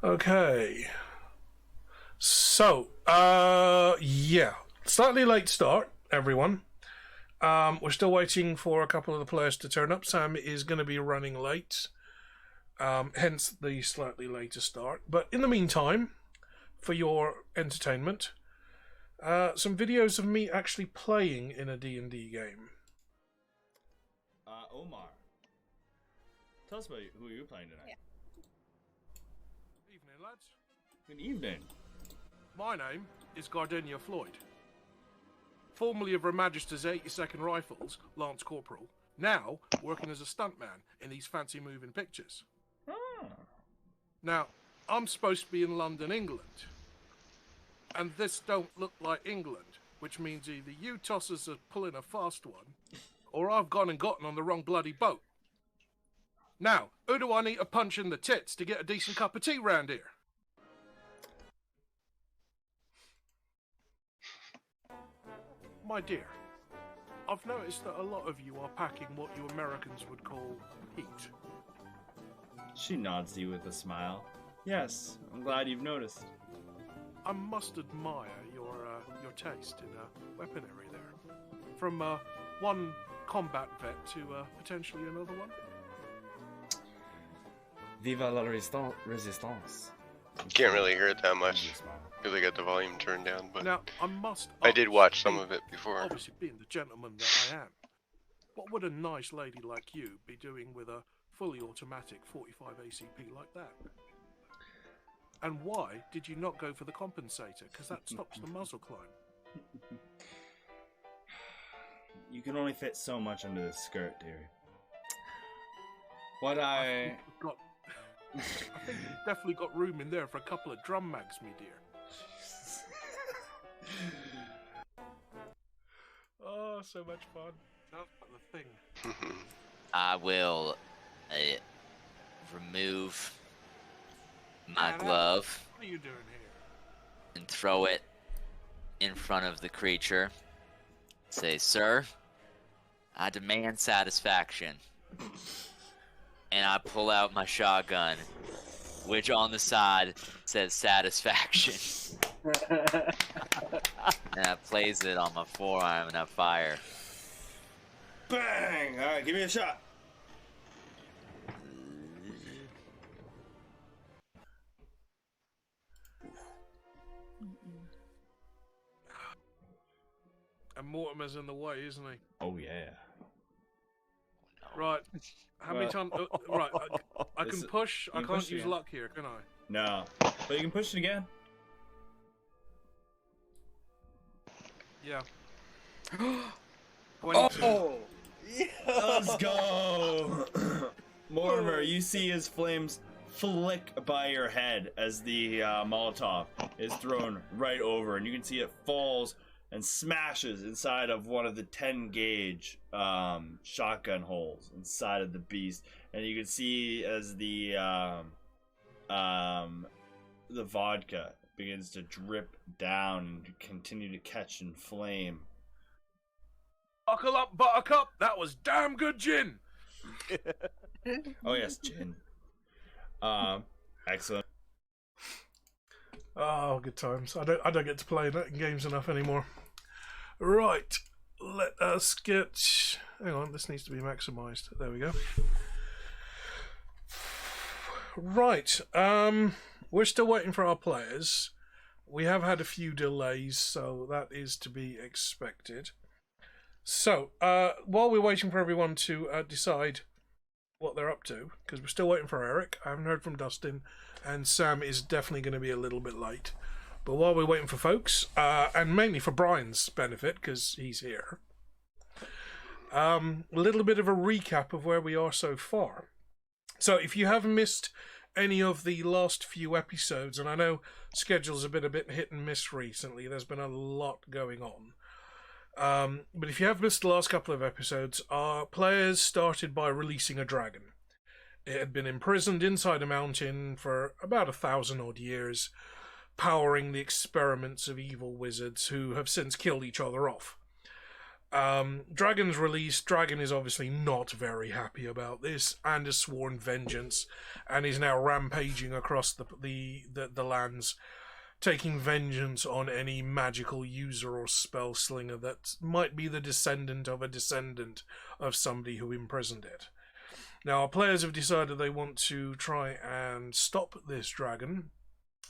Okay. So, yeah. Slightly late start, everyone. We're still waiting for a couple of the players to turn up. Sam is going to be running late, hence the slightly later start. But in the meantime, for your entertainment, some videos of me actually playing in a D&D game. Omar, tell us about who you're playing tonight. Yeah. Evening, lads. Good evening. My name is Gardenia Floyd, formerly of Her Majesty's 82nd Rifles, Lance Corporal, now working as a stuntman in these fancy moving pictures. Oh. Now, I'm supposed to be in London, England, and this don't look like England, which means either you tossers are pulling a fast one, or I've gone and gotten on the wrong bloody boat. Now, who do I need to punch in the tits to get a decent cup of tea round here? My dear, I've noticed that a lot of you are packing what you Americans would call heat. She nods to you with a smile. Yes, I'm glad you've noticed. I must admire your taste in weaponry there. From one combat vet to potentially another one. Viva la resistance. You can't really hear it that much because I got the volume turned down, but now, I did watch some of it before. Obviously, being the gentleman that I am, what would a nice lady like you be doing with a fully automatic 45 ACP like that? And why did you not go for the compensator? Because that stops the muzzle climb. You can only fit so much under this skirt, dear. What I think you've definitely got room in there for a couple of drum mags, me dear. Oh, so much fun. That's the thing. I will remove my glove. What are you doing here? And throw it in front of the creature. Say, sir, I demand satisfaction. And I pull out my shotgun, which on the side says satisfaction. And I place it on my forearm and I fire. Bang! Alright, give me a shot. And Mortimer's in the way, isn't he? Oh, yeah. Right. How many times? Right. I can push. I can't use luck here, can I? No. But you can push it again. Yeah. 22. Oh! Yeah. Let's go! Mortimer, you see his flames flick by your head as the Molotov is thrown right over, and you can see it falls and smashes inside of one of the 10-gauge shotgun holes inside of the beast, and you can see as the vodka begins to drip down and continue to catch in flame. Buckle up, Buttercup. That was damn good gin. Oh yes, gin. Excellent. Oh, good times. I don't get to play that in games enough anymore. Right, let us get. Hang on, this needs to be maximized. There we go. Right, we're still waiting for our players. We have had a few delays, so that is to be expected. So, while we're waiting for everyone to decide what they're up to, because we're still waiting for Eric. I haven't heard from Dustin, and Sam is definitely going to be a little bit late. But while we're waiting for folks, and mainly for Brian's benefit, because he's here, a little bit of a recap of where we are so far. So if you have missed any of the last few episodes, and I know schedules have been a bit hit and miss recently, there's been a lot going on. But if you have missed the last couple of episodes, our players started by releasing a dragon. It had been imprisoned inside a mountain for about 1,000 odd years, powering the experiments of evil wizards who have since killed each other off. Dragon's released. Dragon is obviously not very happy about this and has sworn vengeance and is now rampaging across the lands, taking vengeance on any magical user or spell slinger that might be the descendant of a descendant of somebody who imprisoned it. Now, our players have decided they want to try and stop this dragon,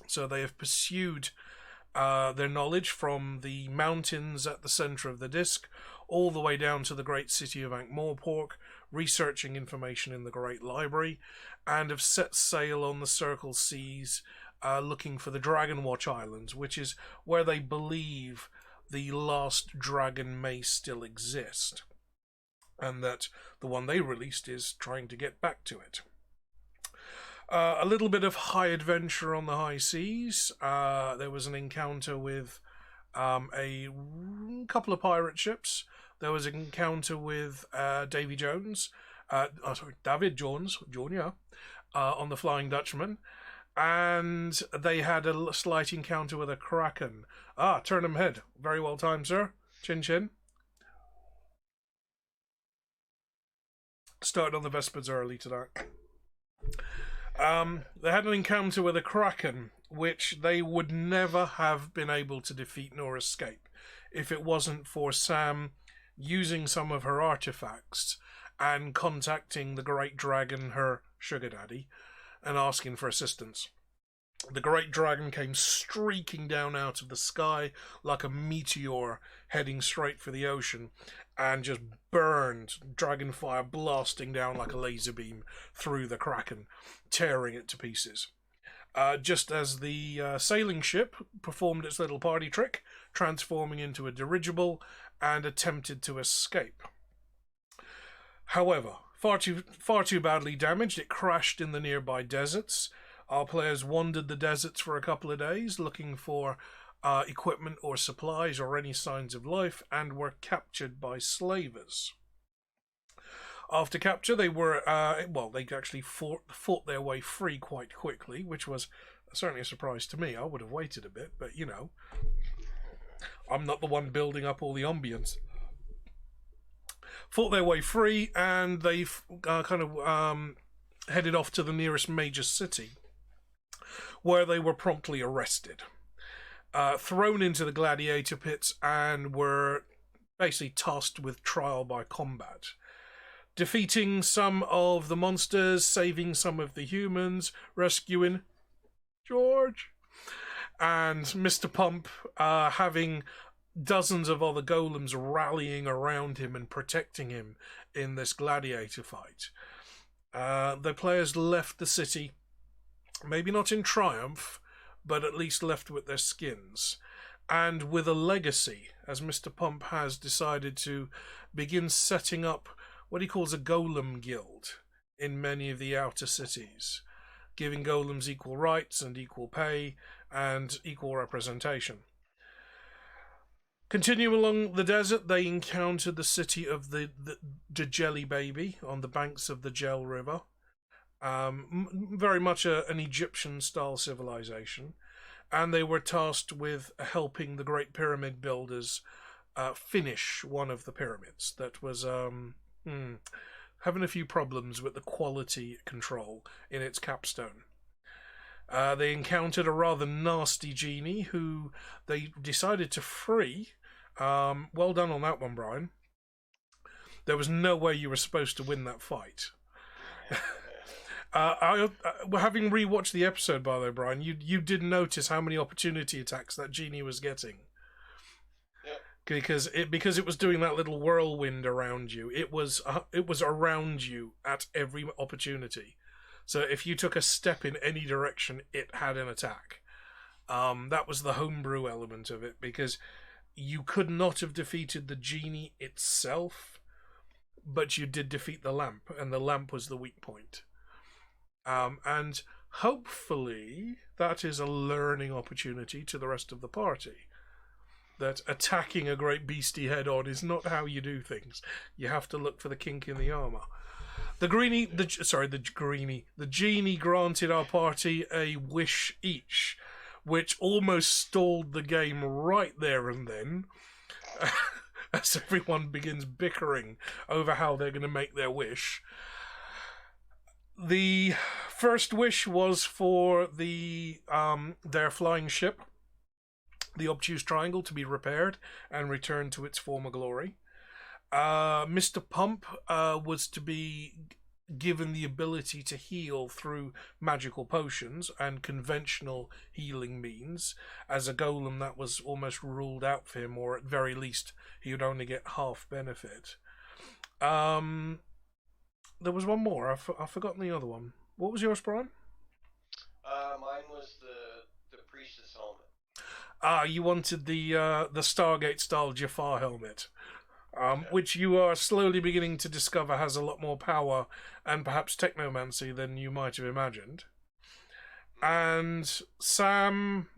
so they have pursued their knowledge from the mountains at the centre of the disc all the way down to the great city of Ankh-Morpork, researching information in the Great Library, and have set sail on the Circle Seas looking for the Dragon Watch Islands, which is where they believe the last dragon may still exist, and that the one they released is trying to get back to it. A little bit of high adventure on the high seas. There was an encounter with a couple of pirate ships. There was an encounter with David Jones, Jr. On the Flying Dutchman. And they had a slight encounter with a kraken. Turnham Head. Very well timed, sir. Chin chin. Started on the Vespers early tonight. They had an encounter with a kraken, which they would never have been able to defeat nor escape if it wasn't for Sam using some of her artifacts and contacting the great dragon, her sugar daddy, and asking for assistance. The great dragon came streaking down out of the sky like a meteor heading straight for the ocean and just burned, dragon fire blasting down like a laser beam through the kraken, tearing it to pieces. Just as the sailing ship performed its little party trick, transforming into a dirigible and attempted to escape. However, far too badly damaged, it crashed in the nearby deserts. Our players wandered the deserts for a couple of days looking for equipment or supplies or any signs of life, and were captured by slavers. After capture, they were, they actually fought their way free quite quickly, which was certainly a surprise to me. I would have waited a bit, but, I'm not the one building up all the ambience. Fought their way free, and they headed off to the nearest major city, where they were promptly arrested, thrown into the gladiator pits, and were basically tasked with trial by combat. Defeating some of the monsters, saving some of the humans, rescuing George, and Mr. Pump having dozens of other golems rallying around him and protecting him in this gladiator fight. The players left the city, maybe not in triumph, but at least left with their skins, and with a legacy, as Mr. Pump has decided to begin setting up what he calls a golem guild in many of the outer cities, giving golems equal rights and equal pay and equal representation. Continue along the desert, they encountered the city of the Jelly Baby on the banks of the Gel River. Very much an Egyptian-style civilization, and they were tasked with helping the Great Pyramid builders finish one of the pyramids that was having a few problems with the quality control in its capstone. They encountered a rather nasty genie who they decided to free. Well done on that one, Brian. There was no way you were supposed to win that fight. Having rewatched the episode, by the way, Brian, you did notice how many opportunity attacks that genie was getting. Because it was doing that little whirlwind around you. It was around you at every opportunity. So if you took a step in any direction, it had an attack. That was the homebrew element of it, because you could not have defeated the genie itself, but you did defeat the lamp, and the lamp was the weak point. And hopefully that is a learning opportunity to the rest of the party. That attacking a great beastie head on is not how you do things. You have to look for the kink in the armour. The genie granted our party a wish each, which almost stalled the game right there and then. as everyone begins bickering over how they're going to make their wish. The first wish was for their flying ship, the Obtuse Triangle, to be repaired and returned to its former glory. Mr. Pump was to be given the ability to heal through magical potions and conventional healing means. As a golem, that was almost ruled out for him, or at very least he would only get half benefit. There was one more. I've forgotten the other one. What was yours, Brian? Mine was the priestess helmet. You wanted the Stargate style Jafar helmet. Which you are slowly beginning to discover has a lot more power and perhaps technomancy than you might have imagined. And Sam,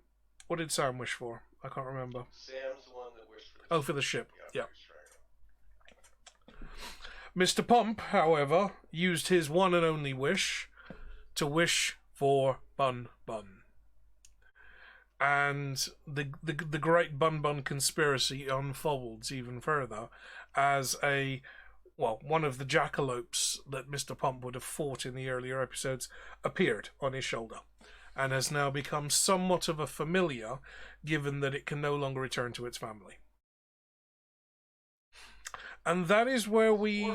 what did Sam wish for? I can't remember. Sam's the one that wished for Oh, for the ship. Yeah. Mr. Pump, however, used his one and only wish to wish for Bun Bun. And the great Bun Bun conspiracy unfolds even further as one of the jackalopes that Mr. Pump would have fought in the earlier episodes appeared on his shoulder and has now become somewhat of a familiar, given that it can no longer return to its family. And that is where we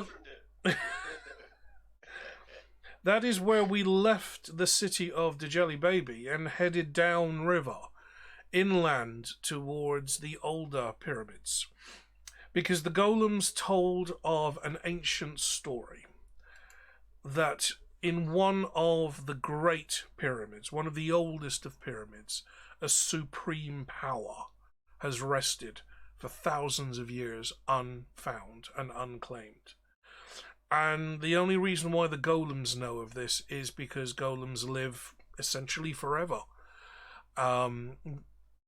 left the city of the Jelly Baby and headed downriver, inland towards the older pyramids, because the golems told of an ancient story that in one of the great pyramids, one of the oldest of pyramids, a supreme power has rested for thousands of years unfound and unclaimed. And the only reason why the golems know of this is because golems live essentially forever.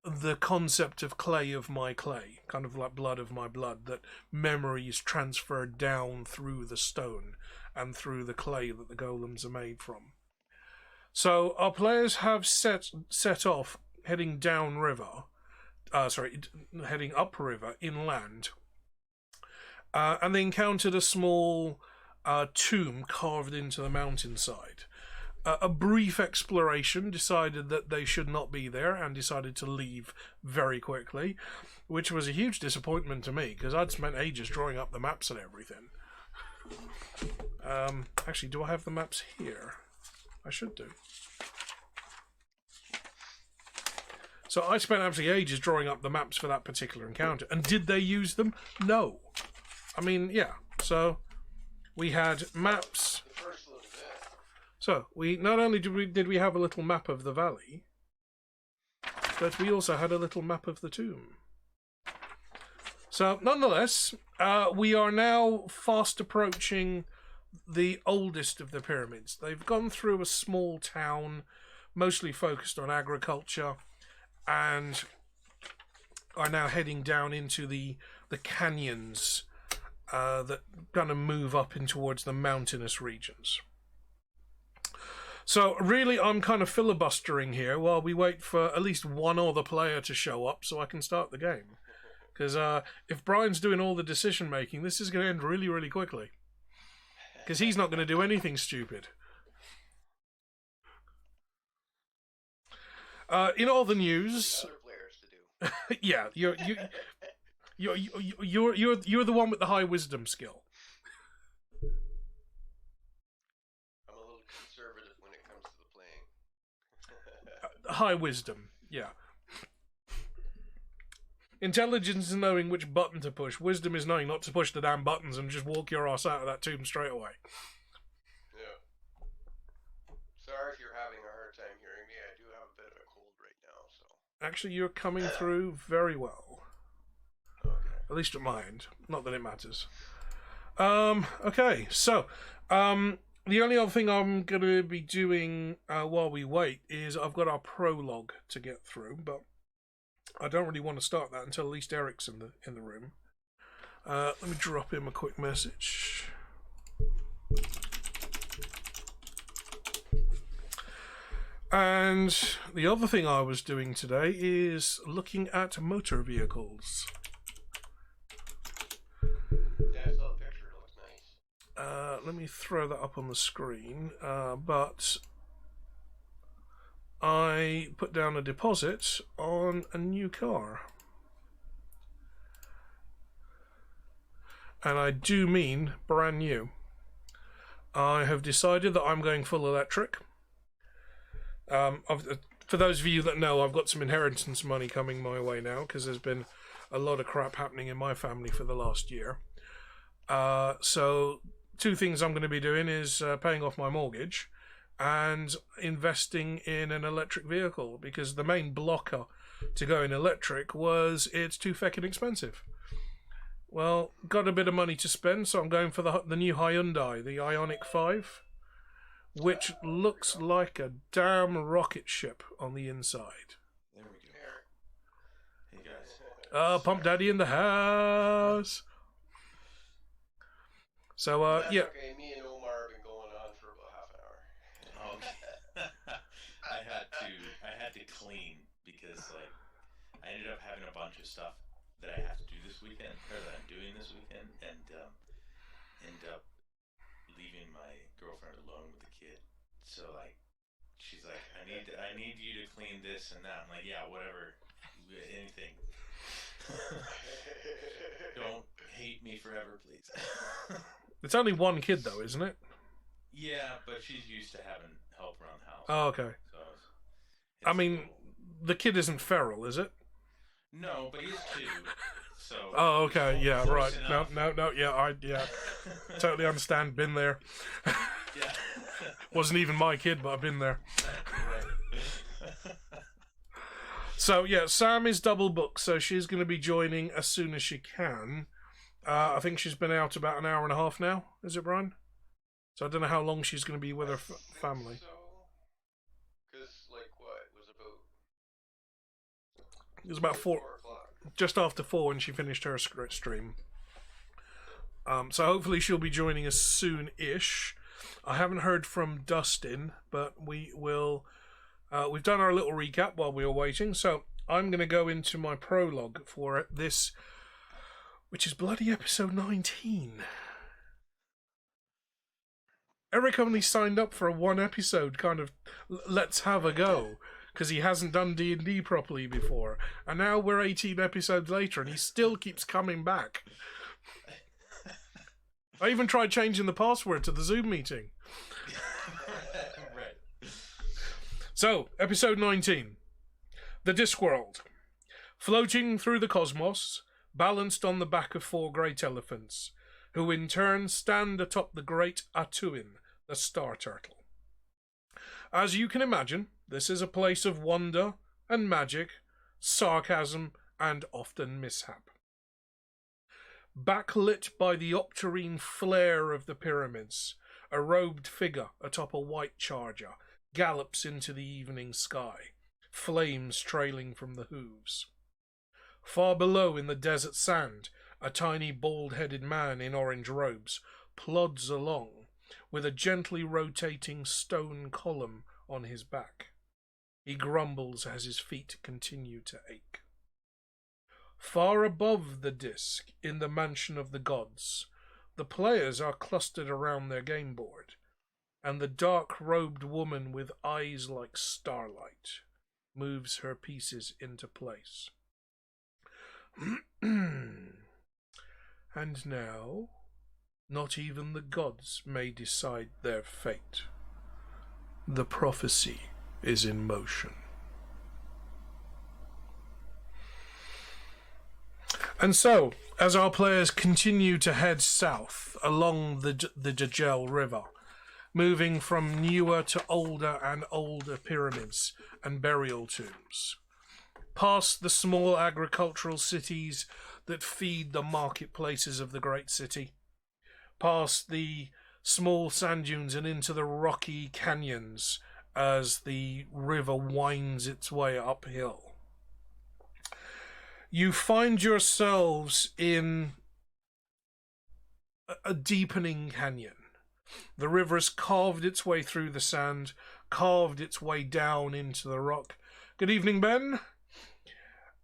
The concept of clay of my clay, kind of like blood of my blood, that memory is transferred down through the stone and through the clay that the golems are made from. So our players have set off heading heading upriver inland, and they encountered a small tomb carved into the mountainside. A brief exploration decided that they should not be there and decided to leave very quickly, which was a huge disappointment to me because I'd spent ages drawing up the maps and everything. Actually, do I have the maps here? I should do. So I spent absolutely ages drawing up the maps for that particular encounter. And did they use them? No. I mean, yeah. So we had maps. So we not only did we have a little map of the valley, but we also had a little map of the tomb. So nonetheless, we are now fast approaching the oldest of the pyramids. They've gone through a small town, mostly focused on agriculture, and are now heading down into the canyons that kind of move up in towards the mountainous regions. So really, I'm kind of filibustering here while we wait for at least one other player to show up so I can start the game. Because if Brian's doing all the decision making, this is going to end really, really quickly. Because he's not going to do anything stupid. In all the news, yeah, you're the one with the high wisdom skill. I'm a little conservative when it comes to the playing. High wisdom, yeah. Intelligence is knowing which button to push. Wisdom is knowing not to push the damn buttons and just walk your ass out of that tomb straight away. Yeah. Sorry if you're having a hard time hearing me. I do have a bit of a cold right now, so. Actually, you're coming through very well. Okay. At least at my end. Not that it matters. Okay, so the only other thing I'm going to be doing while we wait is I've got our prologue to get through, but I don't really want to start that until at least Eric's in the room. Let me drop him a quick message. And the other thing I was doing today is looking at motor vehicles. let me throw that up on the screen. But I put down a deposit on a new car. And I do mean brand new. I have decided that I'm going full electric. For those of you that know, I've got some inheritance money coming my way now, because there's been a lot of crap happening in my family for the last year. So two things I'm going to be doing is paying off my mortgage and investing in an electric vehicle, because the main blocker to going electric was it's too feckin' expensive. Well, got a bit of money to spend, so I'm going for the new Hyundai, the Ioniq 5, which looks like a damn rocket ship on the inside. There we go. Hey guys. Pump Daddy in the house. So, That's yeah. okay, me and Omar have been going on for about half an hour. Okay. I had to clean because like I ended up having a bunch of stuff that I have to do this weekend, or that I'm doing this weekend, and end up leaving my girlfriend alone with the kid. So like, she's like, I need you to clean this and that. I'm like, yeah, whatever, anything. Don't hate me forever, please. It's only one kid, though, isn't it? Yeah, but she's used to having help around the house. Oh, okay. So I mean, the kid isn't feral, is it? no, but he's 2. So. Oh, okay. Yeah, close right. enough. No. Yeah, totally understand. Been there. Yeah. Wasn't even my kid, but I've been there. Right. So, yeah, Sam is double booked, so she's going to be joining as soon as she can. I think she's been out about an hour and a half now. Is it, Brian? So I don't know how long she's going to be with her family. So, because like what it was about. It was about 4, 4 o'clock. just after 4 when she finished her stream. So hopefully she'll be joining us soon-ish. I haven't heard from Dustin, but we will. We've done our little recap while we were waiting, so I'm going to go into my prologue for this, which is bloody episode 19. Eric only signed up for a 1 episode kind of let's have a go, because he hasn't done D&D properly before, and now we're 18 episodes later and he still keeps coming back. I even tried changing the password to the Zoom meeting. Right. So, episode 19. The Discworld. Floating through the cosmos, balanced on the back of 4 great elephants, who in turn stand atop the great Atuin, the star turtle. As you can imagine, this is a place of wonder and magic, sarcasm, and often mishap. Backlit by the octarine flare of the pyramids, a robed figure atop a white charger gallops into the evening sky, flames trailing from the hooves. Far below in the desert sand, a tiny bald-headed man in orange robes plods along with a gently rotating stone column on his back. He grumbles as his feet continue to ache. Far above the disc, in the mansion of the gods, the players are clustered around their game board, and the dark-robed woman with eyes like starlight moves her pieces into place. And now, not even the gods may decide their fate. The prophecy is in motion. And so, as our players continue to head south along the Djel River, moving from newer to older and older pyramids and burial tombs, past the small agricultural cities that feed the marketplaces of the great city, past the small sand dunes and into the rocky canyons as the river winds its way uphill, you find yourselves in a deepening canyon. The river has carved its way through the sand, carved its way down into the rock. Good evening, Ben.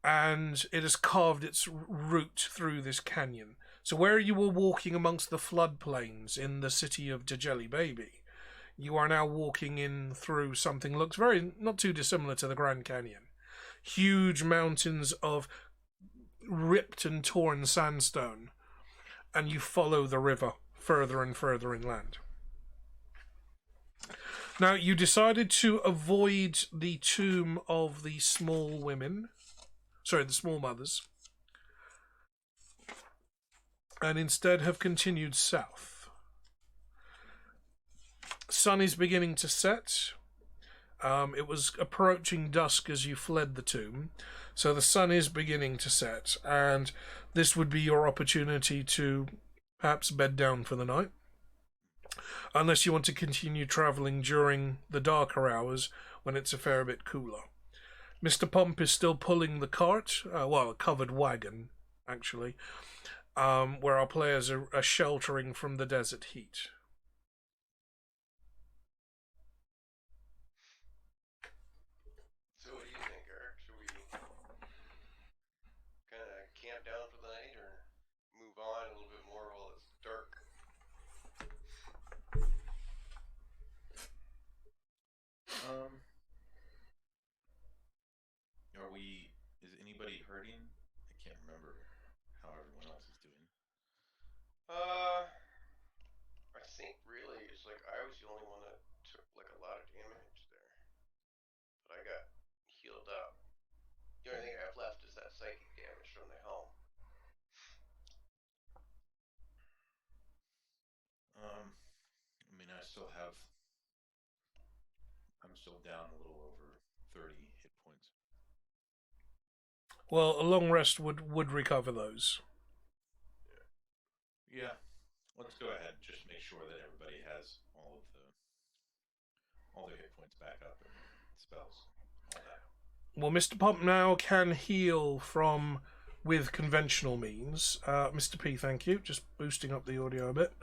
And it has carved its route through this canyon, So where you were walking amongst the floodplains in the city of Djeli Baby, you are now walking in through something looks not too dissimilar to the Grand Canyon. Huge mountains of ripped and torn sandstone, and you follow the river further and further inland. Now, you decided to avoid the tomb of the small mothers, and instead have continued south. Sun is beginning to set. It was approaching dusk as you fled the tomb, so the sun is beginning to set, and this would be your opportunity to perhaps bed down for the night, unless you want to continue travelling during the darker hours when it's a fair bit cooler. Mr. Pump is still pulling the cart, a covered wagon, actually, where our players are sheltering from the desert heat. So what do you think, Eric? Should we kind of camp down for the night or move on a little bit more while it's dark? Is anybody hurting? I can't remember how everyone else is doing. I think really it's like I was the only one that took like a lot of damage there. But I got healed up. The only thing I have left is that psychic damage from the helm. I mean, I'm still down a little over 30 hit points. Well, a long rest would recover those. Yeah. Let's go ahead. Just make sure that everybody has all their hit points back up and spells, all that. Well, Mr. Pump now can heal with conventional means. Mr. P, thank you. Just boosting up the audio a bit.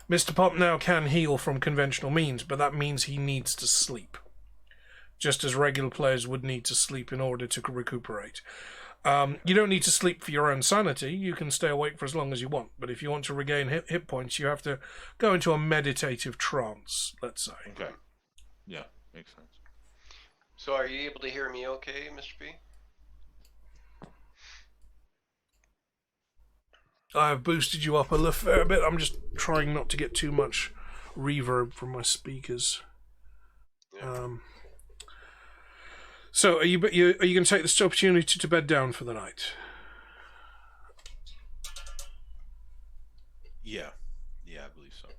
Mr. Pump now can heal from conventional means, but that means he needs to sleep. Just as regular players would need to sleep in order to recuperate. You don't need to sleep for your own sanity. You can stay awake for as long as you want. But if you want to regain hit points, you have to go into a meditative trance, let's say. Okay. Yeah, makes sense. So are you able to hear me okay, Mr. P? I've boosted you up a fair bit. I'm just trying not to get too much reverb from my speakers. Yeah. So, are you going to take this opportunity to bed down for the night? Yeah, I believe so.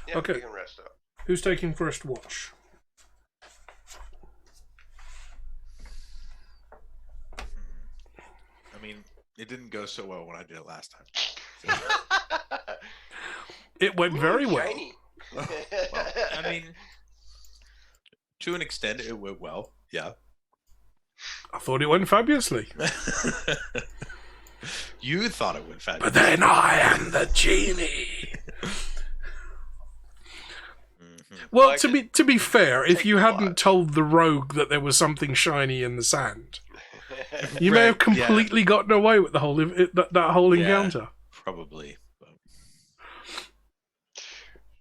Yeah, okay. We can rest up. Who's taking first watch? I mean, it didn't go so well when I did it last time. It went very well. Shiny. Well, I mean, to an extent, it went well. Yeah. I thought it went fabulously. You thought it went fabulous. But then I am the genie. Well, to be fair, if you hadn't told the rogue that there was something shiny in the sand, you may have completely gotten away with the whole that whole encounter. Probably. But...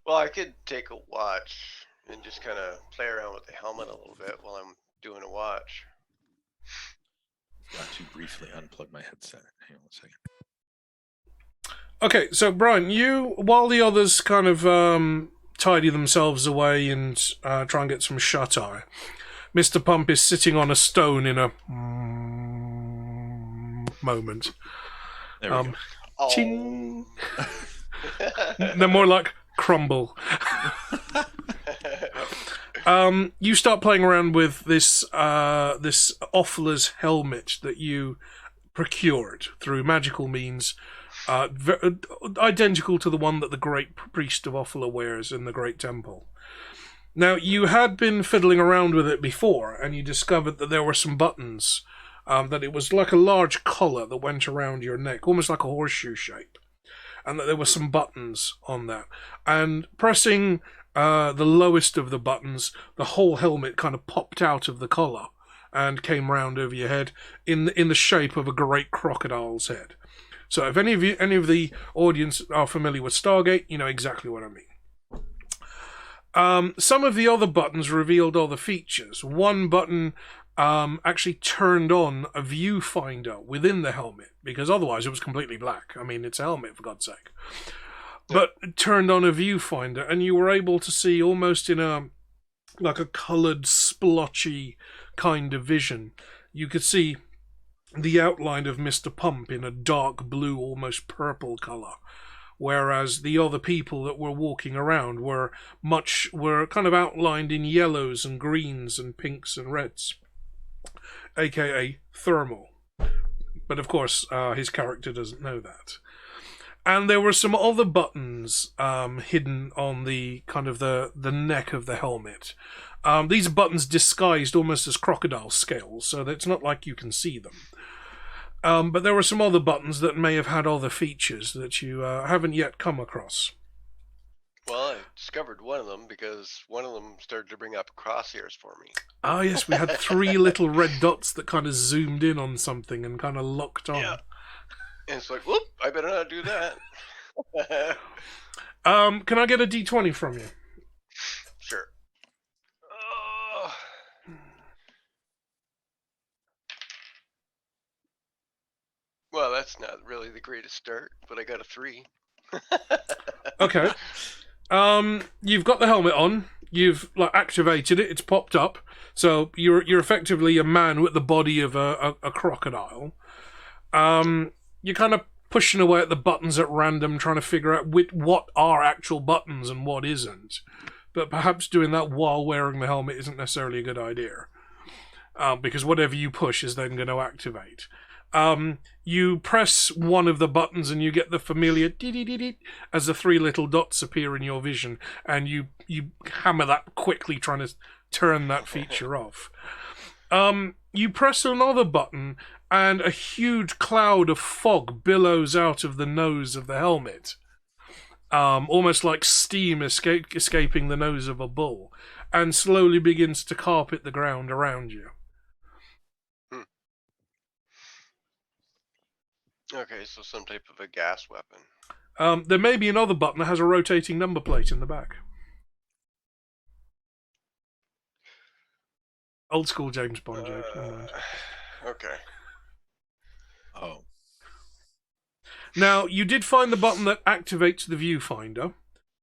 Well, I could take a watch and just kind of play around with the helmet a little bit while I'm doing a watch. Got to briefly unplug my headset. Hang on 1 second. Okay, so Brian, while the others kind of tidy themselves away and try and get some shut-eye, Mr. Pump is sitting on a stone in a moment. There we go. Ching. They're more like crumble. You start playing around with this Offler's helmet that you procured through magical means, identical to the one that the Great Priest of Offler wears in the Great Temple. Now, you had been fiddling around with it before, and you discovered that there were some buttons, that it was like a large collar that went around your neck, almost like a horseshoe shape, and that there were some buttons on that. And pressing the lowest of the buttons, the whole helmet kind of popped out of the collar and came round over your head in the shape of a great crocodile's head. So if any of the audience are familiar with Stargate, you know exactly what I mean. Some of the other buttons revealed other features. One button actually turned on a viewfinder within the helmet, because otherwise it was completely black. I mean, it's a helmet, for God's sake. But it turned on a viewfinder, and you were able to see almost in a coloured, splotchy kind of vision. You could see the outline of Mr. Pump in a dark blue, almost purple colour, whereas the other people that were walking around were kind of outlined in yellows and greens and pinks and reds, aka thermal. But of course, his character doesn't know that. And there were some other buttons hidden on the kind of the neck of the helmet. These buttons disguised almost as crocodile scales, so that it's not like you can see them. But there were some other buttons that may have had other features that you haven't yet come across. Well, I discovered one of them because one of them started to bring up crosshairs for me. Ah, yes, we had 3 little red dots that kind of zoomed in on something and kind of locked on. Yeah. And it's like, whoop, I better not do that. Can I get a D20 from you? Sure. Well, that's not really the greatest start, but I got a 3. Okay. You've got the helmet on. You've activated it. It's popped up. So you're effectively a man with the body of a crocodile. You're kind of pushing away at the buttons at random, trying to figure out what are actual buttons and what isn't. But perhaps doing that while wearing the helmet isn't necessarily a good idea. Because whatever you push is then going to activate. You press one of the buttons and you get the familiar dee-dee-dee-dee as the 3 little dots appear in your vision, and you hammer that quickly, trying to turn that feature off. You press another button and a huge cloud of fog billows out of the nose of the helmet. Almost like steam escaping the nose of a bull, and slowly begins to carpet the ground around you. Okay, so some type of a gas weapon. There may be another button that has a rotating number plate in the back. Old school James Bond joke. Never mind. Okay. Oh. Now, you did find the button that activates the viewfinder.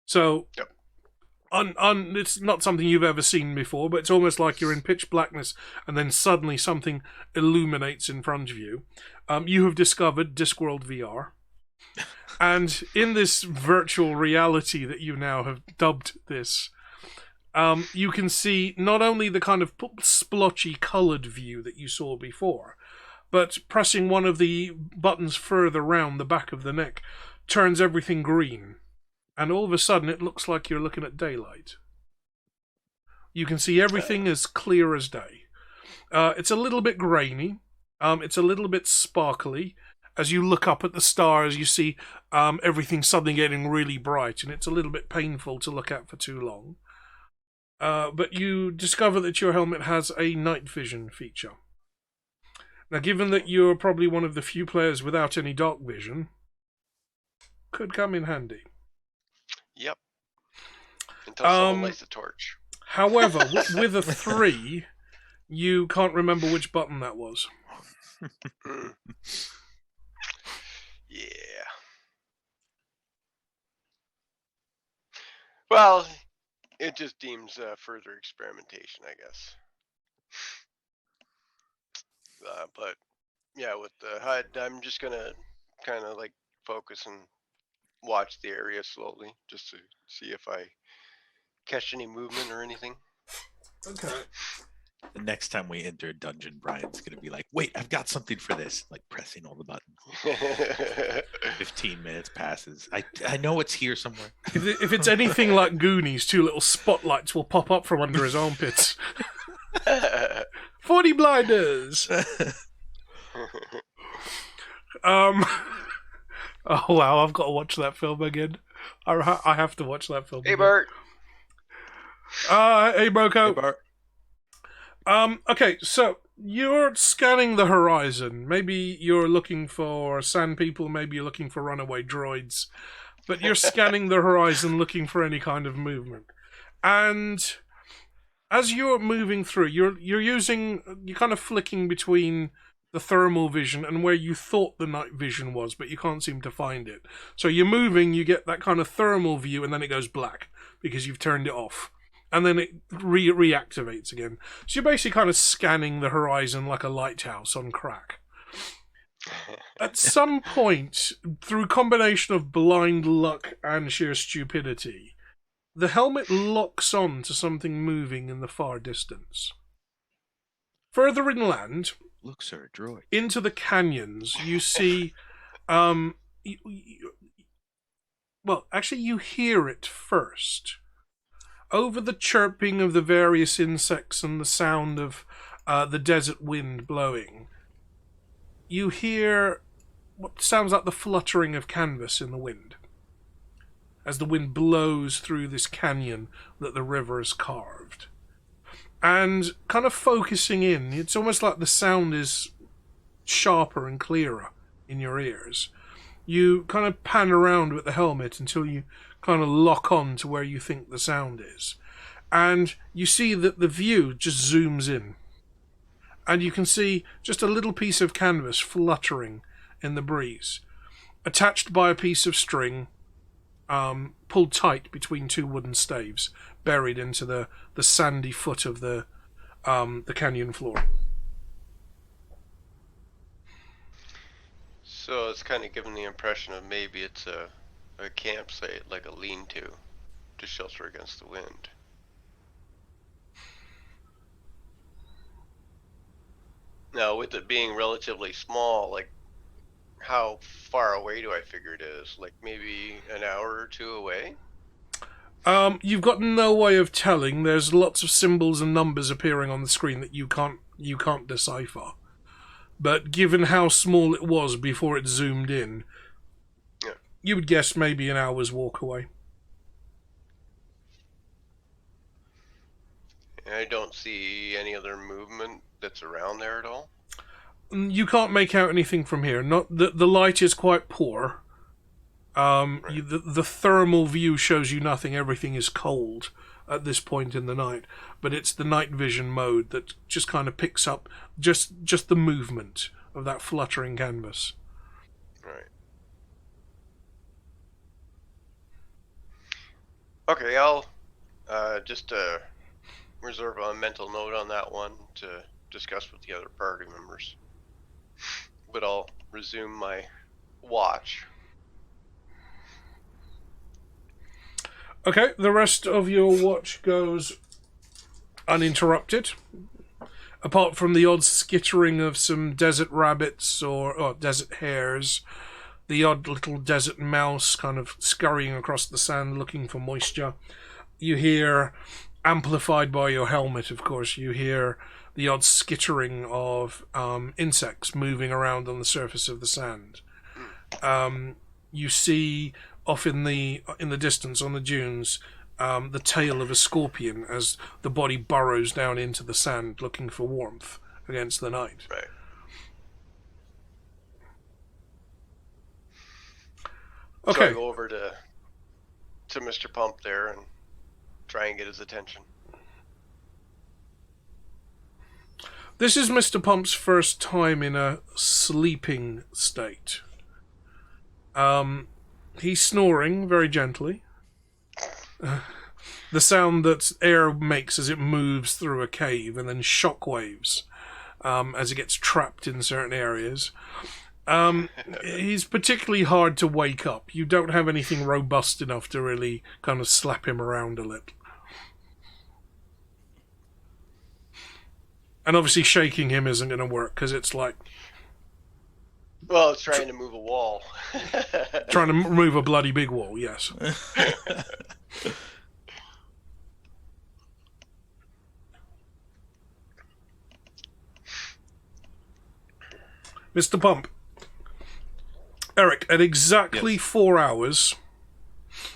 So, Yep. It's not something you've ever seen before, but it's almost like you're in pitch blackness and then suddenly something illuminates in front of you. You have discovered Discworld Vr. And in this virtual reality that you now have dubbed this, you can see not only the kind of splotchy coloured view that you saw before, but pressing one of the buttons further round the back of the neck turns everything green. And all of a sudden it looks like you're looking at daylight. You can see everything as clear as day. It's a little bit grainy. It's a little bit sparkly. As you look up at the stars, you see everything suddenly getting really bright, and it's a little bit painful to look at for too long. But you discover that your helmet has a night vision feature. Now, given that you're probably one of the few players without any dark vision, could come in handy. Yep. Until someone lights a torch. However, with a 3, you can't remember which button that was. Yeah. Well, it just deems further experimentation, I guess. But yeah, with the HUD, I'm just gonna kind of like focus and watch the area slowly, just to see if I catch any movement or anything. Okay. The next time we enter a dungeon, Brian's gonna be like, "Wait, I've got something for this!" Like pressing all the buttons. 15 minutes passes. I know it's here somewhere. If it's anything like Goonies, 2 little spotlights will pop up from under his armpits. 40 blinders. Oh wow, I've got to watch that film again. I have to watch that film. Hey, again. Bart. Hey, Broco. Hey, Bart. Okay, so You're scanning the horizon. Maybe you're looking for sand people, maybe you're looking for runaway droids. But you're scanning the horizon looking for any kind of movement. And as you're moving through, you're kind of flicking between the thermal vision and where you thought the night vision was, but you can't seem to find it. So you're moving, you get that kind of thermal view, and then it goes black because you've turned it off. And then it reactivates again. So you're basically kind of scanning the horizon like a lighthouse on crack. At some point, through a combination of blind luck and sheer stupidity, the helmet locks on to something moving in the far distance. Further inland, Look, sir, droid. into the canyons, you see... you hear it first. Over the chirping of the various insects and the sound of the desert wind blowing, you hear what sounds like the fluttering of canvas in the wind as the wind blows through this canyon that the river has carved. And kind of focusing in, it's almost like the sound is sharper and clearer in your ears. You kind of pan around with the helmet until you kind of lock on to where you think the sound is. And you see that the view just zooms in. And you can see just a little piece of canvas fluttering in the breeze, attached by a piece of string, pulled tight between two wooden staves, buried into the sandy foot of the canyon floor. So it's kind of giving the impression of maybe it's a campsite, like a lean-to, to shelter against the wind. Now, with it being relatively small, like, how far away do I figure it is? Like, maybe an hour or two away? You've got no way of telling. There's lots of symbols and numbers appearing on the screen that you can't decipher. But given how small it was before it zoomed in, yeah, you would guess maybe an hour's walk away. And I don't see any other movement that's around there at all? You can't make out anything from here. Not the light is quite poor. Right. The thermal view shows you nothing. Everything is cold at this point in the night. But it's the night vision mode that just kind of picks up just the movement of that fluttering canvas. Right. Okay, I'll just reserve a mental note on that one to discuss with the other party members. But I'll resume my watch. Okay, the rest of your watch goes uninterrupted. Apart from the odd skittering of some desert rabbits or desert hares, the odd little desert mouse kind of scurrying across the sand looking for moisture. You hear, amplified by your helmet, of course, you hear the odd skittering of insects moving around on the surface of the sand. You see off in the distance on the dunes the tail of a scorpion as the body burrows down into the sand looking for warmth against the night. Right. Okay. So I go over to Mr. Pump there and try and get his attention. This is Mr. Pump's first time in a sleeping state. He's snoring very gently. The sound that air makes as it moves through a cave, and then shockwaves as it gets trapped in certain areas. He's particularly hard to wake up. You don't have anything robust enough to really kind of slap him around a little. And obviously shaking him isn't going to work, because it's like... Well, it's trying to move a wall. Trying to move a bloody big wall, yes. Mr. Pump. Eric, at exactly 4 hours,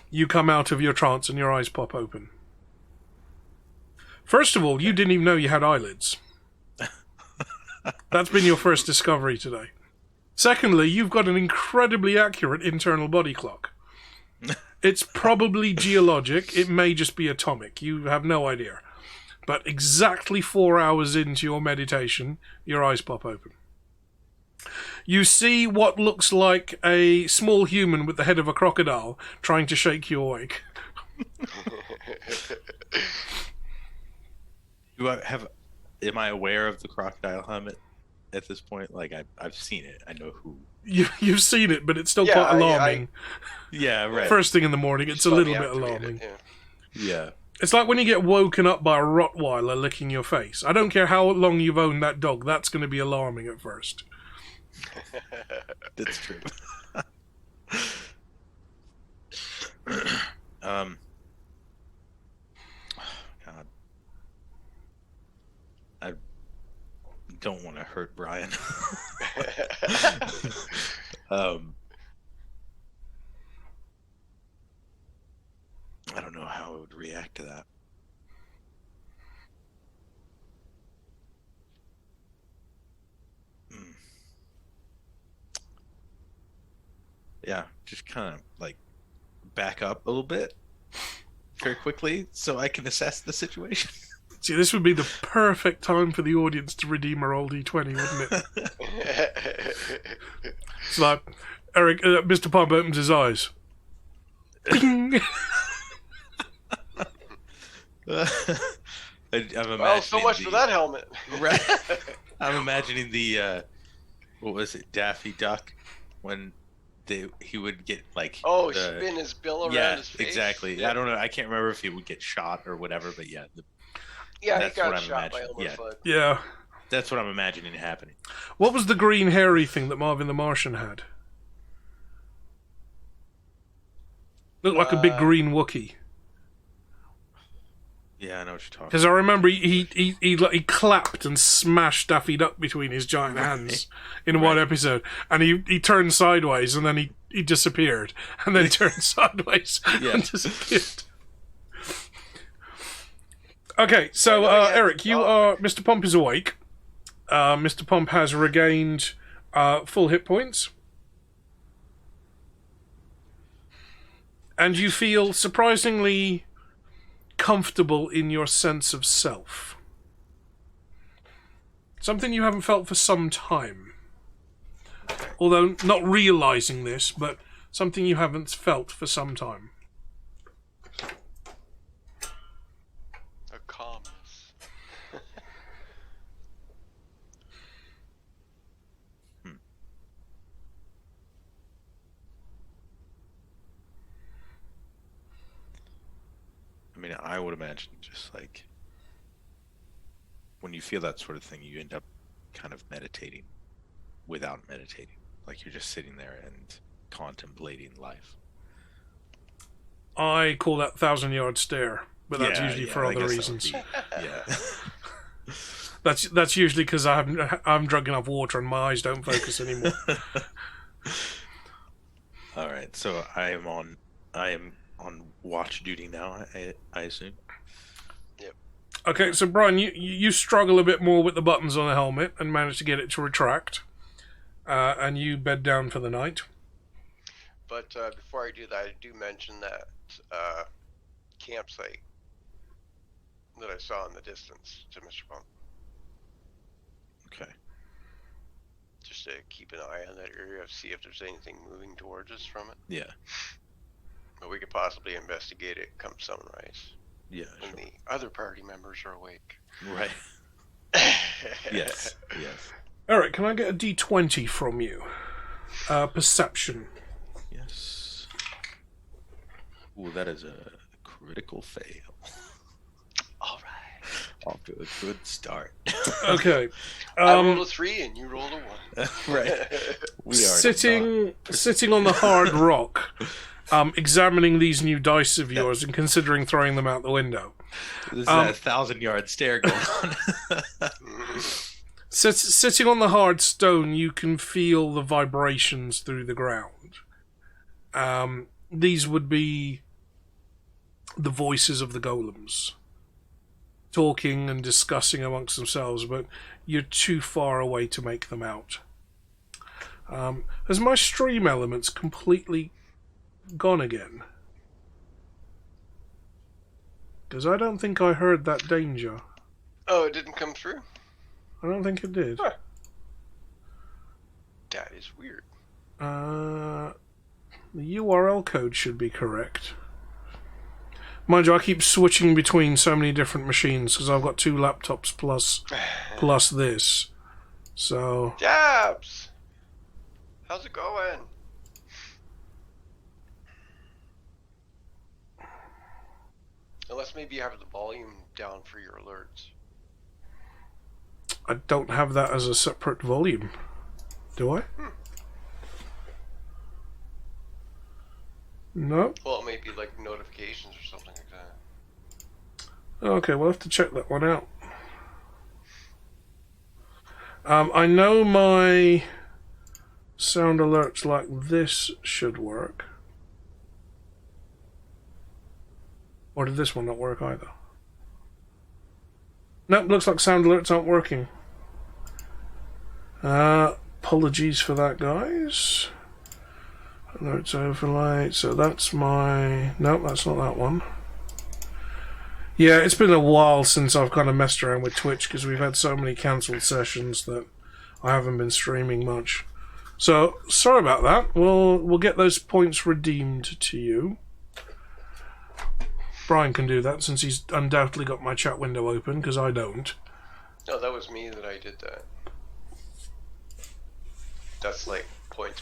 you come out of your trance and your eyes pop open. First of all, you didn't even know you had eyelids. That's been your first discovery today. Secondly, you've got an incredibly accurate internal body clock. It's probably geologic. It may just be atomic. You have no idea. But exactly 4 hours into your meditation, your eyes pop open. You see what looks like a small human with the head of a crocodile trying to shake you awake. Am I aware of the crocodile helmet at this point? Like, I've seen it. I know who. You've seen it, but it's still quite alarming. Yeah, right. First thing in the morning, it's a little bit alarming. Yeah. It's like when you get woken up by a Rottweiler licking your face. I don't care how long you've owned that dog, that's going to be alarming at first. That's true. God. I don't want to hurt Brian. I don't know how I would react to that. Yeah, just kind of like back up a little bit very quickly so I can assess the situation. See, this would be the perfect time for the audience to redeem a roll D20, wouldn't it? It's like, Eric, Mr. Pump opens his eyes. I'm imagining well, so much for that helmet. Right. I'm imagining the what was it, Daffy Duck, when he would get like spin his bill around his face. Exactly. Yeah. I don't know. I can't remember if he would get shot or whatever, but yeah. He got shot by Elmer Fudd. Yeah. That's what I'm imagining happening. What was the green hairy thing that Marvin the Martian had? Looked like a big green Wookiee. Yeah, I know what you're talking. Because I remember he clapped and smashed Daffy Duck between his giant hands in one episode, and he turned sideways and then he disappeared, and then turned sideways and disappeared. Okay, so Eric, Mr. Pump is awake. Mr. Pump has regained full hit points. And you feel surprisingly comfortable in your sense of self. Something you haven't felt for some time. Although not realizing this, but something you haven't felt for some time. A calmness. I mean, I would imagine just like when you feel that sort of thing, you end up kind of meditating without meditating. Like you're just sitting there and contemplating life. I call that 1,000-yard stare, but that's usually for other reasons. Yeah. That's usually because I'm drunk enough water and my eyes don't focus anymore. All right, so I am on watch duty now, I assume. Yep. Okay, so Brian, you struggle a bit more with the buttons on the helmet and manage to get it to retract, and you bed down for the night. But before I do that, I do mention that campsite that I saw in the distance to Mr. Pump. Okay. Just to keep an eye on that area, see if there's anything moving towards us from it. Yeah. But we could possibly investigate it come sunrise. Yeah. When Sure. the other party members are awake. Right. Yes. Eric, can I get a D20 from you? Perception. Yes. Ooh, that is a critical fail. All right. Off to a good start. Okay. I rolled a 3 and you rolled a 1. Right. We are sitting on the hard rock, examining these new dice of yours and considering throwing them out the window. This is a 1,000-yard stare going on. Sitting on the hard stone, you can feel the vibrations through the ground. These would be the voices of the golems. talking and discussing amongst themselves, but you're too far away to make them out. Has my stream elements completely gone again? Because I don't think I heard that danger. Oh, it didn't come through? I don't think it did. Huh. That is weird. The URL code should be correct. Mind you, I keep switching between so many different machines because I've got 2 laptops plus this. So... Jabs! How's it going? Unless maybe you have the volume down for your alerts. I don't have that as a separate volume. Do I? No. Well, it may be like notifications or something like that. Okay, we'll have to check that one out. I know my sound alerts like this should work. Or did this one not work either? Nope, looks like sound alerts aren't working. Apologies for that, guys. Alerts overlay, so that's my... Nope, that's not that one. Yeah, it's been a while since I've kind of messed around with Twitch because we've had so many cancelled sessions that I haven't been streaming much. So, sorry about that. We'll get those points redeemed to you. Brian can do that since he's undoubtedly got my chat window open because I don't. No, that was me that I did that. That's like points.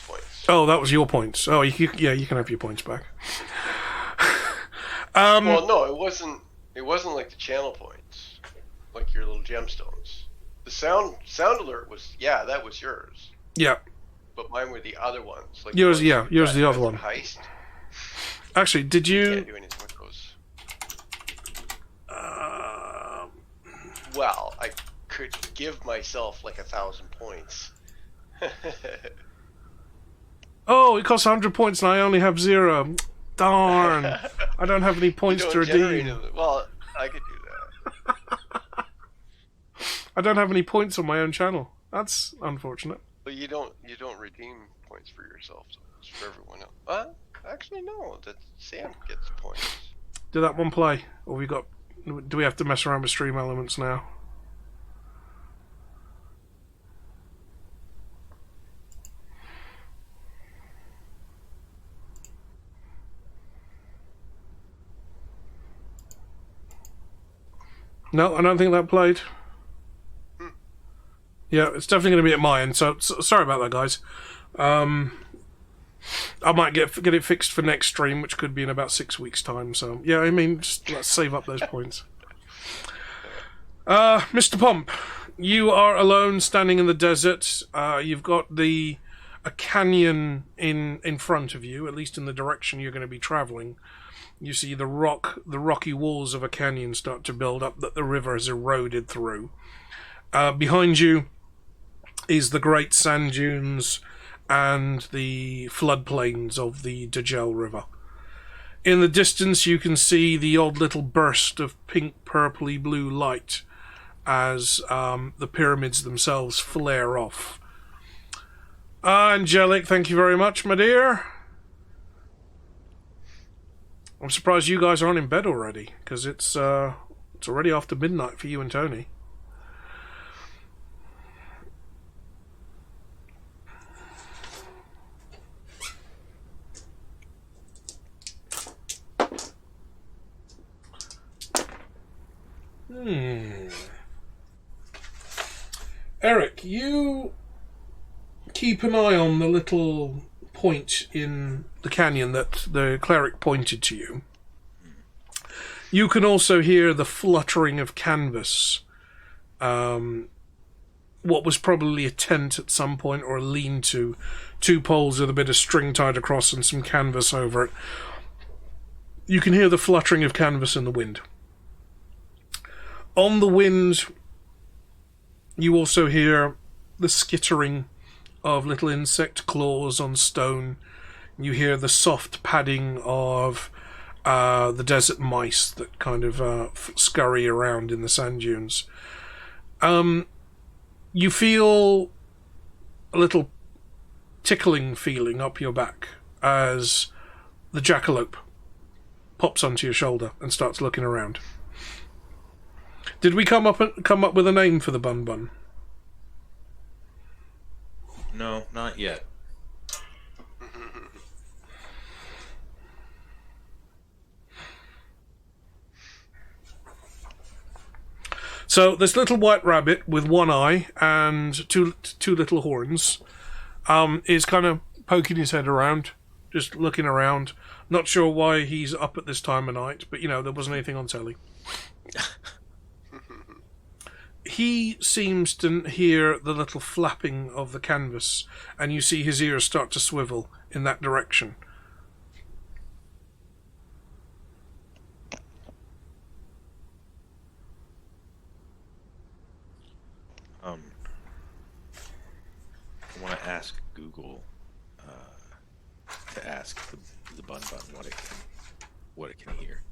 Oh, that was your points. Oh, yeah, you can have your points back. Well, no, it wasn't like the channel points, like your little gemstones. The sound alert was, yeah, that was yours. Yeah. But mine were the other ones. Like yours, yeah, yours the other one. Heist. Actually, did you? Can't do anything with those. Well, I could give myself like 1,000 points. Oh, it costs 100 points and I only have 0. Darn. I don't have any points to redeem. Well, I could do that. I don't have any points on my own channel. That's unfortunate. But you don't redeem points for yourself. So it's for everyone else. Actually, no. That Sam gets points. Did that one play? Or do we have to mess around with stream elements now? No, I don't think that played. Yeah, it's definitely going to be at my end, so sorry about that, guys. I might get it fixed for next stream, which could be in about 6 weeks' time, so yeah, I mean, just let's save up those points. Mr. Pomp, you are alone standing in the desert. You've got a canyon in front of you, at least in the direction you're going to be traveling. You see the rocky walls of a canyon start to build up that the river has eroded through. Behind you is the great sand dunes and the floodplains of the Dajjal River. In the distance you can see the odd little burst of pink, purpley blue light as the pyramids themselves flare off. Angelic, thank you very much, my dear. I'm surprised you guys aren't in bed already, because it's already after midnight for you and Tony. Eric, you keep an eye on the little point in the canyon that the cleric pointed to you. You can also hear the fluttering of canvas. What was probably a tent at some point, or a lean-to. 2 poles with a bit of string tied across and some canvas over it. You can hear the fluttering of canvas in the wind. On the wind, you also hear the skittering of little insect claws on stone. You hear the soft padding of the desert mice that kind of scurry around in the sand dunes. You feel a little tickling feeling up your back as the jackalope pops onto your shoulder and starts looking around. Did we come up with a name for the Bun Bun? No, not yet. So this little white rabbit with one eye and two little horns is kind of poking his head around, just looking around. Not sure why he's up at this time of night, but there wasn't anything on telly. He seems to hear the little flapping of the canvas, and you see his ears start to swivel in that direction. I want to ask Google to ask the Bun Bun what it can hear.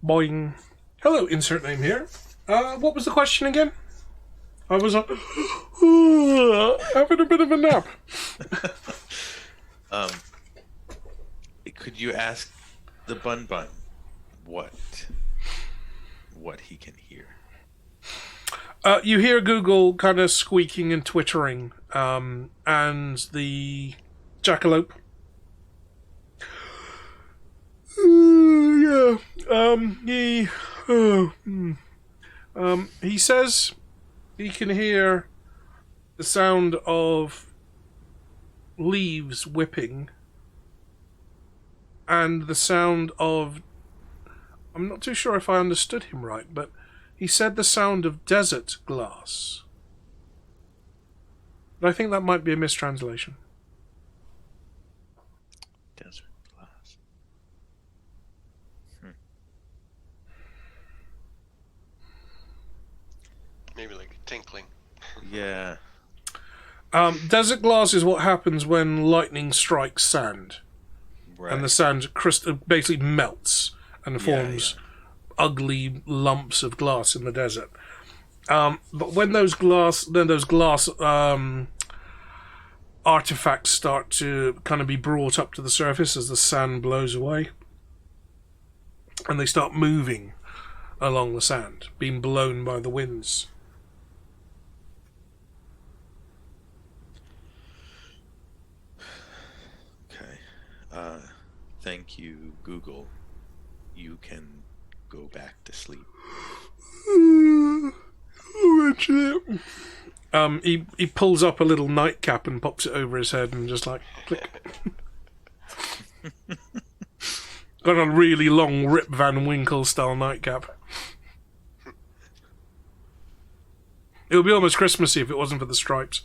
Boing. Hello, insert name here. What was the question again? I was having a bit of a nap. Could you ask the Bun Bun what he can hear? You hear Google kind of squeaking and twittering, and the jackalope. He says he can hear the sound of leaves whipping and the sound of... I'm not too sure if I understood him right, but he said the sound of desert glass. But I think that might be a mistranslation. Desert glass. Maybe like tinkling. Yeah. Desert glass is what happens when lightning strikes sand. Right. And the sand basically melts and forms ugly lumps of glass in the desert. But when those glass artifacts start to kind of be brought up to the surface as the sand blows away, and they start moving along the sand, being blown by the winds. Okay. Thank you, Google. You can go back to sleep. He pulls up a little nightcap and pops it over his head and just like click. Got a really long Rip Van Winkle style nightcap. It would be almost Christmassy if it wasn't for the stripes.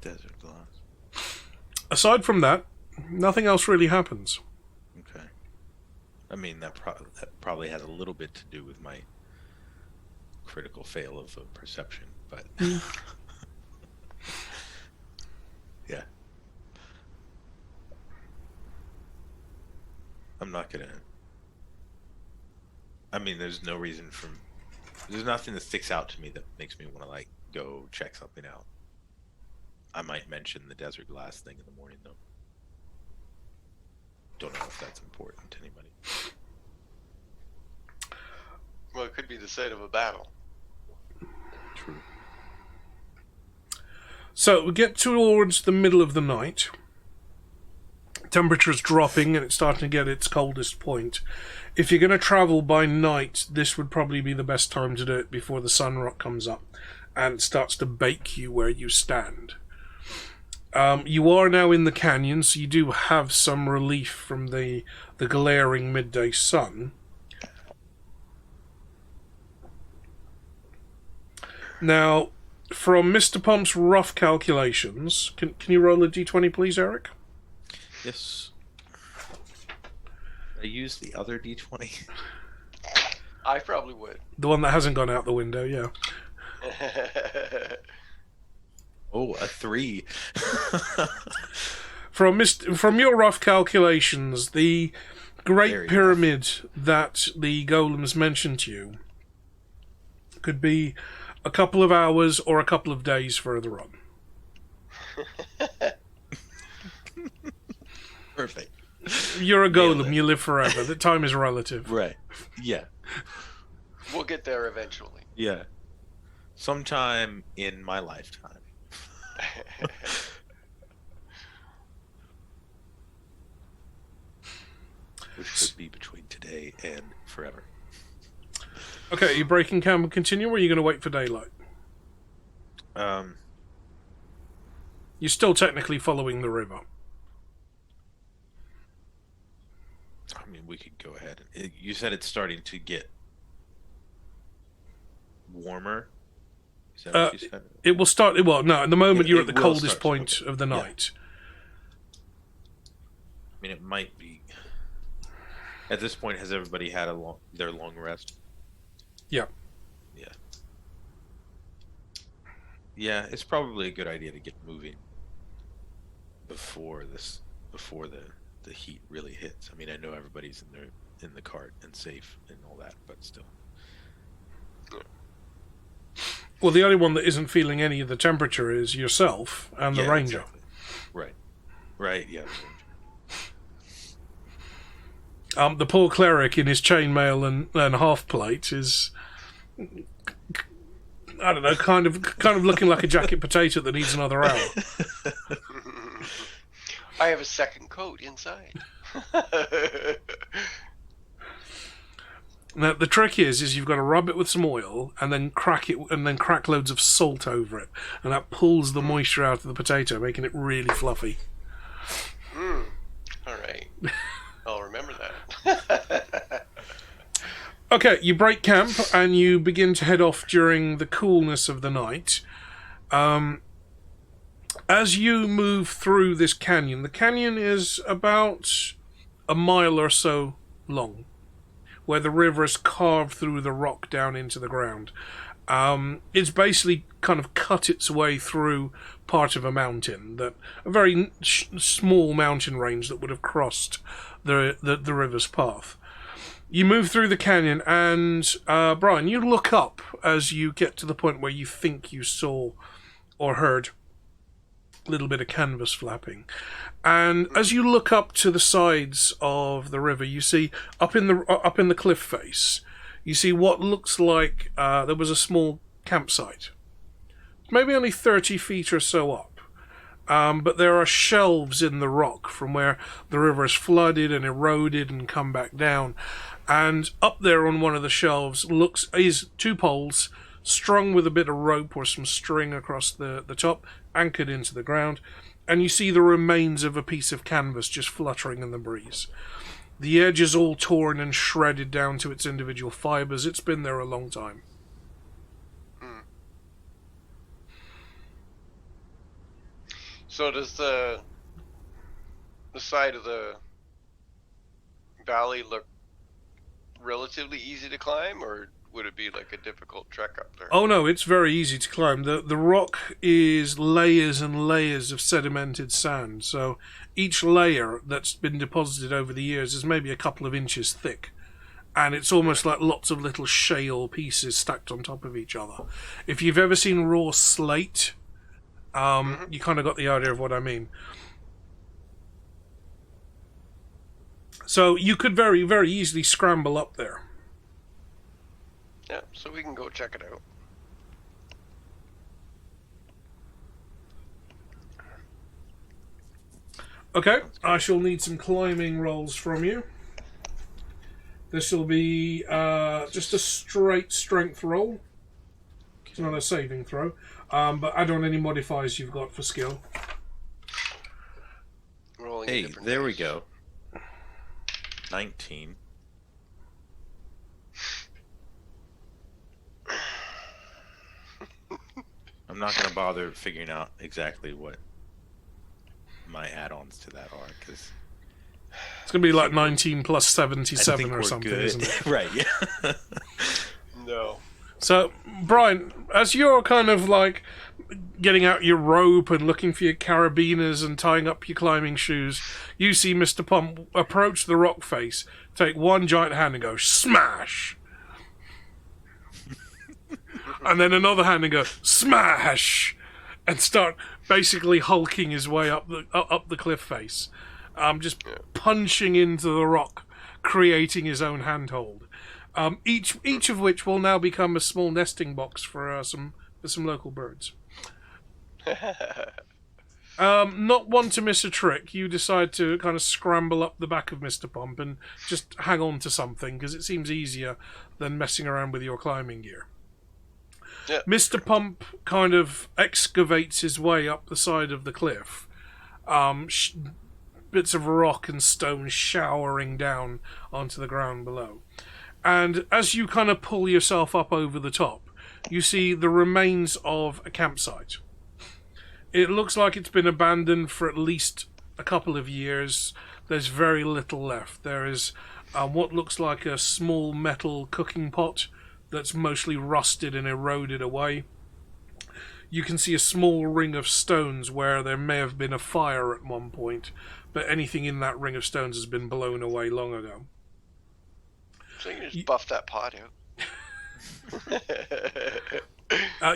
Desert glass. Aside from that, nothing else really happens. Okay. I mean, that probably had a little bit to do with my critical fail of perception, but yeah. I'm not gonna. I mean, there's no reason there's nothing that sticks out to me that makes me want to like go check something out. I might mention the desert glass thing in the morning, though. Don't know if that's important to anybody. Well, it could be the site of a battle. True. So we get towards the middle of the night. Temperature's dropping and it's starting to get its coldest point. If you're going to travel by night, this would probably be the best time to do it before the sun comes up and starts to bake you where you stand. You are now in the canyon, so you do have some relief from the glaring midday sun. Now, from Mr. Pump's rough calculations, can you roll a d20, please, Eric? Yes. I use the other d20. I probably would. The one that hasn't gone out the window, yeah. Oh, a 3. From your rough calculations, the Great Very Pyramid that the Golems mentioned to you could be a couple of hours or a couple of days further on. Perfect. You're a Nailed golem, it. you live forever. The time is relative. Right. Yeah. We'll get there eventually. Yeah. Sometime in my lifetime. Which could be between today and forever. Okay, are you breaking camp and continue, or are you going to wait for daylight? You're still technically following the river. I mean, we could go ahead. You said it's starting to get warmer. Is that what you said? It will start. Well, no, at the moment you're at the will coldest start, point okay. of the Yeah. night. I mean, it might be. At this point, has everybody had their long rest? Yeah. Yeah. Yeah, it's probably a good idea to get moving before the heat really hits. I mean, I know everybody's in the cart and safe and all that, but still. Well, the only one that isn't feeling any of the temperature is yourself and the Yeah, ranger. exactly. Right. Right. Yeah. The poor cleric in his chainmail and half plate is, I don't know, kind of looking like a jacket potato that needs another hour. I have a second coat inside. Now the trick is you've got to rub it with some oil and then crack it and then crack loads of salt over it, and that pulls the moisture out of the potato, making it really fluffy. All right. I'll remember that. Okay, you break camp and you begin to head off during the coolness of the night. As you move through this canyon, the canyon is about a mile or so long, where the river is carved through the rock down into the ground. It's basically kind of cut its way through part of a mountain, a very small mountain range that would have crossed the river's path. You move through the canyon, and Brian, you look up as you get to the point where you think you saw or heard a little bit of canvas flapping. And as you look up to the sides of the river, you see up in the cliff face, you see what looks like there was a small campsite, maybe only 30 feet or so up. But there are shelves in the rock from where the river has flooded and eroded and come back down. And up there on one of the shelves is 2 poles strung with a bit of rope or some string across the top, anchored into the ground. And you see the remains of a piece of canvas just fluttering in the breeze. The edge is all torn and shredded down to its individual fibers. It's been there a long time. So does the side of the valley look relatively easy to climb, or would it be like a difficult trek up there? Oh no, it's very easy to climb. The rock is layers and layers of sedimented sand, so each layer that's been deposited over the years is maybe a couple of inches thick, and it's almost like lots of little shale pieces stacked on top of each other. If you've ever seen raw slate, you kind of got the idea of what I mean. So you could very, very easily scramble up there. Yeah, so we can go check it out. Okay, I shall need some climbing rolls from you. This will be just a straight strength roll. It's not a saving throw, but add on any modifiers you've got for skill. Rolling a Hey, different there we dice. go. 19. I'm not going to bother figuring out exactly what my add-ons to that are, because It's going to be like 19 plus I 77 think or we're something, good. isn't it? Right, yeah. So, Brian, as you're kind of like getting out your rope and looking for your carabiners and tying up your climbing shoes, you see Mr. Pump approach the rock face, take one giant hand and go, smash! And then another hand and go, smash! And start basically hulking his way up the cliff face. Just punching into the rock, creating his own handhold. Each of which will now become a small nesting box for some local birds. Not one to miss a trick, you decide to kind of scramble up the back of Mr. Pump and just hang on to something, because it seems easier than messing around with your climbing gear. Yeah. Mr. Pump kind of excavates his way up the side of the cliff. Bits of rock and stone showering down onto the ground below. And as you kind of pull yourself up over the top, you see the remains of a campsite. It looks like it's been abandoned for at least a couple of years. There's very little left. There is what looks like a small metal cooking pot that's mostly rusted and eroded away. You can see a small ring of stones where there may have been a fire at one point, but anything in that ring of stones has been blown away long ago. So you can just buff that pot out.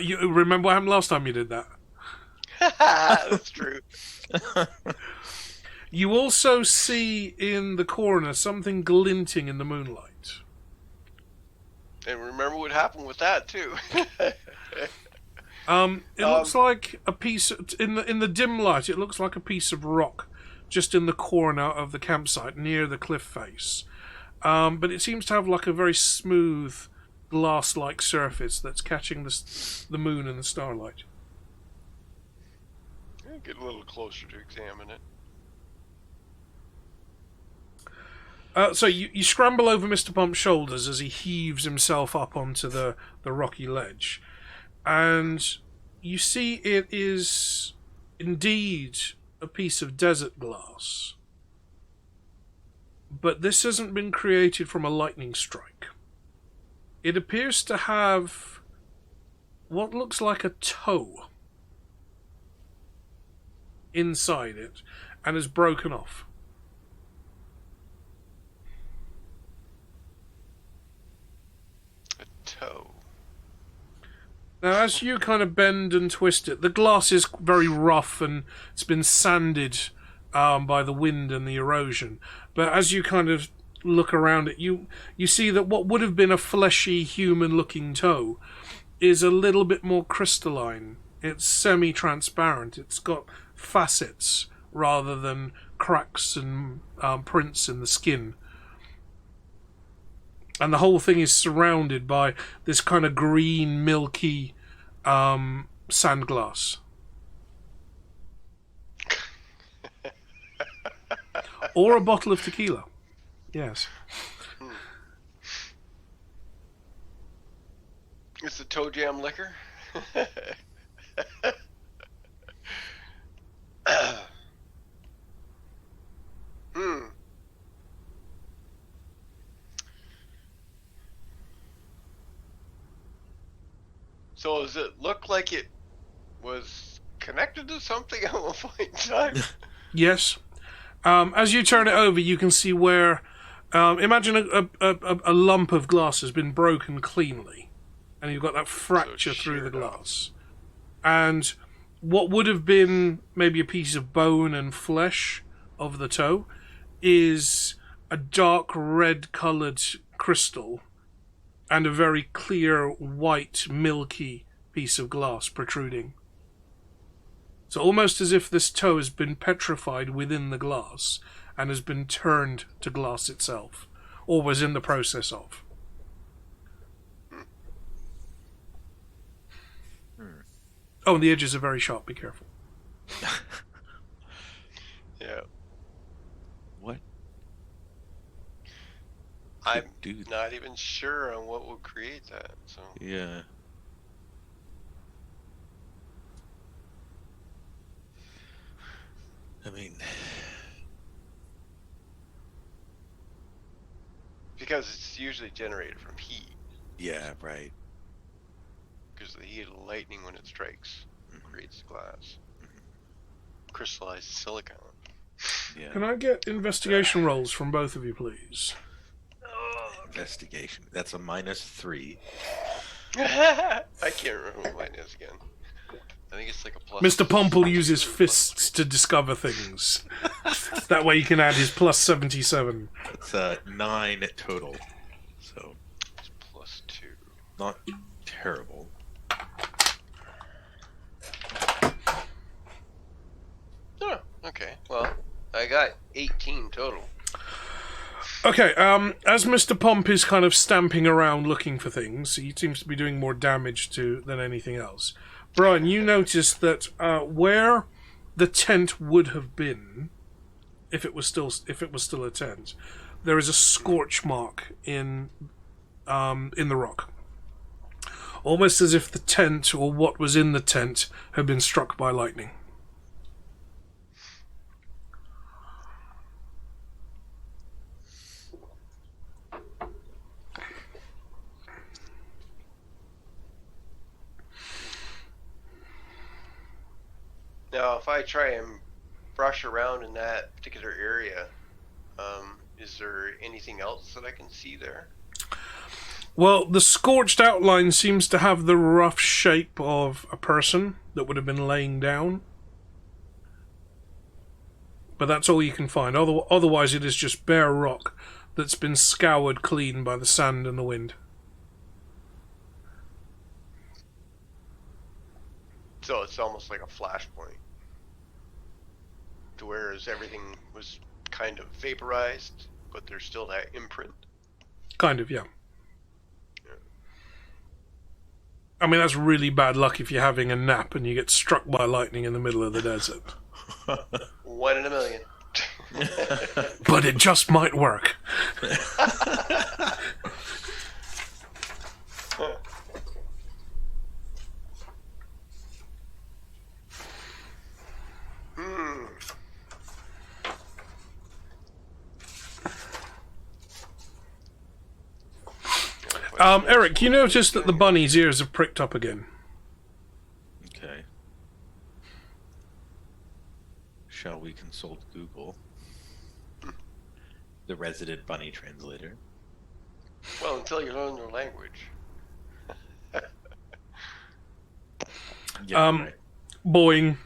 You remember what happened last time you did that? That's true. You also see in the corner something glinting in the moonlight. And remember what happened with that too. It looks like a piece in the dim light. It looks like a piece of rock just in the corner of the campsite near the cliff face. But it seems to have like a very smooth glass-like surface that's catching the moon and the starlight. Get a little closer to examine it. So you scramble over Mr. Pump's shoulders as he heaves himself up onto the rocky ledge. And you see it is indeed a piece of desert glass. But this hasn't been created from a lightning strike. It appears to have what looks like a toe inside it and is broken off. A toe. Now, as you kind of bend and twist it, the glass is very rough and it's been sanded by the wind and the erosion. But as you kind of look around it, you see that what would have been a fleshy, human-looking toe is a little bit more crystalline. It's semi-transparent. It's got facets rather than cracks and prints in the skin. And the whole thing is surrounded by this kind of green, milky sandglass. Or a bottle of tequila. Yes. It's the toe jam liquor. So does it look like it was connected to something at one point in time? Yes. As you turn it over, you can see where... imagine a lump of glass has been broken cleanly. And you've got that fracture through the glass. And what would have been maybe a piece of bone and flesh of the toe is a dark red-coloured crystal and a very clear, white, milky piece of glass protruding. So almost as if this toe has been petrified within the glass and has been turned to glass itself, or was in the process of. Oh, and the edges are very sharp, be careful. Yeah. What? I'm Dude. not even sure on what will create that. So Yeah. I mean, because it's usually generated from heat. yeah, right. because the heat of the lightning when it strikes creates glass. Crystallized silicon. Yeah. Can I get investigation rolls from both of you, please? Investigation. That's a -3. I can't remember what mine is again. I think it's like a plus. Mr. Pomple uses fists to discover things. That way he can add his plus 77. It's 9 total. So It's +2. not terrible. Oh, okay. Well, I got 18 total. Okay, as Mr. Pomp is kind of stamping around looking for things, he seems to be doing more damage than anything else. Brian, you notice that where the tent would have been, if it was still a tent, there is a scorch mark in the rock, almost as if the tent or what was in the tent had been struck by lightning. Now, if I try and brush around in that particular area, is there anything else that I can see there? Well, the scorched outline seems to have the rough shape of a person that would have been laying down. But that's all you can find. Otherwise, it is just bare rock that's been scoured clean by the sand and the wind. So it's almost like a flashpoint. To whereas everything was kind of vaporized, but there's still that imprint. Kind of, yeah. I mean, that's really bad luck if you're having a nap and you get struck by lightning in the middle of the desert. 1 in a million. But it just might work. Eric, you notice that the bunny's ears have pricked up again. Okay. Shall we consult Google, the resident bunny translator? Well, until you learn their language. Yeah, right. Boing.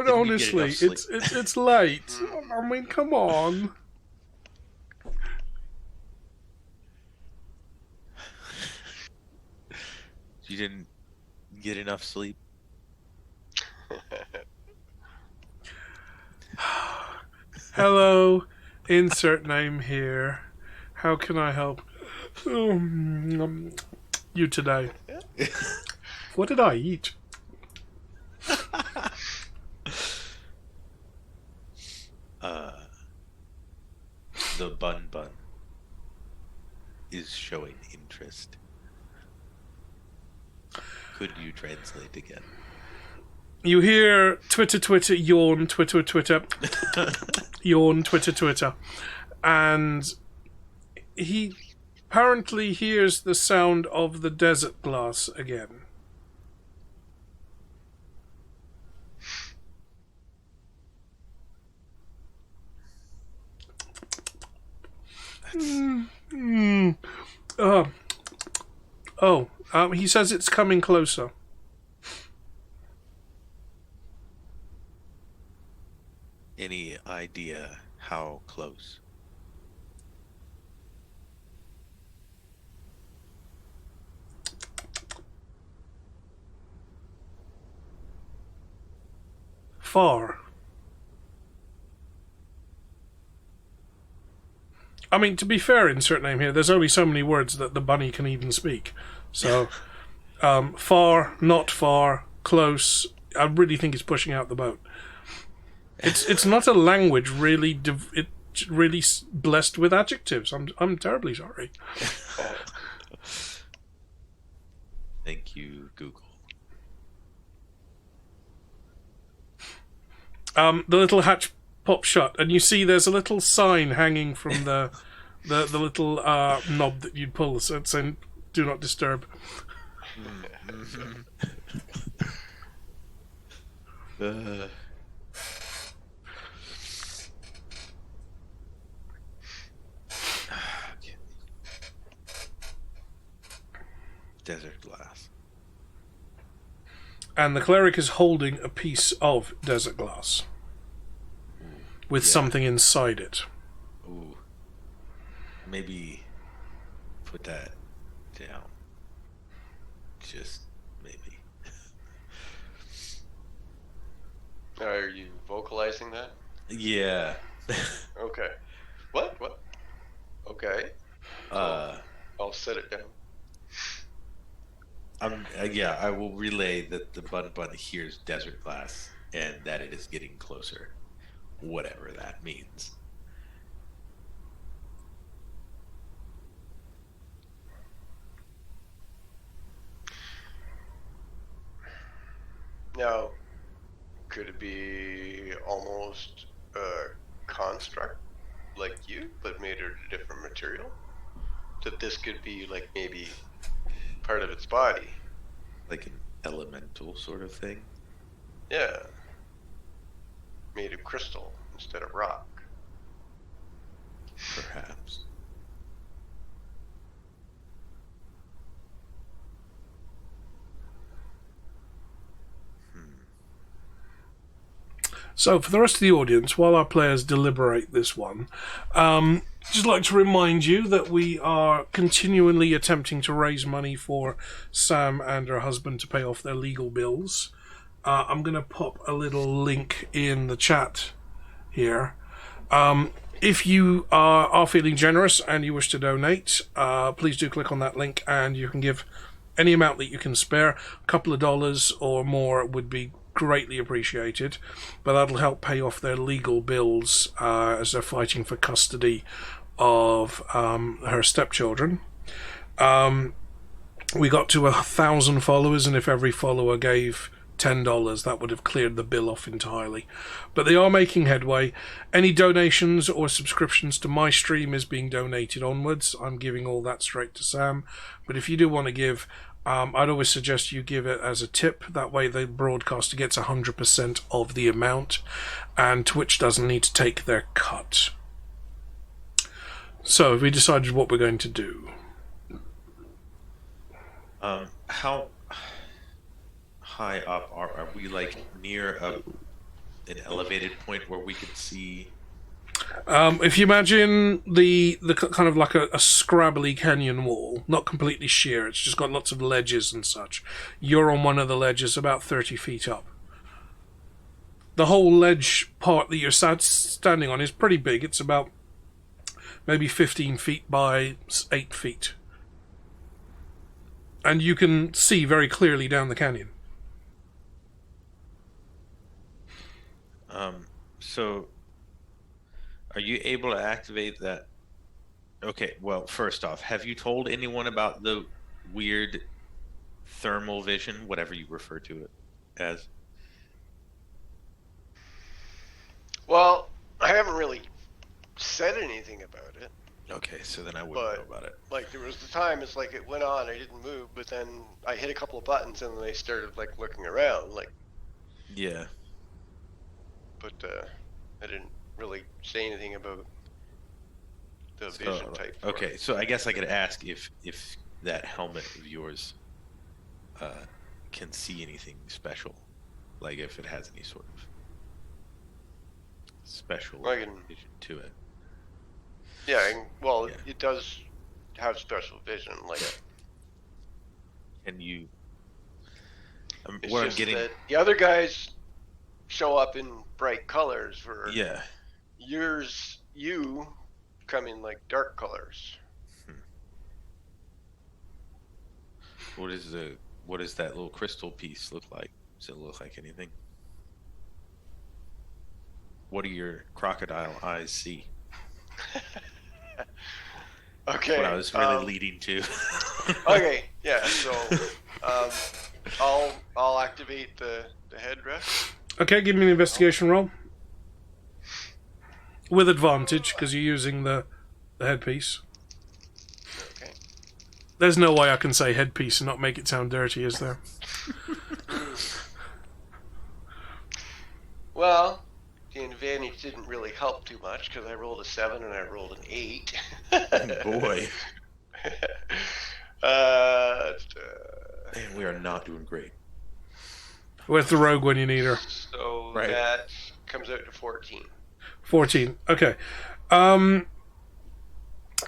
Honestly, it's late. I mean, come on. You didn't get enough sleep? Hello, insert name here. How can I help you today? What did I eat? The bun is showing interest. Could you translate again? You hear Twitter, yawn, Twitter, yawn, Twitter, and he apparently hears the sound of the desert glass again. He says it's coming closer. Any idea how close? Far. I mean, to be fair, insert name here, there's only so many words that the bunny can even speak. So, far, not far, close. I really think it's pushing out the boat. It's not a language really really blessed with adjectives. I'm terribly sorry. Thank you, Google. The little hatch pops shut, and you see there's a little sign hanging from the little knob that you'd pull. So it's saying, do not disturb. Desert glass. And the cleric is holding a piece of desert glass with something inside it. Ooh. Maybe put that down. Just maybe. Are you vocalizing that? Yeah. Okay. What? Okay. I'll set it down. I will relay that the Bun Bun hears desert glass and that it is getting closer, whatever that means. Now, could it be almost a construct like you, but made of a different material? That this could be like maybe part of its body. Like an elemental sort of thing? Yeah. Made of crystal instead of rock. Perhaps. So, for the rest of the audience, while our players deliberate this one, just like to remind you that we are continually attempting to raise money for Sam and her husband to pay off their legal bills. I'm going to pop a little link in the chat here. If you are feeling generous and you wish to donate, please do click on that link and you can give any amount that you can spare. A couple of dollars or more would be greatly appreciated, but that'll help pay off their legal bills as they're fighting for custody of her stepchildren. We got to 1,000 followers, and if every follower gave $10, that would have cleared the bill off entirely. But they are making headway. Any donations or subscriptions to my stream is being donated onwards. I'm giving all that straight to Sam. But if you do want to give, I'd always suggest you give it as a tip. That way the broadcaster gets 100% of the amount, and Twitch doesn't need to take their cut. So we decided what we're going to do. How high up are we? Like near an elevated point where we could see? If you imagine the kind of like a scrabbly canyon wall, not completely sheer, it's just got lots of ledges and such. You're on one of the ledges about 30 feet up. The whole ledge part that you're standing on is pretty big. It's about maybe 15 feet by 8 feet. And you can see very clearly down the canyon. So are you able to activate that? Okay, well, first off, have you told anyone about the weird thermal vision, whatever you refer to it as? Well, I haven't really said anything about it. Okay, so then I wouldn't know about it. Like, there was the time, it's like it went on, I didn't move, but then I hit a couple of buttons and then they started, like, looking around, like... Yeah. But, I didn't really say anything about the vision type. Okay, so I guess I could ask if that helmet of yours can see anything special, like if it has any sort of special vision to it. Yeah, well, it does have special vision, like. And you. It's where just I'm getting. that the other guys show up in bright colors, where you come in like dark colors. What does that little crystal piece look like? Does it look like anything? What do your crocodile eyes see? Okay. What I was really leading to. Okay, yeah. So, I'll activate the headdress. Okay, give me an investigation roll with advantage because you're using the headpiece. Okay. There's no way I can say headpiece and not make it sound dirty, is there? Well, the advantage didn't really help too much because I rolled a 7 and I rolled an 8. Boy. Man, we are not doing great. Where's the rogue when you need her? So Right. that comes out to 14. 14. Okay.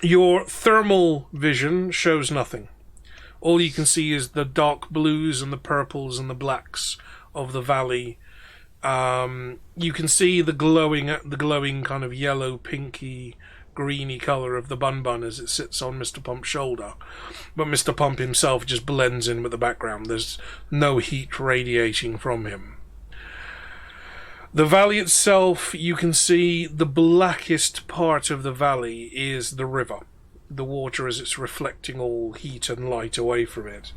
Your thermal vision shows nothing. All you can see is the dark blues and the purples and the blacks of the valley. You can see the glowing kind of yellow, pinky, greeny colour of the bun as it sits on Mr. Pump's shoulder. But Mr. Pump himself just blends in with the background. There's no heat radiating from him. The valley itself, you can see the blackest part of the valley is the river. The water as it's reflecting all heat and light away from it.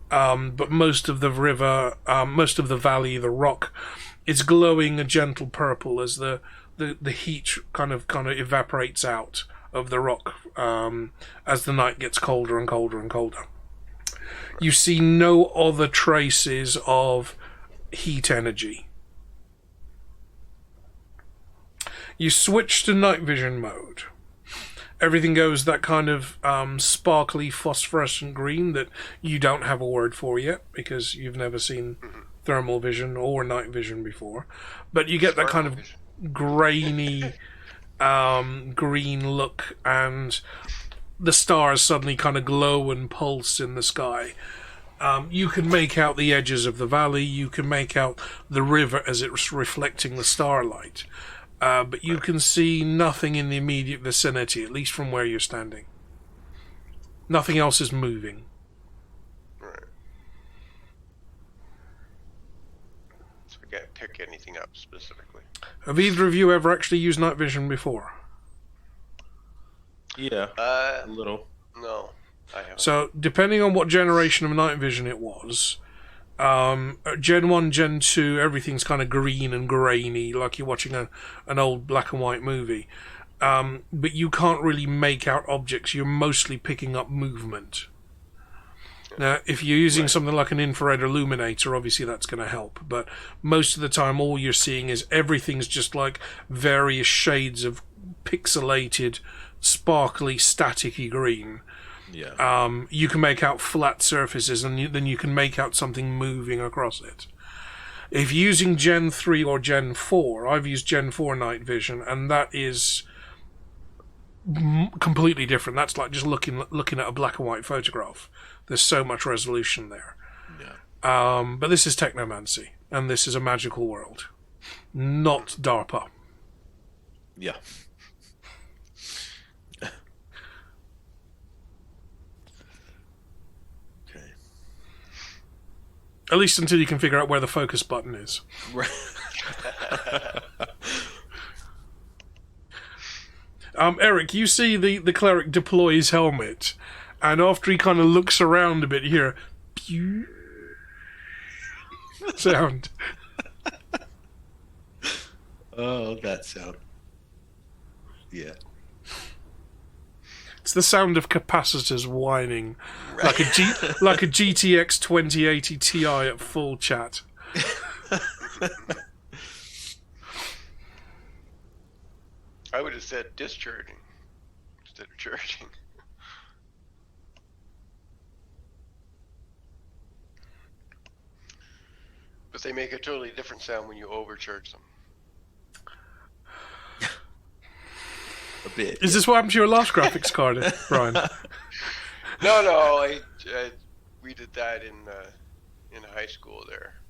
But most of the river, most of the valley, the rock, it's glowing a gentle purple as the heat kind of evaporates out of the rock as the night gets colder and colder and colder. You see no other traces of heat energy. You switch to night vision mode. Everything goes that kind of sparkly phosphorescent green that you don't have a word for yet because you've never seen thermal vision or night vision before. But you get that kind of grainy green look, and the stars suddenly kind of glow and pulse in the sky. You can make out the edges of the valley. You can make out the river as it's reflecting the starlight. But you can see nothing in the immediate vicinity, at least from where you're standing. Nothing else is moving. Right. So I can't pick anything up specifically. Have either of you ever actually used night vision before? Yeah, a little. No, I haven't. So, depending on what generation of night vision it was, Gen 1, Gen 2, everything's kind of green and grainy, like you're watching an old black and white movie. But you can't really make out objects. You're mostly picking up movement. Now, if you're using something like an infrared illuminator, obviously that's going to help. But most of the time, all you're seeing is everything's just like various shades of pixelated, sparkly, staticky green. Yeah. You can make out flat surfaces, and then you can make out something moving across it. If you're using Gen 3 or Gen 4, I've used Gen 4 night vision, and that is completely different. That's like just looking at a black and white photograph. There's so much resolution there. Yeah. But this is technomancy, and this is a magical world, not DARPA. Yeah. At least until you can figure out where the focus button is. Right. Eric, you see the cleric deploy his helmet, and after he kind of looks around a bit, you hear pew sound. Oh, that sound. Yeah. It's the sound of capacitors whining, like a GTX 2080 Ti at full chat. I would have said discharging instead of charging. But they make a totally different sound when you overcharge them. A bit. Is this what happened to your last graphics card, Brian? No, we did that in high school there.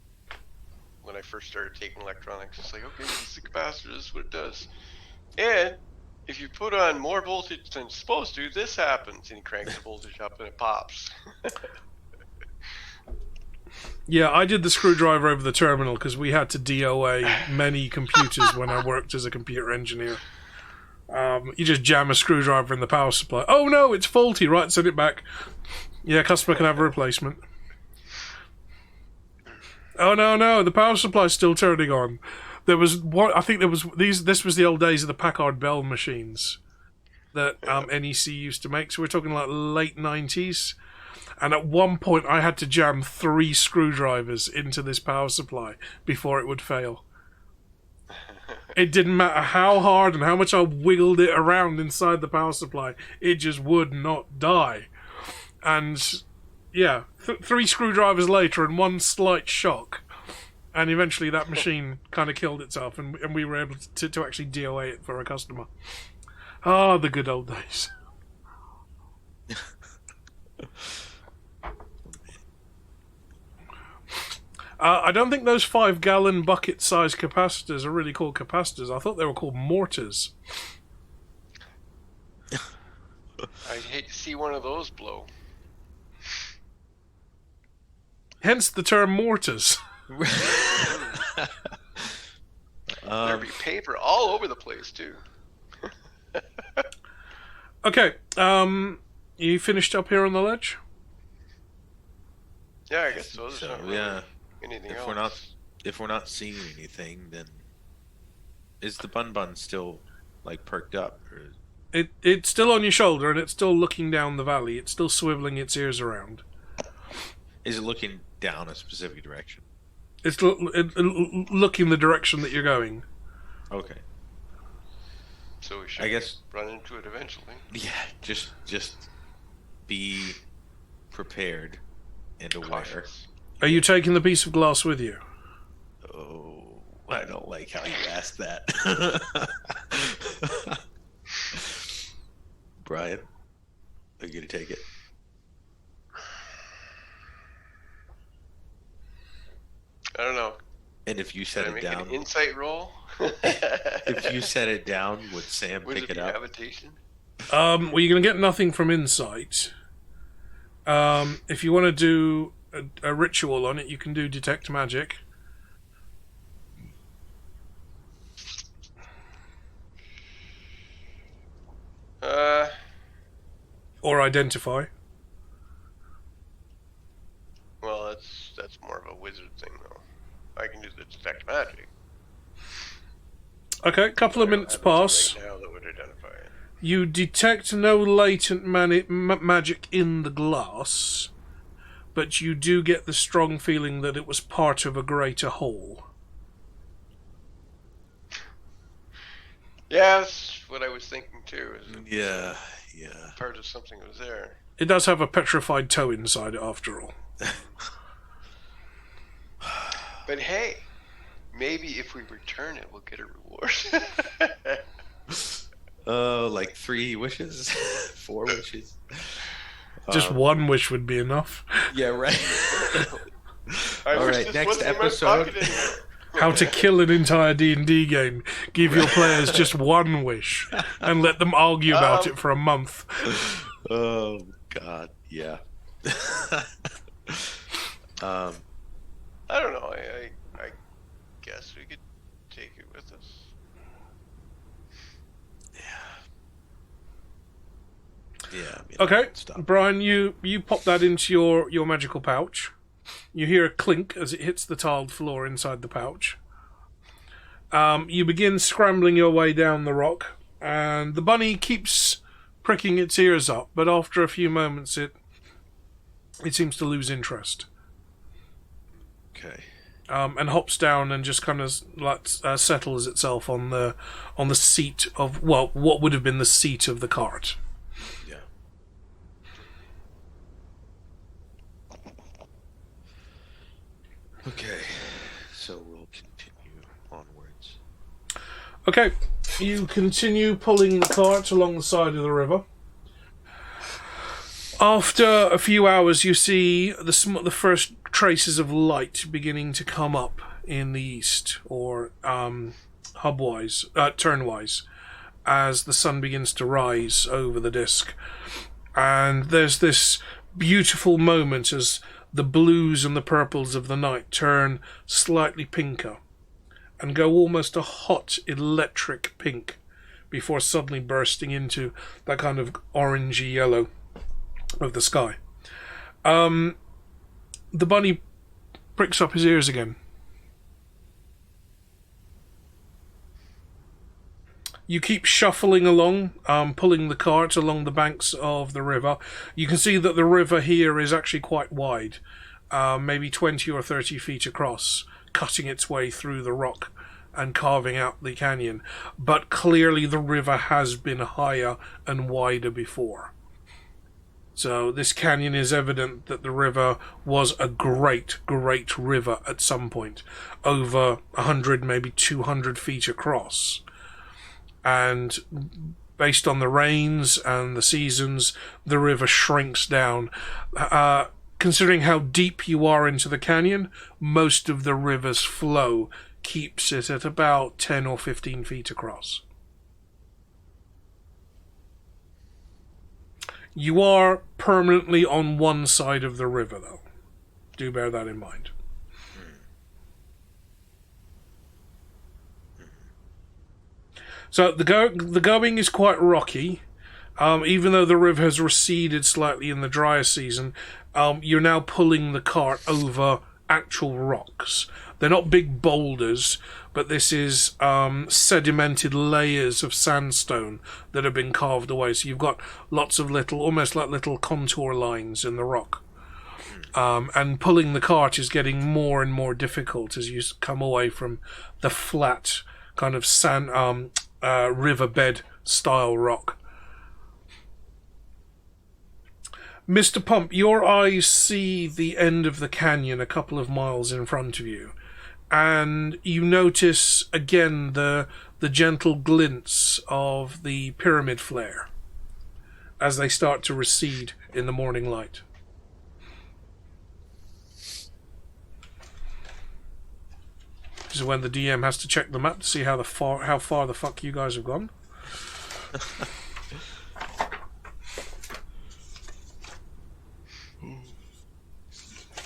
When I first started taking electronics, it's like, okay, this is the capacitor, this is what it does. And if you put on more voltage than it's supposed to, this happens. And he cranks the voltage up and it pops. Yeah, I did the screwdriver over the terminal because we had to DOA many computers when I worked as a computer engineer. You just jam a screwdriver in the power supply. Oh no, it's faulty. Right, send it back. Yeah, customer can have a replacement. Oh no, the power supply's still turning on. There was one. I think there was these. This was the old days of the Packard Bell machines. that NEC used to make. So we're talking like late 90s. And at one point, I had to jam 3 screwdrivers into this power supply before it would fail. It didn't matter how hard and how much I wiggled it around inside the power supply. It just would not die. And, yeah, 3 screwdrivers later and 1 slight shock. And eventually that machine kind of killed itself, and we were able to actually DOA it for a customer. Ah, the good old days. I don't think those 5-gallon bucket-sized capacitors are really called capacitors. I thought they were called mortars. I'd hate to see one of those blow. Hence the term mortars. There'd be paper all over the place, too. Okay, you finished up here on the ledge? Yeah, I guess so. There's So, not really yeah. anything If else. we're not seeing anything, then is the bun still like perked up? Or... It's still on your shoulder, and it's still looking down the valley. It's still swiveling its ears around. Is it looking down a specific direction? It's looking the direction that you're going. Okay. So we should I guess. run into it eventually. Yeah, just be prepared and aware. Cautious. Are you taking the piece of glass with you? Oh, I don't like how you asked that. Brian, are you gonna take it? I don't know. And if you set Can I it make down, an insight roll? if you set it down, would Sam Would pick it it be up? habitation? Well, you're going to get nothing from insight. If you want to do a ritual on it, you can do detect magic. Or identify. Well, that's more of a wizard thing, though. I can do the detect magic. Okay, a couple of I don't minutes have anything pass. right now that would identify it. You detect no latent magic in the glass, but you do get the strong feeling that it was part of a greater whole. Yeah, that's what I was thinking too. Is it Yeah. part of something that was there. It does have a petrified toe inside it, after all. But hey, maybe if we return it, we'll get a reward. Like 3 wishes, 4 wishes. Just one wish would be enough. Yeah, right. I All wish right, this next wasn't in my episode. pocket anymore. How to kill an entire D&D game. Give your players just one wish and let them argue about it for a month. Oh God, yeah. I don't know. I guess we could take it with us. Yeah. Okay, Stop. Brian, you pop that into your magical pouch. You hear a clink as it hits the tiled floor inside the pouch. You begin scrambling your way down the rock, and the bunny keeps pricking its ears up, but after a few moments it seems to lose interest. Okay. And hops down and just kind of settles itself on the seat of, well, what would have been the seat of the cart. Yeah. Okay. So we'll continue onwards. Okay, you continue pulling the cart along the side of the river. After a few hours, you see the first traces of light beginning to come up in the east, or turnwise, as the sun begins to rise over the disk. And there's this beautiful moment as the blues and the purples of the night turn slightly pinker and go almost a hot electric pink before suddenly bursting into that kind of orangey yellow of the sky. The bunny pricks up his ears again. You keep shuffling along, pulling the cart along the banks of the river. You can see that the river here is actually quite wide, maybe 20 or 30 feet across, cutting its way through the rock and carving out the canyon. But clearly the river has been higher and wider before. So this canyon is evident that the river was a great, great river at some point, over 100, maybe 200 feet across. And based on the rains and the seasons, the river shrinks down. Considering how deep you are into the canyon, most of the river's flow keeps it at about 10 or 15 feet across. You are permanently on one side of the river, though. Do bear that in mind. So the going is quite rocky. Even though the river has receded slightly in the drier season, you're now pulling the cart over actual rocks. They're not big boulders, but this is sedimented layers of sandstone that have been carved away. So you've got lots of little, almost like little contour lines in the rock. And pulling the cart is getting more and more difficult as you come away from the flat kind of sand, riverbed style rock. Mr. Pump, your eyes see the end of the canyon a couple of miles in front of you, and you notice again the gentle glints of the pyramid flare as they start to recede in the morning light. This is when the DM has to check the map to see how far the fuck you guys have gone.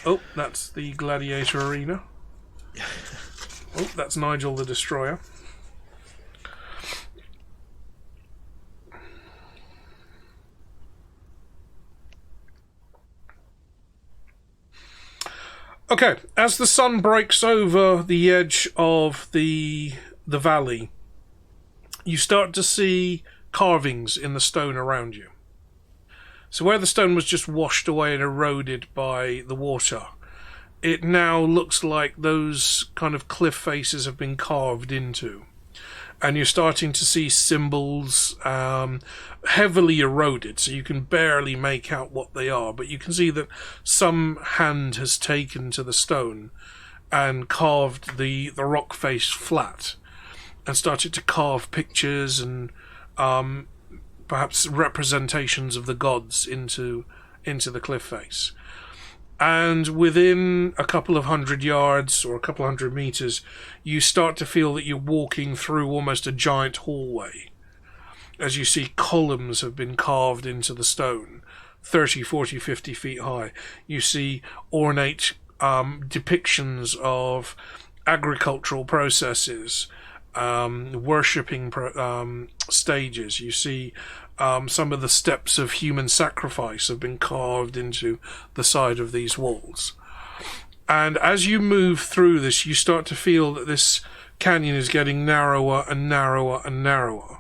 Oh, that's the Gladiator Arena. Oh, that's Nigel the Destroyer. Okay, as the sun breaks over the edge of the valley, you start to see carvings in the stone around you. So where the stone was just washed away and eroded by the water, it now looks like those kind of cliff faces have been carved into. And you're starting to see symbols heavily eroded, so you can barely make out what they are, but you can see that some hand has taken to the stone and carved the rock face flat and started to carve pictures and perhaps representations of the gods into the cliff face. And within a couple of 100 yards or a couple of 100 meters, you start to feel that you're walking through almost a giant hallway. As you see, columns have been carved into the stone, 30, 40, 50 feet high. You see ornate depictions of agricultural processes, worshipping stages. You see some of the steps of human sacrifice have been carved into the side of these walls. And as you move through this, you start to feel that this canyon is getting narrower and narrower and narrower.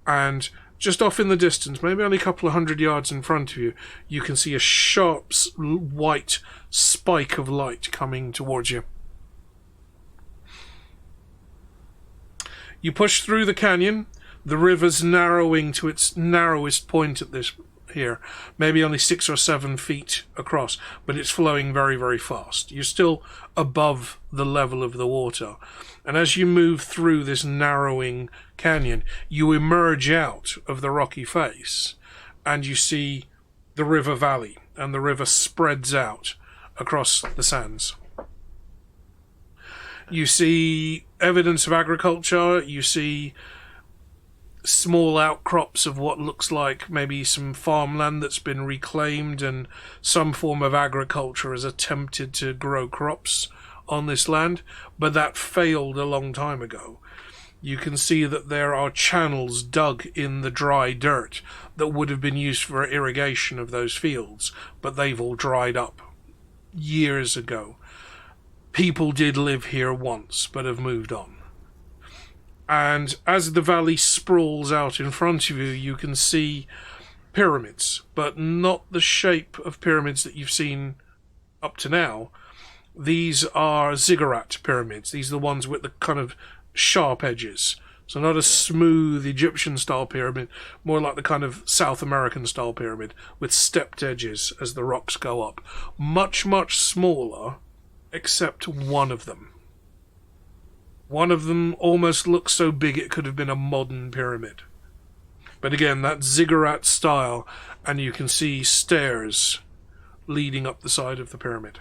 And just off in the distance, maybe only a couple of 100 yards in front of you, you can see a sharp white spike of light coming towards you. You push through the canyon. The river's narrowing to its narrowest point at this here, maybe only 6 or 7 feet across, but it's flowing very, very fast. You're still above the level of the water. And as you move through this narrowing canyon, you emerge out of the rocky face and you see the river valley, and the river spreads out across the sands. You see evidence of agriculture. You see small outcrops of what looks like maybe some farmland that's been reclaimed, and some form of agriculture has attempted to grow crops on this land, but that failed a long time ago. You can see that there are channels dug in the dry dirt that would have been used for irrigation of those fields, but they've all dried up years ago. People did live here once, but have moved on. And as the valley sprawls out in front of you, you can see pyramids, but not the shape of pyramids that you've seen up to now. These are Ziggurat Pyramids. These are the ones with the kind of sharp edges. So not a smooth Egyptian-style pyramid, more like the kind of South American-style pyramid with stepped edges as the rocks go up. Much, much smaller, except one of them. One of them almost looks so big it could have been a modern pyramid. But again, that's Ziggurat style, and you can see stairs leading up the side of the pyramid.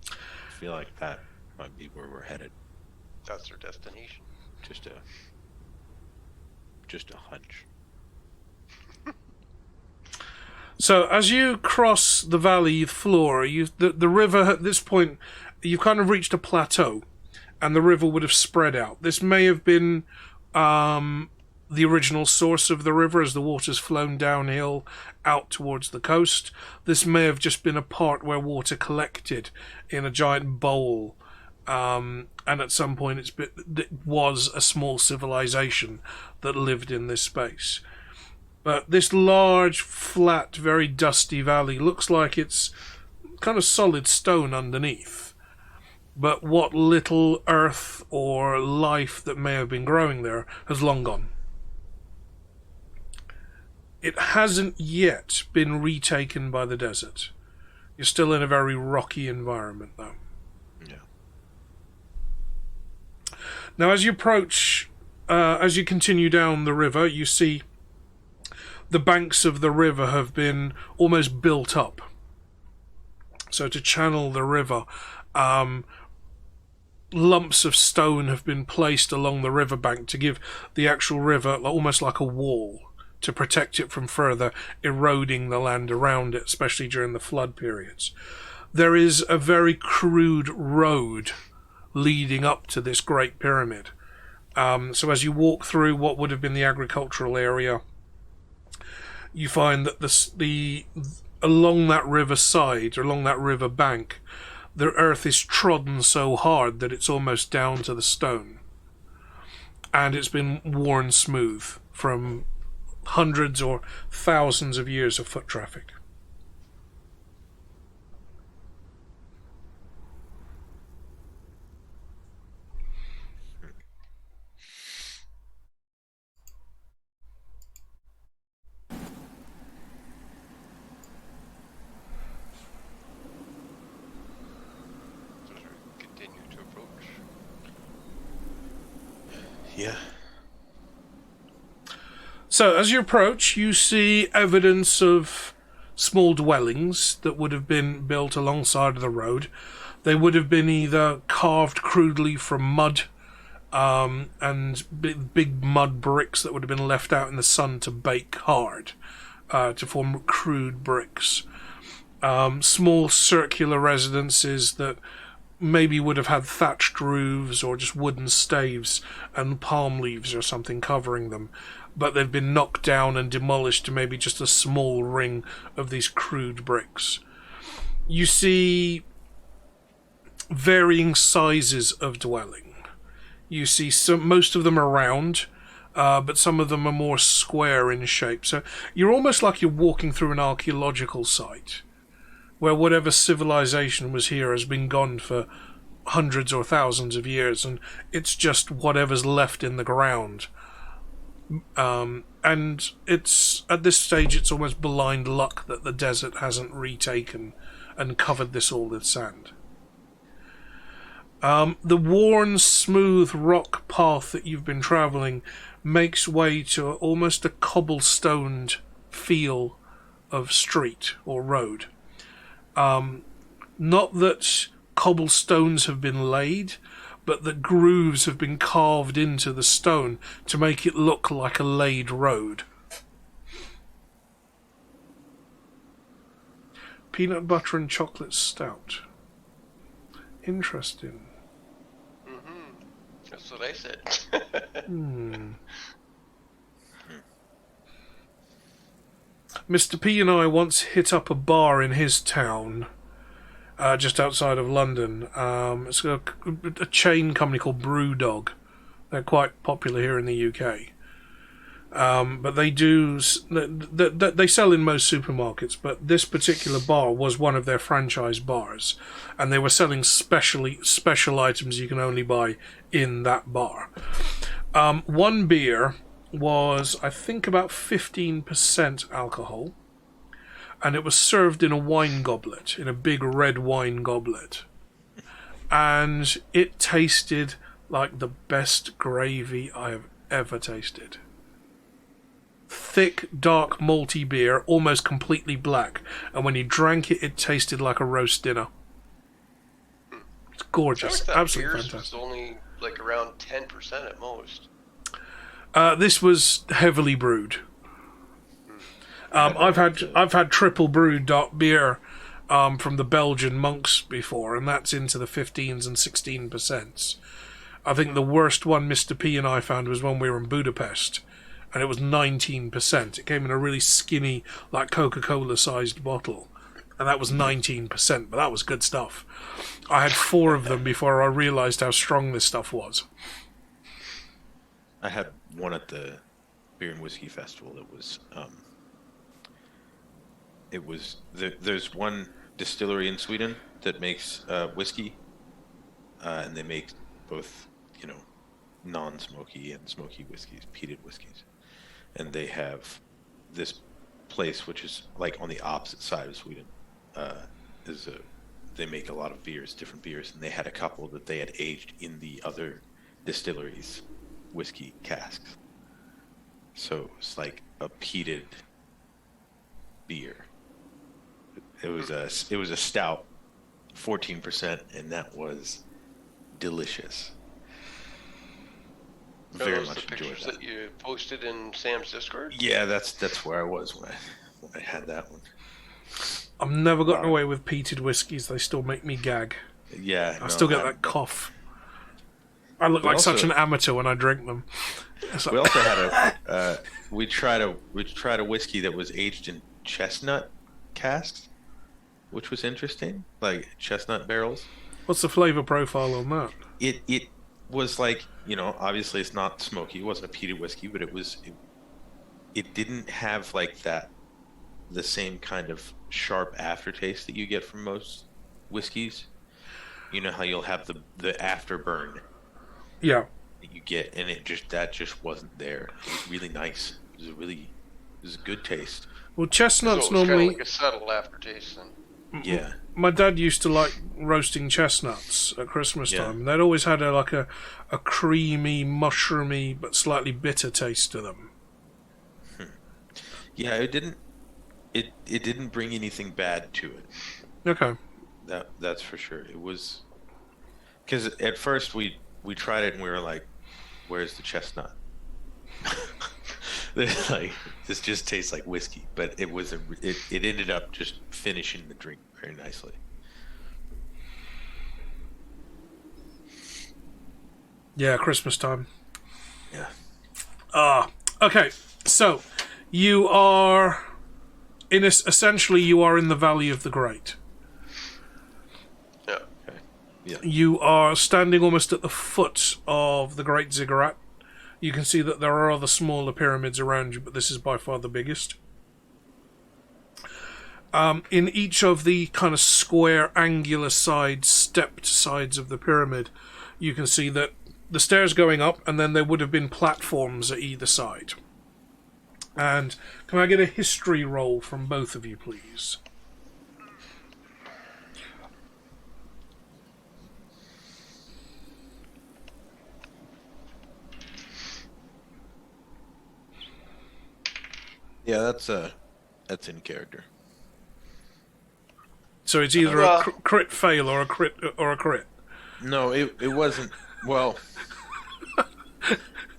I feel like that might be where we're headed. That's their destination. Just a hunch. So as you cross the valley floor, the river at this point, you've kind of reached a plateau, and the river would have spread out. This may have been the original source of the river as the water's flown downhill out towards the coast. This may have just been a part where water collected in a giant bowl, and at some point it was a small civilization that lived in this space. But this large, flat, very dusty valley looks like it's kind of solid stone underneath. But what little earth or life that may have been growing there has long gone. It hasn't yet been retaken by the desert. You're still in a very rocky environment, though. Yeah. Now, as you approach, as you continue down the river, you see the banks of the river have been almost built up. So to channel the river, lumps of stone have been placed along the riverbank to give the actual river almost like a wall to protect it from further eroding the land around it, especially during the flood periods. There is a very crude road leading up to this great pyramid. So as you walk through what would have been the agricultural area, you find that along that river side, or along that river bank, the earth is trodden so hard that it's almost down to the stone. And it's been worn smooth from hundreds or thousands of years of foot traffic. Yeah. So as you approach, you see evidence of small dwellings that would have been built alongside of the road. They would have been either carved crudely from mud, and big mud bricks that would have been left out in the sun to bake hard, to form crude bricks. Small circular residences that maybe would have had thatched roofs or just wooden staves and palm leaves or something covering them, but they've been knocked down and demolished to maybe just a small ring of these crude bricks. You see varying sizes of dwelling. You see most of them are round, but some of them are more square in shape. So you're almost like you're walking through an archaeological site, where whatever civilization was here has been gone for hundreds or thousands of years, and it's just whatever's left in the ground. And it's at this stage it's almost blind luck that the desert hasn't retaken and covered this all with sand. The worn, smooth rock path that you've been travelling makes way to almost a cobblestoned feel of street or road. Not that cobblestones have been laid, but that grooves have been carved into the stone to make it look like a laid road. Peanut butter and chocolate stout. Interesting. That's what I said. Mr. P and I once hit up a bar in his town. just outside of London. It's a chain company called Brewdog. They're quite popular here in the UK. But they sell in most supermarkets, but this particular bar was one of their franchise bars, and they were selling special items you can only buy in that bar. One beer was, I think, about 15% alcohol, and it was served in a wine goblet, in a big red wine goblet, and it tasted like the best gravy I have ever tasted. Thick, dark, malty beer, almost completely black, and when you drank it, it tasted like a roast dinner. It's gorgeous, absolutely fantastic. Was only like around 10% at most. This was heavily brewed. I've had triple brewed dark beer from the Belgian monks before, and that's into the 15s and 16%. I think the worst one Mr. P and I found was when we were in Budapest, and it was 19%. It came in a really skinny, like Coca-Cola sized bottle, and that was 19%, but that was good stuff. I had 4 of them before I realised how strong this stuff was. I had one at the Beer and Whiskey Festival. There's one distillery in Sweden that makes whiskey, and they make both, non-smoky and smoky whiskeys, peated whiskeys. And they have this place which is like on the opposite side of Sweden. They make a lot of beers, different beers, and they had a couple that they had aged in the other distilleries' whiskey casks. So it's like a peated beer. It was a stout, 14%, and that was delicious. Very much the enjoyed pictures that. that you posted in Sam's Discord? Yeah, that's where I was when I had that one. I've never gotten away with peated whiskies. They still make me gag. Yeah, I still get that cough. I look like such an amateur when I drink them. We also had we tried a whiskey that was aged in chestnut casks, which was interesting, like chestnut barrels. What's the flavor profile on that? It was like, obviously it's not smoky. It wasn't a peated whiskey, but it didn't have like the same kind of sharp aftertaste that you get from most whiskeys. You know how you'll have the afterburn. Yeah. That you get, and that just wasn't there. It was really nice. It was a good taste. Well, chestnuts so it was normally kind of like a subtle aftertaste then. Yeah. My dad used to like roasting chestnuts at Christmas time. And they'd always had a creamy, mushroomy, but slightly bitter taste to them. Yeah, it didn't bring anything bad to it. Okay. That's for sure. It was because at first we tried it and we were like, "Where's the chestnut?" Like, this just tastes like whiskey, but it ended up just finishing the drink very nicely. Yeah, Christmas time. Yeah. Okay. So, you are essentially you are in the Valley of the Great. Yeah. Okay. Yeah. You are standing almost at the foot of the Great Ziggurat. You can see that there are other smaller pyramids around you, but this is by far the biggest. In each of the kind of square, angular sides, stepped sides of the pyramid, you can see that the stairs going up, and then there would have been platforms at either side. And can I get a history roll from both of you, please? Yeah, that's in character. So it's either a crit fail or a crit. No, it wasn't. Well,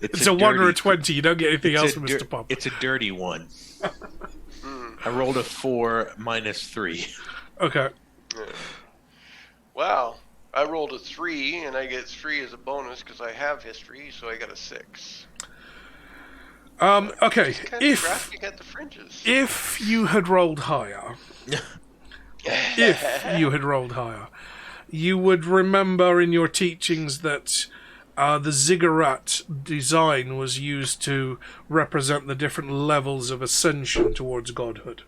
it's a 1 or a 20. You don't get anything else from Mr. Pop. It's a dirty one. I rolled a 4 minus 3. Okay. Yeah. Wow. I rolled a 3, and I get 3 as a bonus because I have history, so I got a 6. Okay. Just kind of grasping at the fringes. If you had rolled higher, if you had rolled higher. You would remember in your teachings that the ziggurat design was used to represent the different levels of ascension towards godhood.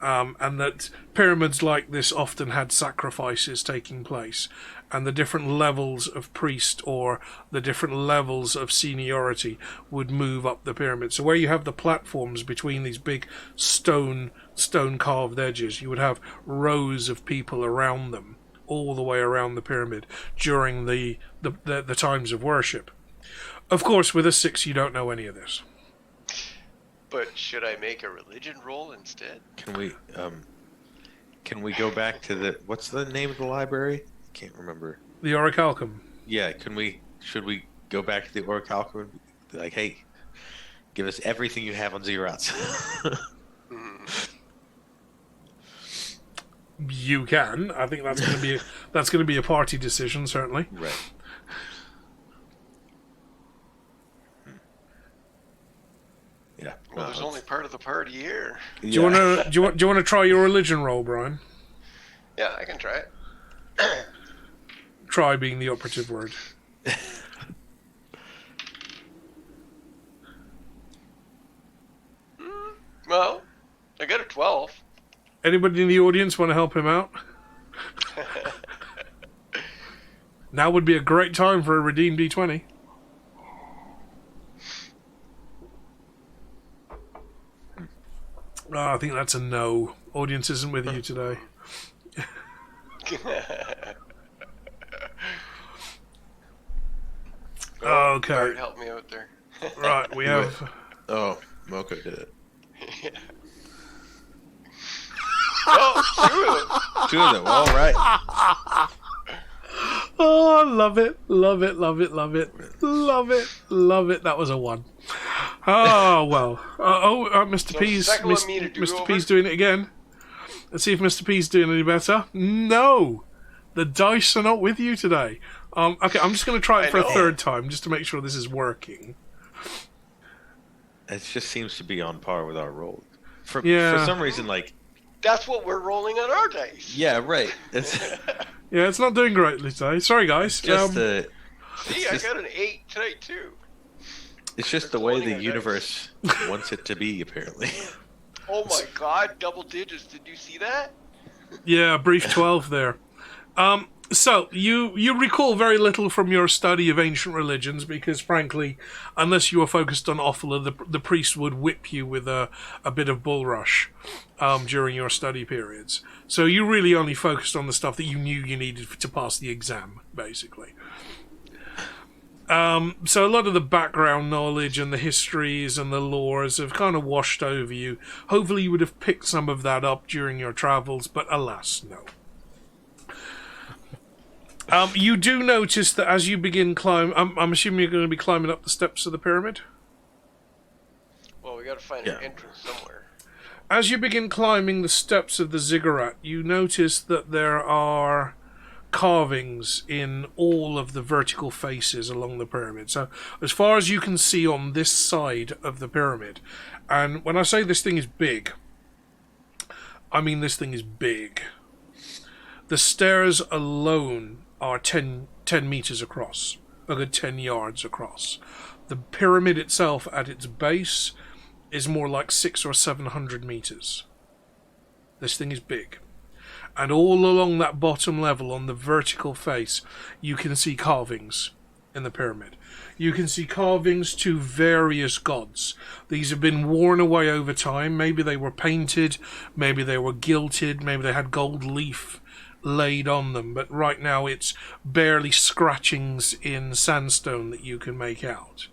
And that pyramids like this often had sacrifices taking place, and the different levels of priest or the different levels of seniority would move up the pyramid. So where you have the platforms between these big stone carved edges, you would have rows of people around them, all the way around the pyramid during the times of worship. Of course, with a 6, you don't know any of this. But should I make a religion roll instead? Can we go back to what's the name of the library? Can't remember. The Orichalcum. Yeah, should we go back to the Orichalcum and be like, hey, give us everything you have on Ziggurats? You can. I think that's going to be a party decision, certainly. Right. Yeah. Well, there's only part of the party here. Do you want to try your religion roll, Brian? Yeah, I can try it. Try being the operative word. Well, I got a 12. Anybody in the audience want to help him out? Now would be a great time for a redeemed D20. Oh, I think that's a no. Audience isn't with you today. Okay. Bart, help me out there. Right, we have... Oh, Mocha did it. Yeah. Oh, 2 of them. 2 of them, all right. Oh, love it, love it, love it, love it, love it, love it. That was a 1. Oh, well. Mr. P's, Mr. P's doing it again. Let's see if Mr. P's doing any better. No! The dice are not with you today. Okay, I'm just going to try it for a 3rd time, just to make sure this is working. It just seems to be on par with our roll. For some reason, like... That's what we're rolling on our dice. Yeah, right. Yeah, it's not doing greatly today. Sorry, guys. See, I got an 8 tonight, too. It's just the way the universe wants it to be, apparently. Oh my god, double digits. Did you see that? Yeah, a brief 12 there. So, you recall very little from your study of ancient religions because, frankly, unless you were focused on Ophala, the priest would whip you with a bit of bulrush during your study periods. So you really only focused on the stuff that you knew you needed to pass the exam, basically. So a lot of the background knowledge and the histories and the lores have kind of washed over you. Hopefully you would have picked some of that up during your travels, but alas, no. You do notice that as you begin climb, I'm assuming you're going to be climbing up the steps of the pyramid? Well, we got to find an entrance somewhere. As you begin climbing the steps of the ziggurat, you notice that there are carvings in all of the vertical faces along the pyramid. So, as far as you can see on this side of the pyramid, and when I say this thing is big, I mean this thing is big. The stairs alone are 10 meters across, a good 10 yards across. The pyramid itself at its base is more like 600 or 700 meters. This thing is big. And all along that bottom level on the vertical face, you can see carvings in the pyramid. You can see carvings to various gods. These have been worn away over time. Maybe they were painted, maybe they were gilded, maybe they had gold leaf laid on them, but right now it's barely scratchings in sandstone that you can make out.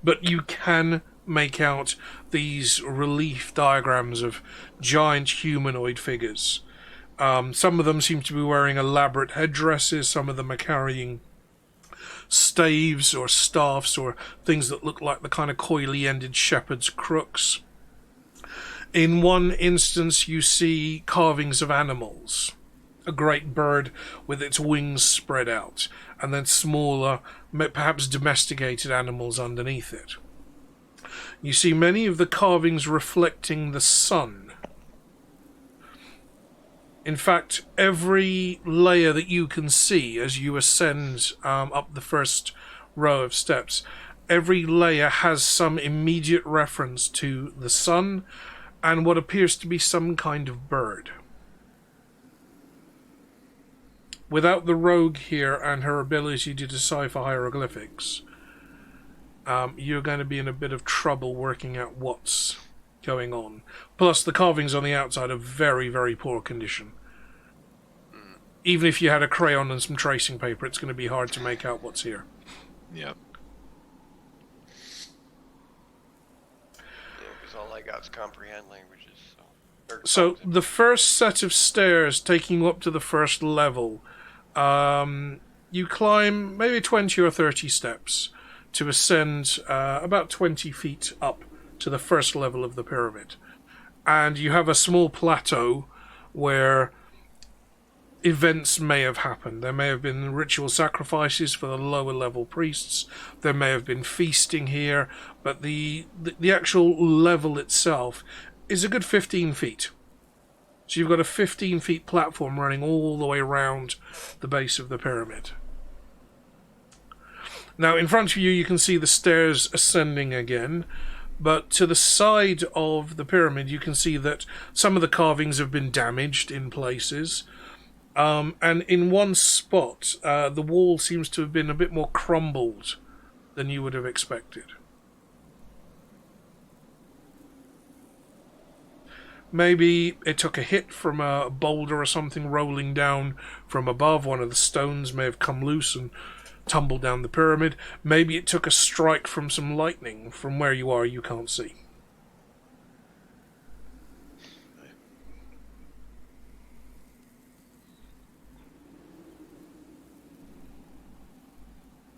But you can make out these relief diagrams of giant humanoid figures. Some of them seem to be wearing elaborate headdresses, some of them are carrying staves or staffs or things that look like the kind of coily-ended shepherd's crooks. In one instance you see carvings of animals. A great bird with its wings spread out, and then smaller, perhaps domesticated animals underneath it. You see many of the carvings reflecting the sun. In fact, every layer that you can see as you ascend up the first row of steps, every layer has some immediate reference to the sun and what appears to be some kind of bird. Without the rogue here and her ability to decipher hieroglyphics, you're going to be in a bit of trouble working out what's going on. Plus, the carvings on the outside are very, very poor condition. Even if you had a crayon and some tracing paper, it's going to be hard to make out what's here. Yeah. Because all I got is comprehend languages. So the first set of stairs taking you up to the first level, you climb maybe 20 or 30 steps to ascend about 20 feet up to the first level of the pyramid. And you have a small plateau where events may have happened. There may have been ritual sacrifices for the lower level priests. There may have been feasting here, but the actual level itself is a good 15 feet. So you've got a 15 feet platform running all the way around the base of the pyramid. Now in front of you, you can see the stairs ascending again, but to the side of the pyramid you can see that some of the carvings have been damaged in places. And in one spot, the wall seems to have been a bit more crumbled than you would have expected. Maybe it took a hit from a boulder or something rolling down from above. One of the stones may have come loose and tumbled down the pyramid. Maybe it took a strike from some lightning. From where you are, you can't see.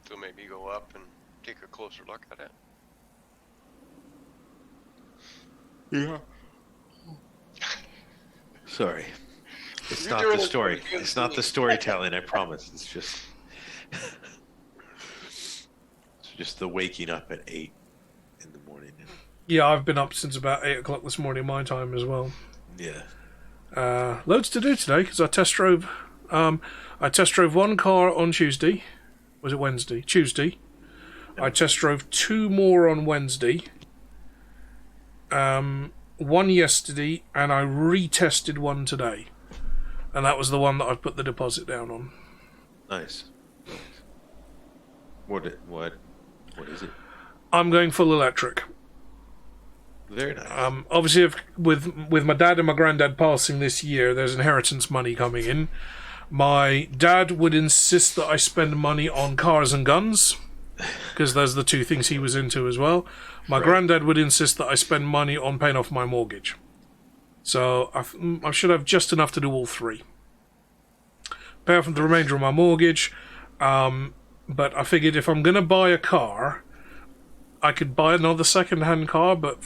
So maybe go up and take a closer look at it. Yeah. Sorry. It's You're not doing the it story. pretty good It's not to the me. storytelling, I promise. It's just the waking up at 8 in the morning. Yeah, I've been up since about 8 o'clock this morning, my time as well. Yeah. Loads to do today because I test drove. I test drove one car on Tuesday. Was it Wednesday? Tuesday. I test drove 2 more on Wednesday. One yesterday, and I retested one today. And that was the one that I've put the deposit down on. Nice. What is it? I'm going full electric. Very nice. Obviously, with my dad and my granddad passing this year, there's inheritance money coming in. My dad would insist that I spend money on cars and guns, because those are the 2 things he was into as well. My granddad would insist that I spend money on paying off my mortgage. So I should have just enough to do all 3. Pay off the remainder of my mortgage. But I figured if I'm going to buy a car, I could buy another second-hand car, but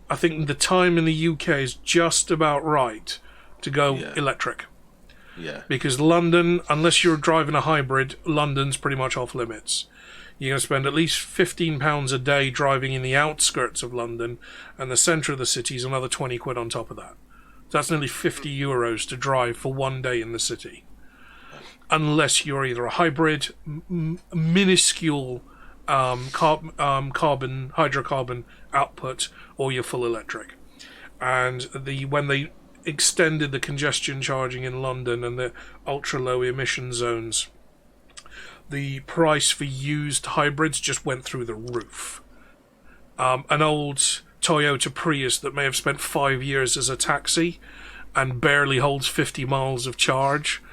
I think the time in the UK is just about right to go electric. Yeah. Because London, unless you're driving a hybrid, London's pretty much off limits. You're going to spend at least £15 a day driving in the outskirts of London, and the centre of the city is another 20 quid on top of that. So that's nearly €50 to drive for one day in the city. Unless you're either a hybrid, minuscule hydrocarbon output, or you're full electric. And when they extended the congestion charging in London and the ultra-low emission zones, the price for used hybrids just went through the roof. An old Toyota Prius that may have spent 5 years as a taxi and barely holds 50 miles of charge,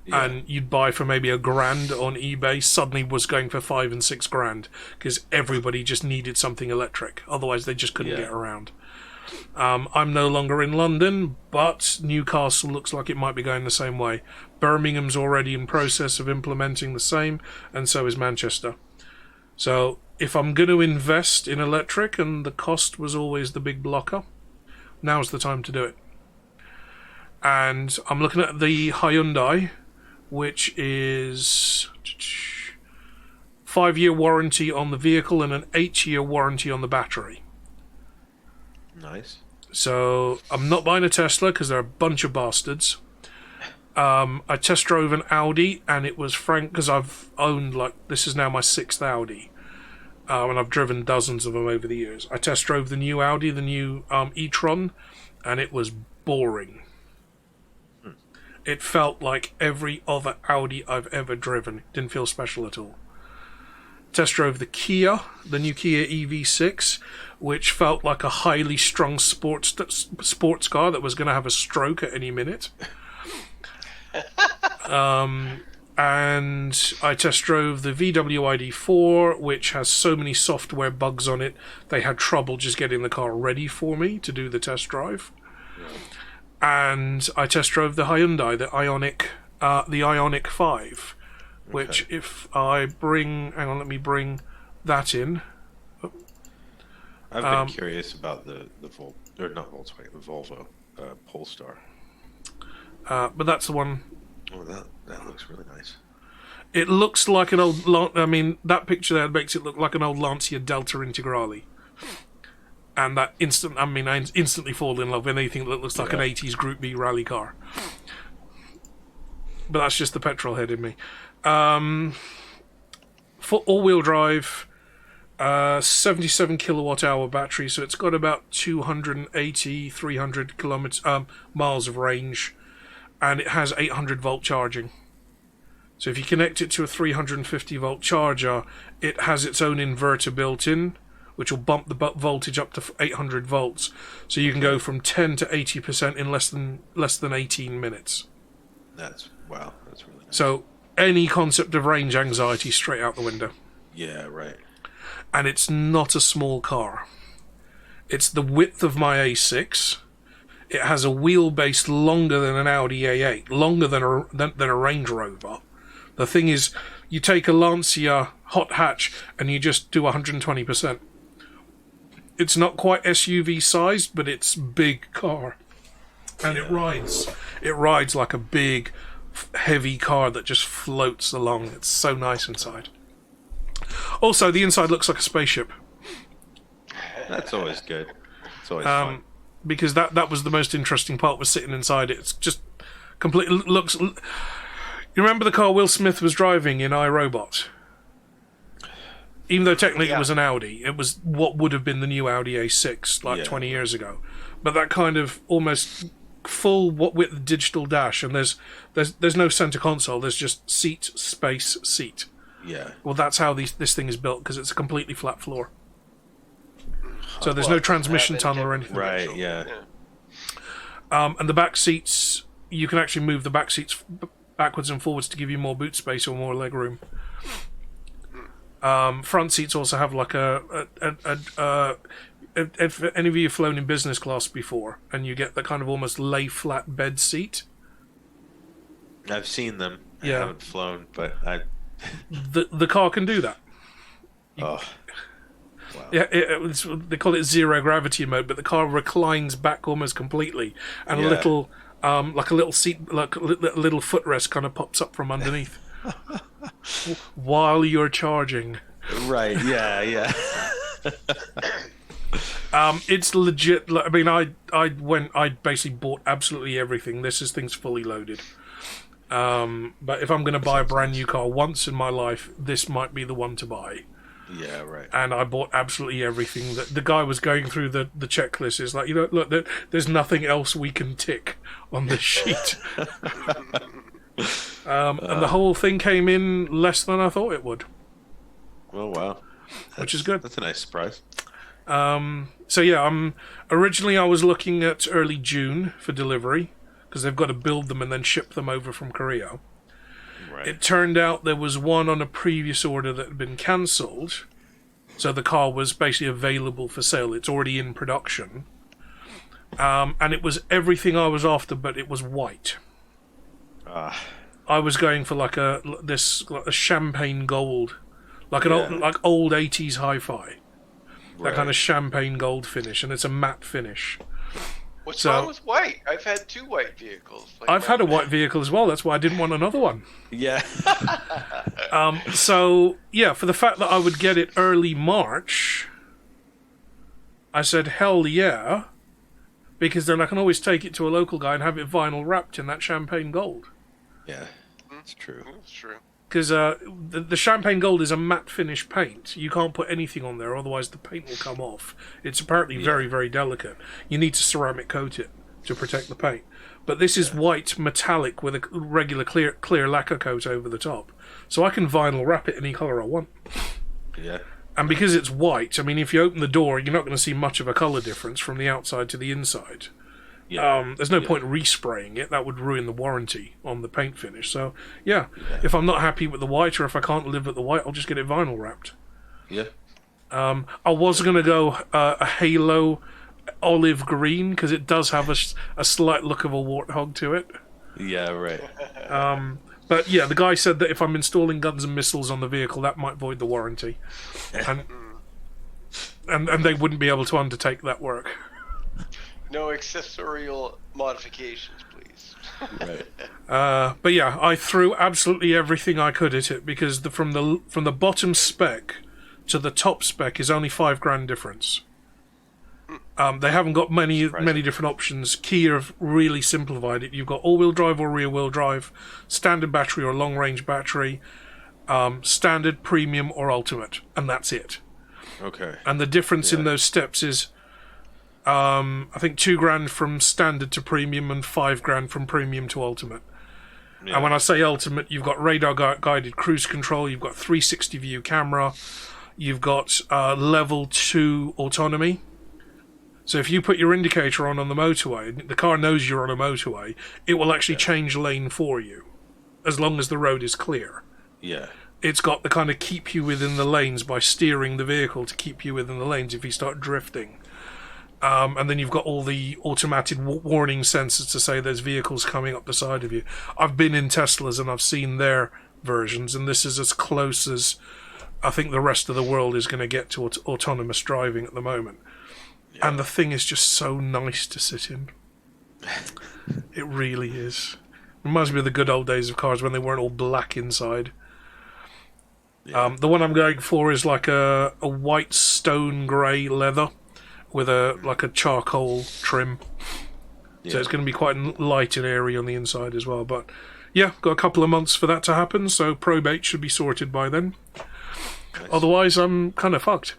and you'd buy for maybe £1,000 on eBay, suddenly was going for 5 and 6 grand because everybody just needed something electric. Otherwise, they just couldn't get around. I'm no longer in London, but Newcastle looks like it might be going the same way. Birmingham's already in process of implementing the same, and so is Manchester. So if I'm going to invest in electric, and the cost was always the big blocker, now's the time to do it. And I'm looking at the Hyundai, which is 5-year warranty on the vehicle and an 8-year warranty on the battery. Nice. So I'm not buying a Tesla because they're a bunch of bastards. I test drove an Audi, and it was frank because I've owned this is now my 6th Audi, and I've driven dozens of them over the years. I test drove the new Audi, the new e-tron, and it was boring. It felt like every other Audi I've ever driven. It didn't feel special at all. Test drove the Kia, the new Kia EV6, which felt like a highly strung sports car that was going to have a stroke at any minute. And I test drove the VW ID4, which has so many software bugs on it, they had trouble just getting the car ready for me to do the test drive. And I test drove the Hyundai, the Ioniq 5, which if I bring... Hang on, let me bring that in. I've been curious about the Volvo Polestar. But that's the one... Oh, that looks really nice. It looks like an old... that picture there makes it look like an old Lancia Delta Integrale. And that I instantly fall in love with anything that looks like an 80s Group B rally car. But that's just the petrol head in me. For all-wheel drive, 77 kilowatt-hour battery, so it's got about 280, 300 miles of range, and it has 800-volt charging. So if you connect it to a 350-volt charger, it has its own inverter built in, which will bump the voltage up to 800 volts, so you can go from 10 to 80% in less than 18 minutes. That's really nice. So any concept of range anxiety straight out the window. Yeah, right. And it's not a small car. It's the width of my A6. It has a wheelbase longer than an Audi A8, longer than a Range Rover. The thing is, you take a Lancia hot hatch and you just do 120%. It's not quite SUV sized, but it's big car, and it rides like a big, heavy car that just floats along. It's so nice inside. Also, the inside looks like a spaceship. That's always good. It's always fun. Because that was the most interesting part, was sitting inside it. It's just completely looks. You remember the car Will Smith was driving in iRobot? Even though technically it was an Audi, it was what would have been the new Audi A6 20 years ago. But that kind of almost full width digital dash, and there's no center console. There's just seat, space, seat. Yeah. Well, that's how this thing is built, because it's a completely flat floor. So there's no transmission tunnel or anything. Right. Yeah. And the back seats, you can actually move the back seats backwards and forwards to give you more boot space or more leg room. Front seats also have like if any of you have flown in business class before, and you get the kind of almost lay flat bed seat. I've seen them. I haven't flown, but the car can do that. Wow. Yeah, they call it zero gravity mode, but the car reclines back almost completely, and a little like a little seat, like a little footrest kind of pops up from underneath. While you're charging. Right, yeah. It's legit. I mean, I basically bought absolutely everything. Thing's fully loaded. But if I'm going to buy a brand new car once in my life, this might be the one to buy. Yeah, right. And I bought absolutely everything. The guy was going through the checklist. Is like, look, there's nothing else we can tick on this sheet. And the whole thing came in less than I thought it would. Oh, wow. Which is good. That's a nice surprise. So yeah, originally I was looking at early June for delivery, because they've got to build them and then ship them over from Korea. Right. It turned out there was one on a previous order that had been cancelled, so the car was basically available for sale. It's already in production. And it was everything I was after, but it was white. I was going for like a champagne gold, like old 80s hi-fi, that kind of champagne gold finish, and it's a matte finish. What's wrong with white? I've had 2 white vehicles. I've had a white vehicle as well. That's why I didn't want another one. Yeah. So yeah, for the fact that I would get it early March, I said hell yeah. because then I can always take it to a local guy and have it vinyl wrapped in that champagne gold. Yeah, that's true. That's true. Because the champagne gold is a matte finish paint. You can't put anything on there, otherwise the paint will come off. It's apparently very, very delicate. You need to ceramic coat it to protect the paint. But this is white metallic with a regular clear lacquer coat over the top. So I can vinyl wrap it any colour I want. Yeah. And because it's white, I mean, if you open the door, you're not going to see much of a colour difference from the outside to the inside. Yeah. There's no point respraying it. That would ruin the warranty on the paint finish. So, yeah, if I'm not happy with the white, or if I can't live with the white, I'll just get it vinyl wrapped. Yeah. I was going to go a halo olive green, because it does have a slight look of a warthog to it. Yeah, right. But yeah, the guy said that if I'm installing guns and missiles on the vehicle, that might void the warranty. And they wouldn't be able to undertake that work. No accessorial modifications, please. Right. But yeah, I threw absolutely everything I could at it, because from the bottom spec to the top spec is only $5,000 difference. They haven't got many different options. Kia have really simplified it. You've got all-wheel drive or rear-wheel drive, standard battery or long-range battery, standard, premium, or ultimate, and that's it. Okay. And the difference in those steps is, I think $2,000 from standard to premium and $5,000 from premium to ultimate. Yeah. And when I say ultimate, you've got radar-guided cruise control, you've got 360 view camera, you've got level 2 autonomy. So if you put your indicator on the motorway, the car knows you're on a motorway, it will actually change lane for you, as long as the road is clear. Yeah. It's got the kind of keep you within the lanes by steering the vehicle to keep you within the lanes if you start drifting. And then you've got all the automated warning sensors to say there's vehicles coming up the side of you. I've been in Teslas and I've seen their versions, and this is as close as I think the rest of the world is going to get to autonomous driving at the moment. Yeah. And the thing is just so nice to sit in. It really is. Reminds me of the good old days of cars when they weren't all black inside. Yeah. The one I'm going for is like a white stone grey leather with a charcoal trim. Yeah. So it's going to be quite light and airy on the inside as well. But yeah, got a couple of months for that to happen, so probate should be sorted by then. Nice. Otherwise, I'm kind of fucked.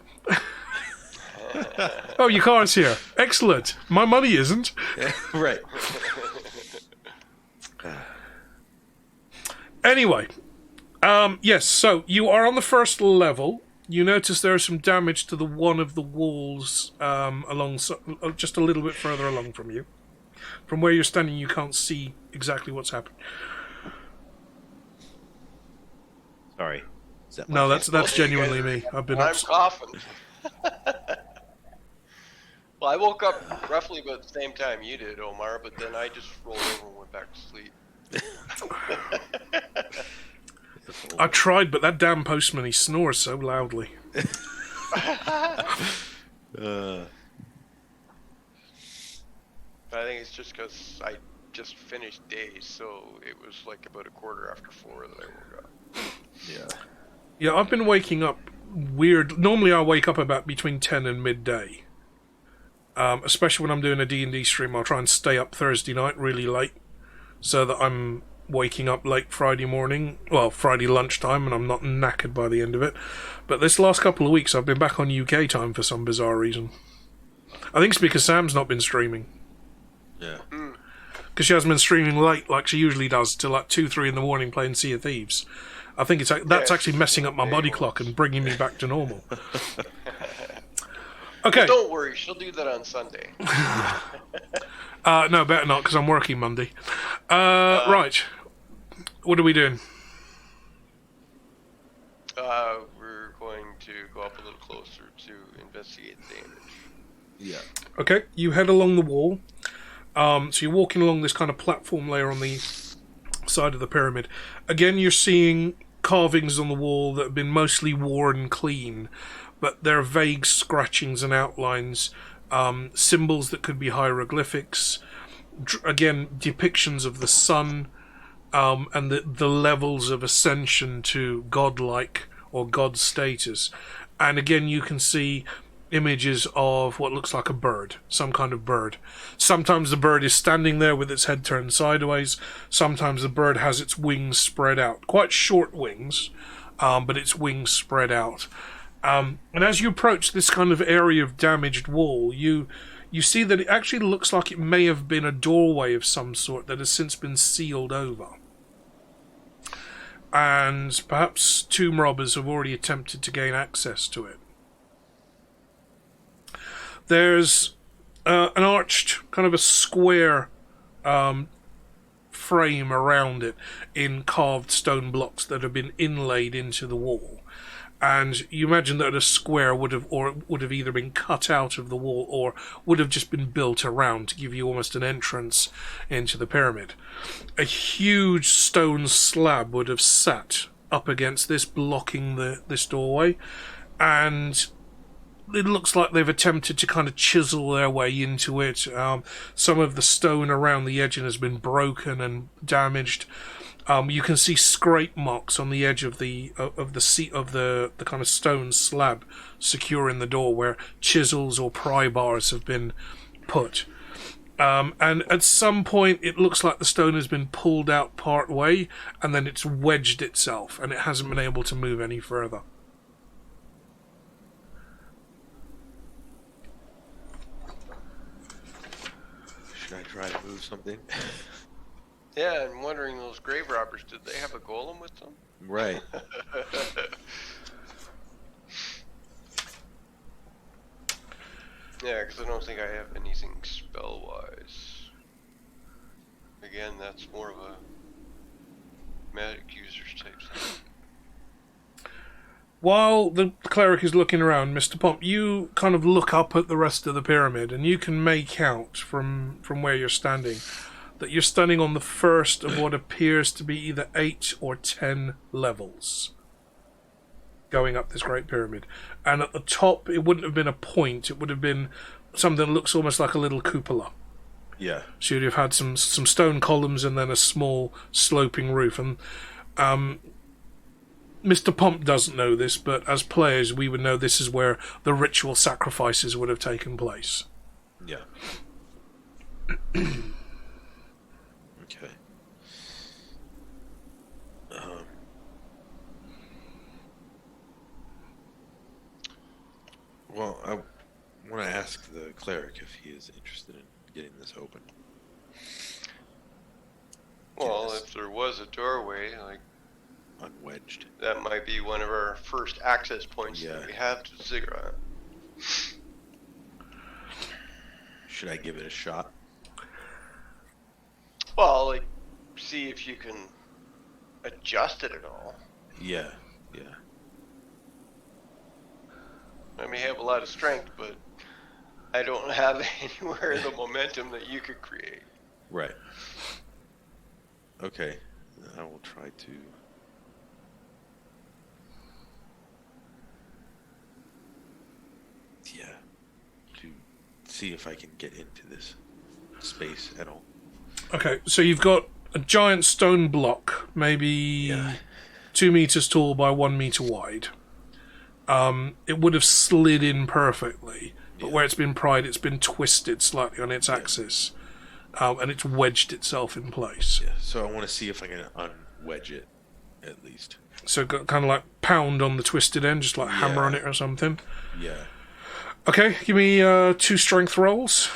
Oh, your car's here. Excellent. My money isn't. Yeah, right. Anyway, yes, so you are on the first level. You notice there is some damage to one of the walls just a little bit further along from you. From where you're standing, you can't see exactly what's happened. Sorry. No, that's genuinely me. I'm coughing. Well, I woke up roughly about the same time you did, Omar, but then I just rolled over and went back to sleep. I tried, but that damn postman, he snores so loudly. But I think it's just because I just finished days, so it was like about 4:15 that I woke up. Yeah, I've been waking up weird. Normally I wake up about between 10 and midday. Especially when I'm doing a D&D stream, I'll try and stay up Thursday night really late, so that I'm waking up late Friday morning, well, Friday lunchtime, and I'm not knackered by the end of it. But this last couple of weeks, I've been back on UK time for some bizarre reason. I think it's because Sam's not been streaming. Yeah. Because she hasn't been streaming late like she usually does, till like 2, 3 in the morning playing Sea of Thieves. I think that's actually messing up my body clock and bringing me back to normal. Okay. Well, don't worry, she'll do that on Sunday. No, better not, because I'm working Monday. Right. What are we doing? We're going to go up a little closer to investigate the damage. Yeah. Okay, you head along the wall. So you're walking along this kind of platform layer on the side of the pyramid. Again, you're seeing carvings on the wall that have been mostly worn clean, but there are vague scratchings and outlines, symbols that could be hieroglyphics, again, depictions of the sun, and the levels of ascension to godlike or god status. And again, you can see images of what looks like a bird, some kind of bird. Sometimes the bird is standing there with its head turned sideways. Sometimes the bird has its wings spread out, quite short wings, but its wings spread out. And as you approach this kind of area of damaged wall, you see that it actually looks like it may have been a doorway of some sort that has since been sealed over. And perhaps tomb robbers have already attempted to gain access to it. There's an arched, kind of a square frame around it in carved stone blocks that have been inlaid into the wall. And you imagine that a square would have either been cut out of the wall or would have just been built around to give you almost an entrance into the pyramid. A huge stone slab would have sat up against this, blocking this doorway, and it looks like they've attempted to kind of chisel their way into it. Some of the stone around the edging has been broken and damaged. You can see scrape marks on the edge of the seat of the kind of stone slab securing the door where chisels or pry bars have been put. And at some point it looks like the stone has been pulled out part way and then it's wedged itself and it hasn't been able to move any further. Should I try to move something? Yeah, I'm wondering, those grave robbers, did they have a golem with them? Right. Yeah, because I don't think I have anything spell-wise. Again, that's more of a magic users type thing. While the cleric is looking around, Mr. Pomp, you kind of look up at the rest of the pyramid and you can make out from where you're standing that you're standing on the first of what appears to be either 8 or 10 levels going up this great pyramid. And at the top, it wouldn't have been a point, it would have been something that looks almost like a little cupola. Yeah. So you'd have had some stone columns and then a small sloping roof. And Mr. Pomp doesn't know this, but as players, we would know this is where the ritual sacrifices would have taken place. Yeah. Well, I want to ask the cleric if he is interested in getting this open. Well, if there was a doorway, like, unwedged, that might be one of our first access points Yeah. that we have to Ziggurat. Should I give it a shot? Well, like, see if you can adjust it at all. Yeah, yeah. I may have a lot of strength, but I don't have anywhere the momentum that you could create. Right. Okay. I will try to... Yeah. To see if I can get into this space at all. Okay, so you've got a giant stone block, maybe 2 meters tall by 1 meter wide. It would have slid in perfectly, but where it's been pried, it's been twisted slightly on its axis, and it's wedged itself in place. Yeah, so I want to see if I can unwedge it, at least. So kind of like pound on the twisted end, just like hammer on it or something. Yeah. Okay, give me 2 strength rolls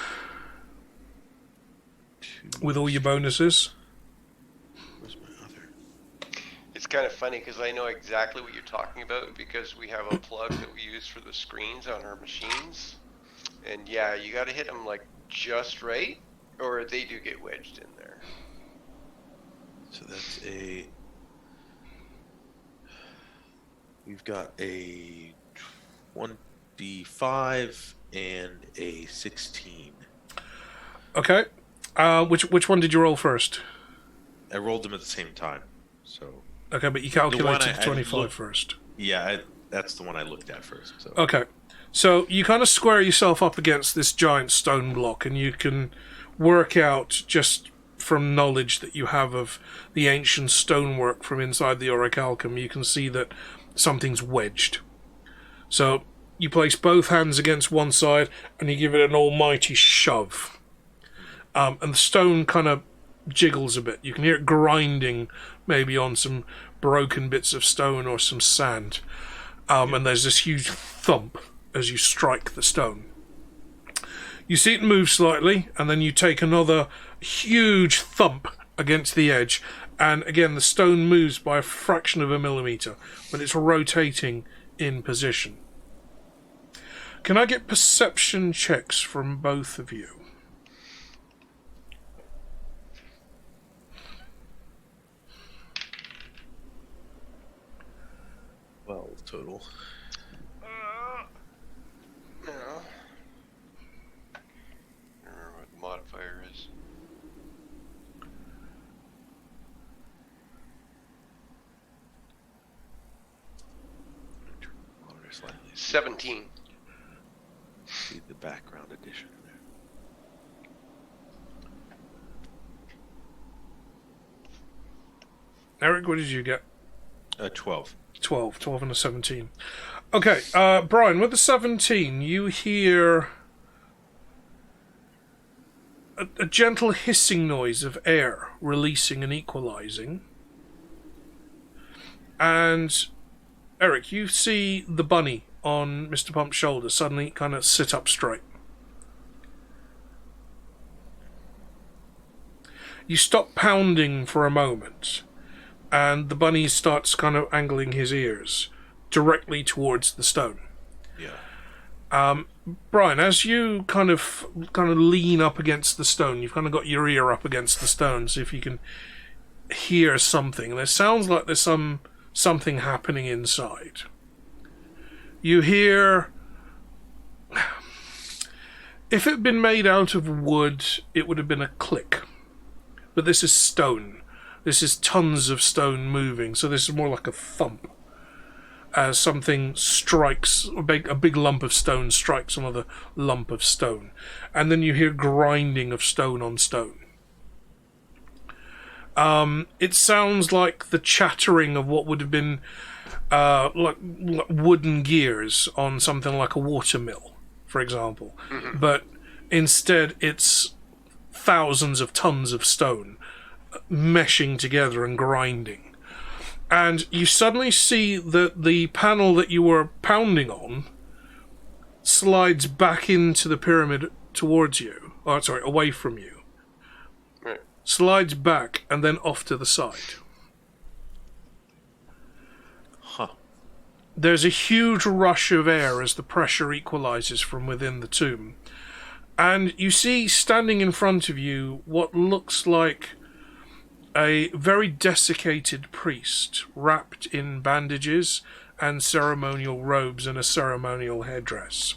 with all your bonuses. Where's my other? It's kind of funny because I know exactly what you're talking about because we have a plug that we use for the screens on our machines. And yeah, you got to hit them like just right or they do get wedged in there. So that's a... We've got a 1d5 and a 16. Okay. Which one did you roll first? I rolled them at the same time, so... Okay, but you calculated I 25 first. Yeah, that's the one I looked at first. So. Okay. So you kind of square yourself up against this giant stone block, and you can work out, just from knowledge that you have of the ancient stonework from inside the orichalcum, you can see that something's wedged. So you place both hands against one side and you give it an almighty shove. And the stone kind of jiggles a bit. You can hear it grinding maybe on some broken bits of stone or some sand. And there's this huge thump as you strike the stone. You see it move slightly, and then you take another huge thump against the edge, and again the stone moves by a fraction of a millimeter, but it's rotating in position. Can I get perception checks from both of you? Well, total. No. I don't remember what the modifier is. Louder slightly. 17. See the background edition there. Eric, what did you get? 12. 12 and a 17. Okay, Brian, with the 17, you hear a gentle hissing noise of air releasing and equalizing. And, Eric, you see the bunny on Mr. Pump's shoulder suddenly kind of sit up straight. You stop pounding for a moment, and the bunny starts kind of angling his ears directly towards the stone. Yeah. Brian, as you kind of lean up against the stone, you've kind of got your ear up against the stone, see if you can hear something. And it sounds like there's something happening inside. You hear... If it had been made out of wood, it would have been a click. But this is stone. This is tons of stone moving, so this is more like a thump. As something strikes, a big lump of stone strikes another lump of stone. And then you hear grinding of stone on stone. It sounds like the chattering of what would have been like wooden gears on something like a watermill, for example. Mm-hmm. But instead it's thousands of tons of stone meshing together and grinding. And you suddenly see that the panel that you were pounding on slides back into the pyramid towards you. Oh, sorry, away from you. Right. Slides back and then off to the side. Huh. There's a huge rush of air as the pressure equalizes from within the tomb. And you see standing in front of you what looks like a very desiccated priest wrapped in bandages and ceremonial robes and a ceremonial headdress.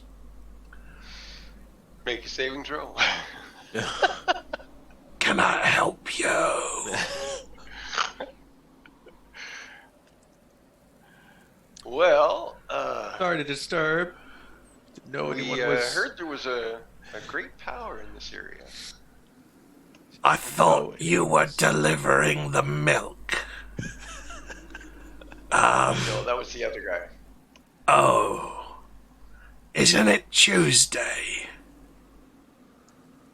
Make a saving throw. Can I help you? Well, Sorry to disturb. Didn't know we anyone was. heard there was a great power in this area. I thought you were delivering the milk. No, that was the other guy. Oh. Isn't it Tuesday?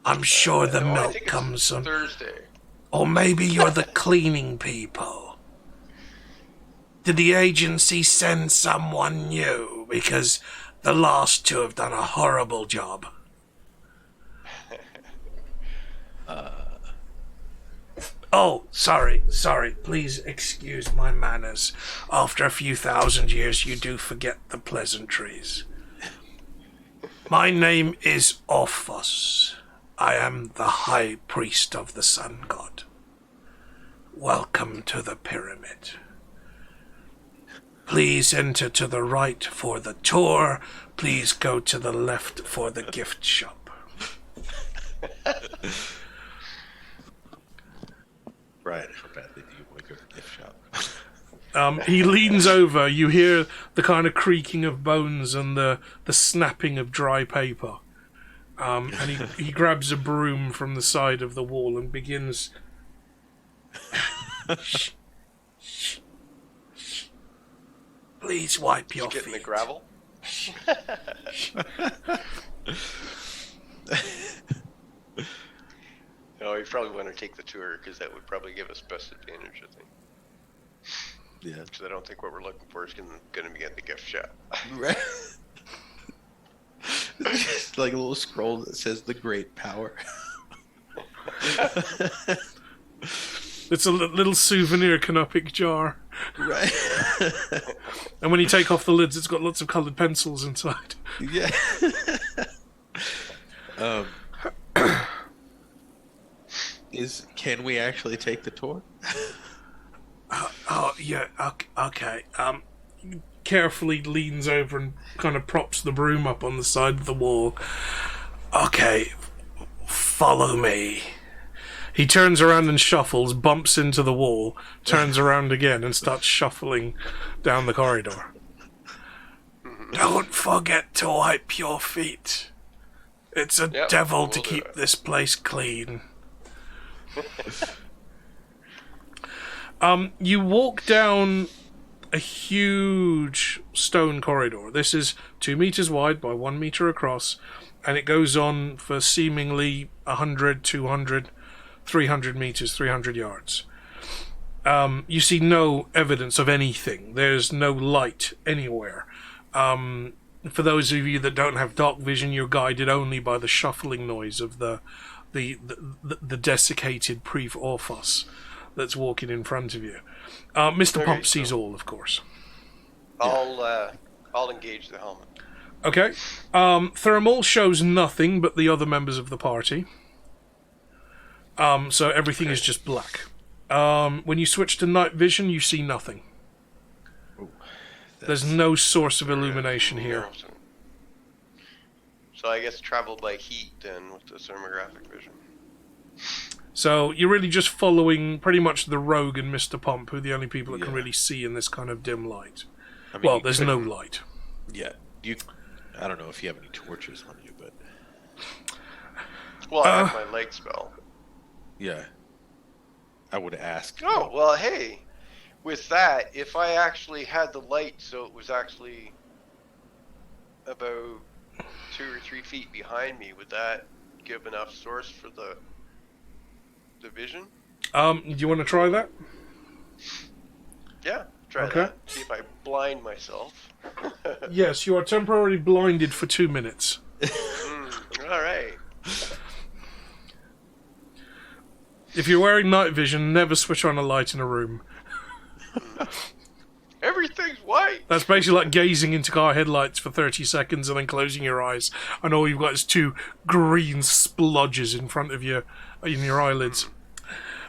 I'm sure the No, I milk think it's comes on... Thursday. Or maybe you're the cleaning people. Did the agency send someone new? Because the last two have done a horrible job. Oh, sorry. Please excuse my manners. After a few thousand years, you do forget the pleasantries. My name is Orphos. I am the High Priest of the Sun God. Welcome to the pyramid. Please enter to the right for the tour. Please go to the left for the gift shop. Right, how badly do you want to go to the gift shop? He leans over. You hear the kind of creaking of bones and the snapping of dry paper. And he grabs a broom from the side of the wall and begins... Please wipe your Did you get in the feet. gravel? No, you probably want to take the tour because that would probably give us best advantage, I think. Yeah. Because I don't think what we're looking for is going to be at the gift shop. Right. It's like a little scroll that says the great power. It's a little souvenir canopic jar. Right. And when you take off the lids, it's got lots of coloured pencils inside. Yeah. Can we actually take the tour? Yeah, okay. Carefully leans over and kind of props the broom up on the side of the wall. Okay, follow me. He turns around and shuffles, bumps into the wall, turns around again and starts shuffling down the corridor. Don't forget to wipe your feet. It's a devil to keep this place clean. You walk down a huge stone corridor. This is 2 meters wide by 1 meter across, and it goes on for seemingly 100, 200, 300 meters, 300 yards. You see no evidence of anything. There's no light anywhere. For those of you that don't have dark vision, you're guided only by the shuffling noise of the desiccated Priv Orphos that's walking in front of you. Mr. Pump sees all, of course. I'll engage the helmet. Okay. Thermal shows nothing but the other members of the party. So everything is just black. When you switch to night vision, you see nothing. There's no source of illumination here. So I guess travel by heat then with the thermographic vision. So you're really just following pretty much the rogue and Mr. Pump, who are the only people that can really see in this kind of dim light. I mean, well, there's no light. Yeah. I don't know if you have any torches on you, but... Well, I have my light spell. Yeah. I would ask. Oh, well, hey. With that, if I actually had the light, so it was actually about 2 or 3 feet behind me, would that give enough source for the vision? Do you want to try that? Yeah, try that. See if I blind myself. Yes, you are temporarily blinded for 2 minutes. All right. If you're wearing night vision, never switch on a light in a room. Everything's white. That's basically like gazing into car headlights for 30 seconds and then closing your eyes, and all you've got is 2 green splodges in front of you in your eyelids.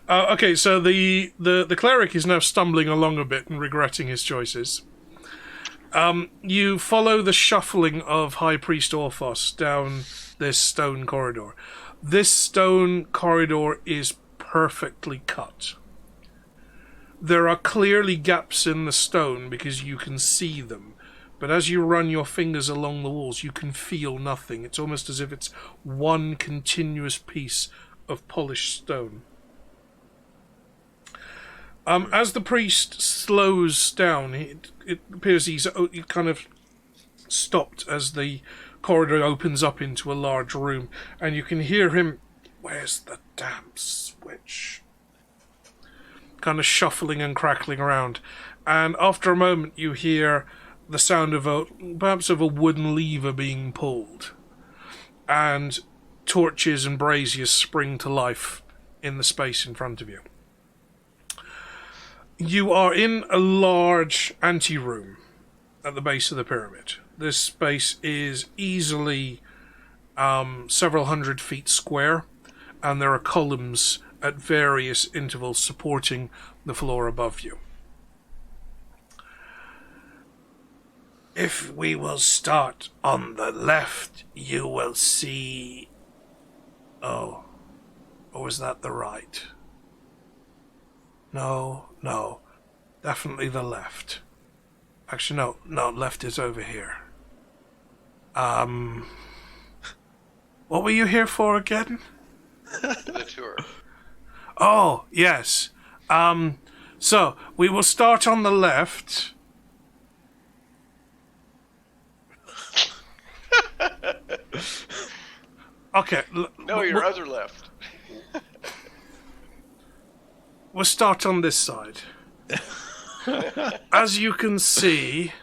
Okay, so the cleric is now stumbling along a bit and regretting his choices. You follow the shuffling of High Priest Orphos down this stone corridor. This stone corridor is perfectly cut. There are clearly gaps in the stone because you can see them, but as you run your fingers along the walls, you can feel nothing. It's almost as if it's one continuous piece of polished stone. As the priest slows down, it appears he's kind of stopped as the corridor opens up into a large room, and you can hear him, "Where's the damn switch?" kind of shuffling and crackling around. And after a moment, you hear the sound of perhaps of a wooden lever being pulled, and torches and braziers spring to life in the space in front of you. You are in a large anteroom at the base of the pyramid. This space is easily several hundred feet square, and there are columns at various intervals supporting the floor above you. If we will start on the left, you will see... Oh. Or was that the right? No. Definitely the left. Actually, no, left is over here. What were you here for again? The tour. Oh, yes. So, we will start on the left. Okay. No, your other left. We'll start on this side. As you can see,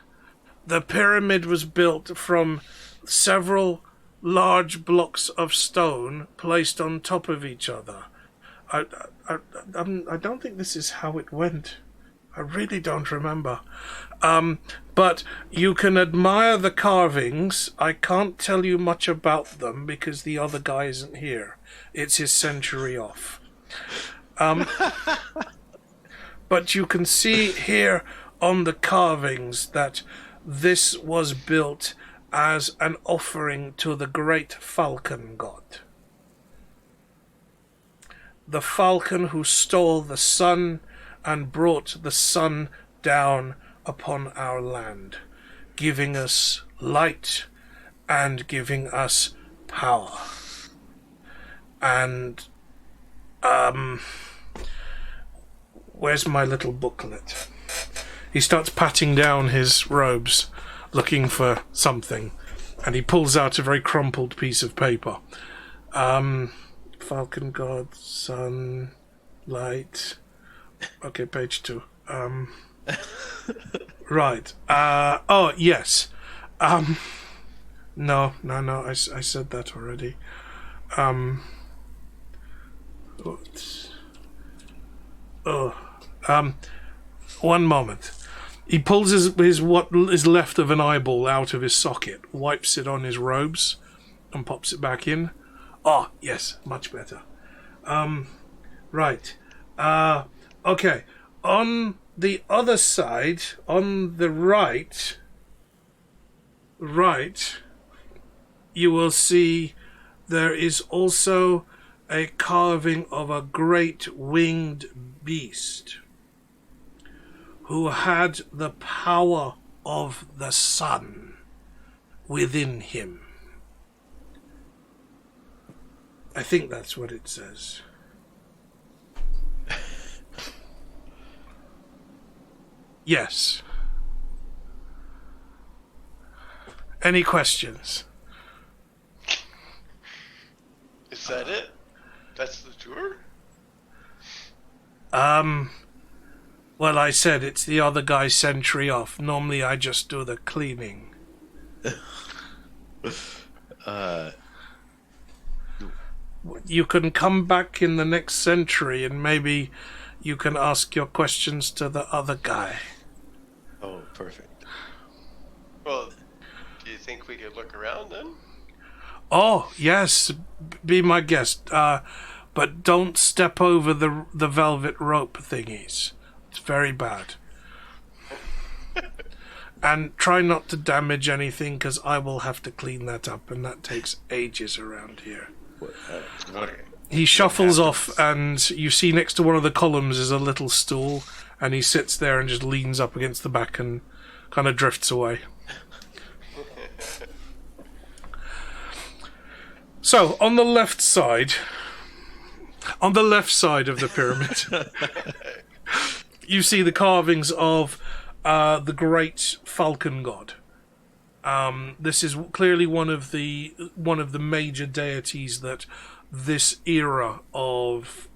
the pyramid was built from several large blocks of stone placed on top of each other. I don't think this is how it went. I really don't remember. But you can admire the carvings. I can't tell you much about them because the other guy isn't here. It's his century off. But you can see here on the carvings that this was built as an offering to the great falcon god. The falcon who stole the sun and brought the sun down upon our land, giving us light and giving us power. And, where's my little booklet? He starts patting down his robes, looking for something, and he pulls out a very crumpled piece of paper. Falcon God, sun, light. Okay, page 2. Right. Oh, yes. No, I said that already. One moment. He pulls his what is left of an eyeball out of his socket, wipes it on his robes, and pops it back in. Oh, yes, much better. Right. Okay. On the other side, on the right, you will see there is also a carving of a great winged beast who had the power of the sun within him. I think that's what it says. Yes. Any questions? Is that it? That's the tour? Well, I said it's the other guy's century off. Normally I just do the cleaning. You can come back in the next century and maybe you can ask your questions to the other guy. Oh, perfect. Well, do you think we could look around then? Oh, yes. Be my guest. But don't step over the velvet rope thingies. It's very bad. And try not to damage anything, because I will have to clean that up, and that takes ages around here. He shuffles off, and you see next to one of the columns is a little stool, and he sits there and just leans up against the back and kind of drifts away. So, on the left side of the pyramid, you see the carvings of the great falcon god. This is clearly one of the major deities that this era of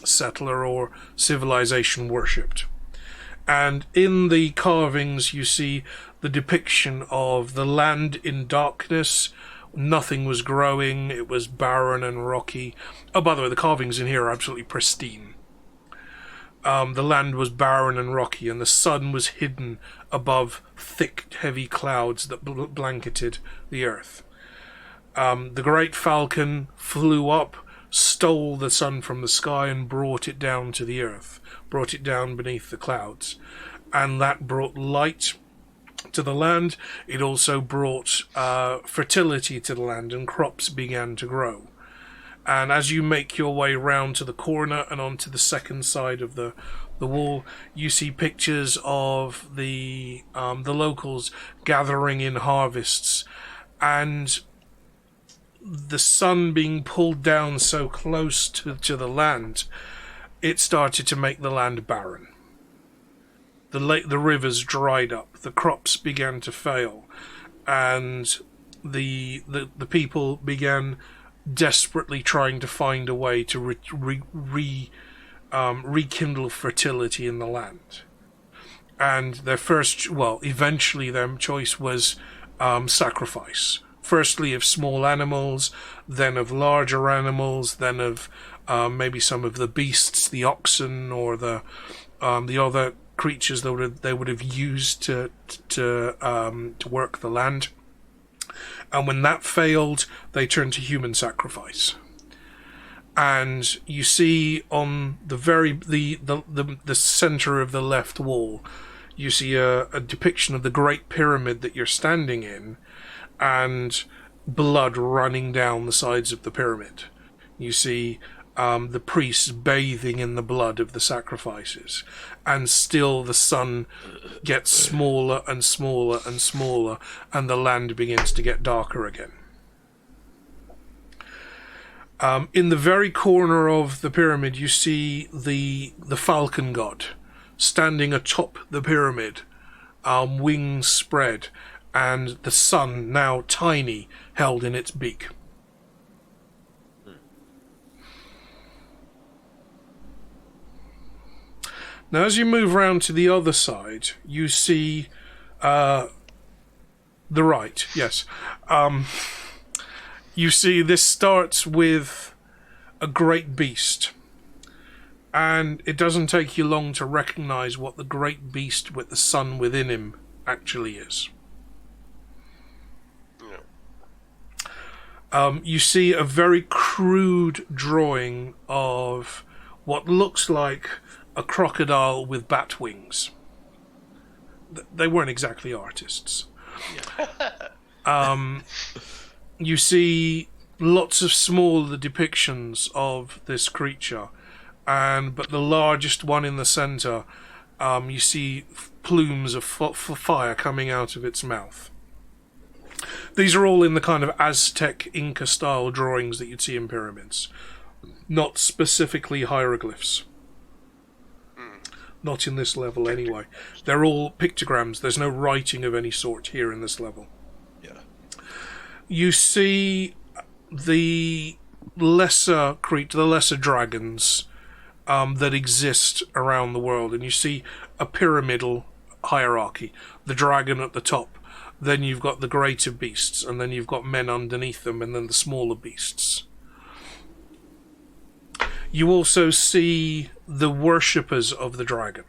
settler or civilization worshipped. And in the carvings you see the depiction of the land in darkness. Nothing was growing, it was barren and rocky. Oh, by the way, the carvings in here are absolutely pristine. The land was barren and rocky, and the sun was hidden above thick, heavy clouds that blanketed the earth. The great falcon flew up, stole the sun from the sky, and brought it down to the earth, brought it down beneath the clouds. And that brought light to the land. It also brought fertility to the land, and crops began to grow. And as you make your way round to the corner and onto the second side of the wall, you see pictures of the locals gathering in harvests, and the sun being pulled down so close to the land, it started to make the land barren. The rivers dried up, the crops began to fail, and the people began desperately trying to find a way to rekindle fertility in the land. And their eventually their choice was sacrifice. Firstly of small animals, then of larger animals, then of maybe some of the beasts, the oxen, or the other creatures that they would have used to work the land. And when that failed, they turned to human sacrifice. And you see on the center of the left wall, you see a depiction of the Great Pyramid that you're standing in, and blood running down the sides of the pyramid. You see the priests bathing in the blood of the sacrifices, and still the sun gets smaller and smaller and smaller, and the land begins to get darker again. In the very corner of the pyramid, you see the falcon god standing atop the pyramid, wings spread, and the sun, now tiny, held in its beak. Now, as you move round to the other side, you see the right, yes. You see this starts with a great beast. And it doesn't take you long to recognize what the great beast with the sun within him actually is. You see a very crude drawing of what looks like a crocodile with bat wings. They weren't exactly artists. You see lots of smaller depictions of this creature, but the largest one in the center, you see plumes of fire coming out of its mouth. These are all in the kind of Aztec, Inca style drawings that you'd see in pyramids, not specifically hieroglyphs. Not in this level anyway. They're all pictograms. There's no writing of any sort here in this level. Yeah. You see the lesser dragons that exist around the world, and you see a pyramidal hierarchy. The dragon at the top, then you've got the greater beasts, and then you've got men underneath them, and then the smaller beasts. You also see the worshippers of the dragon,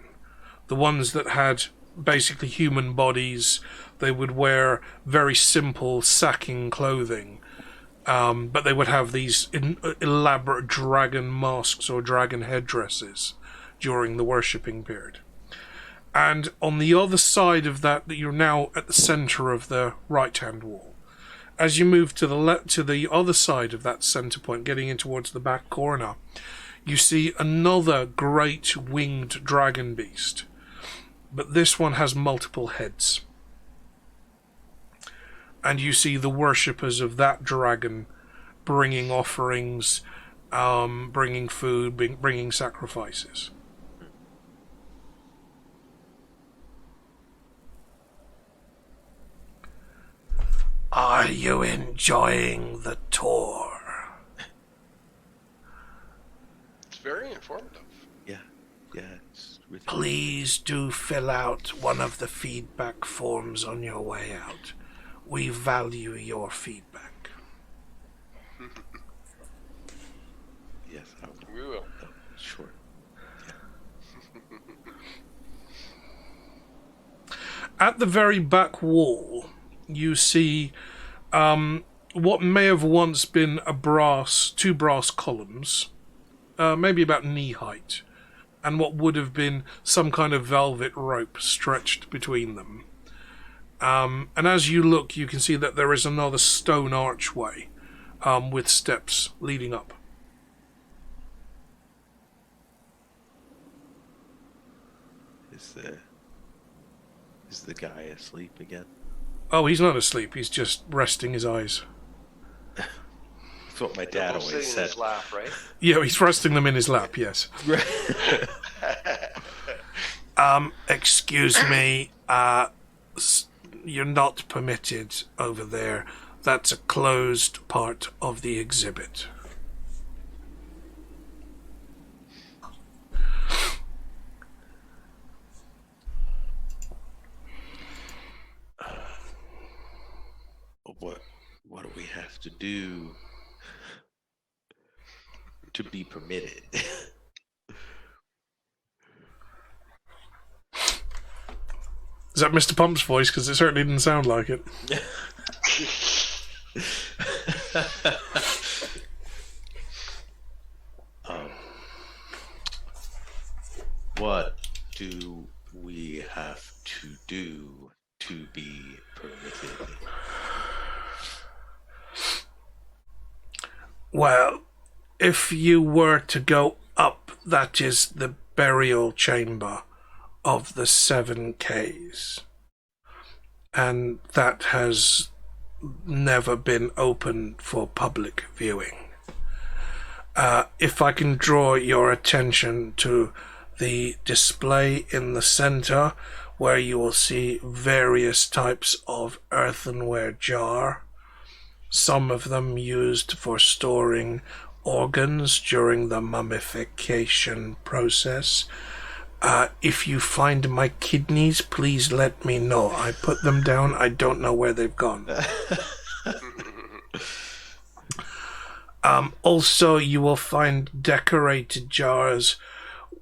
the ones that had basically human bodies. They would wear very simple sacking clothing, but they would have these elaborate dragon masks or dragon headdresses during the worshipping period. And on the other side of that you're now at the center of the right-hand wall. As you move to the other side of that center point, getting in towards the back corner, you see another great winged dragon beast. But this one has multiple heads. And you see the worshippers of that dragon bringing offerings, bringing food, bringing sacrifices. Are you enjoying the tour? It's very informative. Yeah. It's really Please do fill out one of the feedback forms on your way out. We value your feedback. Yes, I will. We will. Sure. At the very back wall, you see what may have once been two brass columns, maybe about knee height, and what would have been some kind of velvet rope stretched between them. And as you look, you can see that there is another stone archway with steps leading up. Is the guy asleep again? Oh, he's not asleep. He's just resting his eyes. That's what my dad always sitting in said. his lap, right? Yeah, he's resting them in his lap, yes. Excuse me, you're not permitted over there. That's a closed part of the exhibit. What do we have to do to be permitted? Is that Mr. Pump's voice? Because it certainly didn't sound like it. What do we have to do to be permitted? Well, if you were to go up, that is the burial chamber of the 7 Ks. And that has never been open for public viewing. If I can draw your attention to the display in the center, where you will see various types of earthenware jar, some of them used for storing organs during the mummification process. If you find my kidneys, please let me know. I put them down. I don't know where they've gone. Also, you will find decorated jars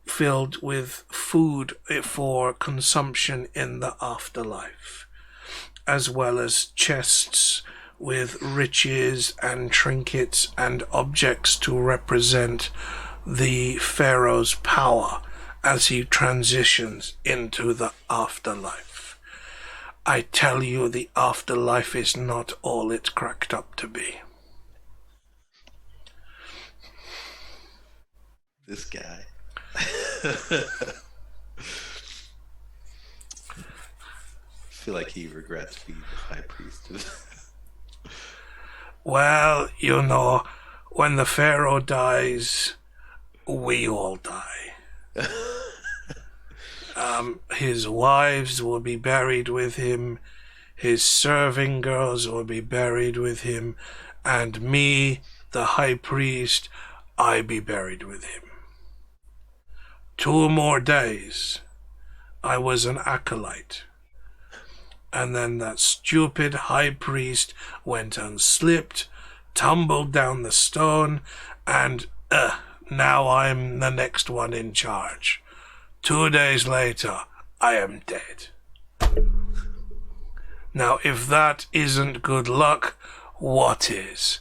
filled with food for consumption in the afterlife, as well as chests with riches and trinkets and objects to represent the Pharaoh's power as he transitions into the afterlife. I tell you, the afterlife is not all it's cracked up to be. This guy. I feel like he regrets being the high priest. Well, you know, when the Pharaoh dies, we all die. His wives will be buried with him, his serving girls will be buried with him, and me, the high priest, I be buried with him. 2 more days, I was an acolyte. And then that stupid high priest went and slipped, tumbled down the stone, and now I'm the next one in charge. 2 days later, I am dead. Now, if that isn't good luck, what is?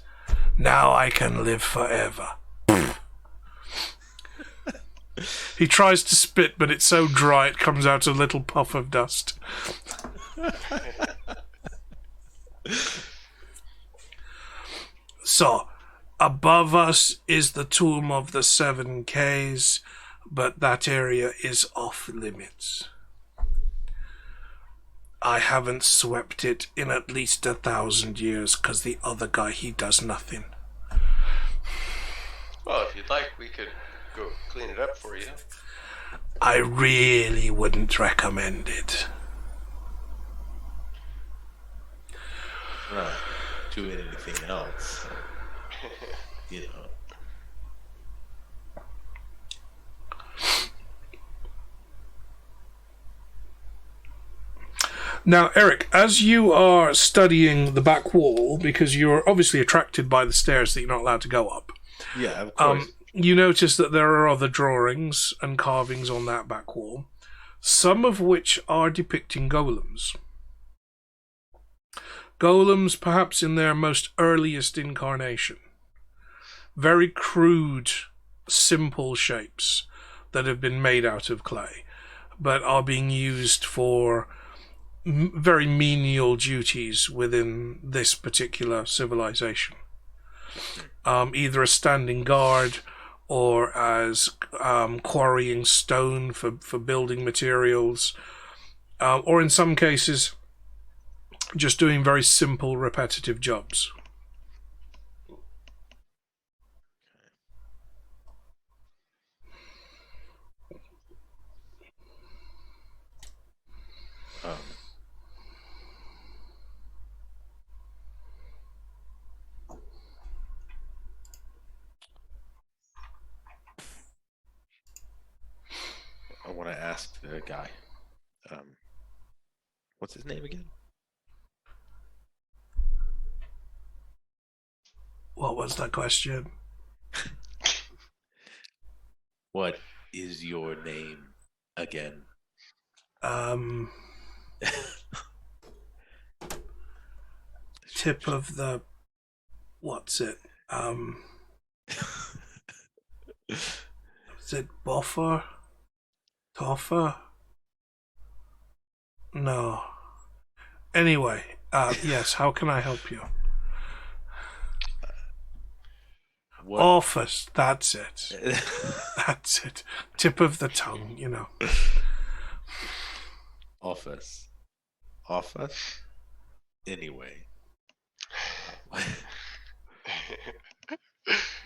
Now I can live forever. He tries to spit, but it's so dry it comes out a little puff of dust. So, above us is the tomb of the 7 Ks, but that area is off limits. I haven't swept it in at least 1,000 years, because the other guy, he does nothing. Well, if you'd like, we could go clean it up for you. I really wouldn't recommend it. Not doing anything else. You know. Now, Eric, as you are studying the back wall, because you're obviously attracted by the stairs that you're not allowed to go up, Yeah, of course. you notice that there are other drawings and carvings on that back wall, some of which are depicting golems. Golems, perhaps in their most earliest incarnation. Very crude, simple shapes that have been made out of clay, but are being used for very menial duties within this particular civilization. Either as standing guard or as quarrying stone for building materials, or in some cases just doing very simple repetitive jobs. ask the guy. What's his name again? What was that question? What is your name again? Tip of the... What's it? Is it Boffer? Toffer? No. Anyway, yes, how can I help you? What? Office, that's it. That's it. Tip of the tongue, you know. Office. Anyway.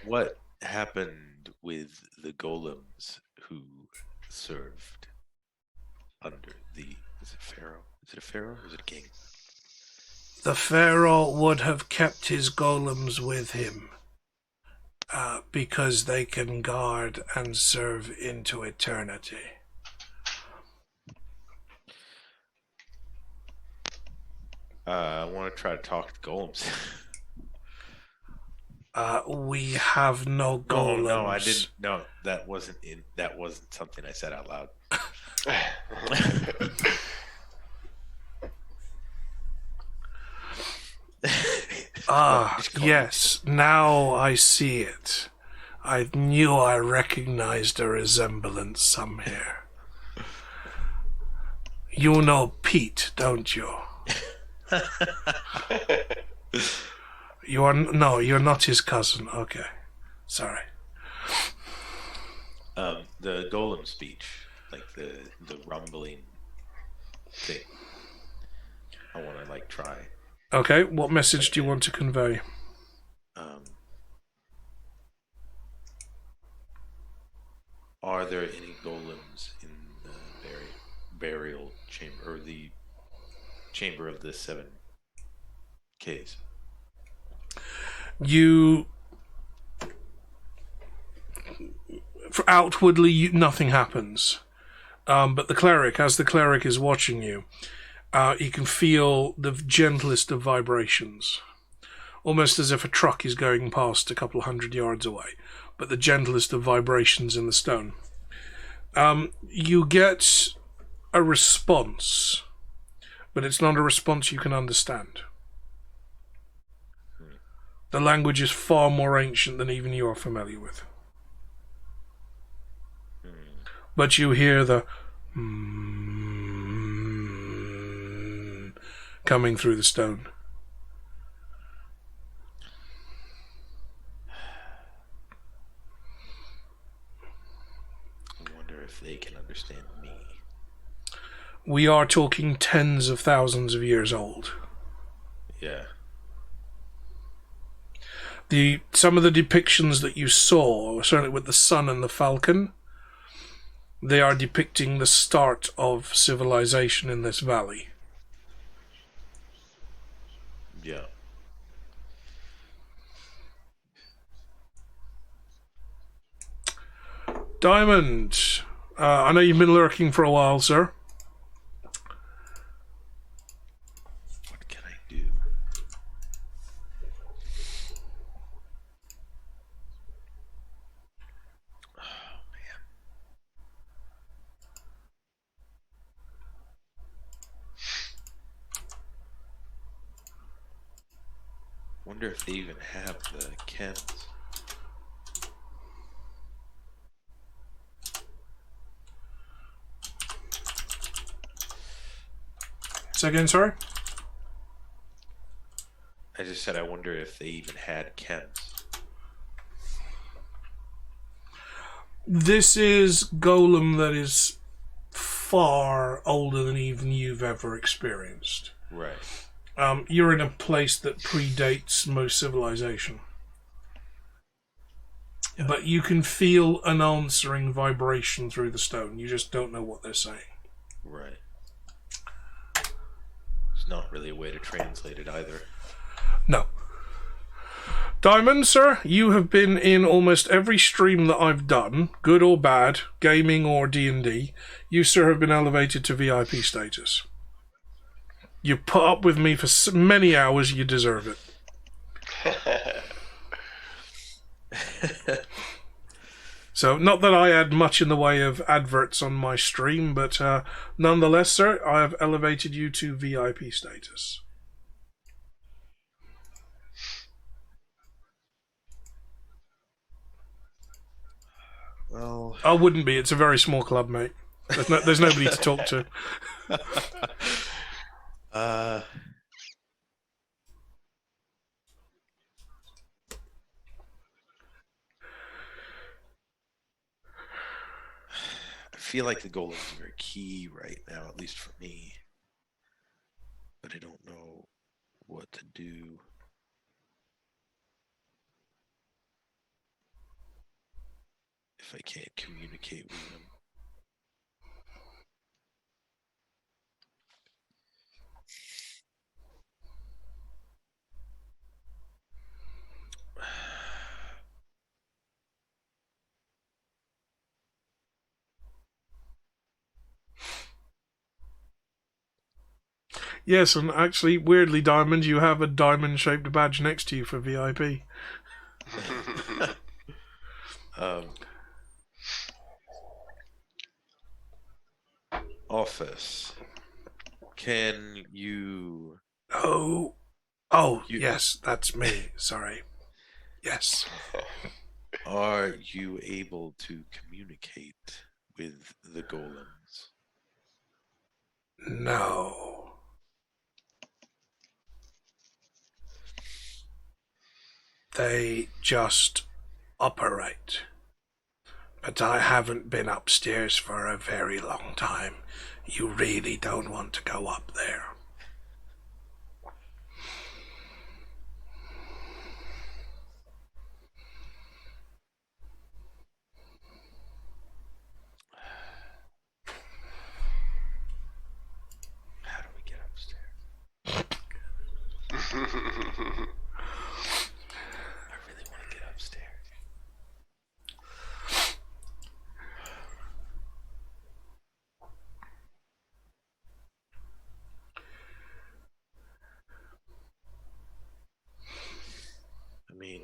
What happened with the golems who served under the... Is it Pharaoh? Is it a Pharaoh or is it a king? The Pharaoh would have kept his golems with him. Because they can guard and serve into eternity. I want to try to talk to golems. We have no golems. No, I didn't. No, that wasn't something I said out loud. Yes, now I see it. I knew I recognized a resemblance somewhere. You know Pete, don't you? You're not his cousin. Okay, sorry. The golem speech, like the rumbling thing. I want to try. Okay, what message do you want to convey? Are there any golems in the burial chamber, or the chamber of the 7 Ks? Outwardly, nothing happens. But as the cleric is watching you, you can feel the gentlest of vibrations. Almost as if a truck is going past a couple 100 yards away. But the gentlest of vibrations in the stone. You get a response, but it's not a response you can understand. The language is far more ancient than even you are familiar with. But you hear the coming through the stone. They can understand me. We are talking tens of thousands of years old. Yeah. Some of the depictions that you saw, certainly with the sun and the falcon, they are depicting the start of civilization in this valley. Yeah. Diamond, I know you've been lurking for a while, sir. What can I do? Oh, man. Wonder if they even have the chems. Say again, sorry? I just said I wonder if they even had chems. This is golem that is far older than even you've ever experienced. Right. You're in a place that predates most civilization. Yeah. But you can feel an answering vibration through the stone. You just don't know what they're saying. Right. There's not really a way to translate it either. No. Diamond, sir, you have been in almost every stream that I've done, good or bad, gaming or D&D. You, sir, have been elevated to VIP status. You put up with me for so many hours, you deserve it. So, not that I add much in the way of adverts on my stream, but nonetheless, sir, I have elevated you to VIP status. Well, I wouldn't be. It's a very small club, mate. There's nobody to talk to. I feel like the golems are key right now, at least for me. But I don't know what to do. If I can't communicate with them. Yes, and actually, weirdly, Diamond, you have a diamond-shaped badge next to you for VIP. Office. Can you... Oh, yes, that's me. Sorry. Yes. Are you able to communicate with the golems? No. They just operate. But I haven't been upstairs for a very long time. You really don't want to go up there. How do we get upstairs? I really want to get upstairs. I mean,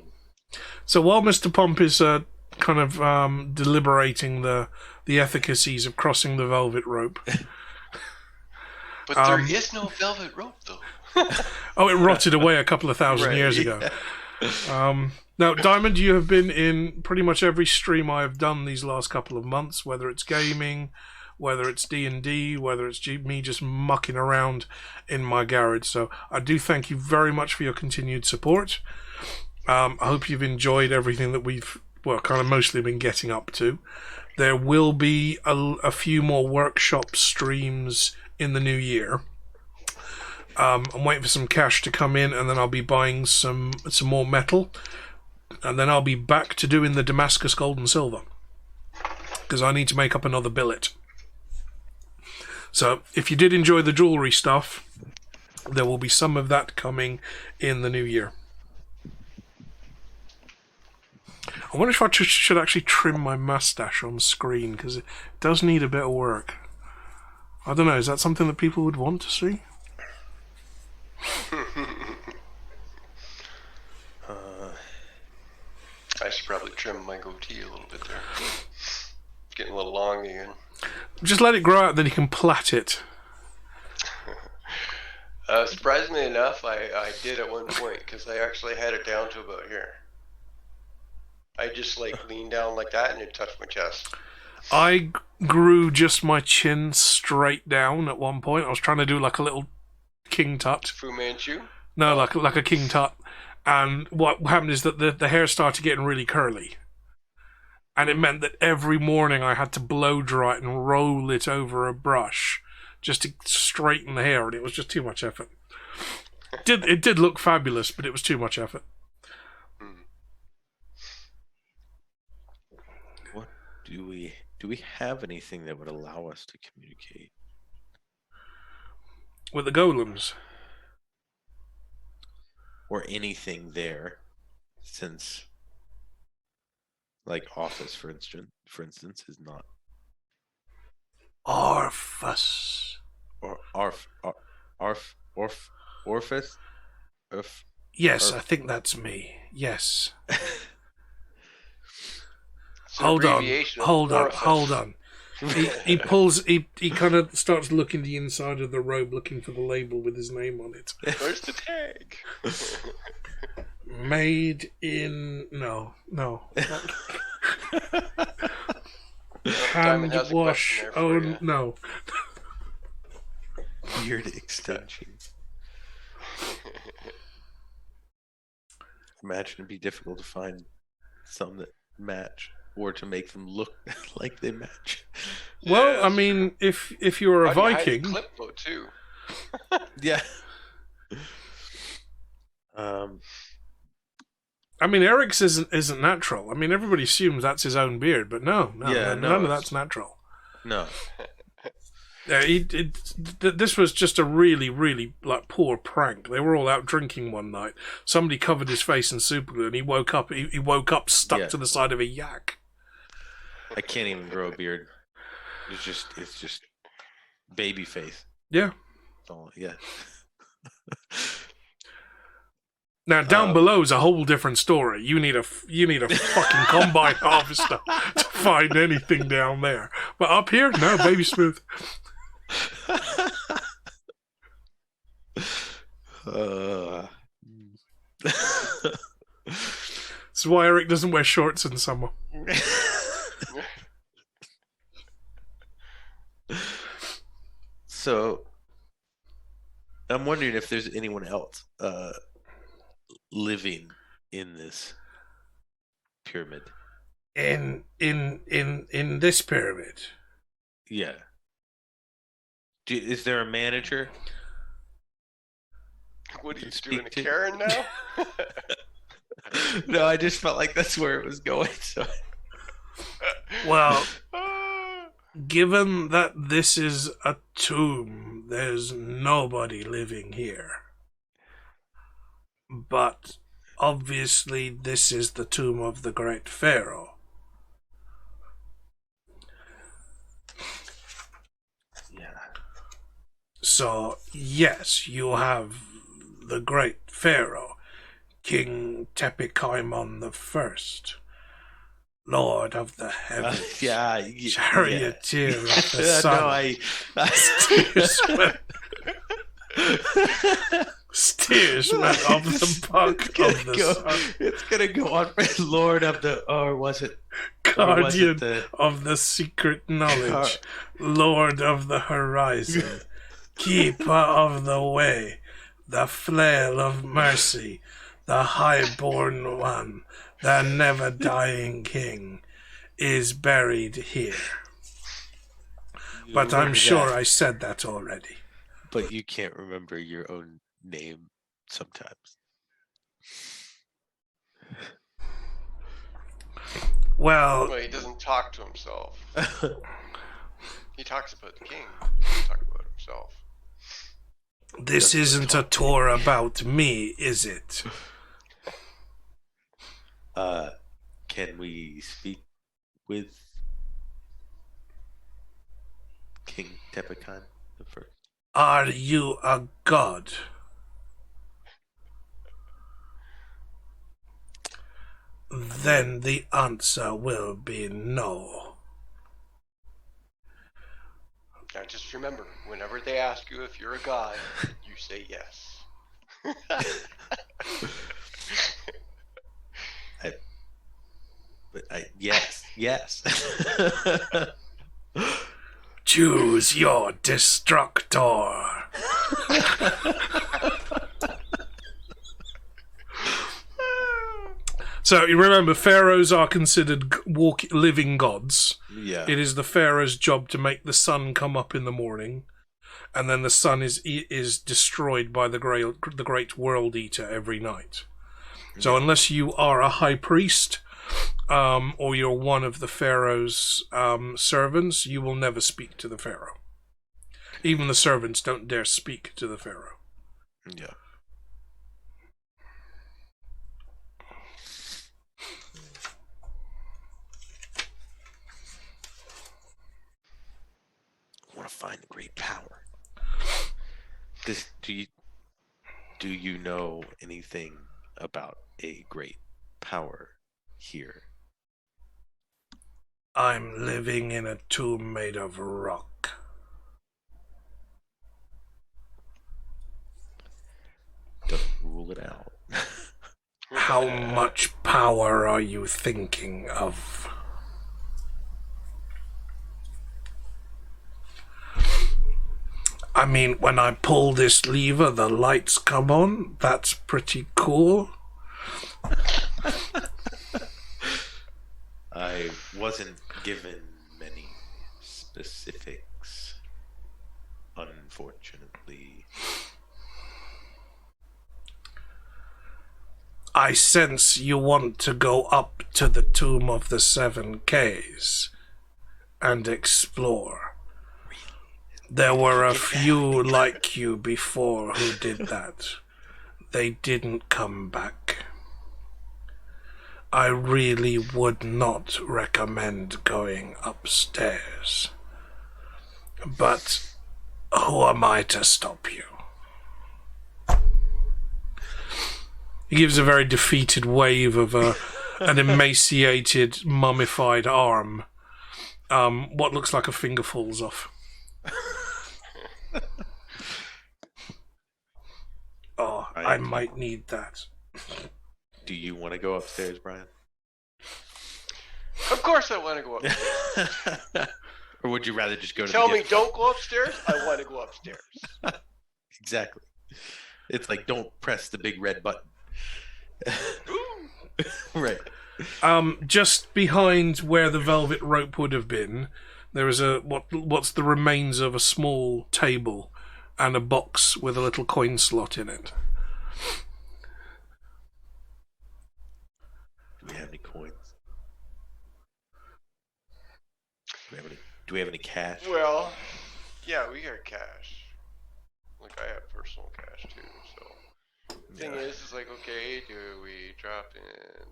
So while Mr. Pomp is kind of deliberating the efficacies of crossing the velvet rope. But there is no velvet rope, though. Oh, it rotted away a couple of thousand years ago. Now, Diamond, you have been in pretty much every stream I have done these last couple of months, whether it's gaming, whether it's D&D, whether it's me just mucking around in my garage. So I do thank you very much for your continued support. I hope you've enjoyed everything that we've, kind of mostly been getting up to. There will be a few more workshop streams in the new year. I'm waiting for some cash to come in, and then I'll be buying some more metal, and then I'll be back to doing the Damascus gold and silver, because I need to make up another billet. So if you did enjoy the jewellery stuff, there will be some of that coming in the new year. I wonder if I should actually trim my mustache on screen, because it does need a bit of work. I don't know, is that something that people would want to see? I should probably trim my goatee a little bit there. It's getting a little long again. Just let it grow out, then you can plait it. Surprisingly enough, I did at one point, because I actually had it down to about here. I just leaned down like that and it touched my chest. I grew just my chin straight down at one point. I was trying to do like a little King Tut. Fu Manchu? No, like a King Tut. And what happened is that the hair started getting really curly. And it meant that every morning I had to blow dry it and roll it over a brush just to straighten the hair, and it was just too much effort. It did look fabulous, but it was too much effort. what do we have anything that would allow us to communicate? With the golems. Or anything there since, like, office, for instance, is not. Orphus. Or Orphus? Yes, I think that's me. Yes. It's an Hold on. abbreviation of Hold on. orifice. Hold on. He pulls. He kind of starts looking the inside of the robe, looking for the label with his name on it. Where's the tag? Made in no. Diamond Hand has a wash. question there Oh for you. no. Weird extension. Imagine it'd be difficult to find some that match, or to make them look like they match. Well, Yeah, I mean, if you were a How do you hide the Viking, clip though too. Yeah. I mean, Eric's isn't natural. I mean, everybody assumes that's his own beard, but no, Yeah, none no, of it's- that's natural. No. Yeah, this was just a really, really like poor prank. They were all out drinking one night. Somebody covered his face in super glue, and he woke up. He woke up stuck Yeah. to the side of a yak. I can't even grow a beard. It's just baby face. Yeah. That's all. Yeah. Now down below is a whole different story. You need a fucking combine harvester to find anything down there. But up here, no, baby smooth. That's why Eric doesn't wear shorts in summer. So, I'm wondering if there's anyone else living in this pyramid. In this pyramid. Yeah. Is there a manager? What are you Speak doing, a to- Karen now? No, I just felt like that's where it was going. So. Well, Ah. given that this is a tomb, there's nobody living here. But obviously, this is the tomb of the great Pharaoh. Yeah. So, yes, you have the great Pharaoh, King Tepikaimon the First, Lord of the Heavens, Yeah. Charioteer of the Yeah, Sun, no, Steersman of the Buck of the Sun, It's gonna go on for Lord of the, or was it? Guardian the- of the Secret Knowledge, Lord of the Horizon, Keeper of the Way, the Flail of Mercy, the Highborn One, the Never-Dying King, is buried here. But I'm Remember sure that, I said that already. But you can't remember your own name sometimes. Well, Well, he doesn't talk to himself. He talks about the king. He doesn't talk about himself. this isn't a tour about me, is it? Can we speak with King Tepekan the First? Are you a god? Then the answer will be no. Now just remember, whenever they ask you if you're a god, you say yes. Yes. Choose your destructor. So you remember, pharaohs are considered living gods. Yeah. It is the pharaoh's job to make the sun come up in the morning, and then the sun is destroyed by the great world eater every night. So unless you are a high priest, or you're one of the pharaoh's servants, you will never speak to the pharaoh. Even the servants don't dare speak to the pharaoh. Yeah. great power. Do you know anything about a great power here? I'm living in a tomb made of rock. Don't rule it out. How much power are you thinking of? I mean, when I pull this lever, the lights come on. That's pretty cool. I wasn't given many specifics, unfortunately. I sense you want to go up to the Tomb of the Seven Ks and explore. There were a few like you before who did that. They didn't come back. I really would not recommend going upstairs. But who am I to stop you? He gives a very defeated wave of an emaciated, mummified arm. What looks like a finger falls off. Oh, I might need that. Do you want to go upstairs, Brian? Of course I want to go upstairs. Or would you rather just go to Tell the me gift don't go upstairs, I want to go upstairs. Exactly. It's like, don't press the big red button. Right. Just behind where the velvet rope would have been, there is what's the remains of a small table and a box with a little coin slot in it. Do we have any coins? Do we have any cash? Well, yeah, we got cash. Like, I have personal cash too, so. Thing is like, okay, do we drop in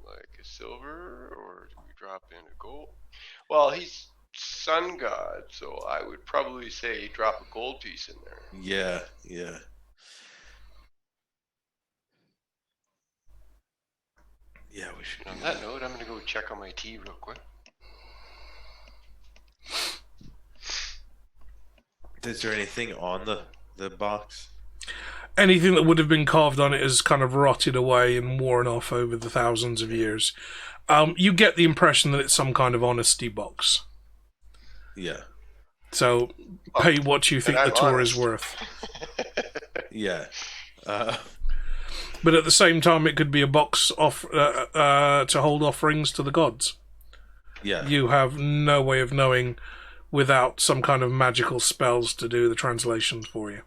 like a silver or do we drop in a gold? Well, he's sun god, so I would probably say drop a gold piece in there. Yeah. Yeah, we should. On that note, I'm gonna go check on my tea real quick. Is there anything on the box? Anything that would have been carved on it has kind of rotted away and worn off over the thousands of years. You get the impression that it's some kind of honesty box. Yeah. So pay what you think the tour is worth. Yeah. But at the same time, it could be a box to hold offerings to the gods. Yeah. You have no way of knowing without some kind of magical spells to do the translations for you.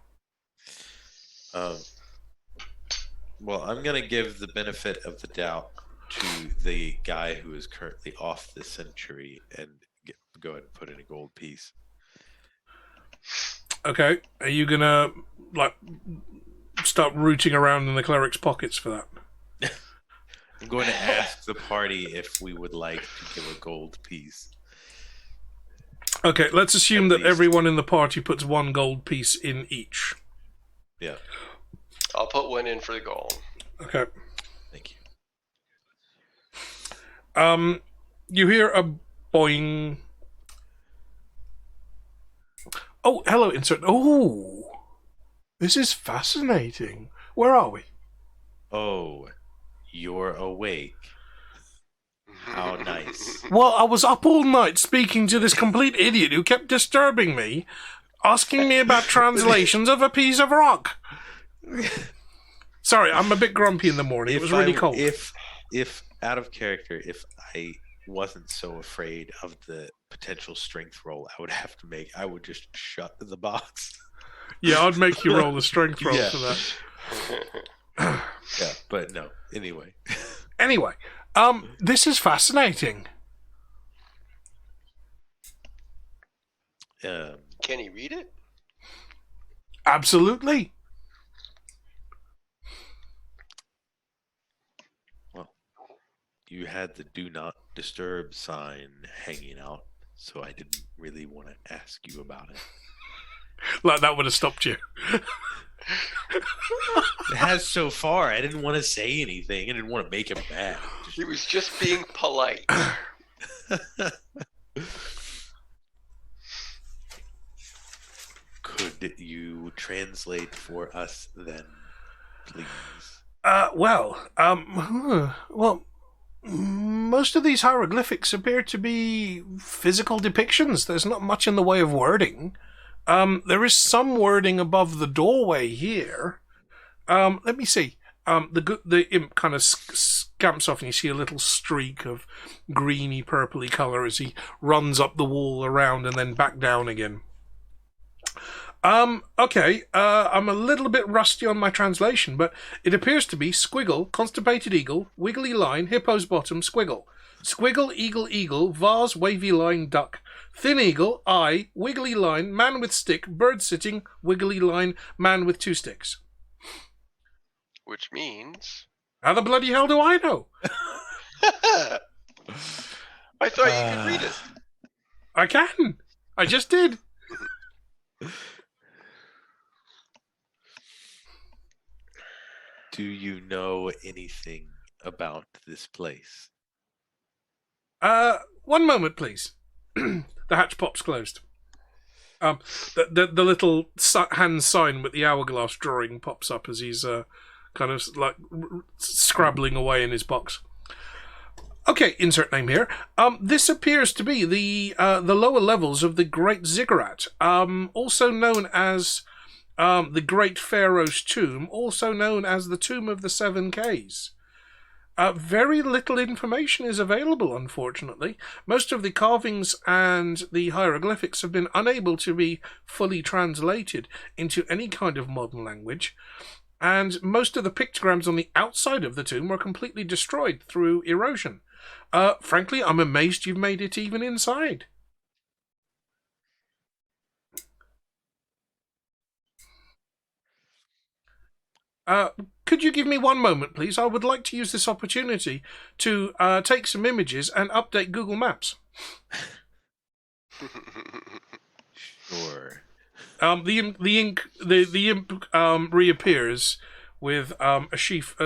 Well, I'm going to give the benefit of the doubt to the guy who is currently off this century and go ahead and put in a gold piece. Okay, are you going to start rooting around in the cleric's pockets for that? I'm going to ask the party if we would like to give a gold piece. Okay, let's assume that everyone in the party puts one gold piece in each. Yeah. I'll put one in for the gold. Okay. Thank you. You hear a boing. Oh, hello, insert. Oh, this is fascinating. Where are we? Oh, you're awake. How nice. Well, I was up all night speaking to this complete idiot who kept disturbing me, asking me about translations of a piece of rock. Sorry, I'm a bit grumpy in the morning. It was really cold. If out of character, if I wasn't so afraid of the potential strength roll I would have to make, I would just shut the box. Yeah, I'd make you roll the strength roll for that. Yeah, but no. Anyway. Anyway, this is fascinating. Can he read it? Absolutely. Well, you had the do not disturb sign hanging out, so I didn't really want to ask you about it. Like that would have stopped you. It has so far. I didn't want to say anything. I didn't want to make him mad. He was just being polite. Could you translate for us then, please? Well, most of these hieroglyphics appear to be physical depictions. There's not much in the way of wording. There is some wording above the doorway here. Let me see. The imp kind of scamps off, and you see a little streak of greeny, purpley colour as he runs up the wall around and then back down again. Okay, I'm a little bit rusty on my translation, but it appears to be squiggle, constipated eagle, wiggly line, hippo's bottom, squiggle. Squiggle, eagle, eagle, vase, wavy line, duck. Thin eagle, eye, wiggly line, man with stick, bird sitting, wiggly line, man with 2 sticks. Which means... How the bloody hell do I know? I thought you could read it. I can. I just did. Do you know anything about this place? One moment, please. The hatch pops closed. The little hand sign with the hourglass drawing pops up as he's kind of like scrabbling away in his box. Okay, insert name here. This appears to be the lower levels of the Great Ziggurat, also known as the Great Pharaoh's Tomb, also known as the Tomb of the 7 Ks. Very little information is available, unfortunately. Most of the carvings and the hieroglyphics have been unable to be fully translated into any kind of modern language, and most of the pictograms on the outside of the tomb were completely destroyed through erosion. Frankly, I'm amazed you've made it even inside. Could you give me one moment, please? I would like to use this opportunity to take some images and update Google Maps. Sure. The imp reappears with a sheaf,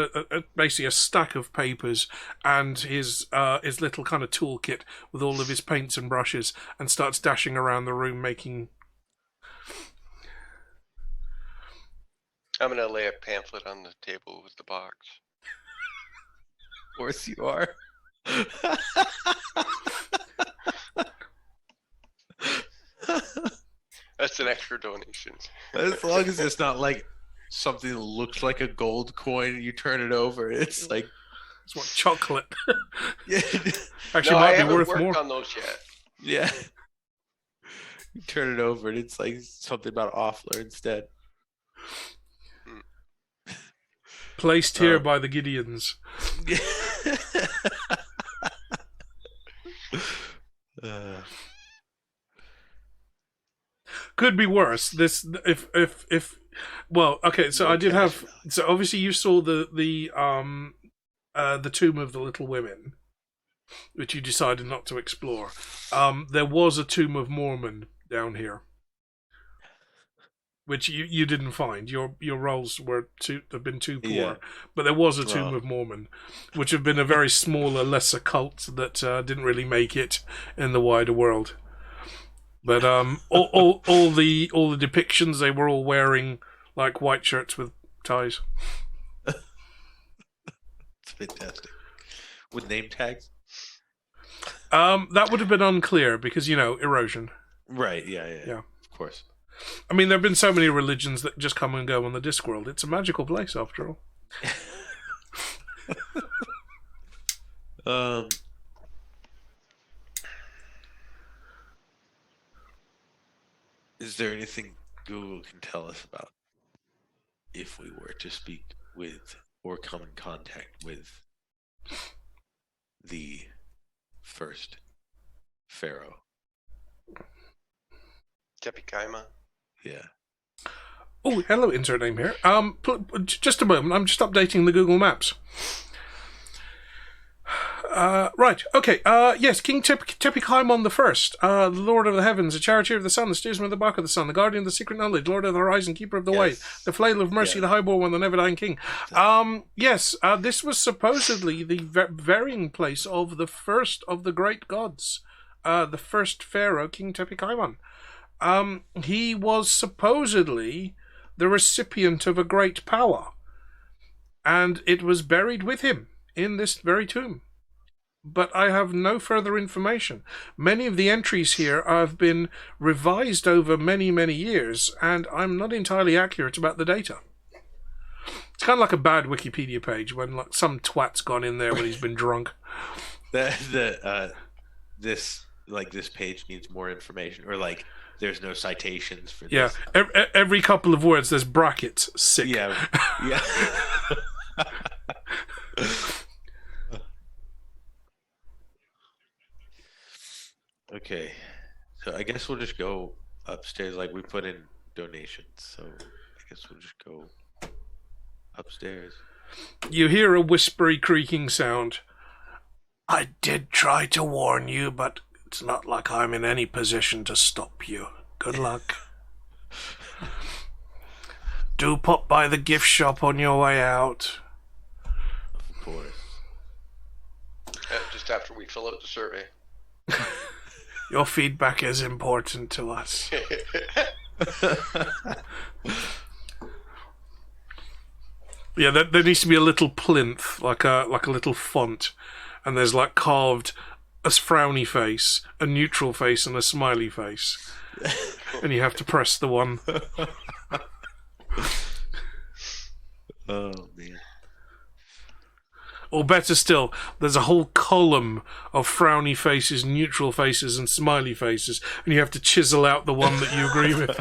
basically a stack of papers, and his little kind of toolkit with all of his paints and brushes, and starts dashing around the room making. I'm gonna lay a pamphlet on the table with the box. Of course you are. That's an extra donation. As long as it's not like something that looks like a gold coin and you turn it over, it's like It's what, chocolate? yeah. Actually, No, I might be haven't worth worked more. on those yet. Yeah. You turn it over and it's like something about Offler instead. Placed here by the Gideons. Could be worse. This if well, okay. So I did have. So obviously you saw the Tomb of the Little Women, which you decided not to explore. There was a Tomb of Mormon down here, which you didn't find. Your rolls have been too poor. Yeah. But there was a Tomb of Mormon, which have been a very smaller, lesser cult that didn't really make it in the wider world. But all the depictions, they were all wearing like white shirts with ties. It's fantastic. With name tags? That would have been unclear because, erosion. Right, yeah. Of course. I mean, there have been so many religions that just come and go on the Discworld. It's a magical place, after all. Is there anything Google can tell us about if we were to speak with or come in contact with the first Pharaoh? Tepikaima. Yeah. Oh, hello, insert name here. Just a moment. I'm just updating the Google Maps. Right, okay. Yes, King Tepikaimon the First, the Lord of the Heavens, the Charioteer of the Sun, the Steersman of the Bark of the Sun, the Guardian of the Secret Knowledge, Lord of the Horizon, Keeper of the Way, the Flail of Mercy, the Highborn One, the Never-Dying King. Yes, this was supposedly the varying place of the first of the great gods, the first pharaoh, King Tepikaimon. He was supposedly the recipient of a great power, and it was buried with him in this very tomb. But I have no further information. Many of the entries here have been revised over many, many years, and I'm not entirely accurate about the data. It's kind of like a bad Wikipedia page when like some twat's gone in there when he's been drunk. This page needs more information, or like there's no citations for this. Yeah, every couple of words there's brackets. Sick. Yeah. Okay, so I guess we'll just go upstairs. Like we put in donations, so I guess we'll just go upstairs. You hear a whispery creaking sound. I did try to warn you, but it's not like I'm in any position to stop you. Good luck. Do pop by the gift shop on your way out. Of course. Just after we fill out the survey. Your feedback is important to us. Yeah, there needs to be a little plinth, like a little font, and there's like carved a frowny face, a neutral face, and a smiley face, and you have to press the one. Oh man. Or better still, there's a whole column of frowny faces, neutral faces, and smiley faces, and you have to chisel out the one that you agree with.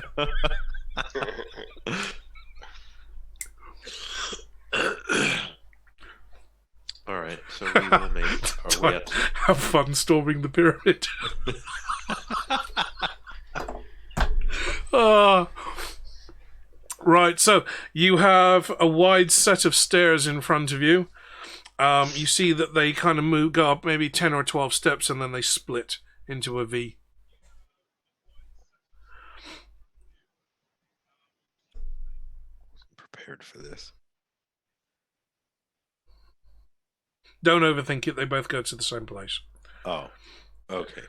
All right, so we will make our way up. Have fun storming the pyramid. Right, so you have a wide set of stairs in front of you. You see that they kind of go up maybe 10 or 12 steps, and then they split into a V. Wasn't prepared for this. Don't overthink it. They both go to the same place. Oh, okay.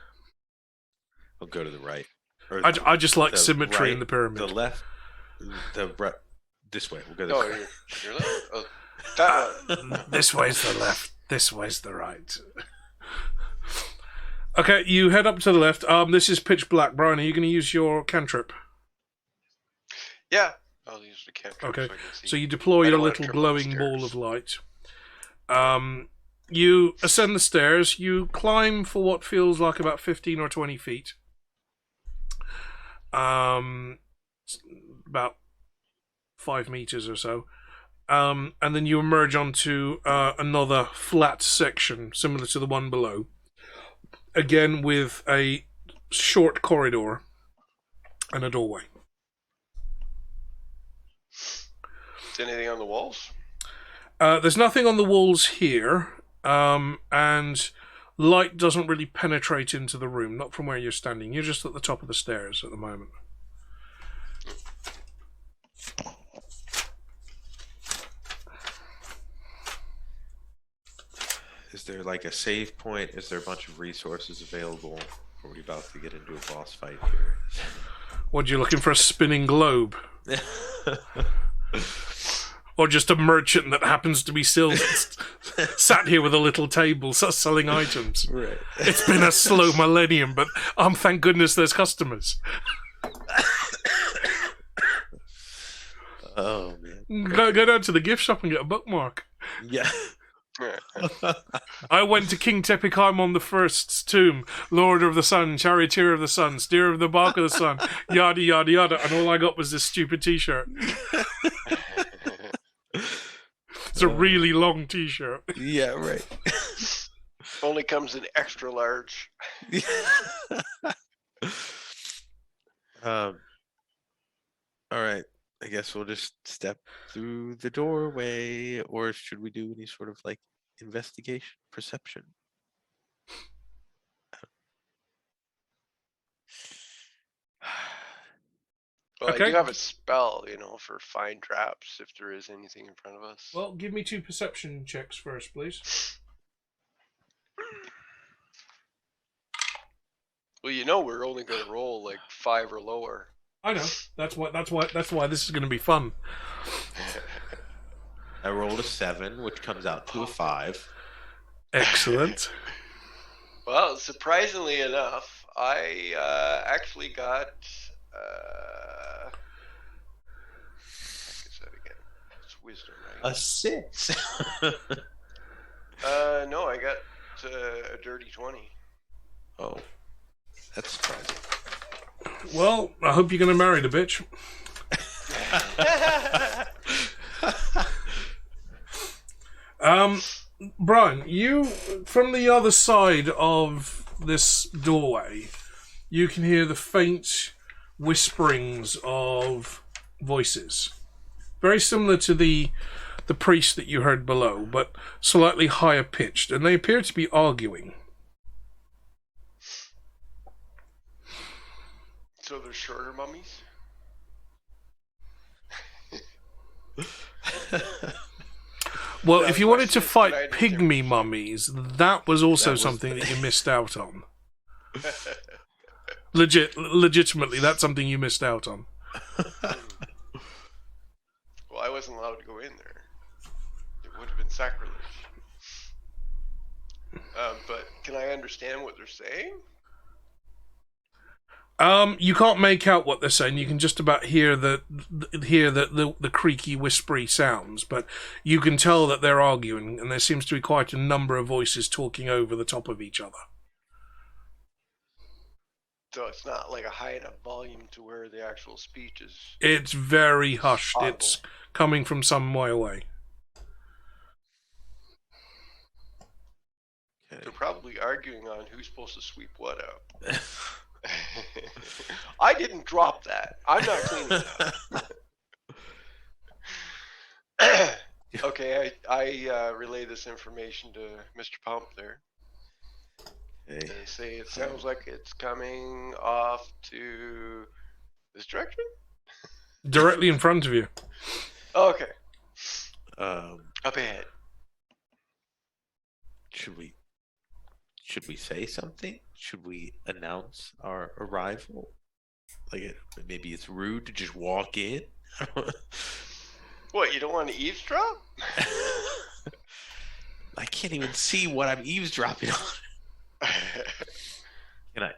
I'll go to the right. I just like symmetry right, in the pyramid. The left, the right. This way. We'll go this way. You're left? Oh, that This way's the left. This way's the right. Okay, you head up to the left. This is pitch black. Brian, are you going to use your cantrip? Yeah. I'll use the cantrip. Okay, So, I can see. so you deploy I your don't wanna little trip glowing upstairs. ball of light. You ascend the stairs. You climb for what feels like about 15 or 20 feet. About 5 meters or so. And then you emerge onto another flat section similar to the one below. Again with a short corridor and a doorway. Is anything on the walls? There's nothing on the walls here, and light doesn't really penetrate into the room, not from where you're standing. You're just at the top of the stairs at the moment. Is there like a save point? Is there a bunch of resources available? Are we about to get into a boss fight here? What, you looking for a spinning globe? Or just a merchant that happens to be still sat here with a little table selling items? Right. It's been a slow millennium, but thank goodness there's customers. Oh man. Go down to the gift shop and get a bookmark. Yeah. I went to King Tepikaimon the First's tomb, Lord of the Sun, Charioteer of the Sun, Steer of the Bark of the Sun, yada yada yada, and all I got was this stupid T-shirt. It's a really long T-shirt. Yeah, right. Only comes in extra large. All right. I guess we'll just step through the doorway, or should we do any sort of like investigation, perception? Well, I Okay. do have a spell, for find traps if there is anything in front of us. Well, give me 2 perception checks first, please. Well, we're only going to roll like 5 or lower. I know. That's why this is going to be fun. I rolled a 7, which comes out to a 5. Excellent. Well, surprisingly enough, I actually got. What that again? It's wisdom, right? A 6. No, I got a dirty 20. Oh, that's surprising. Well, I hope you're going to marry the bitch. Brian, you, from the other side of this doorway, you can hear the faint whisperings of voices. Very similar to the priest that you heard below, but slightly higher pitched, and they appear to be arguing. So they're shorter mummies? Well, Now if the you wanted to question is, fight can I understand pygmy what mummies, that was also That was- something that you missed out on. Legitimately, that's something you missed out on. Well, I wasn't allowed to go in there. It would have been sacrilege. But can I understand what they're saying? You can't make out what they're saying. You can just about hear the creaky, whispery sounds, but you can tell that they're arguing, and there seems to be quite a number of voices talking over the top of each other. So it's not like a high enough volume to where the actual speech is. It's very hushed. Audible. It's coming from some way away. They're probably arguing on who's supposed to sweep what out. I didn't drop that. I'm not cleaning that. Okay, I relay this information to Mr. Pump there. Okay. They say it sounds like it's coming off to this direction? Directly in front of you. Okay, Um, up ahead. should we say something? Should we announce our arrival? Like, maybe it's rude to just walk in. What, you don't want to eavesdrop? I can't even see what I'm eavesdropping on.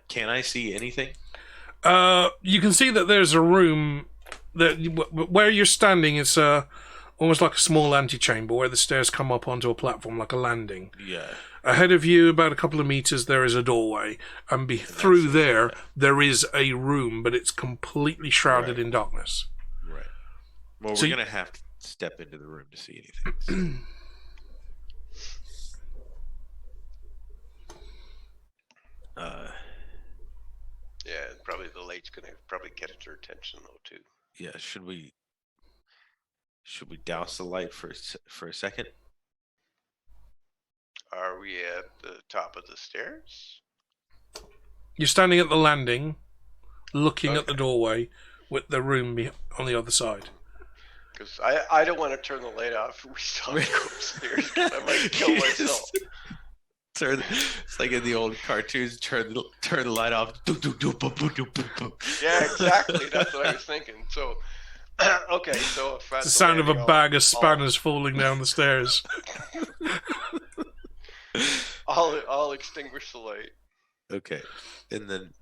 Can I see anything? You can see that there's a room that where you're standing. It's almost like a small antechamber where the stairs come up onto a platform, like a landing. Yeah. Ahead of you, about a couple of meters, there is a doorway, and through there is a room, but it's completely shrouded in darkness. Right. Well, So we're gonna have to step into the room to see anything. Yeah, probably the light's gonna probably get their attention though too. Yeah. Should we douse the light for a second? Are we at the top of the stairs? You're standing at the landing, looking at the Okay. doorway, with the room on the other side. Because I don't want to turn the light off if we start to go upstairs. 'Cause I might kill myself. It's like in the old cartoons. Turn the light off. Yeah, exactly. That's what I was thinking. So, okay, so if It's the sound of a bag of spanners falling down the stairs. I'll extinguish the light. Okay, and then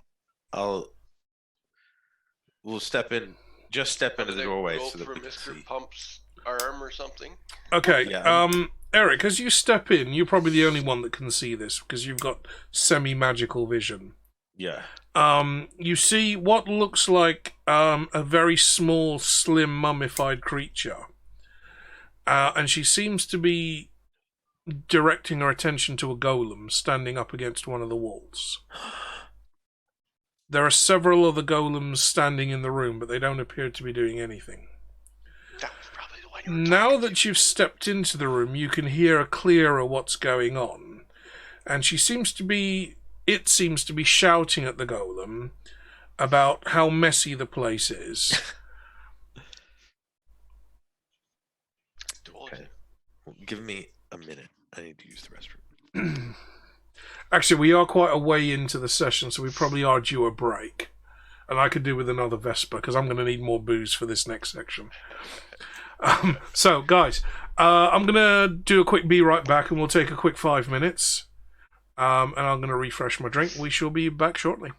we'll step in. Just step into the doorway Go so that for we can Mr. see. Pump's arm or something. Okay, Yeah. Eric, as you step in, you're probably the only one that can see this because you've got semi-magical vision. Yeah. You see what looks like a very small, slim, mummified creature. And she seems to be directing her attention to a golem standing up against one of the walls. There are several other golems standing in the room, but they don't appear to be doing anything. That was probably the one you were Now talking that you've stepped into the room, you can hear clearer what's going on. And it seems to be shouting at the golem, about how messy the place is. Okay. Well, give me a minute. I need to use the restroom. Actually, we are quite a way into the session, so we probably are due a break. And I could do with another Vesper, because I'm going to need more booze for this next section. So, guys, I'm going to do a quick be right back, and we'll take a quick 5 minutes. And I'm going to refresh my drink. We shall be back shortly.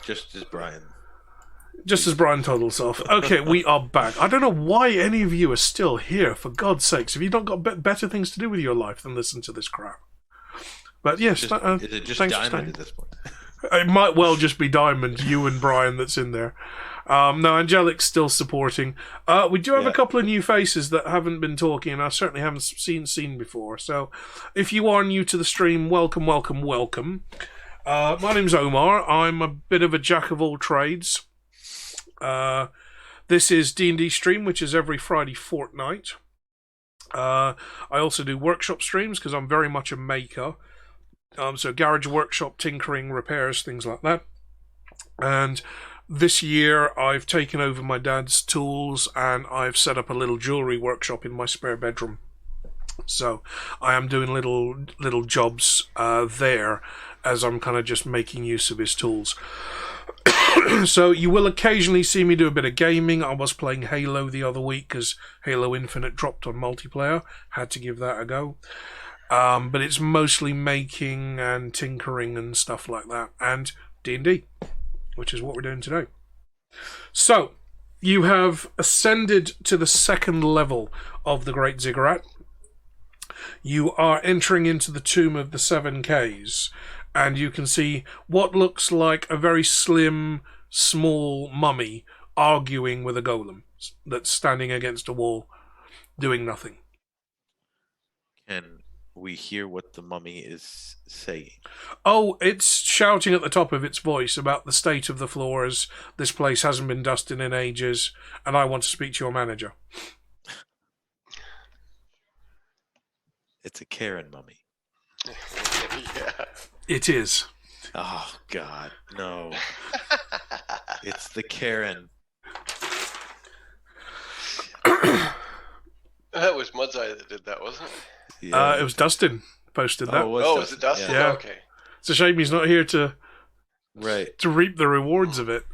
Just as Brian. Just as Brian toddles off. Okay, we are back. I don't know why any of you are still here, for God's sakes. Have you not got better things to do with your life than listen to this crap? But yes, Is it just Diamond at this point? It might well just be Diamond, you and Brian that's in there. No, Angelic's still supporting. We do have a couple of new faces that haven't been talking, and I certainly haven't seen before. So if you are new to the stream, welcome, welcome, welcome. My name's Omar. I'm a bit of a jack of all trades. This is D&D stream, which is every Friday fortnight. I also do workshop streams because I'm very much a maker. So garage workshop, tinkering, repairs, things like that. And this year I've taken over my dad's tools and I've set up a little jewellery workshop in my spare bedroom. So I am doing little jobs there as I'm kind of just making use of his tools. So you will occasionally see me do a bit of gaming. I was playing Halo the other week because Halo Infinite dropped on multiplayer. Had to give that a go. But it's mostly making and tinkering and stuff like that. And D&D, which is what we're doing today. So, you have ascended to the second level of the Great Ziggurat. You are entering into the Tomb of the 7Ks. And you can see what looks like a very slim, small mummy arguing with a golem that's standing against a wall, doing nothing. Can we hear what the mummy is saying? Oh, it's shouting at the top of its voice about the state of the floors. This place hasn't been dusted in ages, and I want to speak to your manager. It's a Karen mummy. Yeah. It is. Oh, God, no. It's the Karen. That was Mudseye that did that, wasn't it? Yeah. It was Dustin posted that. Was it Dustin? Yeah. Okay. It's a shame he's not here to reap the rewards of it.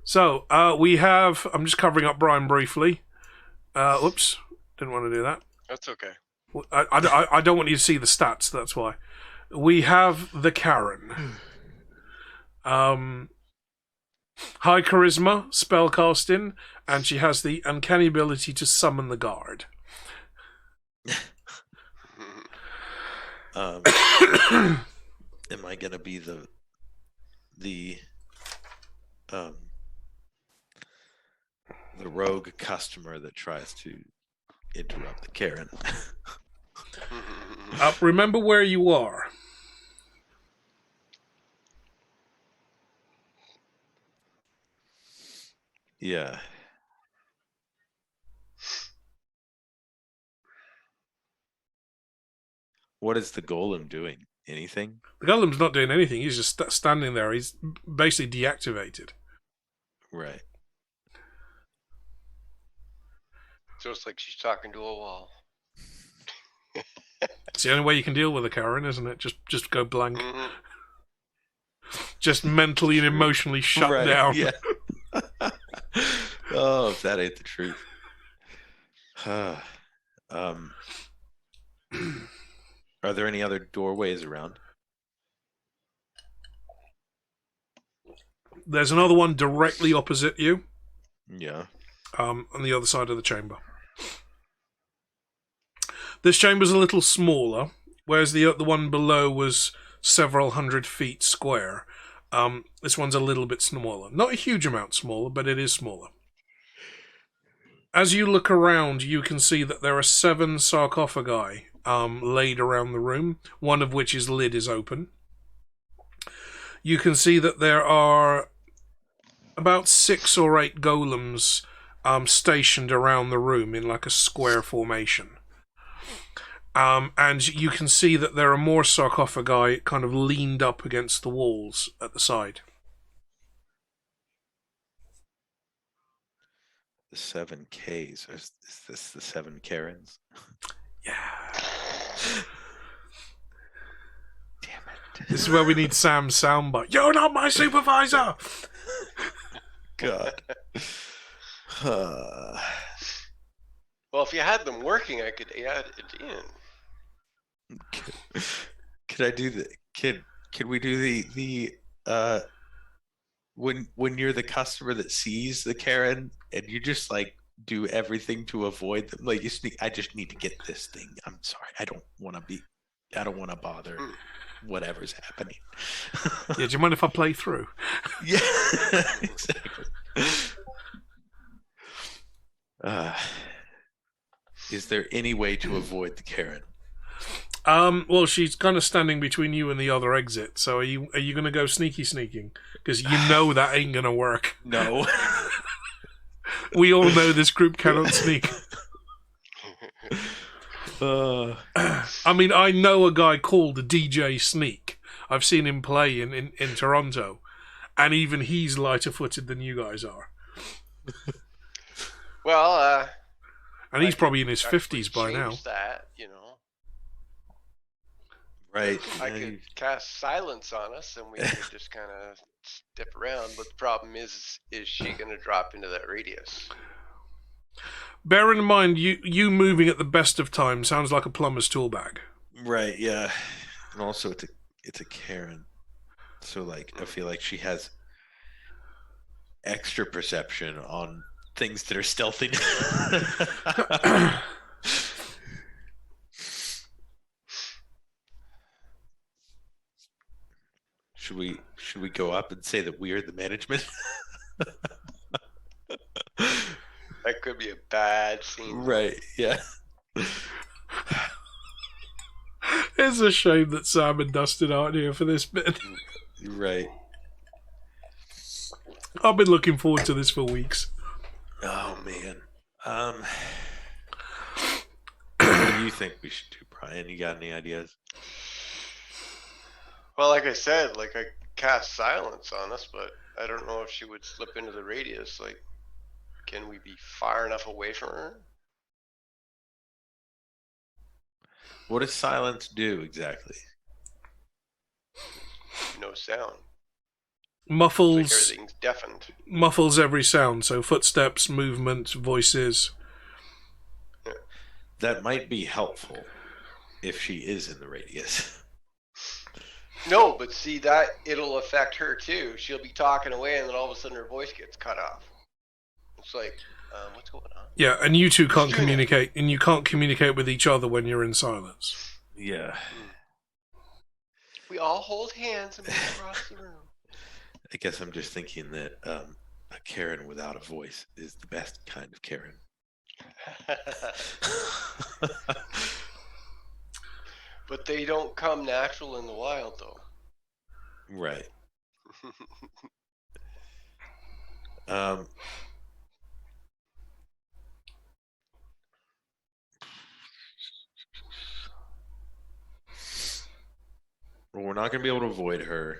So, we have... I'm just covering up Brian briefly. Oops. Didn't want to do that. That's okay. I don't want you to see the stats, that's why. We have the Karen. High charisma, spellcasting, and she has the uncanny ability to summon the guard. Am I gonna be the rogue customer that tries to interrupt the Karen? Remember where you are. Yeah. What is the golem doing? Anything? The golem's not doing anything. He's just standing there. He's basically deactivated. Right. So it's like she's talking to a wall. It's the only way you can deal with a Karen, isn't it? Just go blank. Mm-hmm. Just mentally and emotionally shut down. Yeah. Oh, if that ain't the truth. Are there any other doorways around? There's another one directly opposite you. Yeah. On the other side of the chamber. This chamber's a little smaller, whereas the one below was several hundred feet square. This one's a little bit smaller. Not a huge amount smaller, but it is smaller. As you look around, you can see that there are 7 sarcophagi laid around the room, one of which lid is open. You can see that there are about 6 or 8 golems stationed around the room in like a square formation. And you can see that there are more sarcophagi kind of leaned up against the walls at the side. The 7 Ks. Is this the 7 Karens? Yeah. Damn it. This is where we need Sam's soundbite. You're not my supervisor! God. Well, if you had them working, I could add it in. Could I do the can we do the when you're the customer that sees the Karen and you just like do everything to avoid them, like you sneak, I just need to get this thing. I'm sorry, I don't want to bother whatever's happening. Yeah, do you mind if I play through? Yeah, exactly. Is there any way to avoid the Karen? Well, she's kind of standing between you and the other exit. So are you going to go sneaking? Because you know that ain't going to work. No. We all know this group cannot sneak. I mean, I know a guy called DJ Sneak. I've seen him play in Toronto, and even he's lighter-footed than you guys are. Well, and he's probably in his 50s by now. That, you know. Right. I could cast silence on us, and we could just kind of step around. But the problem is she going to drop into that radius? Bear in mind, you moving at the best of times sounds like a plumber's tool bag. Right. Yeah. And also, it's a Karen, so like I feel like she has extra perception on things that are stealthy. Should we go up and say that we are the management? That could be a bad scene. Right, yeah. It's a shame that Sam and Dustin aren't here for this bit. Right. I've been looking forward to this for weeks. Oh, man. What do you think we should do, Brian? You got any ideas? Well, like I said, like I cast silence on us, but I don't know if she would slip into the radius. Like, can we be far enough away from her? What does silence do exactly? No sound. Muffles. Like everything's deafened. Muffles every sound, so footsteps, movement, voices. Yeah. That might be helpful if she is in the radius. No, but see that it'll affect her too. She'll be talking away, and then all of a sudden her voice gets cut off. It's like, what's going on? Yeah, and you two can't communicate, and you can't communicate with each other when you're in silence. Yeah. We all hold hands and move across the room. I guess I'm just thinking that a Karen without a voice is the best kind of Karen. But they don't come natural in the wild, though. Right. Well, we're not going to be able to avoid her.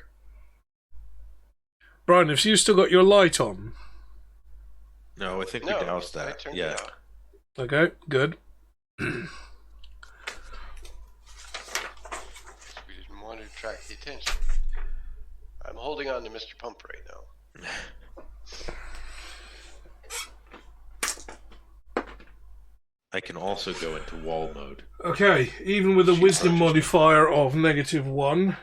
Brian, have you still got your light on? No, I think we doused I that. turned Yeah. it off. Okay, good. We didn't want to attract the attention. I'm holding on to Mr. Pump right now. I can also go into wall mode. Okay, even with a wisdom modifier of -1,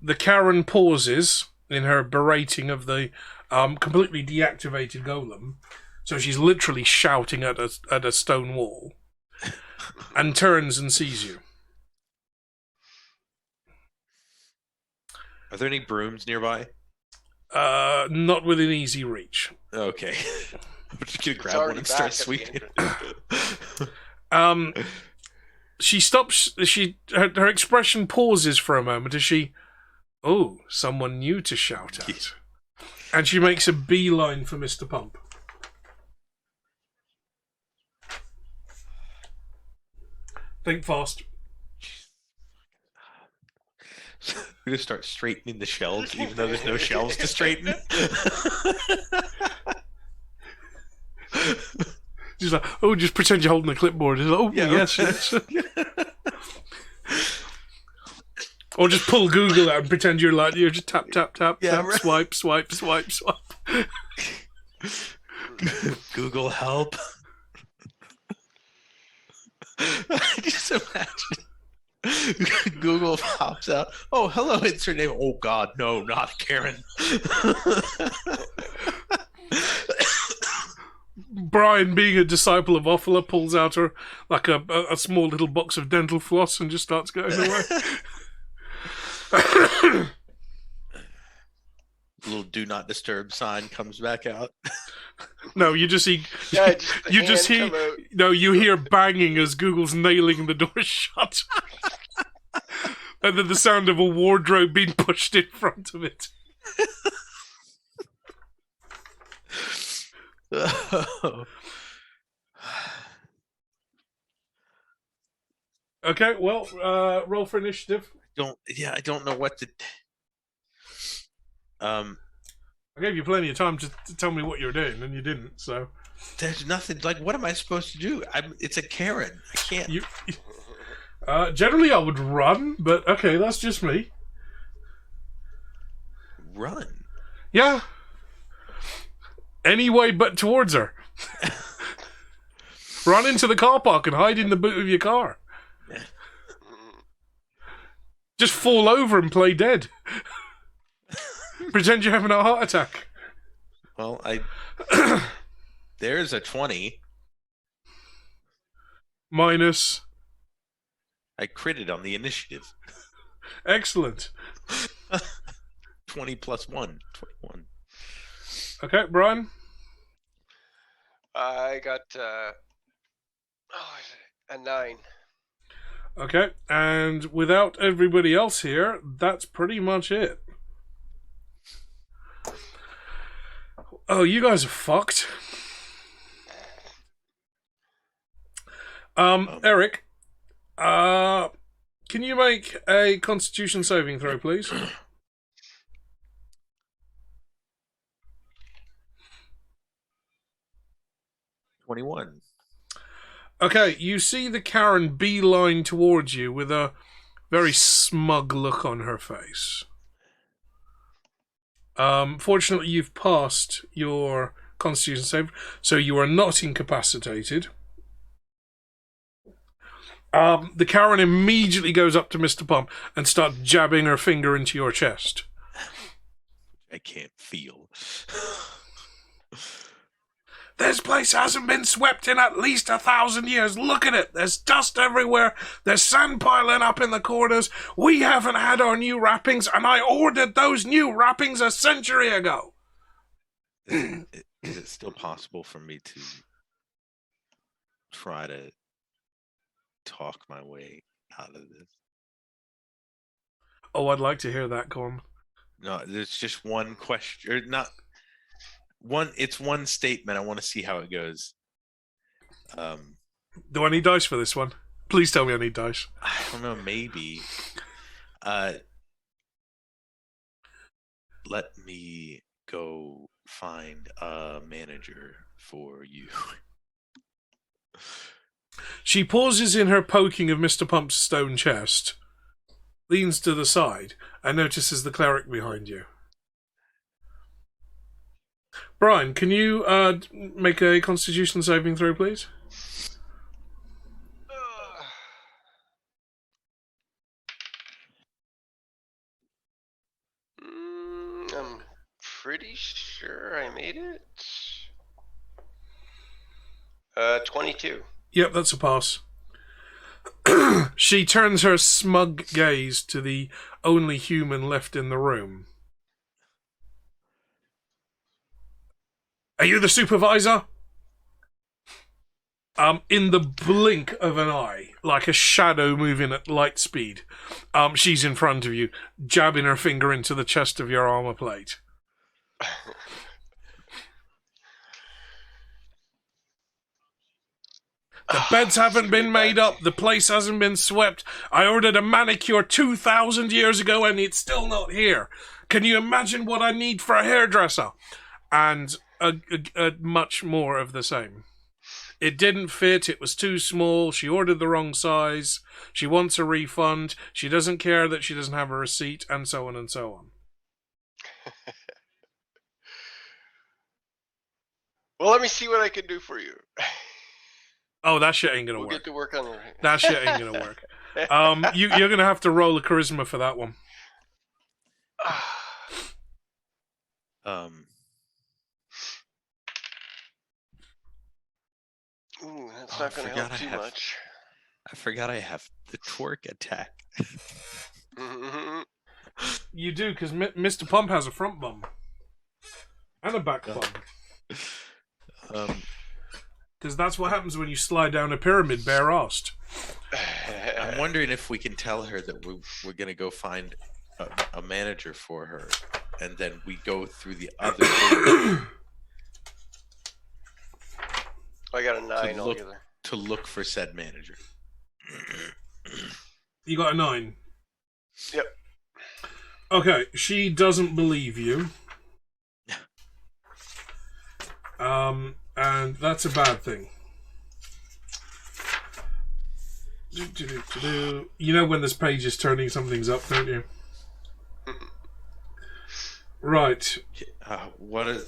the Karen pauses in her berating of the completely deactivated golem. So she's literally shouting at a stone wall, and turns and sees you. Are there any brooms nearby? Not within easy reach. Okay. I'm just gonna grab already one and back start at the sweeping. She stops. Her expression pauses for a moment as she, oh, someone new to shout at, and she makes a beeline for Mr. Pump. Think fast. We just start straightening the shelves, even though there's no shelves to straighten. She's like, oh, just pretend you're holding a clipboard. She's like, oh, Yeah. yes. Or just pull Google out and pretend you're like, you're just tap, tap, tap, Yeah, tap, right. swipe, swipe, swipe, swipe. Google help. I just imagine Google pops out. Oh, hello, it's her name. Oh God, no, not Karen. Brian, being a disciple of Ophala, pulls out like a small little box of dental floss and just starts going away. Little do not disturb sign comes back out. No, you just see. Yeah, just the You just hand hear. come out. No, you hear banging as Google's nailing the door shut, and then the sound of a wardrobe being pushed in front of it. Okay, well, roll for initiative. I don't know what to. I gave you plenty of time to tell me what you were doing, and you didn't. So There's nothing. Like, what am I supposed to do? It's a Karen. I can't. Generally, I would run, but okay, that's just me. Run. Yeah. Any way but towards her. Run into the car park and hide in the boot of your car. Just fall over and play dead. Pretend you're having a heart attack. Well, there's a 20. Minus. I critted on the initiative. Excellent. 20 plus 1. 21. Okay, Brian? I got a 9. Okay, and without everybody else here, that's pretty much it. Oh, you guys are fucked. Eric, can you make a Constitution saving throw, please? 21. Okay, you see the Karen beeline towards you with a very smug look on her face. Fortunately, you've passed your Constitution save, so you are not incapacitated. The Karen immediately goes up to Mr. Pump and starts jabbing her finger into your chest. I can't feel. This place hasn't been swept in at least 1,000 years. Look at it. There's dust everywhere. There's sand piling up in the corners. We haven't had our new wrappings, and I ordered those new wrappings a century ago. Is it still possible for me to try to talk my way out of this? Oh, I'd like to hear that, Corm. No, there's just one question. Or not one. It's one statement. I want to see how it goes. Do I need dice for this one? Please tell me I need dice. I don't know. Maybe. Let me go find a manager for you. She pauses in her poking of Mr. Pump's stone chest, leans to the side, and notices the cleric behind you. Brian, can you make a Constitution saving throw, please? I'm pretty sure I made it. 22. Yep, that's a pass. She turns her smug gaze to the only human left in the room. Are you the supervisor? In the blink of an eye, like a shadow moving at light speed, she's in front of you, jabbing her finger into the chest of your armor plate. The beds haven't been made up. The place hasn't been swept. I ordered a manicure 2,000 years ago and it's still not here. Can you imagine what I need for a hairdresser? And a much more of the same. It didn't fit. It was too small. She ordered the wrong size. She wants a refund. She doesn't care that she doesn't have a receipt, and so on and so on. Well, let me see what I can do for you. Oh, that shit ain't gonna We'll work. get to work on it. That shit ain't gonna work. You're going to have to roll a charisma for that one. Ooh, that's not going to help too much. I forgot I have the twerk attack. You do, because Mr. Pump has a front bum. And a back bum. Because that's what happens when you slide down a pyramid bare-assed. I'm wondering if we can tell her that we're going to go find a manager for her, and then we go through the other door I got a 9 altogether. to look for said manager. You got a 9? Yep. Okay, she doesn't believe you. And that's a bad thing. You know when this page is turning some things up, don't you? Right. Would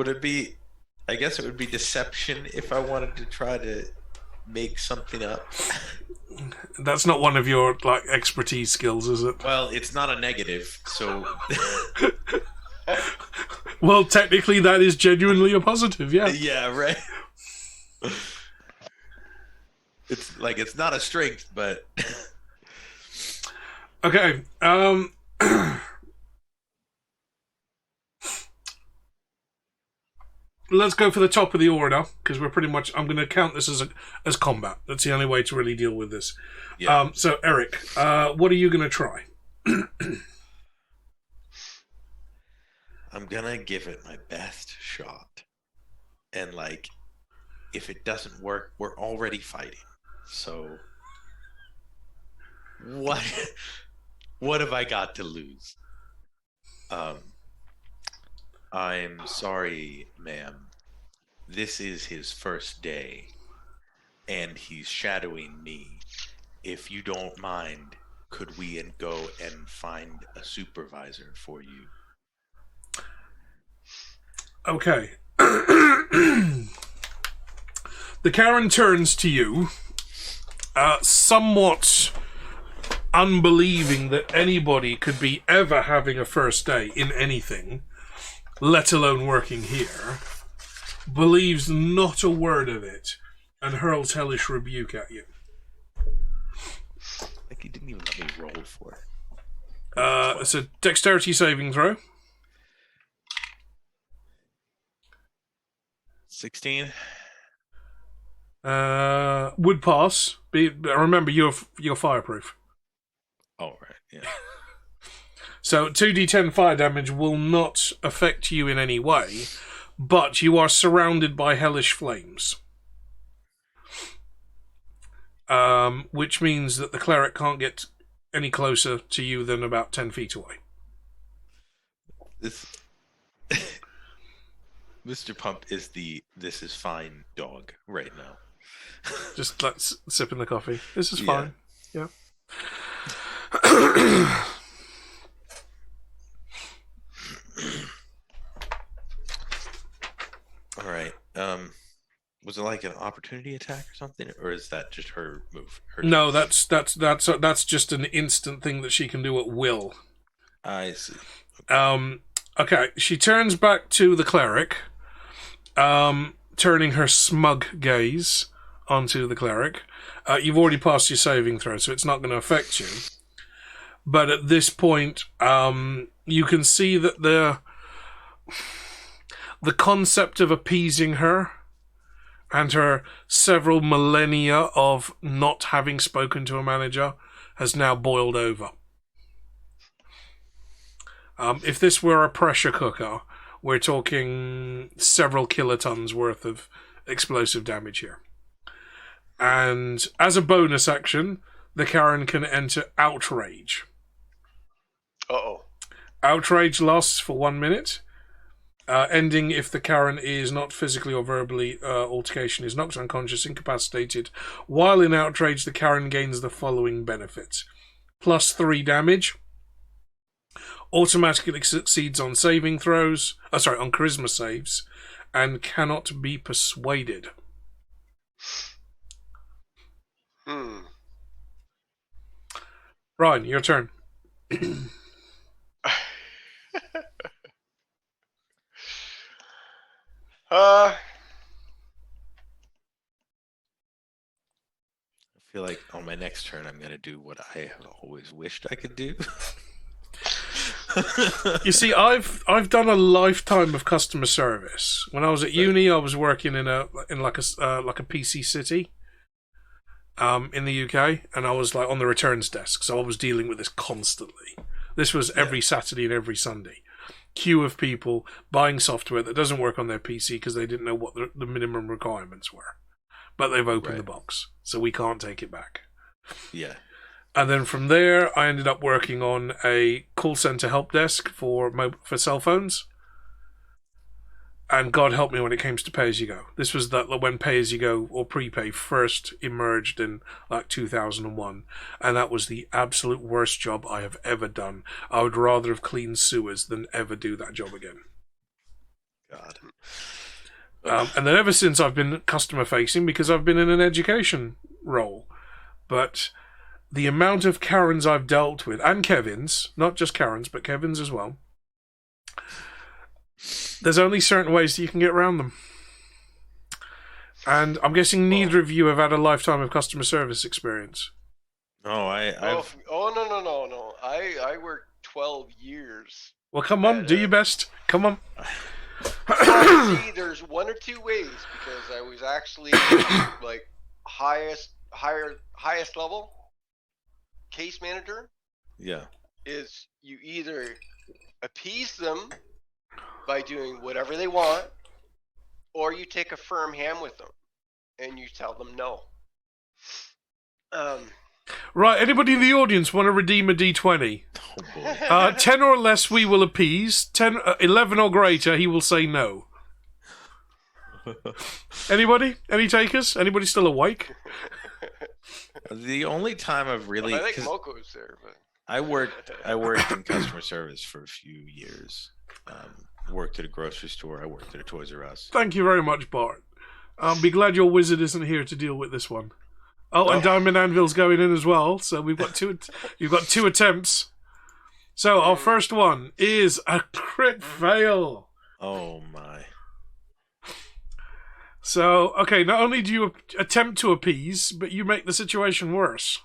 it be... I guess it would be deception if I wanted to try to make something up. That's not one of your expertise skills, is it? Well, it's not a negative, so... Well, technically that is genuinely a positive, yeah. Yeah, right. It's not a strength, but... Okay, let's go for the top of the order, because we're pretty much... I'm going to count this as combat. That's the only way to really deal with this. Yeah. So, Eric, what are you going to try? I'm gonna give it my best shot. And, if it doesn't work, we're already fighting. So... What have I got to lose? I'm sorry, ma'am. This is his first day, and he's shadowing me. If you don't mind, could we go and find a supervisor for you? Okay. The Karen turns to you, somewhat unbelieving that anybody could be ever having a first day in anything, let alone working here, believes not a word of it, and hurls hellish rebuke at you. He didn't even let me roll for it. It's a dexterity saving throw. 16. Would pass. Remember, you're fireproof. Oh, right, yeah. So 2d10 fire damage will not affect you in any way, but you are surrounded by hellish flames. Which means that the cleric can't get any closer to you than about 10 feet away. This... Mr. Pump is the "this is fine" dog right now. Just let's sip in the coffee. This is fine. Yeah. All right. Was it like an opportunity attack or something, or is that just her move? No, that's just an instant thing that she can do at will. I see. Okay. She turns back to the cleric. Turning her smug gaze onto the cleric. You've already passed your saving throw, so it's not going to affect you. But at this point, you can see that the concept of appeasing her and her several millennia of not having spoken to a manager has now boiled over. If this were a pressure cooker, we're talking several kilotons worth of explosive damage here. And as a bonus action, the Karen can enter Outrage. Uh-oh. Outrage lasts for 1 minute, ending if the Karen is not physically or verbally altercation, is knocked unconscious, incapacitated. While in Outrage, the Karen gains the following benefits. +3 damage. Automatically succeeds on saving throws, on charisma saves, and cannot be persuaded. Ryan, your turn. I feel like on my next turn, I'm going to do what I have always wished I could do. You see, I've done a lifetime of customer service. When I was at uni, I was working in like a PC city, in the UK, and I was like on the returns desk, so I was dealing with this constantly. This was every Saturday and every Sunday. Queue of people buying software that doesn't work on their PC because they didn't know what the minimum requirements were, but they've opened the box, so we can't take it back. Yeah. And then from there, I ended up working on a call center help desk for cell phones. And God help me when it came to pay-as-you-go. This was when pay-as-you-go or prepay first emerged in like 2001. And that was the absolute worst job I have ever done. I would rather have cleaned sewers than ever do that job again. God. And then ever since I've been customer-facing because I've been in an education role. But the amount of Karens I've dealt with, and Kevins, not just Karens, but Kevins as well, there's only certain ways that you can get around them. And I'm guessing neither of you have had a lifetime of customer service experience. No, I've... No. I worked 12 years. Well, come on, do your best. Come on. See, there's one or two ways, because I was actually like highest level case manager. Yeah. Is you either appease them by doing whatever they want, or you take a firm hand with them and you tell them no. Right, anybody in the audience want to redeem a D20? Oh, boy. 10 or less we will appease. 11 or greater he will say no. Anybody? Any takers? Anybody still awake? The only time I've really... I think Moko's there, but... I worked in customer service for a few years. Worked at a grocery store. I worked at a Toys R Us. Thank you very much, Bart. Be glad your wizard isn't here to deal with this one. Oh, and Diamond Anvil's going in as well, so we've got you've got two attempts. So our first one is a crit fail. Oh my. So, okay, not only do you attempt to appease, but you make the situation worse.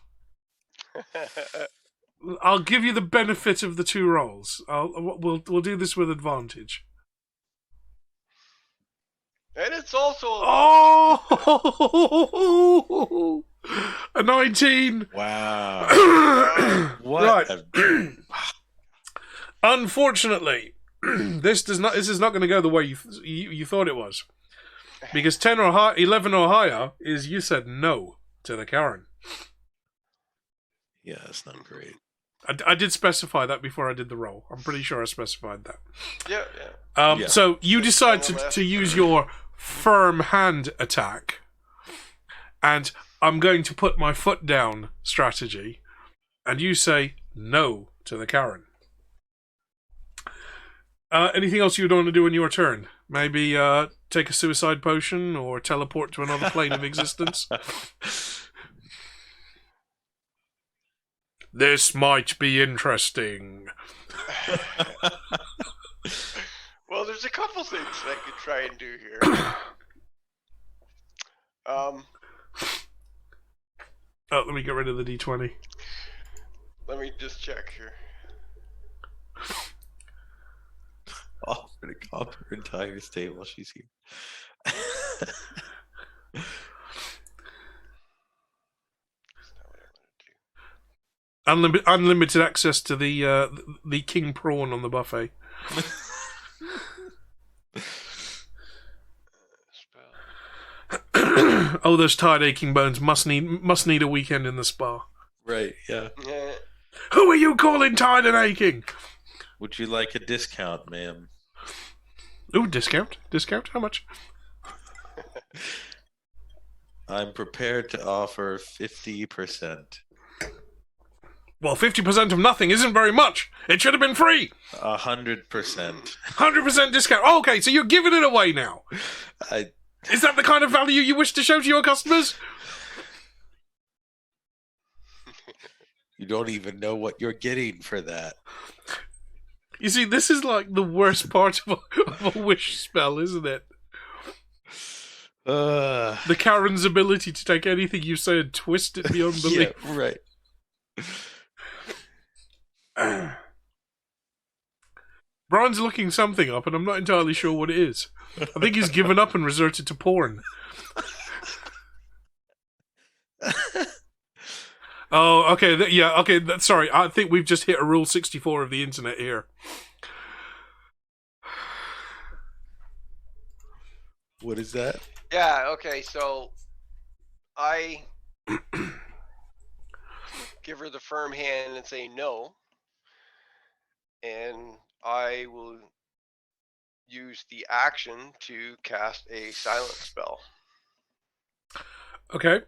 I'll give you the benefit of the two rolls. We'll do this with advantage. And it's also a 19. Wow. What? Right. Unfortunately, this is not going to go the way you thought it was, because 10 or 11 or higher is you said no to the Karen. Yeah, that's not great. I did specify that before I did the roll. I'm pretty sure I specified that. Yeah. Yeah. So you decide to use your firm hand attack, and I'm going to put my foot down strategy, and you say no to the Karen. Anything else you'd want to do in your turn? Maybe take a suicide potion or teleport to another plane of existence? This might be interesting. Well, there's a couple things I could try and do here. Let me get rid of the D20. Let me just check here. Offer to cop her entire estate while she's here. Unlimited access to the king prawn on the buffet. Oh, those tired, aching bones must need a weekend in the spa. Right, yeah. Who are you calling tired and aching? Would you like a discount, ma'am? Ooh, discount? Discount? How much? I'm prepared to offer 50%. Well, 50% of nothing isn't very much. It should have been free. 100%. 100% discount. Oh, okay, so you're giving it away now. Is that the kind of value you wish to show to your customers? You don't even know what you're getting for that. You see, this is like the worst part of a wish spell, isn't it? The Karen's ability to take anything you say and twist it beyond belief. Yeah, right. Brian's looking something up, and I'm not entirely sure what it is. I think he's given up and resorted to porn. Oh, okay. Okay. Sorry, I think we've just hit a Rule 64 of the internet here. What is that? Yeah, okay, so I give her the firm hand and say no, and I will use the action to cast a silent spell. Okay.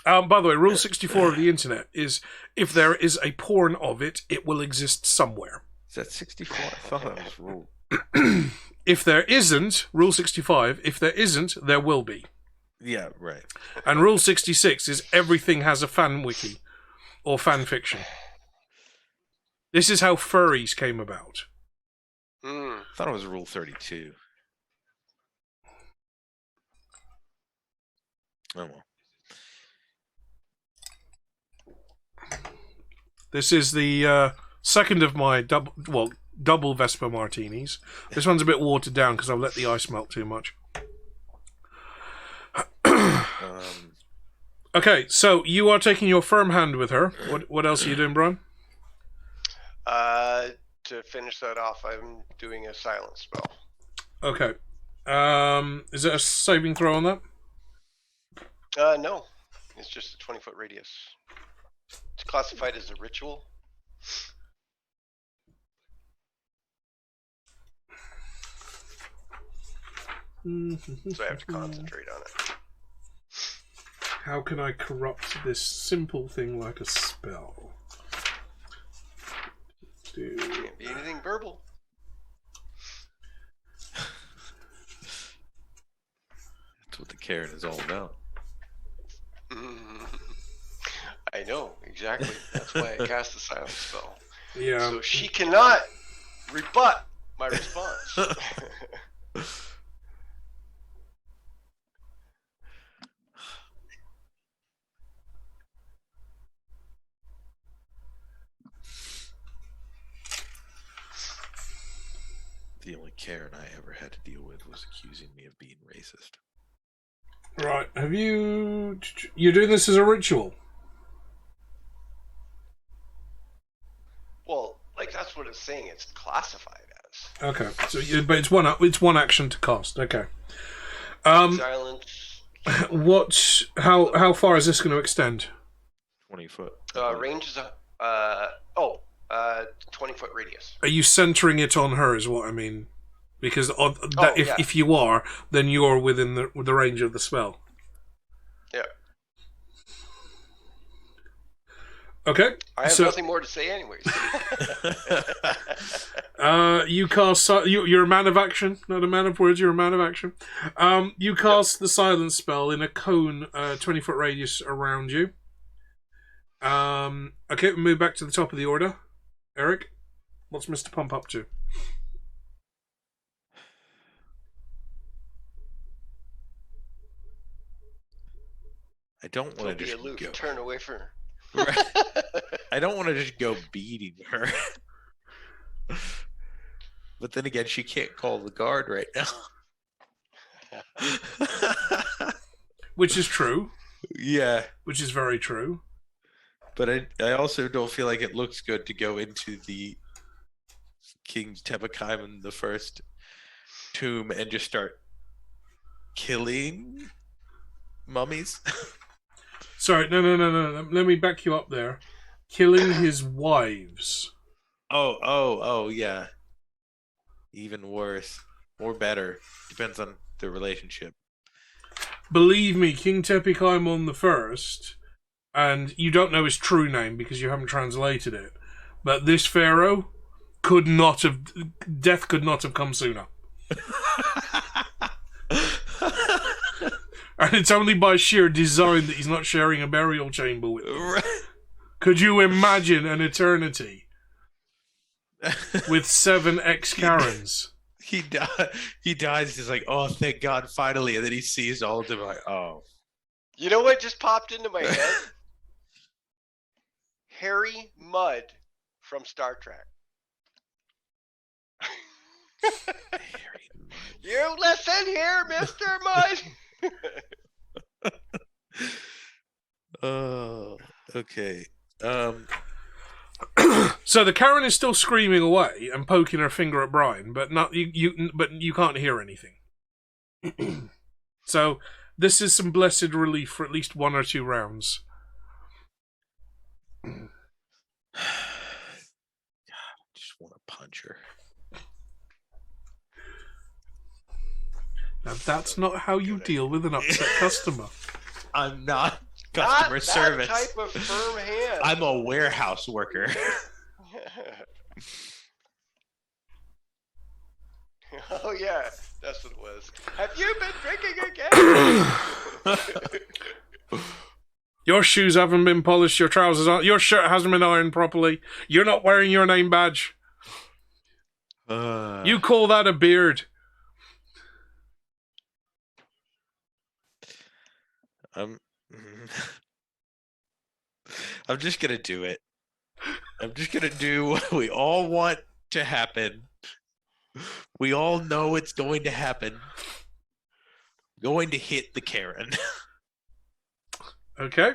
By the way, Rule 64 of the internet is if there is a porn of it, it will exist somewhere. Is that 64? I thought that was rule. If there isn't, Rule 65, if there isn't, there will be. Yeah, right. And Rule 66 is everything has a fan wiki or fan fiction. This is how furries came about. I thought it was Rule 32. Oh well. This is the second of my double Vesper martinis. This one's a bit watered down because I've let the ice melt too much. Okay, so you are taking your firm hand with her. What else are you doing, Brian? To finish that off, I'm doing a silent spell. Okay. Is it a saving throw on that? No. It's just a 20-foot radius. It's classified as a ritual. So I have to concentrate on it. How can I corrupt this simple thing like a spell? Can't be anything verbal. That's what the Karen is all about. I know, exactly. That's why I cast the silent spell. Yeah. So she cannot rebut my response. The only Karen I ever had to deal with was accusing me of being racist. Right. You're doing this as a ritual? Well, like that's what it's saying. It's classified as. Okay. So, but it's one action to cast. Okay. Silence. How far is this going to extend? 20 foot. Range is 20-foot radius. Are you centering it on her? Is what I mean. Because if you are, then you're within the range of the spell. Yeah. Okay. I have nothing more to say, anyways. You cast. You're a man of action, not a man of words. You're a man of action. You cast the silence spell in a cone, 20-foot radius around you. Okay, we'll move back to the top of the order. Eric, what's Mr. Pump up to? I don't want to just aloof. go. Turn away from her. Right. I don't want to just go beating her. But then again, she can't call the guard right now. Which is true. Yeah. Which is very true. But I also don't feel like it looks good to go into the King Tepakaimon the First tomb and just start killing mummies. Sorry, no. Let me back you up there. Killing his wives. Oh, yeah. Even worse. Or better. Depends on the relationship. Believe me, King Tepikaimon the First, and you don't know his true name because you haven't translated it, but this Pharaoh death could not have come sooner. And it's only by sheer design that he's not sharing a burial chamber with them. Could you imagine an eternity with 7 ex-Karens? He dies. He's like, oh, thank God, finally. And then he sees all of them like, oh. You know what just popped into my head? Harry Mudd from Star Trek. You listen here, Mr. Mudd. Oh, okay. So the Karen is still screaming away and poking her finger at Brian, but you can't hear anything. So this is some blessed relief for at least 1 or 2 rounds. God, I just want to punch her. Now that's not how you deal with an upset customer. I'm not customer Not service. That type of firm hand. I'm a warehouse worker. Oh yeah, that's what it was. Have you been drinking again? Your shoes haven't been polished, your trousers aren't, your shirt hasn't been ironed properly, you're not wearing your name badge. You call that a beard? I'm just gonna do it. I'm just gonna do what we all want to happen. We all know it's going to happen. Going to hit the Karen. Okay.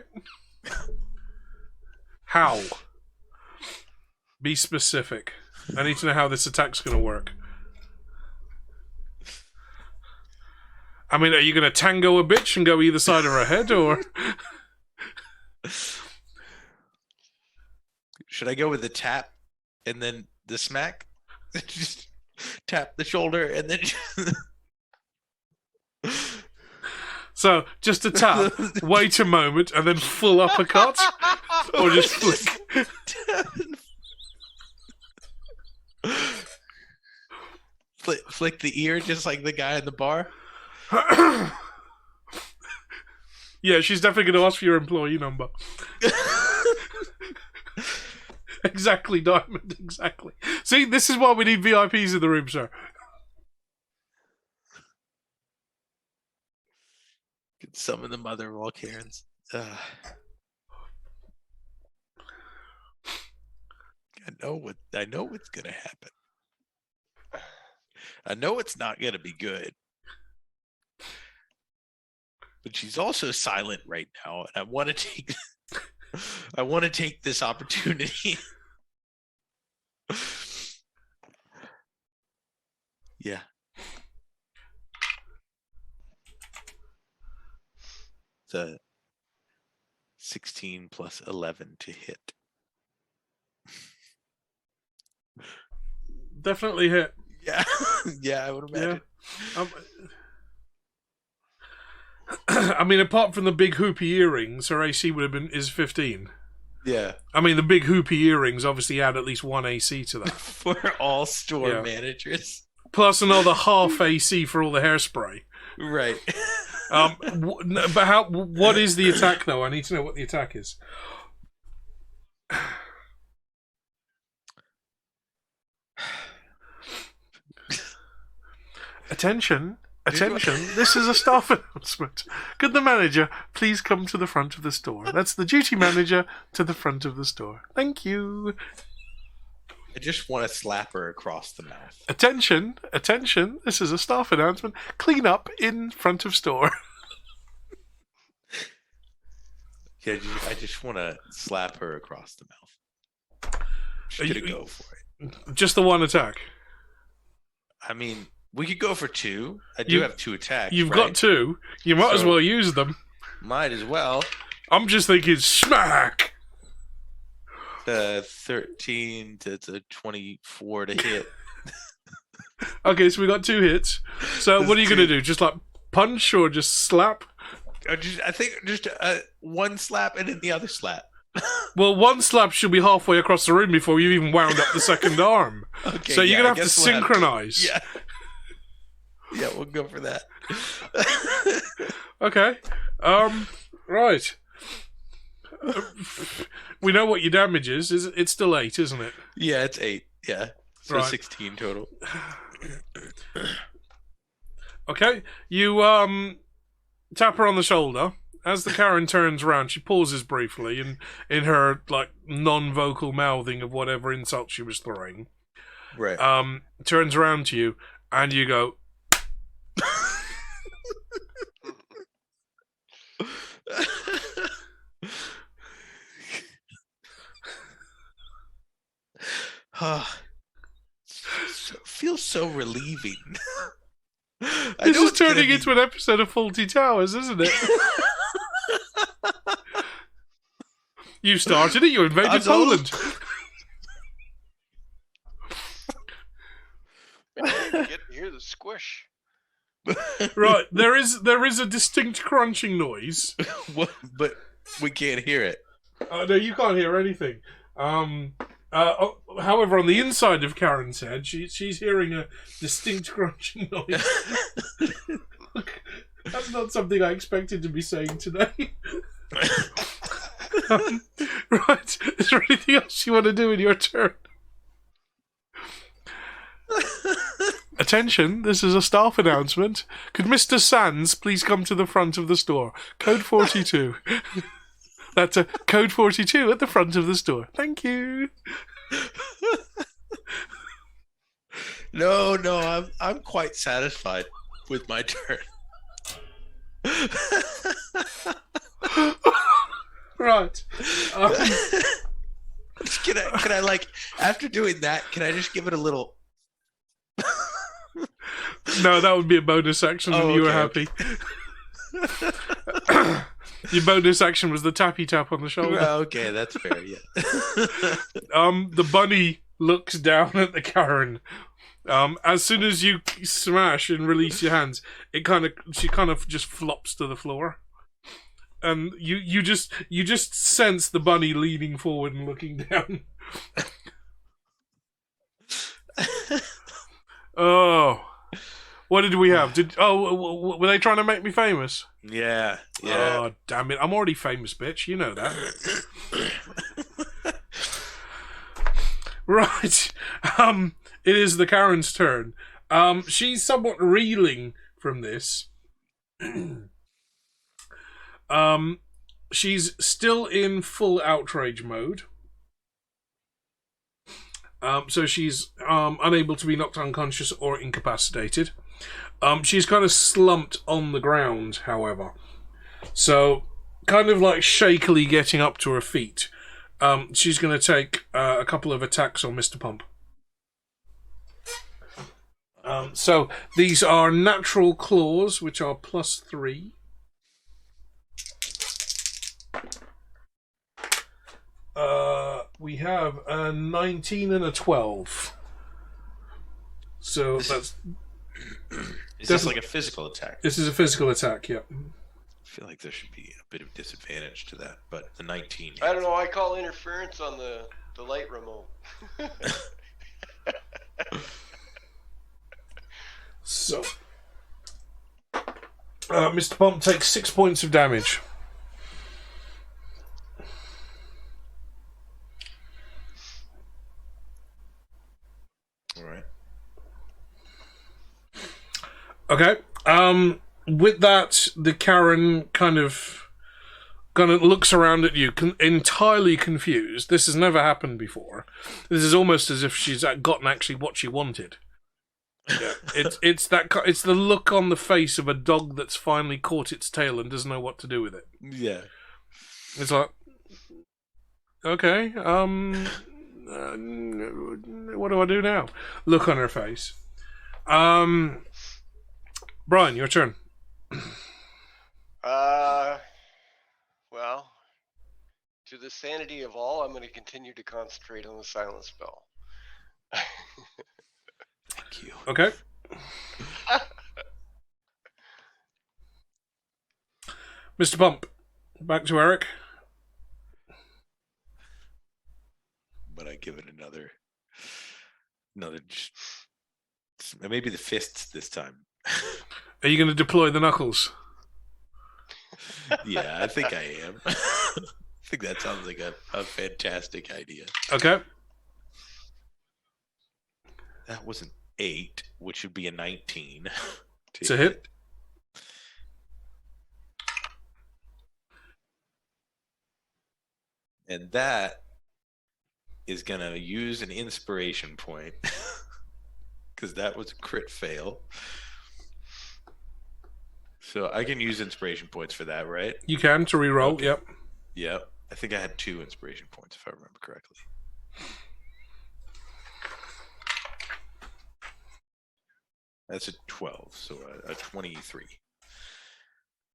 How? Be specific. I need to know how this attack's going to work. I mean, are you going to tango a bitch and go either side of her head, or... Should I go with the tap and then the smack? Just tap the shoulder and then... So, just a tap, wait a moment, and then full uppercut? Or just flick? Flick the ear just like the guy in the bar? Yeah, she's definitely going to ask for your employee number. Exactly, Diamond, exactly. See, this is why we need VIPs in the room, sir. Could summon the mother of all Karens. I know what's gonna happen. I know it's not gonna be good. But she's also silent right now, and I want to take this opportunity. Yeah. It's a 16 plus 11 to hit. Definitely hit. Yeah. Yeah, I would imagine. Yeah. I mean, apart from the big hoopy earrings, her AC would have been is 15. Yeah. I mean, the big hoopy earrings obviously add at least 1 AC to that. For all store managers. Plus another half AC for all the hairspray. Right. But what is the attack, though? I need to know what the attack is. Attention, this is a staff announcement. Could the manager please come to the front of the store? That's the duty manager to the front of the store. Thank you. I just want to slap her across the mouth. Attention, this is a staff announcement. Clean up in front of store. Yeah, I just want to slap her across the mouth. She's going to go for it. Just the one attack? I mean, we could go for 2. I do have 2 attacks. You've got 2. You might as well use them. Might as well. I'm just thinking smack. 13 to 24 to hit. Okay, so we got 2 hits. So what are you going to do? Just like punch or just slap? I think just one slap and then the other slap. Well, one slap should be halfway across the room before you even wound up the second arm. Okay, so you're going to have to synchronize. Yeah. Yeah, we'll go for that. Okay. Right. We know what your damage is. It's still 8, isn't it? Yeah, it's 8. Yeah. So Right. 16 total. Okay. You tap her on the shoulder. As the Karen turns around, she pauses briefly in her like non-vocal mouthing of whatever insult she was throwing. Right. Turns around to you, and you go, feels so relieving. this is turning into an episode of Faulty Towers, isn't it? You started it, you invaded Poland. Get to hear the squish. Right, there is a distinct crunching noise. But we can't hear it. No, you can't hear anything. However, on the inside of Karen's head, she's hearing a distinct crunching noise. That's not something I expected to be saying today. Right, is there anything else you want to do in your turn? Attention, this is a staff announcement. Could Mr. Sands please come to the front of the store? Code 42. That's a code 42 at the front of the store. Thank you. No, I'm quite satisfied with my turn. Right. Can I like after doing that? Can I just give it a little? No, that would be a bonus action, and you were happy. Your bonus action was the tappy tap on the shoulder. Okay, that's fair. Yeah. The bunny looks down at the Karen. As soon as you smash and release your hands, she kind of just flops to the floor. And you just sense the bunny leaning forward and looking down. Oh, what did we have? Were they trying to make me famous? Yeah. Oh, damn it! I'm already famous, bitch. You know that. Right. It is the Karen's turn. She's somewhat reeling from this. She's still in full outrage mode. So she's unable to be knocked unconscious or incapacitated. She's kind of slumped on the ground, however. So, kind of like shakily getting up to her feet. She's going to take a couple of attacks on Mr. Pump. So, these are natural claws, which are +3. We have a 19 and a 12. So that's... Is this like a physical attack? This is a physical attack, yeah. I feel like there should be a bit of disadvantage to that, but the 19... I don't know, I call interference on the light remote. So... Mr. Pump takes 6 points of damage. Alright. Okay. With that, the Karen kind of looks around at you, entirely confused. This has never happened before. This is almost as if she's gotten actually what she wanted. Yeah. It's the look on the face of a dog that's finally caught its tail and doesn't know what to do with it. Yeah. It's like, okay, what do I do now? Look on her face. Brian, your turn. Well, to the sanity of all, I'm going to continue to concentrate on the silence spell. Thank you. Okay. Mr. Pump, back to Eric. But I give it another maybe the fists this time. Are you going to deploy the knuckles? Yeah, I think I am. think that sounds like a fantastic idea. Okay. That was an 8, which would be a 19. It's a hit. And that is going to use an inspiration point. Because that was a crit fail. So I can use inspiration points for that, right? You can to reroll, Okay. yep. Yep. I think I had 2 inspiration points, if I remember correctly. That's a 12, so a 23.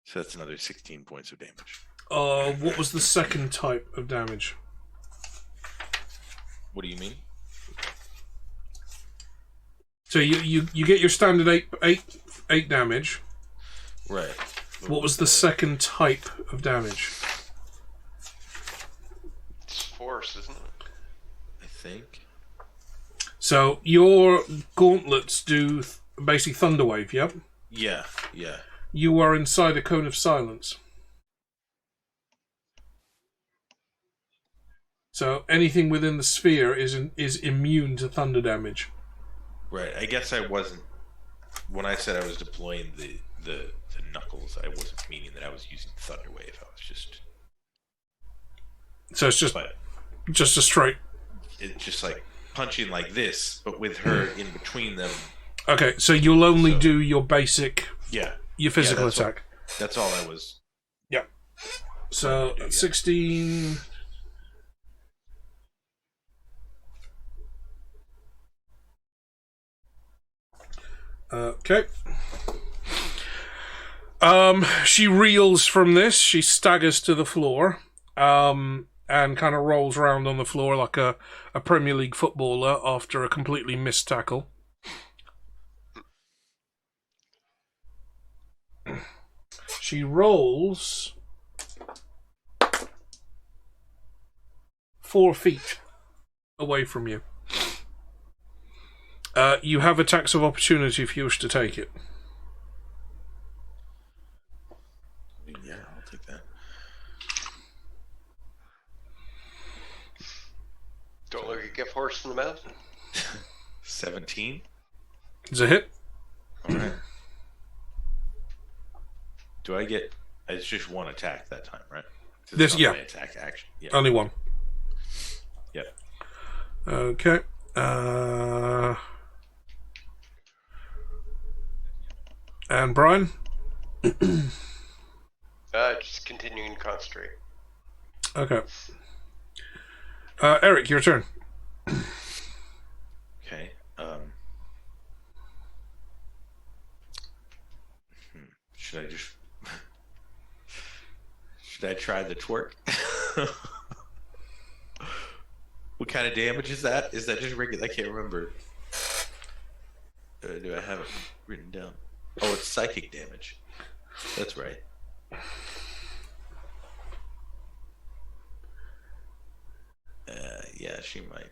So that's another 16 points of damage. What was the second type of damage? What do you mean? So you get your standard eight damage. Right. What was the second type of damage? It's force, isn't it? I think. So your gauntlets do basically Thunderwave, yep? Yeah, yeah. You are inside a cone of silence. So anything within the sphere is immune to thunder damage. Right. I guess I wasn't. When I said I was deploying the knuckles, I wasn't meaning that I was using Thunderwave. I was just. So it's just a straight. It's just like punching like this, but with her in between them. Okay, so you'll only do your basic. Yeah. Your physical that's attack. That's all I was. Yeah. So 16. Okay. She reels from this. She staggers to the floor, and kind of rolls around on the floor like a Premier League footballer after a completely missed tackle. She rolls 4 feet away from you. You have attacks of opportunity if you wish to take it. Yeah, I'll take that. Don't look a gift horse in the mouth. 17. It's a hit. All right. Do I get? It's just one attack that time, right? This, yeah. My attack action. Yeah. Only one. Yep. Okay. And Brian? Just continuing to concentrate. Okay. Eric, your turn. Okay. Should I just? Should I try the twerk? What kind of damage is that? Is that just regular? I can't remember. Do I have it written down? Oh, it's psychic damage. That's right. Yeah, she might.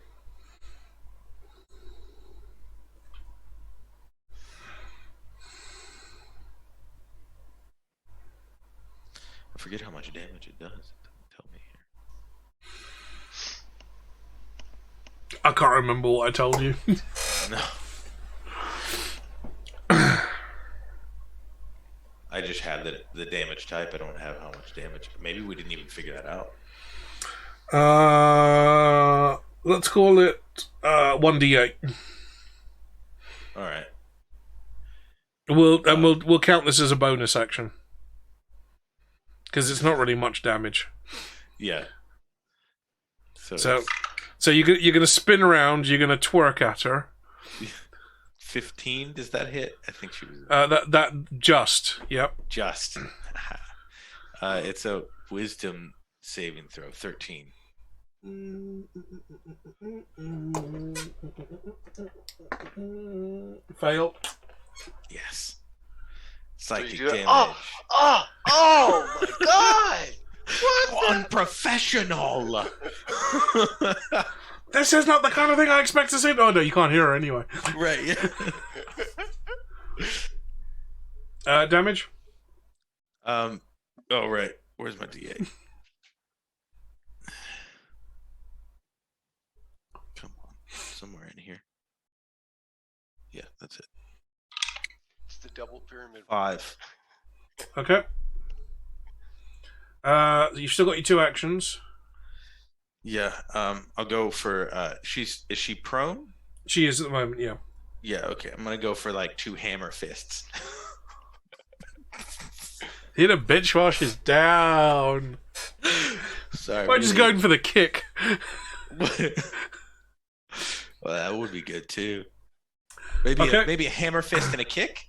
I forget how much damage it does. It doesn't tell me here. I can't remember what I told you. No. I just have the damage type. I don't have how much damage. Maybe we didn't even figure that out. Let's call it 1d8. All right. We'll count this as a bonus action because it's not really much damage. Yeah. So you're gonna spin around. You're gonna twerk at her. 15, does that hit? I think she was That just, yep. just. It's a wisdom saving throw, 13. Fail. Yes. Psychic So you do damage. it. Oh my god! Unprofessional. This is not the kind of thing I expect to see. Oh no, you can't hear her anyway. Right. Damage? Oh right. Where's my D8? That's it. It's the double pyramid. 5. Okay. You've still got your 2 actions. Yeah. I'll go for. Is she prone? She is at the moment, yeah. Yeah. Okay. I'm gonna go for like 2 hammer fists. Hit a bitch while she's down. Sorry. Why just going for the kick? Well, that would be good too. Maybe Okay. maybe a hammer fist and a kick.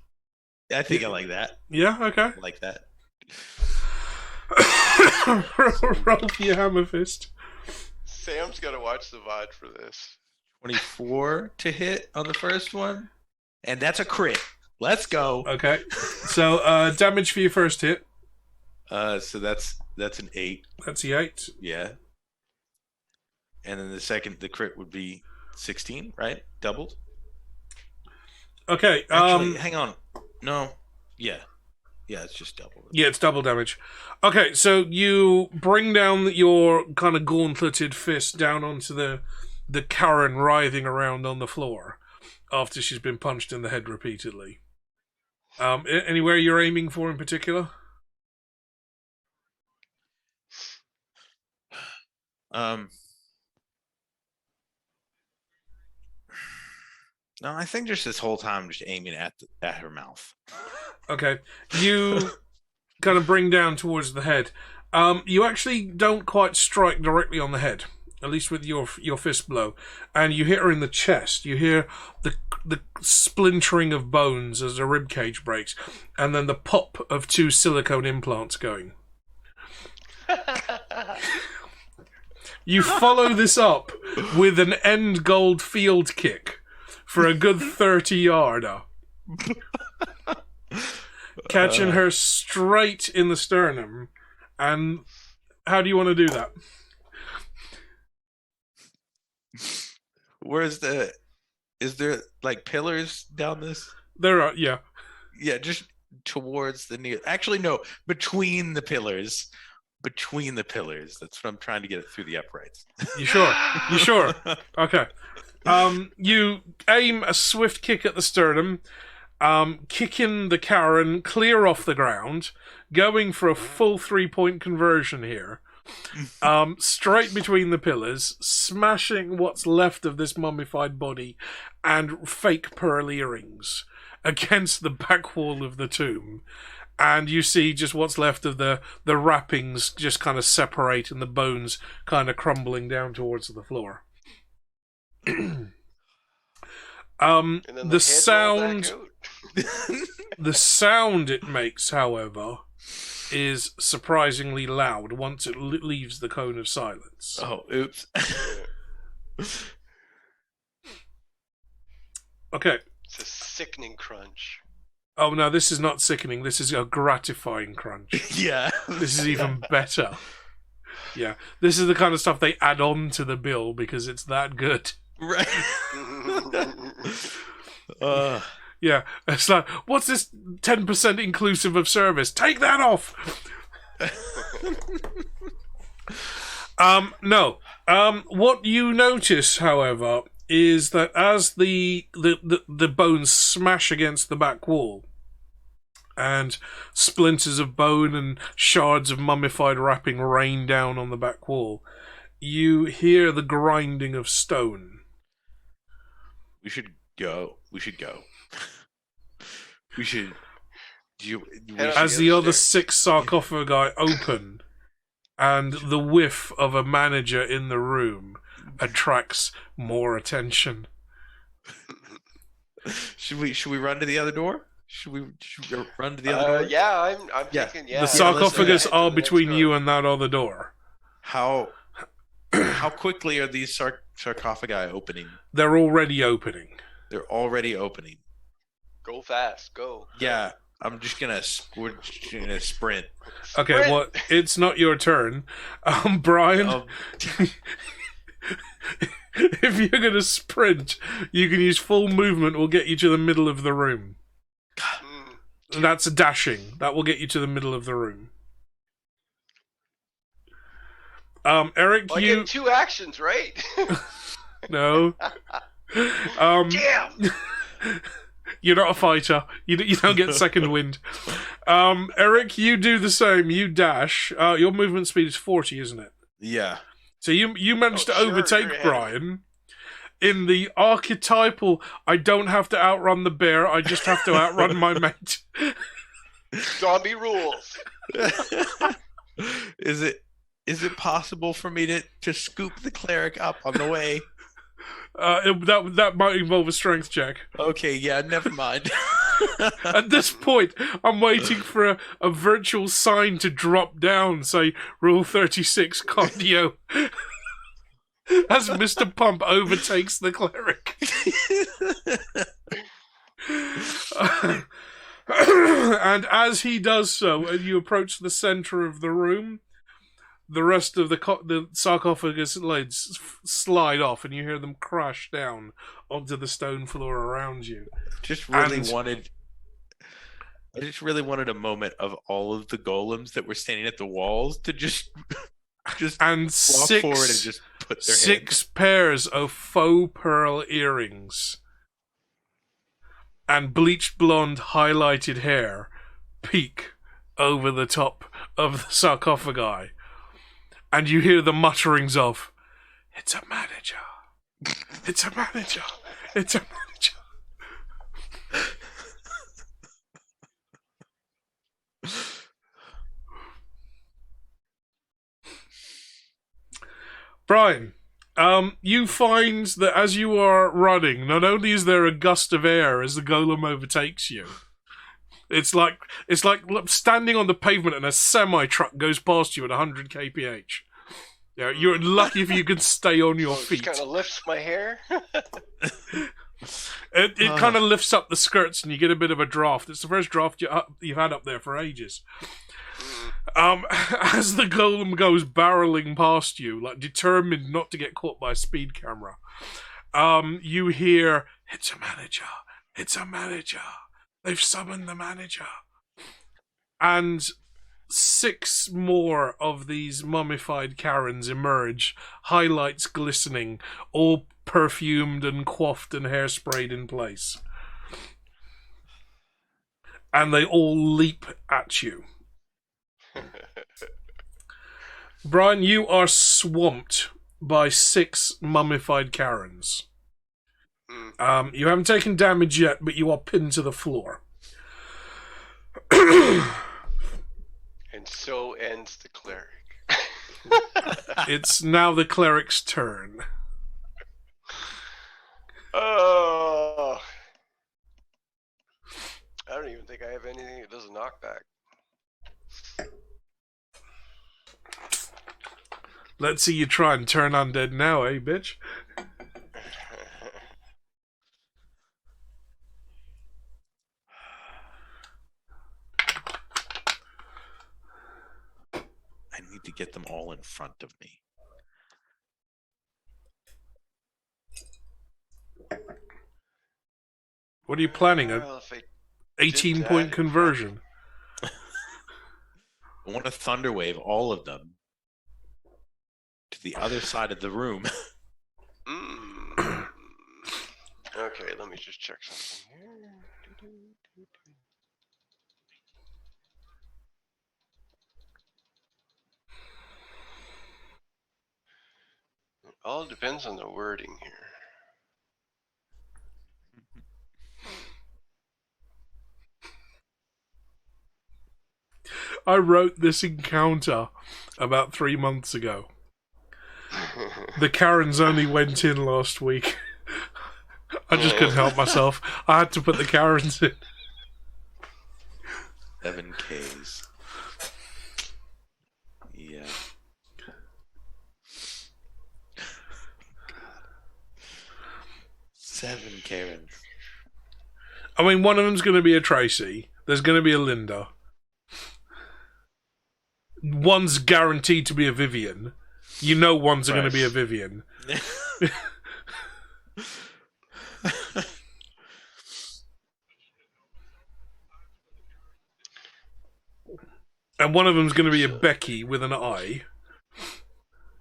I think I like that. Yeah, okay. I like that. Roll for your hammer fist. Sam's got to watch the VOD for this. 24 to hit on the first one, and that's a crit. Let's go. Okay. So damage for your first hit. So that's an 8. That's the 8. Yeah. And then the crit would be 16, right? Doubled. Okay. Actually, hang on. No. Yeah. Yeah, it's just double. Yeah, it's double damage. Okay, so you bring down your kind of gauntleted fist down onto the Karen writhing around on the floor after she's been punched in the head repeatedly. Anywhere you're aiming for in particular? No, I think just this whole time just aiming at her mouth. Okay, you kind of bring down towards the head. You actually don't quite strike directly on the head, at least with your fist blow, and you hit her in the chest. You hear the splintering of bones as a rib cage breaks, and then the pop of 2 silicone implants going. You follow this up with an end gold field kick for a good 30-yarder. Catching her straight in the sternum. And how do you want to do that? Is there like pillars down this? There are, yeah. Yeah, just towards the near. Actually, no, between the pillars. Between the pillars. That's what I'm trying to get it through the uprights. You sure? You sure? Okay. You aim a swift kick at the sternum, kicking the Karen clear off the ground, going for a full 3-point conversion here. Straight between the pillars, smashing what's left of this mummified body and fake pearl earrings against the back wall of the tomb. And you see just what's left of the wrappings just kind of separate and the bones kind of crumbling down towards the floor. And then The sound the sound it makes, however, is surprisingly loud once it leaves the cone of silence. Oh, oops. Okay. It's a sickening crunch. Oh no, this is not sickening. This is a gratifying crunch. Yeah. This is even better. Yeah. This is the kind of stuff they add on to the bill because it's that good. Right. Yeah. It's like, what's this 10% inclusive of service? Take that off! No. What you notice, however, is that as the bones smash against the back wall, and splinters of bone and shards of mummified wrapping rain down on the back wall, you hear the grinding of stone. We should go. We should. As the other 6 sarcophagi open, and the whiff of a manager in the room attracts more attention. Should we run to the other door? Should we run to the other door? Yeah, I'm thinking, yeah. The sarcophagus let's are go. between you and that other door. How quickly are these sarcophagi opening? They're already opening. They're already opening. Go fast, go. Yeah, we're just gonna sprint. Okay, Sprint! well, it's not your turn. Brian, if you're going to sprint, you can use full movement. Will get you to the middle of the room. And that's dashing. That will get you to the middle of the room. Eric, Well, I you... get 2 actions, right? No. Damn! You're not a fighter. You don't get second wind. Eric, you do the same. You dash. Your movement speed is 40, isn't it? Yeah. So you managed to sure, overtake you're ahead. Brian in the archetypal, I don't have to outrun the bear, I just have to outrun my mate. Zombie rules. Is it possible for me to scoop the cleric up on the way? That might involve a strength check. Okay, yeah, never mind. At this point, I'm waiting for a virtual sign to drop down, say, Rule 36, cardio. As Mr. Pump overtakes the cleric. And as he does so, and you approach the center of the room, the rest of the sarcophagus lids slide off, and you hear them crash down onto the stone floor around you. I just really wanted a moment of all of the golems that were standing at the walls to just and walk forward and just put their six pairs of faux pearl earrings and bleached blonde highlighted hair peek over the top of the sarcophagi, and you hear the mutterings of, "It's a manager. It's a manager. It's a manager." Brian, you find that as you are running, not only is there a gust of air as the golem overtakes you, it's like standing on the pavement and a semi-truck goes past you at 100 kph. Yeah, you're lucky if you can stay on your It feet. kind of lifts my hair. It kind of lifts up the skirts and you get a bit of a draft. It's the first draft you've had up there for ages. As the golem goes barreling past you, like determined not to get caught by a speed camera, you hear, "It's a manager. It's a manager. They've summoned the manager." And 6 more of these mummified Karens emerge, highlights glistening, all perfumed and coiffed and hairsprayed in place. And they all leap at you. Brian, you are swamped by 6 mummified Karens. You haven't taken damage yet, but you are pinned to the floor. And so ends the cleric. It's now the cleric's turn. Oh. I don't even think I have anything that does a knockback. Let's see you try and turn undead now, eh, bitch? I need to get them all in front of me. What are you planning? A Well, if I 18-point conversion? I want to thunderwave all of them to the other side of the room. Okay, let me just check something here. It all depends on the wording here. I wrote this encounter about 3 months ago. The Karens only went in last week. I just couldn't help myself. I had to put the Karens in. 7 Ks. Yeah. God. 7 Karens. I mean, one of them's going to be a Tracy. There's going to be a Linda. One's guaranteed to be a Vivian. You know one's going to be a Vivian. And one of them's going to be a Becky with an I.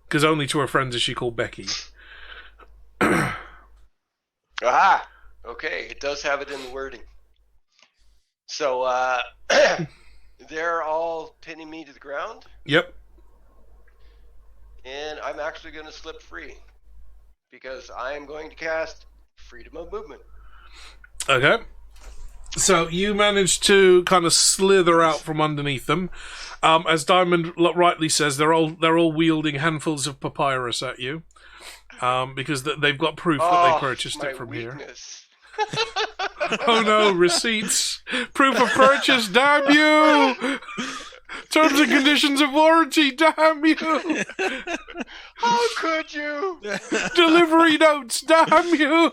Because only to her friends is she called Becky. Aha! Okay, it does have it in the wording. So, they're all pinning me to the ground, Yep. and I'm actually going to slip free because I am going to cast Freedom of Movement. Okay. So you managed to kind of slither out from underneath them. As Diamond rightly says, they're all wielding handfuls of papyrus at you, because they've got proof that they purchased it from here. Oh no, receipts, proof of purchase, damn you! Terms and conditions of warranty, damn you! How could you? Delivery notes, damn you!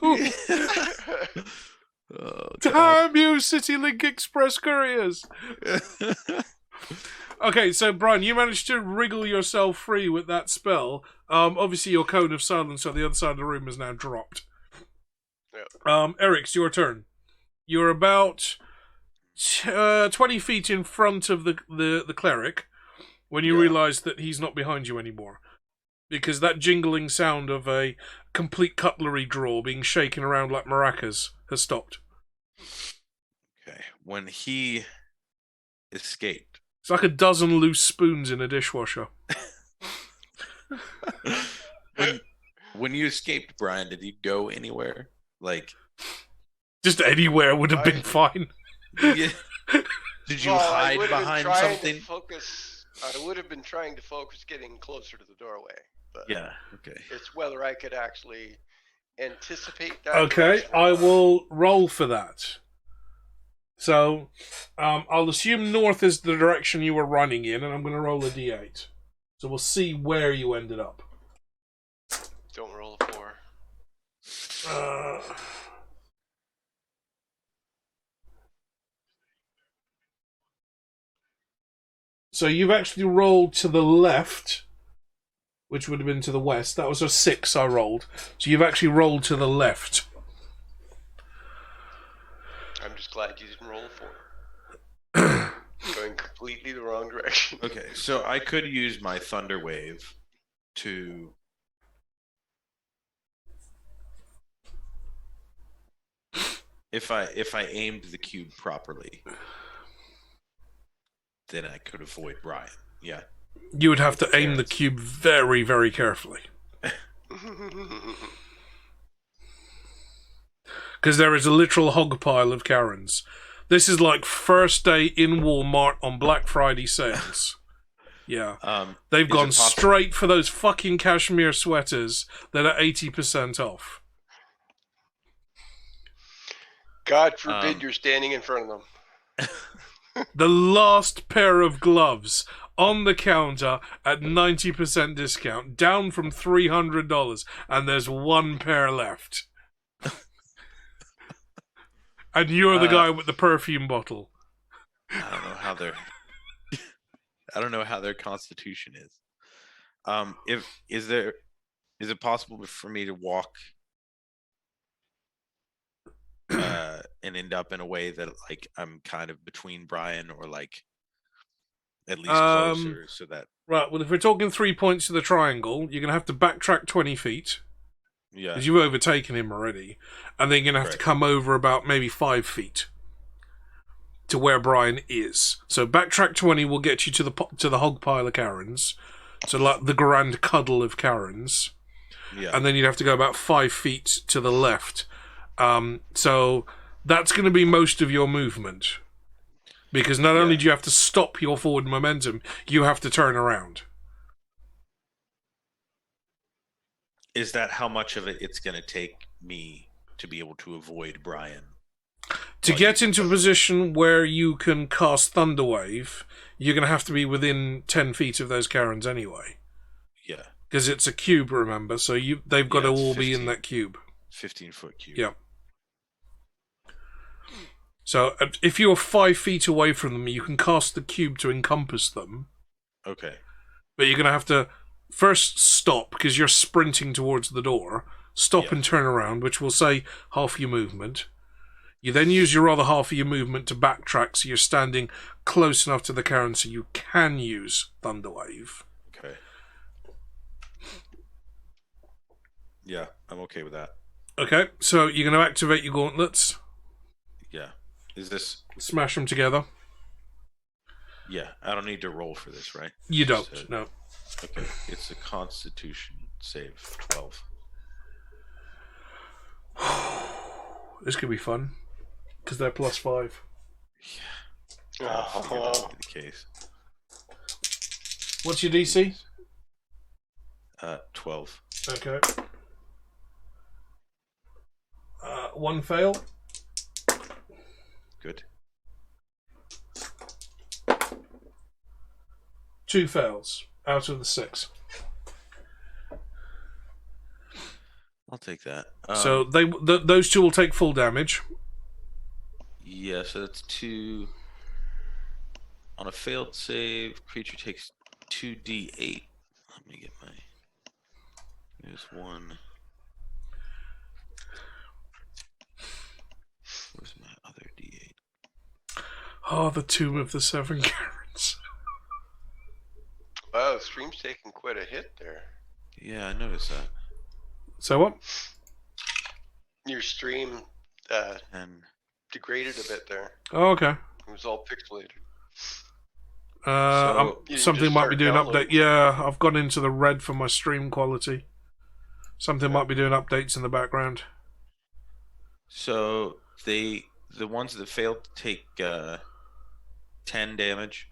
Oh, Damn you, CityLink Express couriers! Okay, so Brian, you managed to wriggle yourself free with that spell. Obviously, your cone of silence on the other side of the room has now dropped. Yep. Eric, it's your turn. You're about 20 feet in front of the cleric when you realise that he's not behind you anymore. Because that jingling sound of a complete cutlery drawer being shaken around like maracas has stopped. Okay. When he escaped. It's like a dozen loose spoons in a dishwasher. When you escaped, Brian, did you go anywhere? Like, just anywhere would have been fine. Yeah. Did you hide behind something? I would have been trying to focus getting closer to the doorway. But yeah, okay. It's whether I could actually anticipate that. Okay, I will roll for that. So, I'll assume north is the direction you were running in, and I'm going to roll a d8. So we'll see where you ended up. Don't roll a 4. So you've actually rolled to the left, which would have been to the west. That was a 6 I rolled. So you've actually rolled to the left. I'm just glad you didn't roll a 4. Going completely the wrong direction. Okay, so I could use my Thunder Wave to... If I aimed the cube properly, then I could avoid Brian. Yeah. You would have to aim the cube very, very carefully. Because there is a literal hog pile of Karens. This is like first day in Walmart on Black Friday sales. Yeah. They've gone straight for those fucking cashmere sweaters that are 80% off. God forbid you're standing in front of them. The last pair of gloves on the counter at 90% discount, down from $300, and there's one pair left. And you're the guy with the perfume bottle. I don't know how their constitution is. Is it possible for me to walk and end up in a way that like I'm kind of between Brian or like at least closer so that... Right, well if we're talking 3 points to the triangle, you're going to have to backtrack 20 feet. Yeah. Because you've overtaken him already. And then you're going to have to come over about maybe 5 feet to where Brian is. So backtrack 20 will get you to the hog pile of Karens. So like the grand cuddle of Karens. Yeah. And then you'd have to go about 5 feet to the left. So that's going to be most of your movement. Because not only do you have to stop your forward momentum, you have to turn around. Is that how much of it it's going to take me to be able to avoid Brian? To get into a position where you can cast Thunderwave, you're going to have to be within 10 feet of those Karens anyway. Yeah. Because it's a cube, remember, so they've got to all be in that cube. 15-foot cube. Yeah. So if you're 5 feet away from them, you can cast the cube to encompass them. Okay. But you're going to have to first stop, because you're sprinting towards the door. Stop and turn around, which will say half your movement. You then use your other half of your movement to backtrack, so you're standing close enough to the Karen so you can use Thunderwave. Okay. Yeah, I'm okay with that. Okay, so you're going to activate your gauntlets. Yeah. Is this? Smash them together. Yeah, I don't need to roll for this, right? You Just don't, no. Okay, it's a Constitution save, 12. This could be fun, because they're +5. Yeah. I figured that would be the case. What's your DC? 12. Okay. One fail. Good. 2 fails out of the 6. I'll take that. So those 2 will take full damage. Yeah, so that's 2. On a failed save, creature takes 2d8. Let me get my... There's 1. Where's my other d8? Oh, the Tomb of the 7 Karens. Wow, the stream's taking quite a hit there. Yeah, I noticed that. So what? Your stream And degraded a bit there. Oh, okay. It was all pixelated. You Something just might be start doing downloading. update. Yeah, I've gone into the red for my stream quality. Something might be doing updates in the background. so the ones that failed take 10 damage,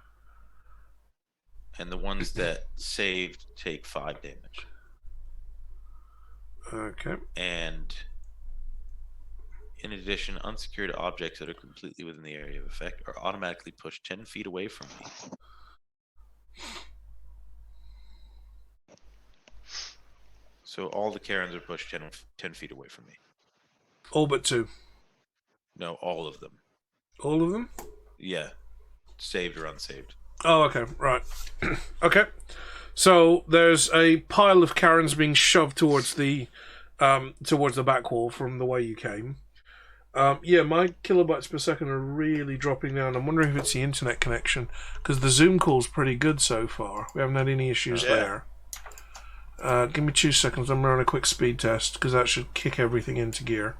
and the ones that saved take 5 damage. Okay. And in addition, unsecured objects that are completely within the area of effect are automatically pushed 10 feet away from me. So all the Karens are pushed 10 feet away from me. All but 2. No, all of them. All of them? Yeah. Saved or unsaved. Oh, okay. Right. Okay. So there's a pile of Karens being shoved towards the back wall from the way you came. Yeah, my kilobytes per second are really dropping down. I'm wondering if it's the internet connection, because the Zoom call's pretty good so far. We haven't had any issues there. Give me 2 seconds. I'm running a quick speed test, because that should kick everything into gear.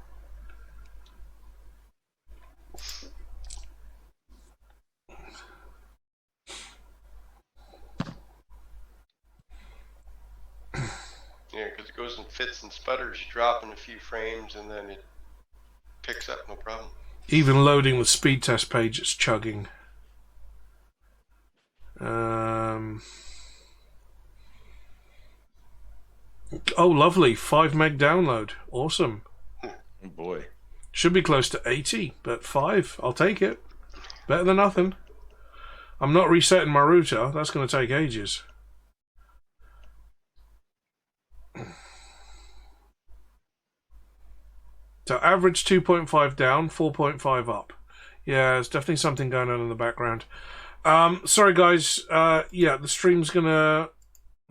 Yeah, because it goes in fits and sputters. You drop in a few frames and then it picks up, no problem. Even loading the speed test page, it's chugging. Oh, lovely. 5 meg download. Awesome. Oh boy. Should be close to 80, but 5. I'll take it. Better than nothing. I'm not resetting my router. That's going to take ages. So average 2.5 down, 4.5 up. Yeah, there's definitely something going on in the background. Sorry guys, yeah, the stream's gonna...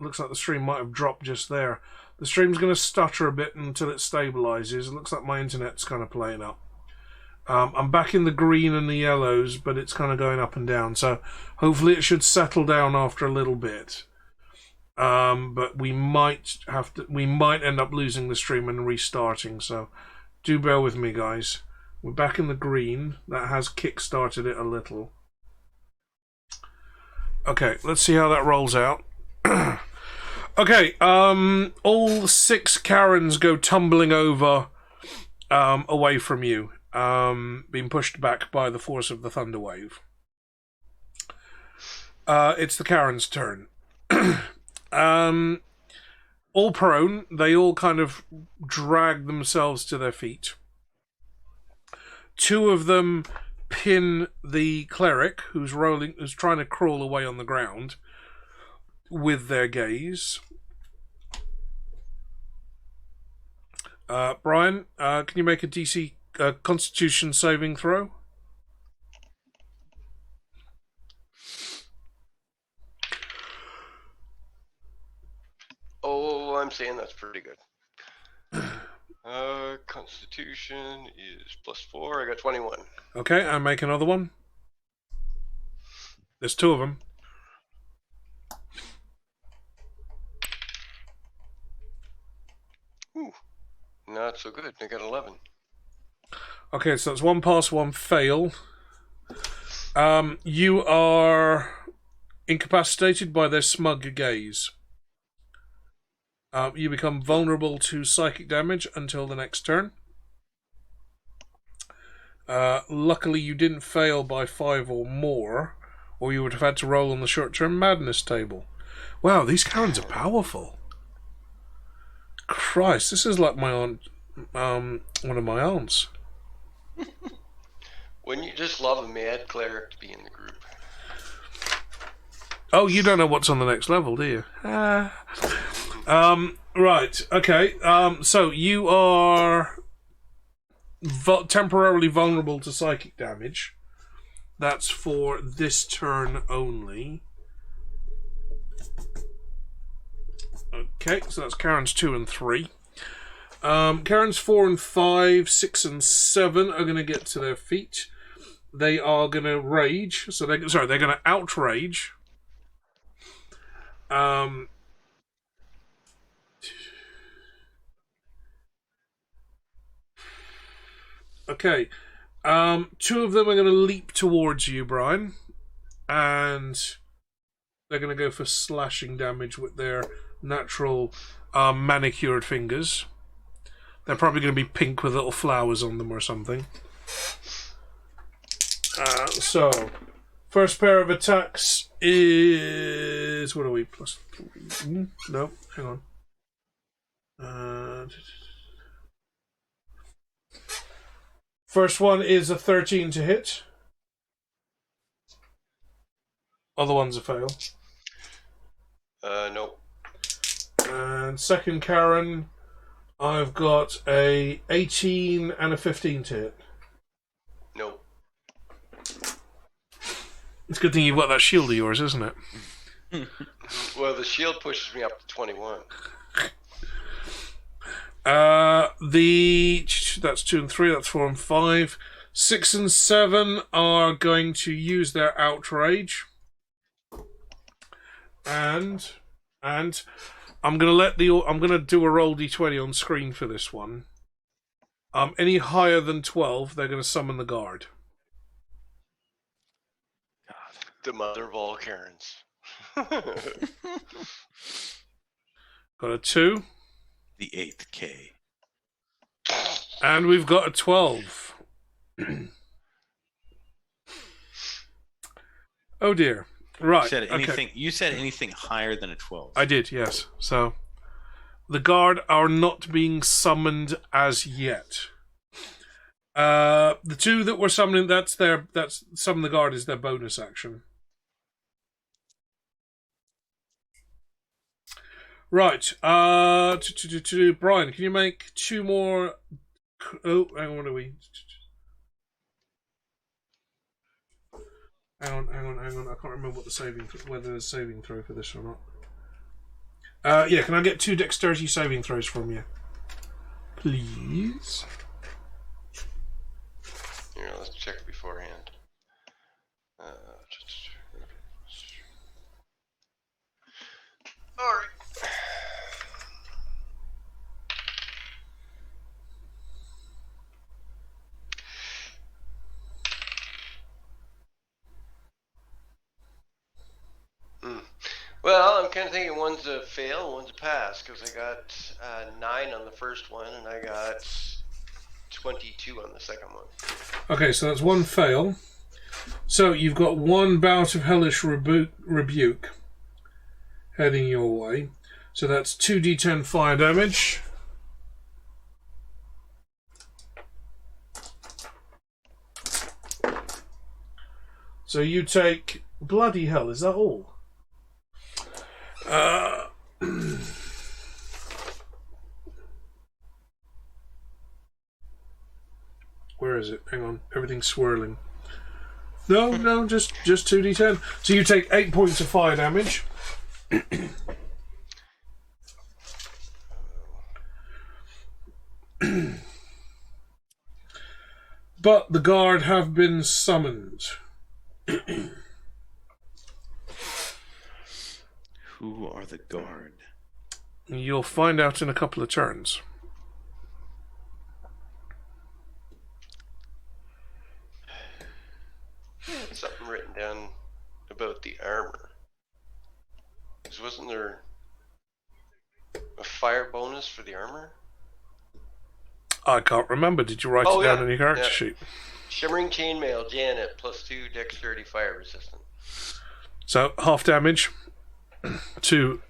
Looks like the stream might have dropped just there. The stream's gonna stutter a bit until it stabilizes. It looks like my internet's kind of playing up. I'm back in the green and the yellows, but it's kind of going up and down. So hopefully it should settle down after a little bit. But we might end up losing the stream and restarting, so do bear with me, guys. We're back in the green. That has kick-started it a little. Okay, let's see how that rolls out. Okay, all 6 Karens go tumbling over away from you, being pushed back by the force of the thunder wave. It's the Karen's turn. All prone, they all kind of drag themselves to their feet. 2 of them pin the cleric, who's trying to crawl away on the ground, with their gaze. Brian, can you make a DC Constitution saving throw? Oh, I'm saying that's pretty good. Constitution is +4. I got 21. Okay, and make another one. There's 2 of them. Ooh, Not so good. I got 11. Okay, so that's 1 pass, 1 fail. You are incapacitated by their smug gaze. You become vulnerable to psychic damage until the next turn. Luckily, you didn't fail by 5 or more, or you would have had to roll on the short-term madness table. Wow, these Karens are powerful. Christ, this is like my aunt, one of my aunts. Wouldn't you just love a mad cleric to be in the group? Oh, you don't know what's on the next level, do you? Right, okay. So you are temporarily vulnerable to psychic damage. That's for this turn only. Okay, so that's Karen's 2 and 3. Karen's 4 and 5, 6 and 7 are going to get to their feet. They are going to rage. So they're going to outrage. Okay. 2 of them are going to leap towards you, Brian. And they're going to go for slashing damage with their natural manicured fingers. They're probably going to be pink with little flowers on them or something. So, first pair of attacks is... What are we? Plus 3? No, hang on. First one is a 13 to hit. Other one's a fail. Nope. And second Karen, I've got a 18 and a 15 to hit. Nope. It's a good thing you've got that shield of yours, isn't it? Well, the shield pushes me up to 21. That's 2 and 3, that's 4 and 5. 6 and 7 are going to use their outrage. And I'm gonna do a roll d20 on screen for this one. Any higher than 12, they're gonna summon the guard. The mother of all Karens. Got a 2. The 8th K. And we've got a 12. Oh dear. Right. You said anything higher than a 12. I did, yes. So the guard are not being summoned as yet. The 2 that we're summoning, that's summon the guard is their bonus action. Right. Brian, can you make 2 more? Oh, hang on. What are we? Hang on. I can't remember what whether there's saving throw for this or not. Yeah. Can I get 2 dexterity saving throws from you, please? Here, let's check beforehand. All right. Well, I'm kind of thinking one's a fail, one's a pass, because I got 9 on the first one, and I got 22 on the second one. Okay, so that's 1 fail. So you've got 1 bout of hellish rebuke heading your way. So that's 2d10 fire damage. So you take... Bloody hell, is that all? Where is it? Hang on, everything's swirling. No, just 2d10. So you take 8 points of fire damage. But the guard have been summoned. Who are the guard? You'll find out in a couple of turns. had something written down about the armor. 'Cause wasn't there a fire bonus for the armor? I can't remember. Did you write it down in your character sheet? Shimmering chainmail, Janet, +2 dexterity fire resistant. So, half damage to,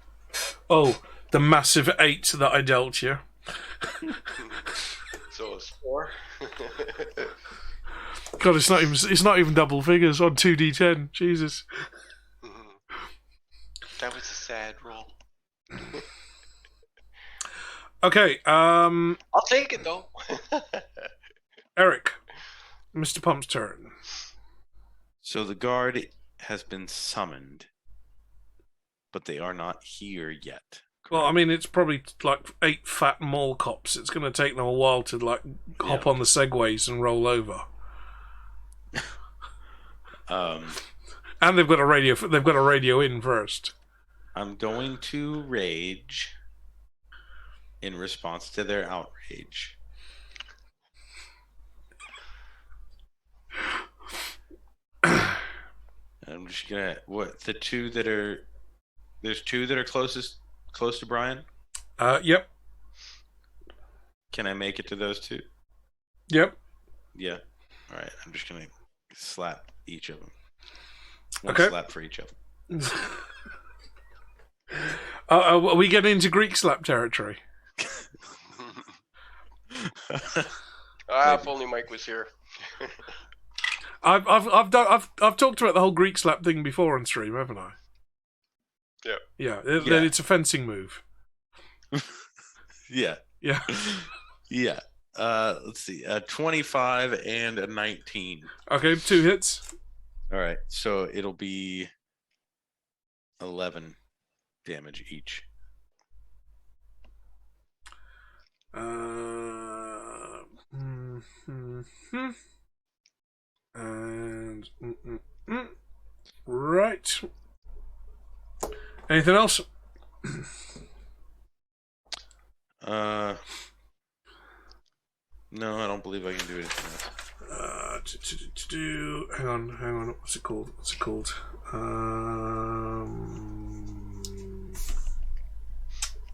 the massive 8 that I dealt you. So it's 4. God, it's not even double figures on 2d10. Jesus. That was a sad roll. Okay, I'll take it though. Eric, Mr. Pump's turn. So the guard has been summoned, but they are not here yet. Well, I mean, it's probably like 8 fat mall cops. It's going to take them a while to hop on the segways and roll over. And they've got a radio. They've got a radio in first. I'm going to rage in response to their outrage. I'm just gonna the two that are there's 2 that are close to Brian. Yep. Can I make it to those 2? Yep. Yeah. All right. I'm just gonna slap each of them. One slap for each of them. Are we getting into Greek slap territory? If only Mike was here. I've talked about the whole Greek slap thing before on stream, haven't I? Yeah. Yeah. It's a fencing move. Yeah. Yeah. Yeah. Let's see. 25 and a 19. Okay, 2 hits. All right. So it'll be 11 damage each. And right. Anything else? No, I don't believe I can do anything else. Hang on. What's it called?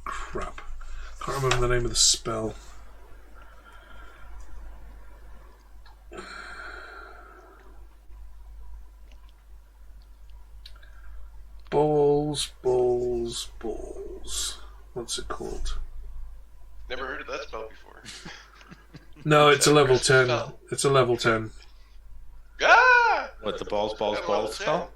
Crap. Can't remember the name of the spell. Balls. What's it called? Never heard of that spell before. No, it's a level 10. It's a level 10. Ah! What, the balls spell?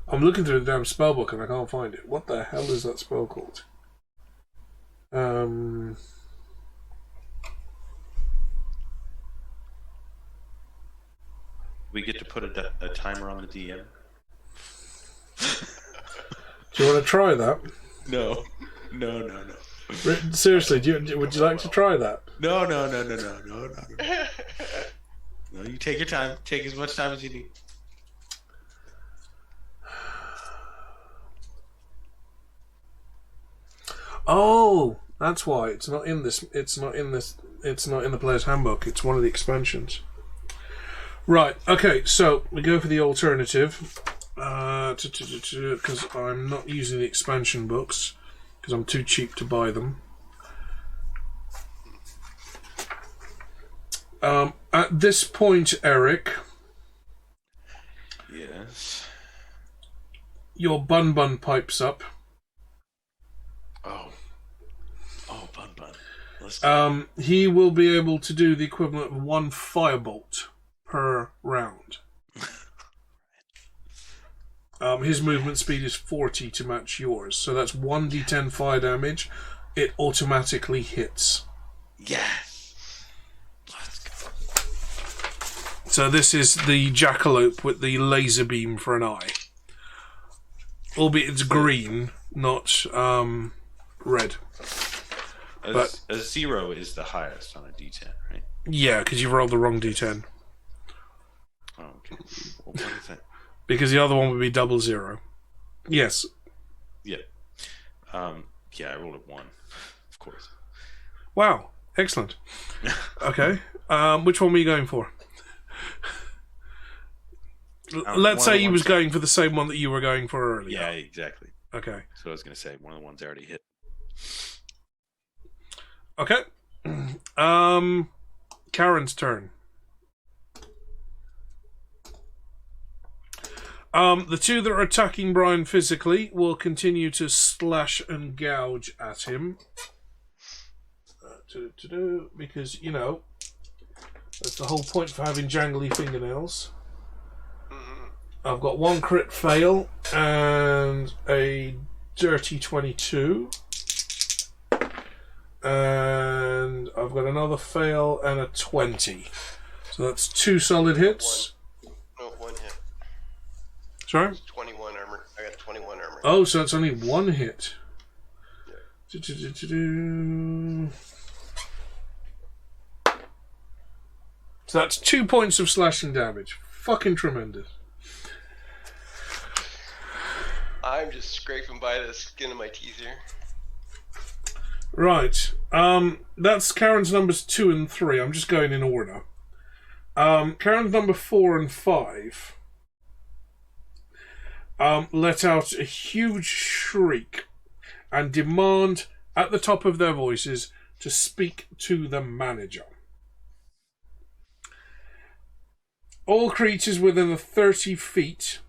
I'm looking through the damn spellbook and I can't find it. What the hell is that spell called? We get to put a timer on the DM. Do you want to try that? No. Seriously, would you like to try that? No. No, you take your time. Take as much time as you need. Oh, that's why it's not in this. It's not in the player's handbook. It's one of the expansions. Right. Okay. So we go for the alternative. Because I'm not using the expansion books because I'm too cheap to buy them. At this point, Eric. Yes. Your bun pipes up. Oh, Bun. Let's go. He will be able to do the equivalent of 1 firebolt per round. His movement speed is 40 to match yours, so that's 1d10 fire damage. It automatically hits. Yes. Let's go. So this is the jackalope with the laser beam for an eye. Albeit it's green, not red. But a 0 is the highest on a d10, right? Yeah, because you've rolled the wrong d10. Oh, okay. Well, what is that? Because the other one would be 00. Yes. Yeah. Yeah, I rolled a 1, of course. Wow, excellent. Okay, which one were you going for? Let's say you was going for the same one that you were going for earlier. Yeah, exactly. Okay. So I was going to say one of the ones I already hit. Okay. Karen's turn. The two that are attacking Brian physically will continue to slash and gouge at him. Because, you know, that's the whole point for having jangly fingernails. I've got one crit fail and a dirty 22. And I've got another fail and a 20. So that's 2 solid hits. One hit. Sorry? It's 21 armor. I got 21 armor. Oh, so it's only 1 hit. Yeah. So that's 2 points of slashing damage. Fucking tremendous. I'm just scraping by the skin of my teeth here. Right. That's Karen's numbers 2 and 3. I'm just going in order. Karen's number 4 and 5 let out a huge shriek and demand at the top of their voices to speak to the manager. All creatures within 30 feet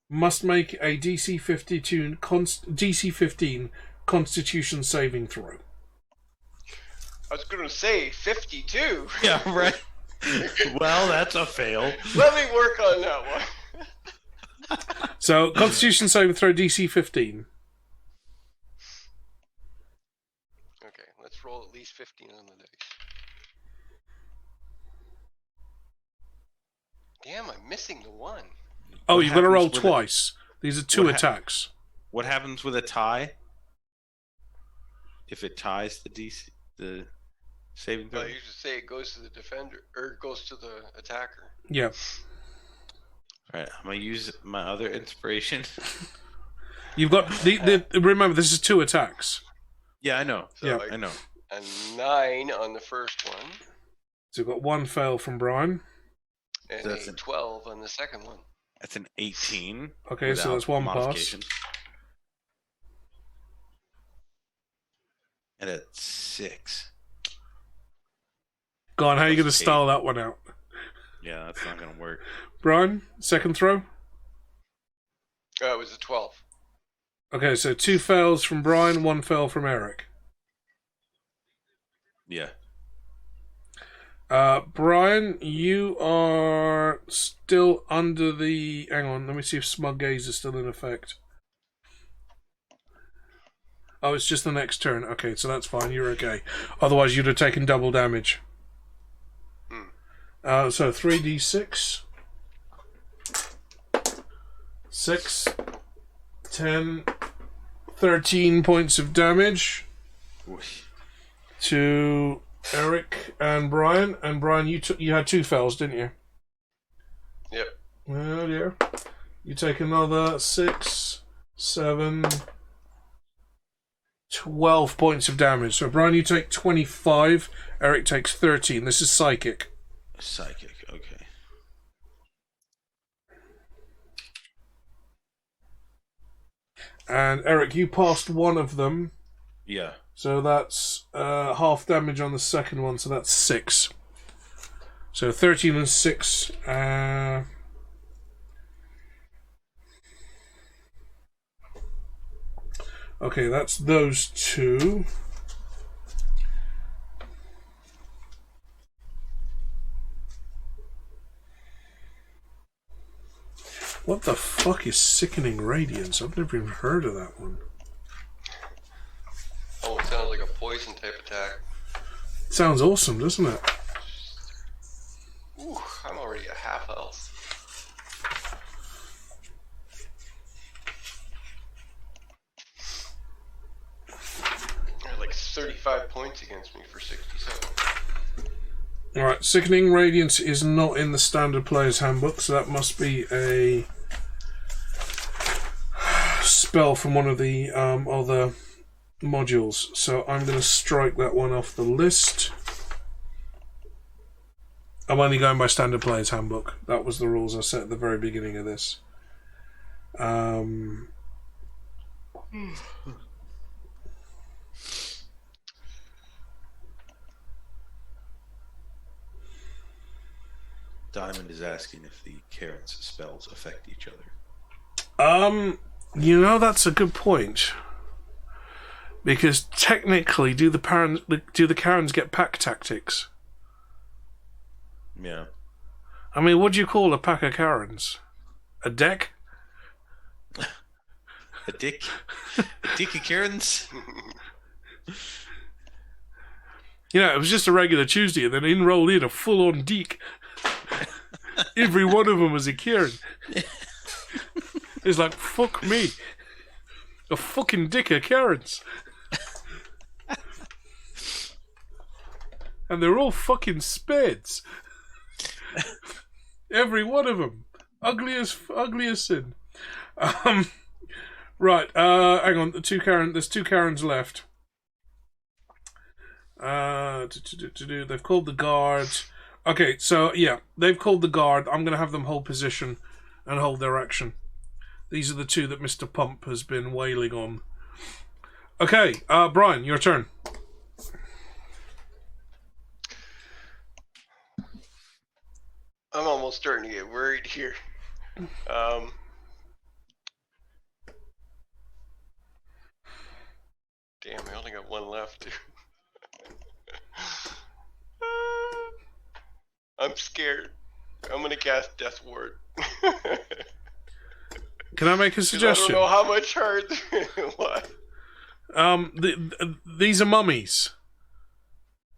must make a DC 15 Constitution saving throw. I was going to say 52. Yeah, right. Well, that's a fail. Let me work on that one. So, Constitution saving throw DC 15. Okay, let's roll at least 15 on the dice. Damn, I'm missing the 1. Oh, What you've got to roll happens with twice. These are 2 What attacks. What happens with a tie? If it ties the saving throw? Well, you should say it goes to the defender, or it goes to the attacker. Yeah. Alright, I'm going to use my other inspiration. You've got remember, this is 2 attacks. Yeah, I know. So Yeah. I know. A 9 on the first one, So you've got 1 fail from Brian. and So that's a 12 on the second one. That's an 18. Okay, so without that's 1 pass. modification. And a 6. Go on, how are you going to Plus 8. style that one out? Yeah, that's not going to work. Brian, second throw. It was a 12. Okay, so 2 fails from Brian, 1 fail from Eric. Yeah. Brian, you are still under the... Hang on, let me see if Smug Gaze is still in effect. Oh, it's just the next turn. Okay, so that's fine, you're okay. Otherwise, you'd have taken double damage. So 3d6. 6, 10, 13 points of damage to Eric and Brian. And Brian, you had 2 fails, didn't you? Yep. Oh dear. You take another 6, 7, 12 points of damage. So Brian, you take 25. Eric takes 13. This is psychic. Psychic, okay. And Eric, you passed one of them. Yeah. So that's half damage on the second one, so that's 6. So 13 and 6. Okay, that's those 2. What the fuck is Sickening Radiance? I've never even heard of that one. Oh, it sounds like a poison type attack. Sounds awesome, doesn't it? Ooh, I'm already at half health. They're like 35 points against me for 67. Alright, Sickening Radiance is not in the standard player's handbook, so that must be a spell from one of the other modules. So I'm going to strike that one off the list. I'm only going by Standard Player's Handbook. That was the rules I set at the very beginning of this. Diamond is asking if the Karen's spells affect each other. That's a good point. Because technically, do the Karens get pack tactics? Yeah. I mean, what do you call a pack of Karens? A deck? A dick? A dick of Karen's? It was just a regular Tuesday, and then rolled in a full-on deek. Every one of them was a Karen. It's like, fuck me. A fucking dick of Karens. And they're all fucking spades. Every one of them. Ugly as sin. Right, hang on. There's two Karens left. They've called the guard. Okay, so yeah, they've called the guard. I'm going to have them hold position and hold their action. These are the two that Mr. Pump has been wailing on. Okay, Brian, your turn. I'm almost starting to get worried here. Damn, I only got one left. I'm scared. I'm gonna cast Death Ward. Can I make a suggestion? I don't know how much hard. What? These are mummies.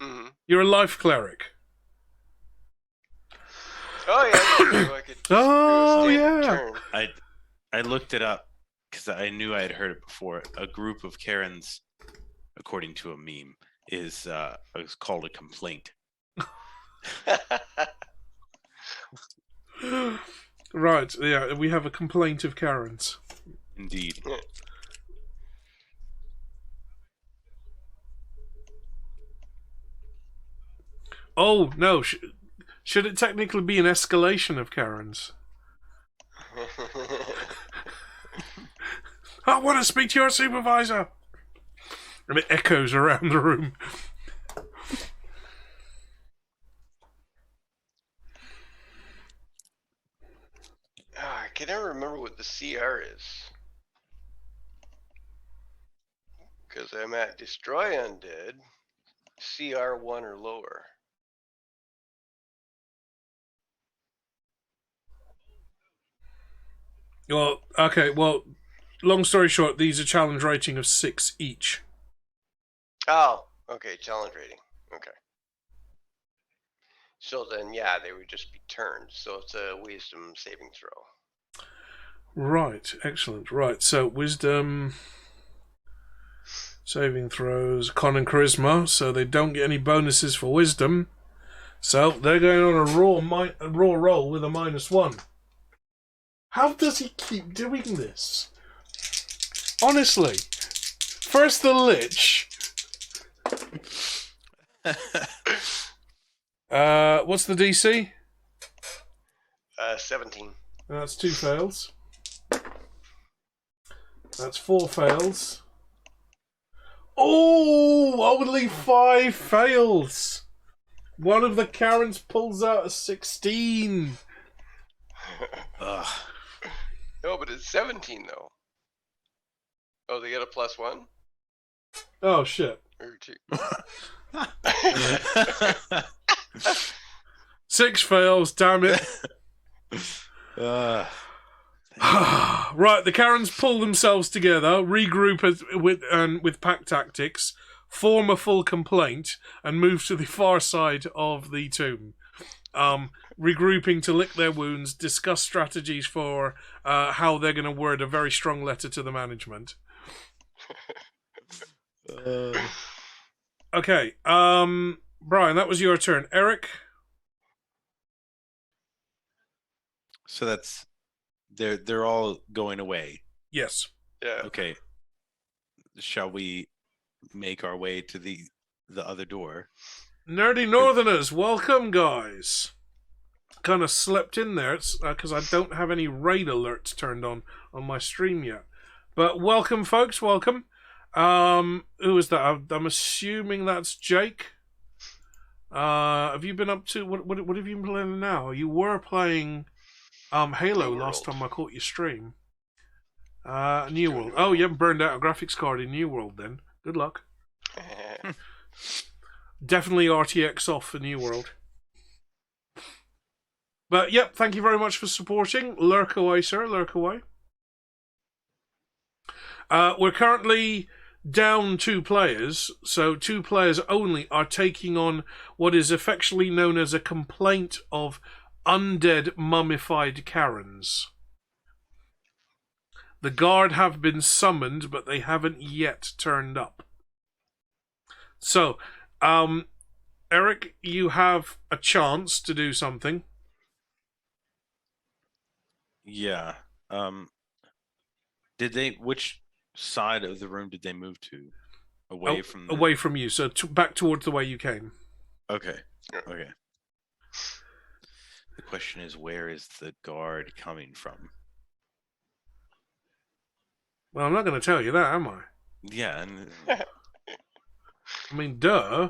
Mm-hmm. You're a life cleric. Oh yeah. I could Oh yeah. turn. I looked it up because I knew I had heard it before. A group of Karens, according to a meme, is called a complaint. Right, yeah, we have a complaint of Karens. Indeed. Oh, no. Should it technically be an escalation of Karens? I want to speak to your supervisor! And it echoes around the room. I can never remember what the CR is. Because I'm at Destroy Undead, CR1 or lower. Well, okay, long story short, these are challenge rating of 6 each. Oh, okay, challenge rating. Okay. So then, yeah, they would just be turned. So it's a wisdom saving throw. Right, excellent. Right, so wisdom saving throws, con and charisma, so they don't get any bonuses for wisdom. So they're going on a raw roll with a -1. How does he keep doing this? Honestly. First the Lich. What's the DC? 17. That's 2 fails. That's 4 fails. Oh, only 5 fails. One of the Karens pulls out a 16. Ugh. No, but it's 17 though. Oh, they get a +1? Oh shit. Or 2. 6 fails, damn it. Right, the Karens pull themselves together, regroup with pack tactics, form a full complaint, and move to the far side of the tomb. Regrouping to lick their wounds, discuss strategies for how they're going to word a very strong letter to the management. Okay, Brian, that was your turn. Eric? So that's they're all going away. Yes. Yeah. Okay. Shall we make our way to the other door. Nerdy Northerners, welcome, guys. Kind of slept in there because I don't have any raid alerts turned on my stream yet. But welcome, folks. Welcome. Who is that? I'm assuming that's Jake. Have you been up to what have you been playing now? You were playing Halo last time I caught your stream. New World. Oh, you haven't burned out a graphics card in New World then. Good luck. Definitely RTX off for New World. But yep, thank you very much for supporting. Lurk away, sir. Lurk away. We're currently down 2 players, so 2 players only are taking on what is affectionately known as a complaint of undead mummified Karens. The guard have been summoned, but they haven't yet turned up. So, Eric, you have a chance to do something. Yeah. Which side of the room did they move to? Away from you, so back towards the way you came. Okay. Okay. The question is, where is the guard coming from? Well, I'm not going to tell you that, am I? Yeah. And... I mean, duh.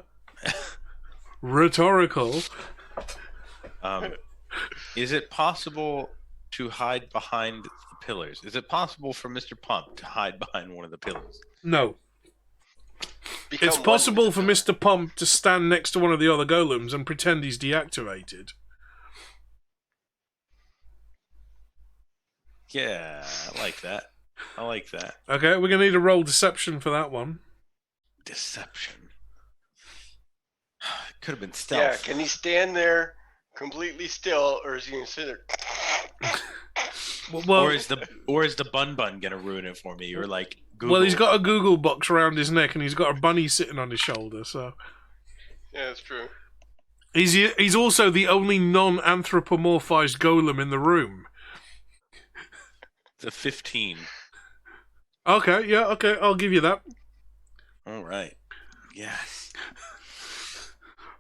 Rhetorical. Is it possible to hide behind the pillars? Is it possible for Mr. Pump to hide behind one of the pillars? No. It's possible for Mr. Pump to stand next to one of the other golems and pretend he's deactivated. Yeah, I like that. Okay, we're going to need a roll deception for that one. Deception. Could have been stealth. Yeah, can he stand there completely still, or is he going to sit there? Well, or is the bun gonna ruin it for me? Or like Google? Well, he's got a Google box around his neck and he's got a bunny sitting on his shoulder. So yeah, that's true. He's also the only non-anthropomorphized golem in the room. The 15. Okay, yeah, okay, I'll give you that. All right. Yes.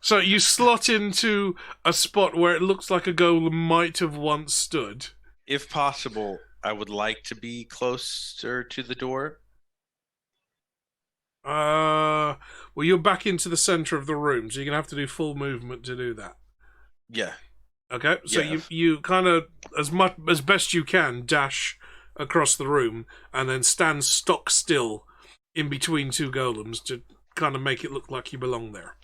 So you slot into a spot where it looks like a golem might have once stood. If possible, I would like to be closer to the door. Well, you're back into the center of the room, so you're gonna have to do full movement to do that. Yeah. Okay, so Yeah. you kind of as best you can dash across the room and then stand stock still in between 2 golems to kind of make it look like you belong there.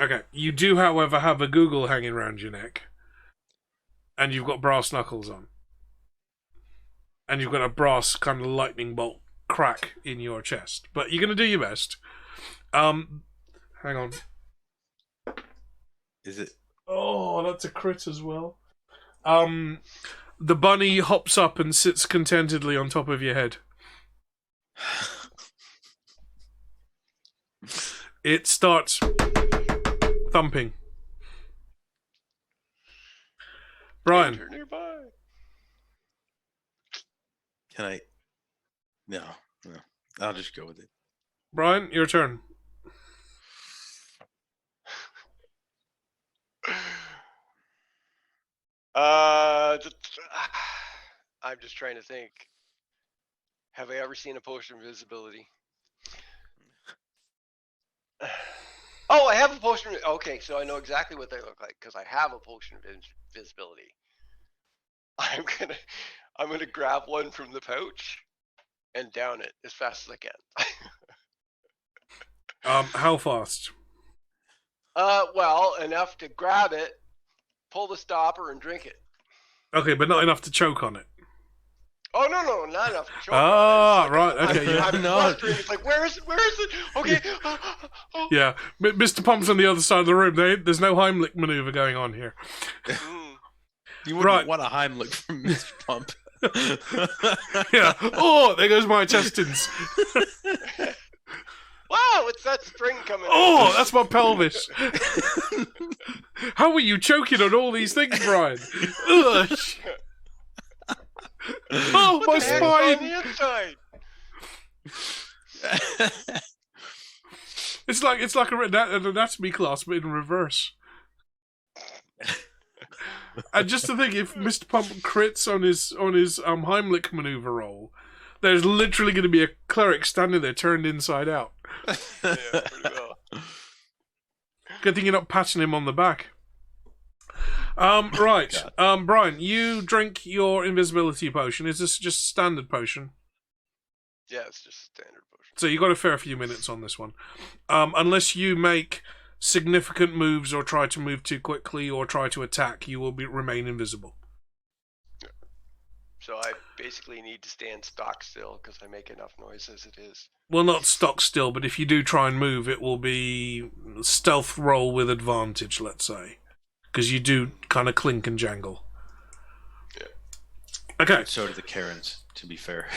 Okay, you do, however, have a Google hanging around your neck. And you've got brass knuckles on. And you've got a brass kind of lightning bolt crack in your chest. But you're going to do your best. Hang on. Is it? Oh, that's a crit as well. The bunny hops up and sits contentedly on top of your head. It starts thumping. Brian. Danger nearby. Can I? No. I'll just go with it. Brian, your turn. I'm just trying to think. Have I ever seen a potion of invisibility? Oh, I have a potion. Okay, so I know exactly what they look like because I have a potion of invisibility. I'm gonna grab one from the pouch and down it as fast as I can. How fast? Well, enough to grab it, pull the stopper, and drink it. Okay, but not enough to choke on it. Oh no, not enough to choke. Ah, right. Okay, I'm frustrated. It's like, where is it? Where is it? Okay. Yeah, Mr. Pump's on the other side of the room. There's no Heimlich maneuver going on here. You wouldn't want a Heimlich from Mr. Pump. Yeah. Oh, there goes my intestines. Wow, it's that string coming. Oh, that's my pelvis. How are you choking on all these things, Brian? Ugh. Oh, my on spine. the inside. It's like an anatomy class, but in reverse. And just to think, if Mr. Pump crits on his Heimlich maneuver roll, there's literally going to be a cleric standing there turned inside out. Yeah, pretty well. Good thing you're not patting him on the back. Right. Brian, you drink your invisibility potion. Is this just standard potion? Yeah, it's just standard potion. So you got a fair few minutes on this one. Unless you make significant moves or try to move too quickly or try to attack, you will remain invisible. So I basically need to stand stock still because I make enough noise as it is. Well, not stock still, but if you do try and move, it will be stealth roll with advantage, let's say. Because you do kind of clink and jangle. Yeah. Okay. So do the Karens, to be fair.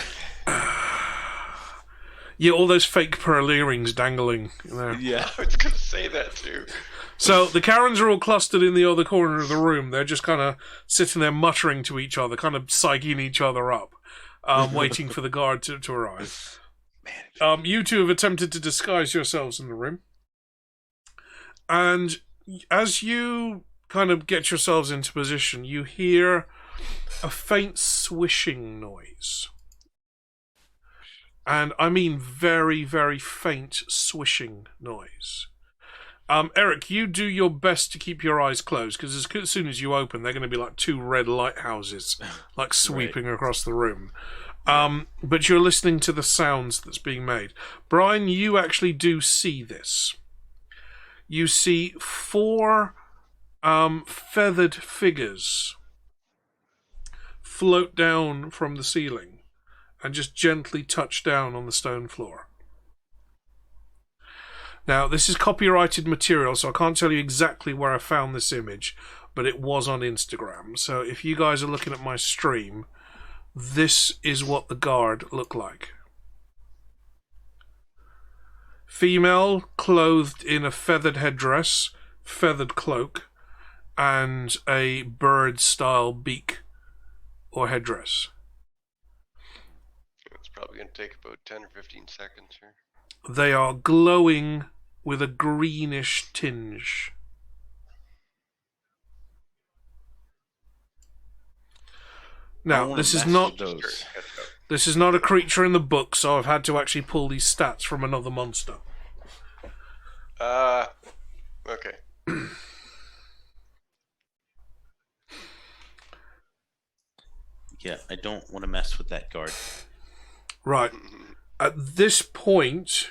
Yeah, all those fake pearl earrings dangling there. Yeah. I was going to say that too. So the Karens are all clustered in the other corner of the room. They're just kind of sitting there muttering to each other, kind of psyching each other up, waiting for the guard to arrive. You two have attempted to disguise yourselves in the room. And as you kind of get yourselves into position, you hear a faint swishing noise. And I mean very, very faint swishing noise. Eric, you do your best to keep your eyes closed, because as soon as you open, they're going to be like two red lighthouses, like sweeping across the room. But you're listening to the sounds that's being made. Brian, you actually do see this. You see 4 feathered figures float down from the ceiling and just gently touch down on the stone floor. Now, this is copyrighted material, so I can't tell you exactly where I found this image, but it was on Instagram. So if you guys are looking at my stream, this is what the guard looked like. Female, clothed in a feathered headdress, feathered cloak, and a bird-style beak or headdress. It's probably going to take about 10 or 15 seconds here. They are glowing with a greenish tinge. Now, this is not a creature in the book, so I've had to actually pull these stats from another monster. Okay. Yeah, I don't want to mess with that guard. Right. At this point,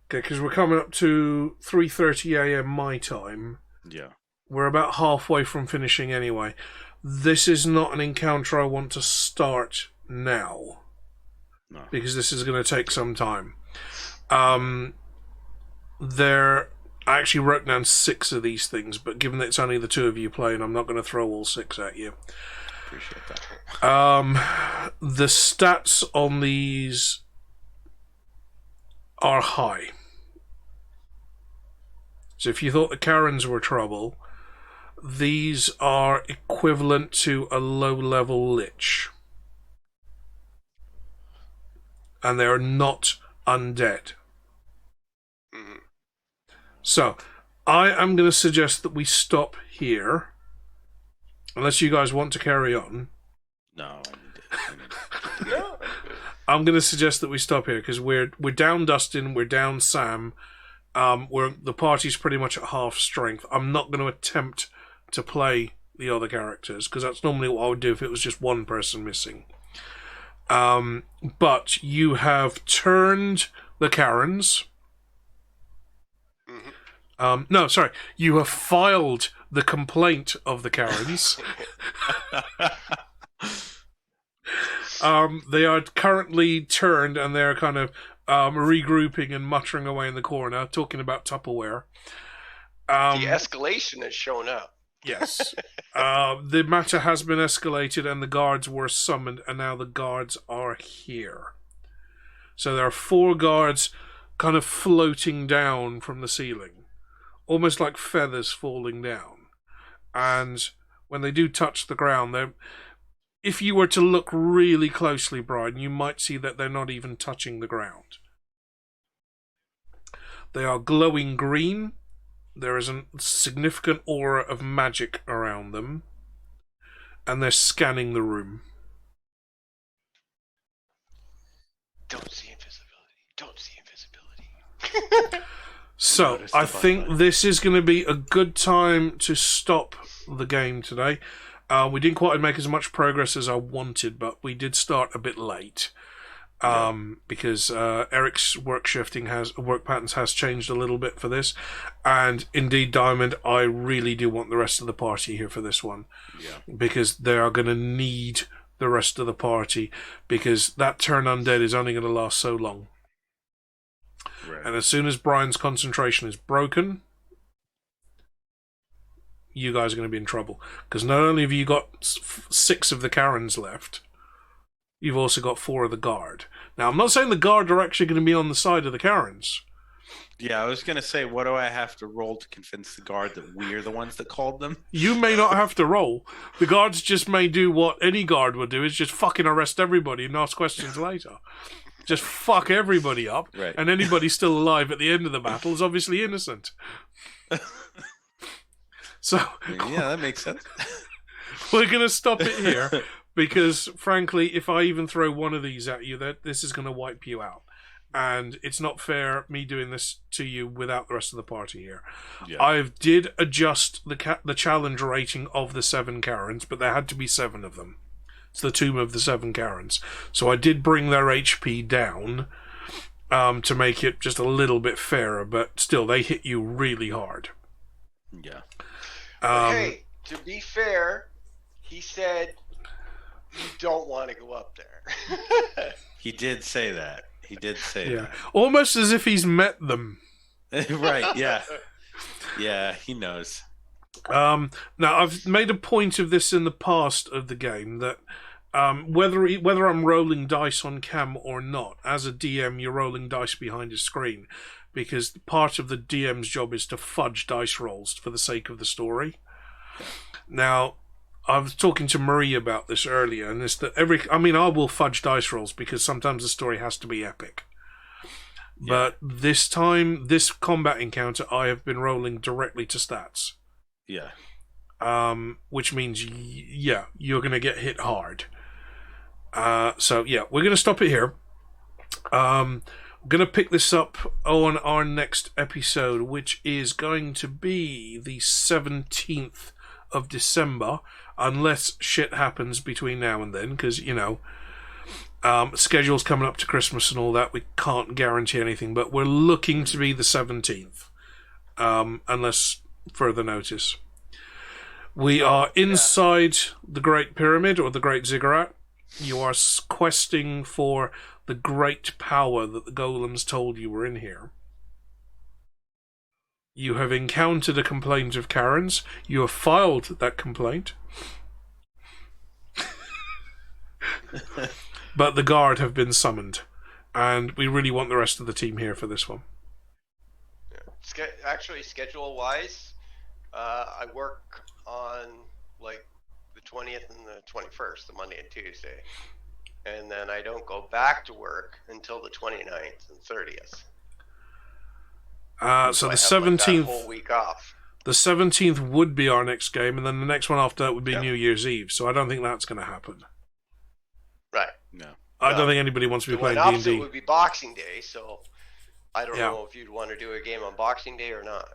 okay, because we're coming up to 3:30 a.m. my time. Yeah. We're about halfway from finishing anyway. This is not an encounter I want to start now. No. Because this is going to take some time. I actually wrote down 6 of these things, but given that it's only the 2 of you playing, I'm not going to throw all 6 at you. Appreciate that. The stats on these are high. So if you thought the Karens were trouble, these are equivalent to a low-level lich. And they are not undead. Mm-hmm. So, I am going to suggest that we stop here. Unless you guys want to carry on. No, No. I'm going to suggest that we stop here because we're down Dustin, we're down Sam. The party's pretty much at half strength. I'm not going to attempt to play the other characters because that's normally what I would do if it was just one person missing. But you have turned the Karens. Mm-hmm. No, sorry. You have filed the complaint of the Karens. They are currently turned and they're kind of regrouping and muttering away in the corner, talking about Tupperware. The escalation has shown up. Yes. The matter has been escalated and the guards were summoned, and now the guards are here. So there are 4 guards kind of floating down from the ceiling, almost like feathers falling down. And when they do touch the ground, if you were to look really closely, Brian, you might see that they're not even touching the ground. They are glowing green. There is a significant aura of magic around them. And they're scanning the room. Don't see invisibility. Don't see invisibility. So, Notice the I think button. this is going to be a good time to stop the game today. We didn't quite make as much progress as I wanted, but we did start a bit late. Because Eric's work patterns has changed a little bit for this. And indeed, Diamond, I really do want the rest of the party here for this one. Yeah. Because they are going to need the rest of the party, because that turn undead is only going to last so long. Right. And as soon as Brian's concentration is broken, you guys are going to be in trouble. Because not only have you got 6 of the Karens left, you've also got 4 of the guard. Now, I'm not saying the guard are actually going to be on the side of the Karens. Yeah, I was gonna say, what do I have to roll to convince the guard that we're the ones that called them? You may not have to roll. The guards just may do what any guard would do, is just fucking arrest everybody and ask questions later. Just fuck everybody up, Right. and anybody still alive at the end of the battle is obviously innocent. So, Yeah, that makes sense. we're going to stop it here, because, frankly, if I even throw one of these at you, this is going to wipe you out. And it's not fair me doing this to you without the rest of the party here. Yeah. I did adjust the challenge rating of the 7 Karens, but there had to be 7 of them. It's the Tomb of the 7 Karens. So I did bring their HP down to make it just a little bit fairer, but still, they hit you really hard. Yeah. Hey, to be fair, he said you don't want to go up there. He did say that. He did say Yeah, almost as if he's met them. that. Right, yeah. Yeah, he knows. Now, I've made a point of this in the past of the game, that whether I'm rolling dice on cam or not, as a DM, you're rolling dice behind a screen, because part of the DM's job is to fudge dice rolls for the sake of the story. Now, I was talking to Marie about this earlier, and it's that I will fudge dice rolls because sometimes the story has to be epic. But this time, this combat encounter, I have been rolling directly to stats. Yeah. Which means, you're going to get hit hard. So, we're going to stop it here. I'm going to pick this up on our next episode, which is going to be the 17th of December, unless shit happens between now and then, because, schedule's coming up to Christmas and all that. We can't guarantee anything, but we're looking to be the 17th, unless further notice. We are inside the Great Pyramid, or the Great Ziggurat. You are questing for the great power that the Golems told you were in here. You have encountered a complaint of Karen's. You have filed that complaint. But the guard have been summoned. And we really want the rest of the team here for this one. Actually, schedule-wise, I work on, like, the 20th and the 21st, the Monday and Tuesday. And then I don't go back to work until the 29th and 30th. So the I have, 17th... like, that whole week off. The 17th would be our next game, and then the next one after that would be Yep. New Year's Eve. So I don't think that's going to happen. Right. No. I don't think anybody wants to be The one playing opposite D&D. would be Boxing Day, so I don't Yeah. know if you'd want to do a game on Boxing Day or not.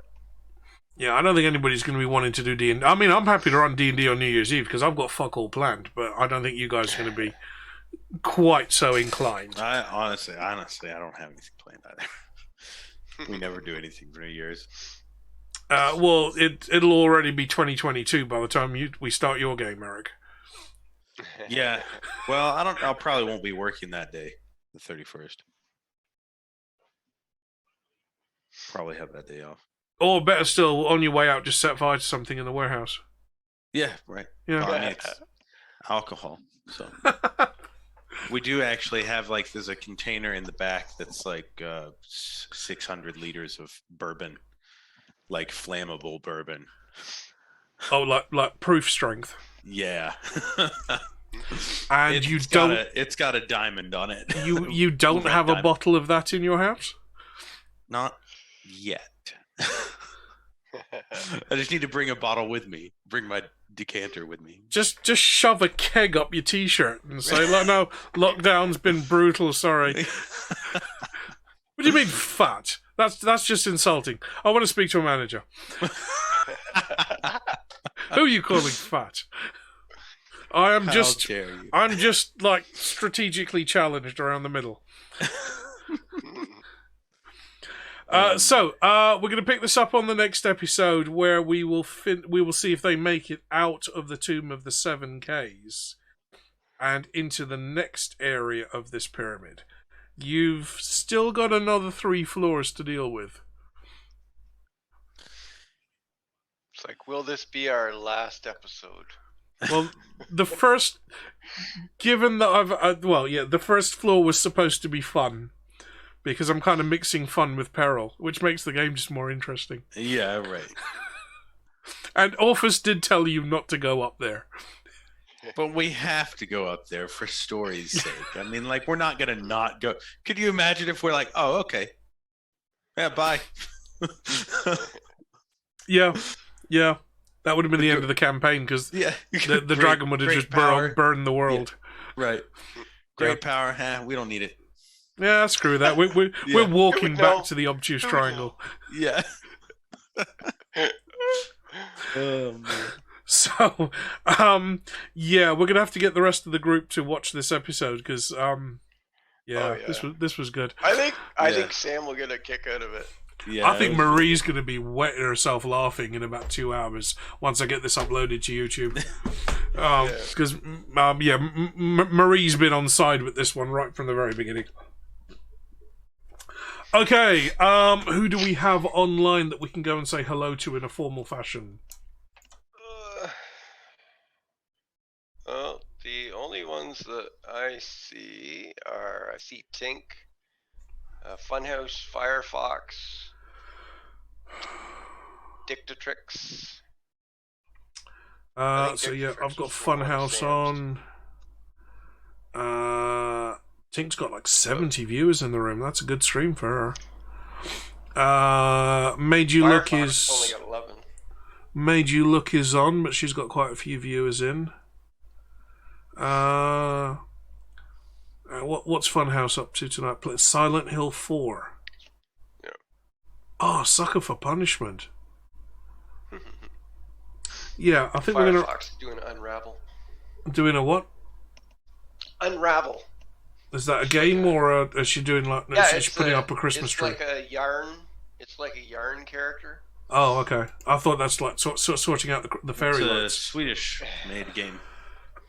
Yeah, I don't think anybody's going to be wanting to do D&D. I mean, I'm happy to run D&D on New Year's Eve because I've got fuck all planned, but I don't think you guys are going to be quite so inclined. I honestly, I don't have anything planned either. We never do anything for New Year's. Well, it'll already be 2022 by the time we start your game, Eric. Yeah. Well, I probably won't be working that day, the 31st. Probably have that day off. Or better still, on your way out, just set fire to something in the warehouse. Yeah, right. Yeah. I mean, it's alcohol, so we do actually have, like, there's a container in the back that's like 600 liters of bourbon, like flammable bourbon. Oh, like proof strength. Yeah. And it's got a diamond on it. You don't have a bottle of that in your house? Not yet. I just need to bring a bottle with me. Bring my decanter with me. Just shove a keg up your t-shirt and say, "No, lockdown's been brutal. Sorry." What do you mean fat? That's just insulting. I want to speak to a manager. Who are you calling fat? I'm just like strategically challenged around the middle. So we're going to pick this up on the next episode, where we will see if they make it out of the Tomb of the 7Ks and into the next area of this pyramid. You've still got another 3 floors to deal with. It's like, will this be our last episode? Well, the first, given that the first floor was supposed to be fun, because I'm kind of mixing fun with peril, which makes the game just more interesting. Yeah, right. And Orphus did tell you not to go up there. But we have to go up there for story's sake. I mean, like, we're not going to not go. Could you imagine if we're like, oh, okay. Yeah, bye. Yeah. That would have been the end of the campaign, because the dragon would have just burned the world. Yeah. Right. Great power. We don't need it. Yeah, screw that. We're walking back to the obtuse triangle. Yeah. Oh, man. So, we're gonna have to get the rest of the group to watch this episode, because, this was good. I think Sam will get a kick out of it. Yeah, I think Marie's gonna be wetting herself laughing in about 2 hours once I get this uploaded to YouTube. Because Marie's been on side with this one right from the very beginning. Okay, who do we have online that we can go and say hello to in a formal fashion? Well, the only ones that I see Tink, Funhouse, Firefox, Dictatrix. I've got Funhouse on. Tink's got like 70 viewers in the room. That's a good stream for her. Made You Look is only got 11. Made You Look is on, but she's got quite a few viewers in. What's Funhouse up to tonight? Play Silent Hill 4. Yeah. Oh, Sucker for Punishment. Yeah, I think Firefox we're gonna doing Unravel. Doing a what? Unravel. Is that a game, or is she doing like? Yeah, she's putting up a Christmas tree. It's like a yarn. It's like a yarn character. Oh, okay. I thought that's like sorting out the fairy lights. It's a Swedish-made game.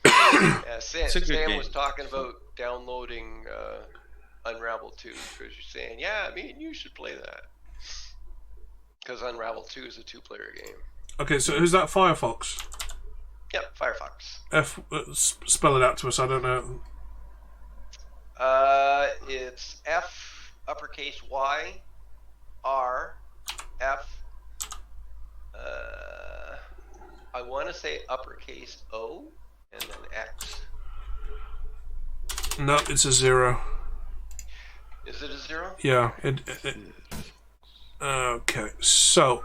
Yeah, Sam was talking about downloading Unravel 2 because you're saying, yeah, me and you should play that. Because Unravel 2 is a 2-player game. Okay, so who's that? Firefox? Yep, Firefox. Spell it out to us, I don't know. It's F, uppercase Y, R, F, I want to say uppercase O, and then X. No, it's a 0. Is it a 0? Yeah. Okay, so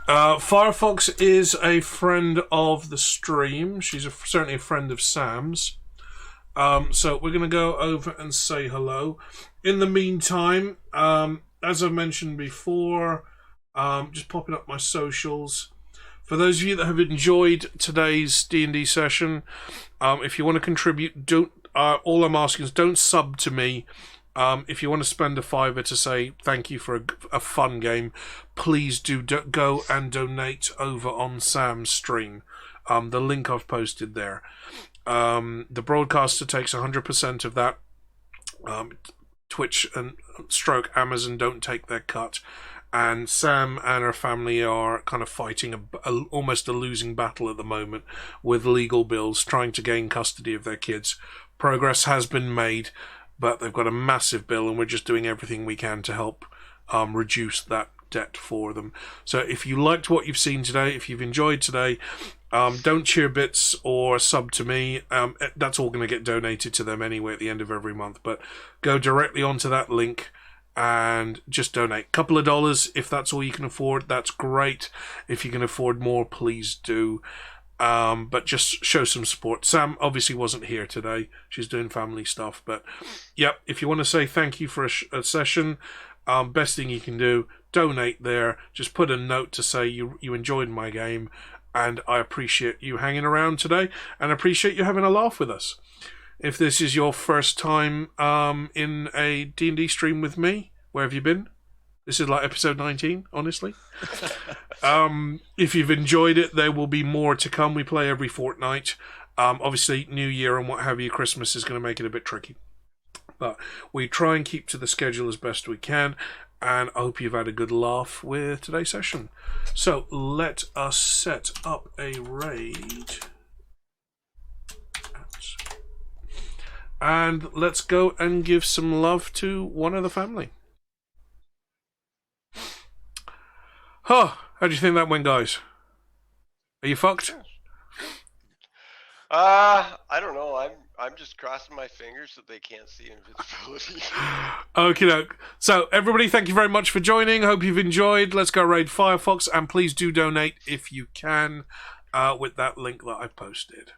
Firefox is a friend of the stream. She's certainly a friend of Sam's. So we're going to go over and say hello. In the meantime, as I mentioned before, just popping up my socials. For those of you that have enjoyed today's D&D session, if you want to contribute, don't. All I'm asking is don't sub to me. If you want to spend a $5 to say thank you for a fun game, please do go and donate over on Sam's stream. The link I've posted there. The broadcaster takes 100% of that. Twitch and stroke Amazon don't take their cut. And Sam and her family are kind of fighting almost a losing battle at the moment with legal bills, trying to gain custody of their kids. Progress has been made, but they've got a massive bill, and we're just doing everything we can to help reduce that debt for them. So if you liked what you've seen today, if you've enjoyed today, don't cheer bits or sub to me. That's all going to get donated to them anyway at the end of every month. But go directly onto that link and just donate. Couple of dollars if that's all you can afford. That's great. If you can afford more, please do. But just show some support. Sam obviously wasn't here today. She's doing family stuff. But yep, if you want to say thank you for a session, best thing you can do, donate there. Just put a note to say you enjoyed my game, and I appreciate you hanging around today, and appreciate you having a laugh with us. If this is your first time in a D&D stream with me, where have you been? This is like episode 19, honestly. If you've enjoyed it, there will be more to come. We play every fortnight. Obviously, New Year and what have you, Christmas is going to make it a bit tricky. But we try and keep to the schedule as best we can. And I hope you've had a good laugh with today's session. So let us set up a raid. And let's go and give some love to one of the family. Huh, how do you think that went, guys? Are you fucked? I don't know. I'm just crossing my fingers that they can't see invisibility. Okie doke. So, everybody, thank you very much for joining. Hope you've enjoyed. Let's go raid Firefox, and please do donate if you can with that link that I posted.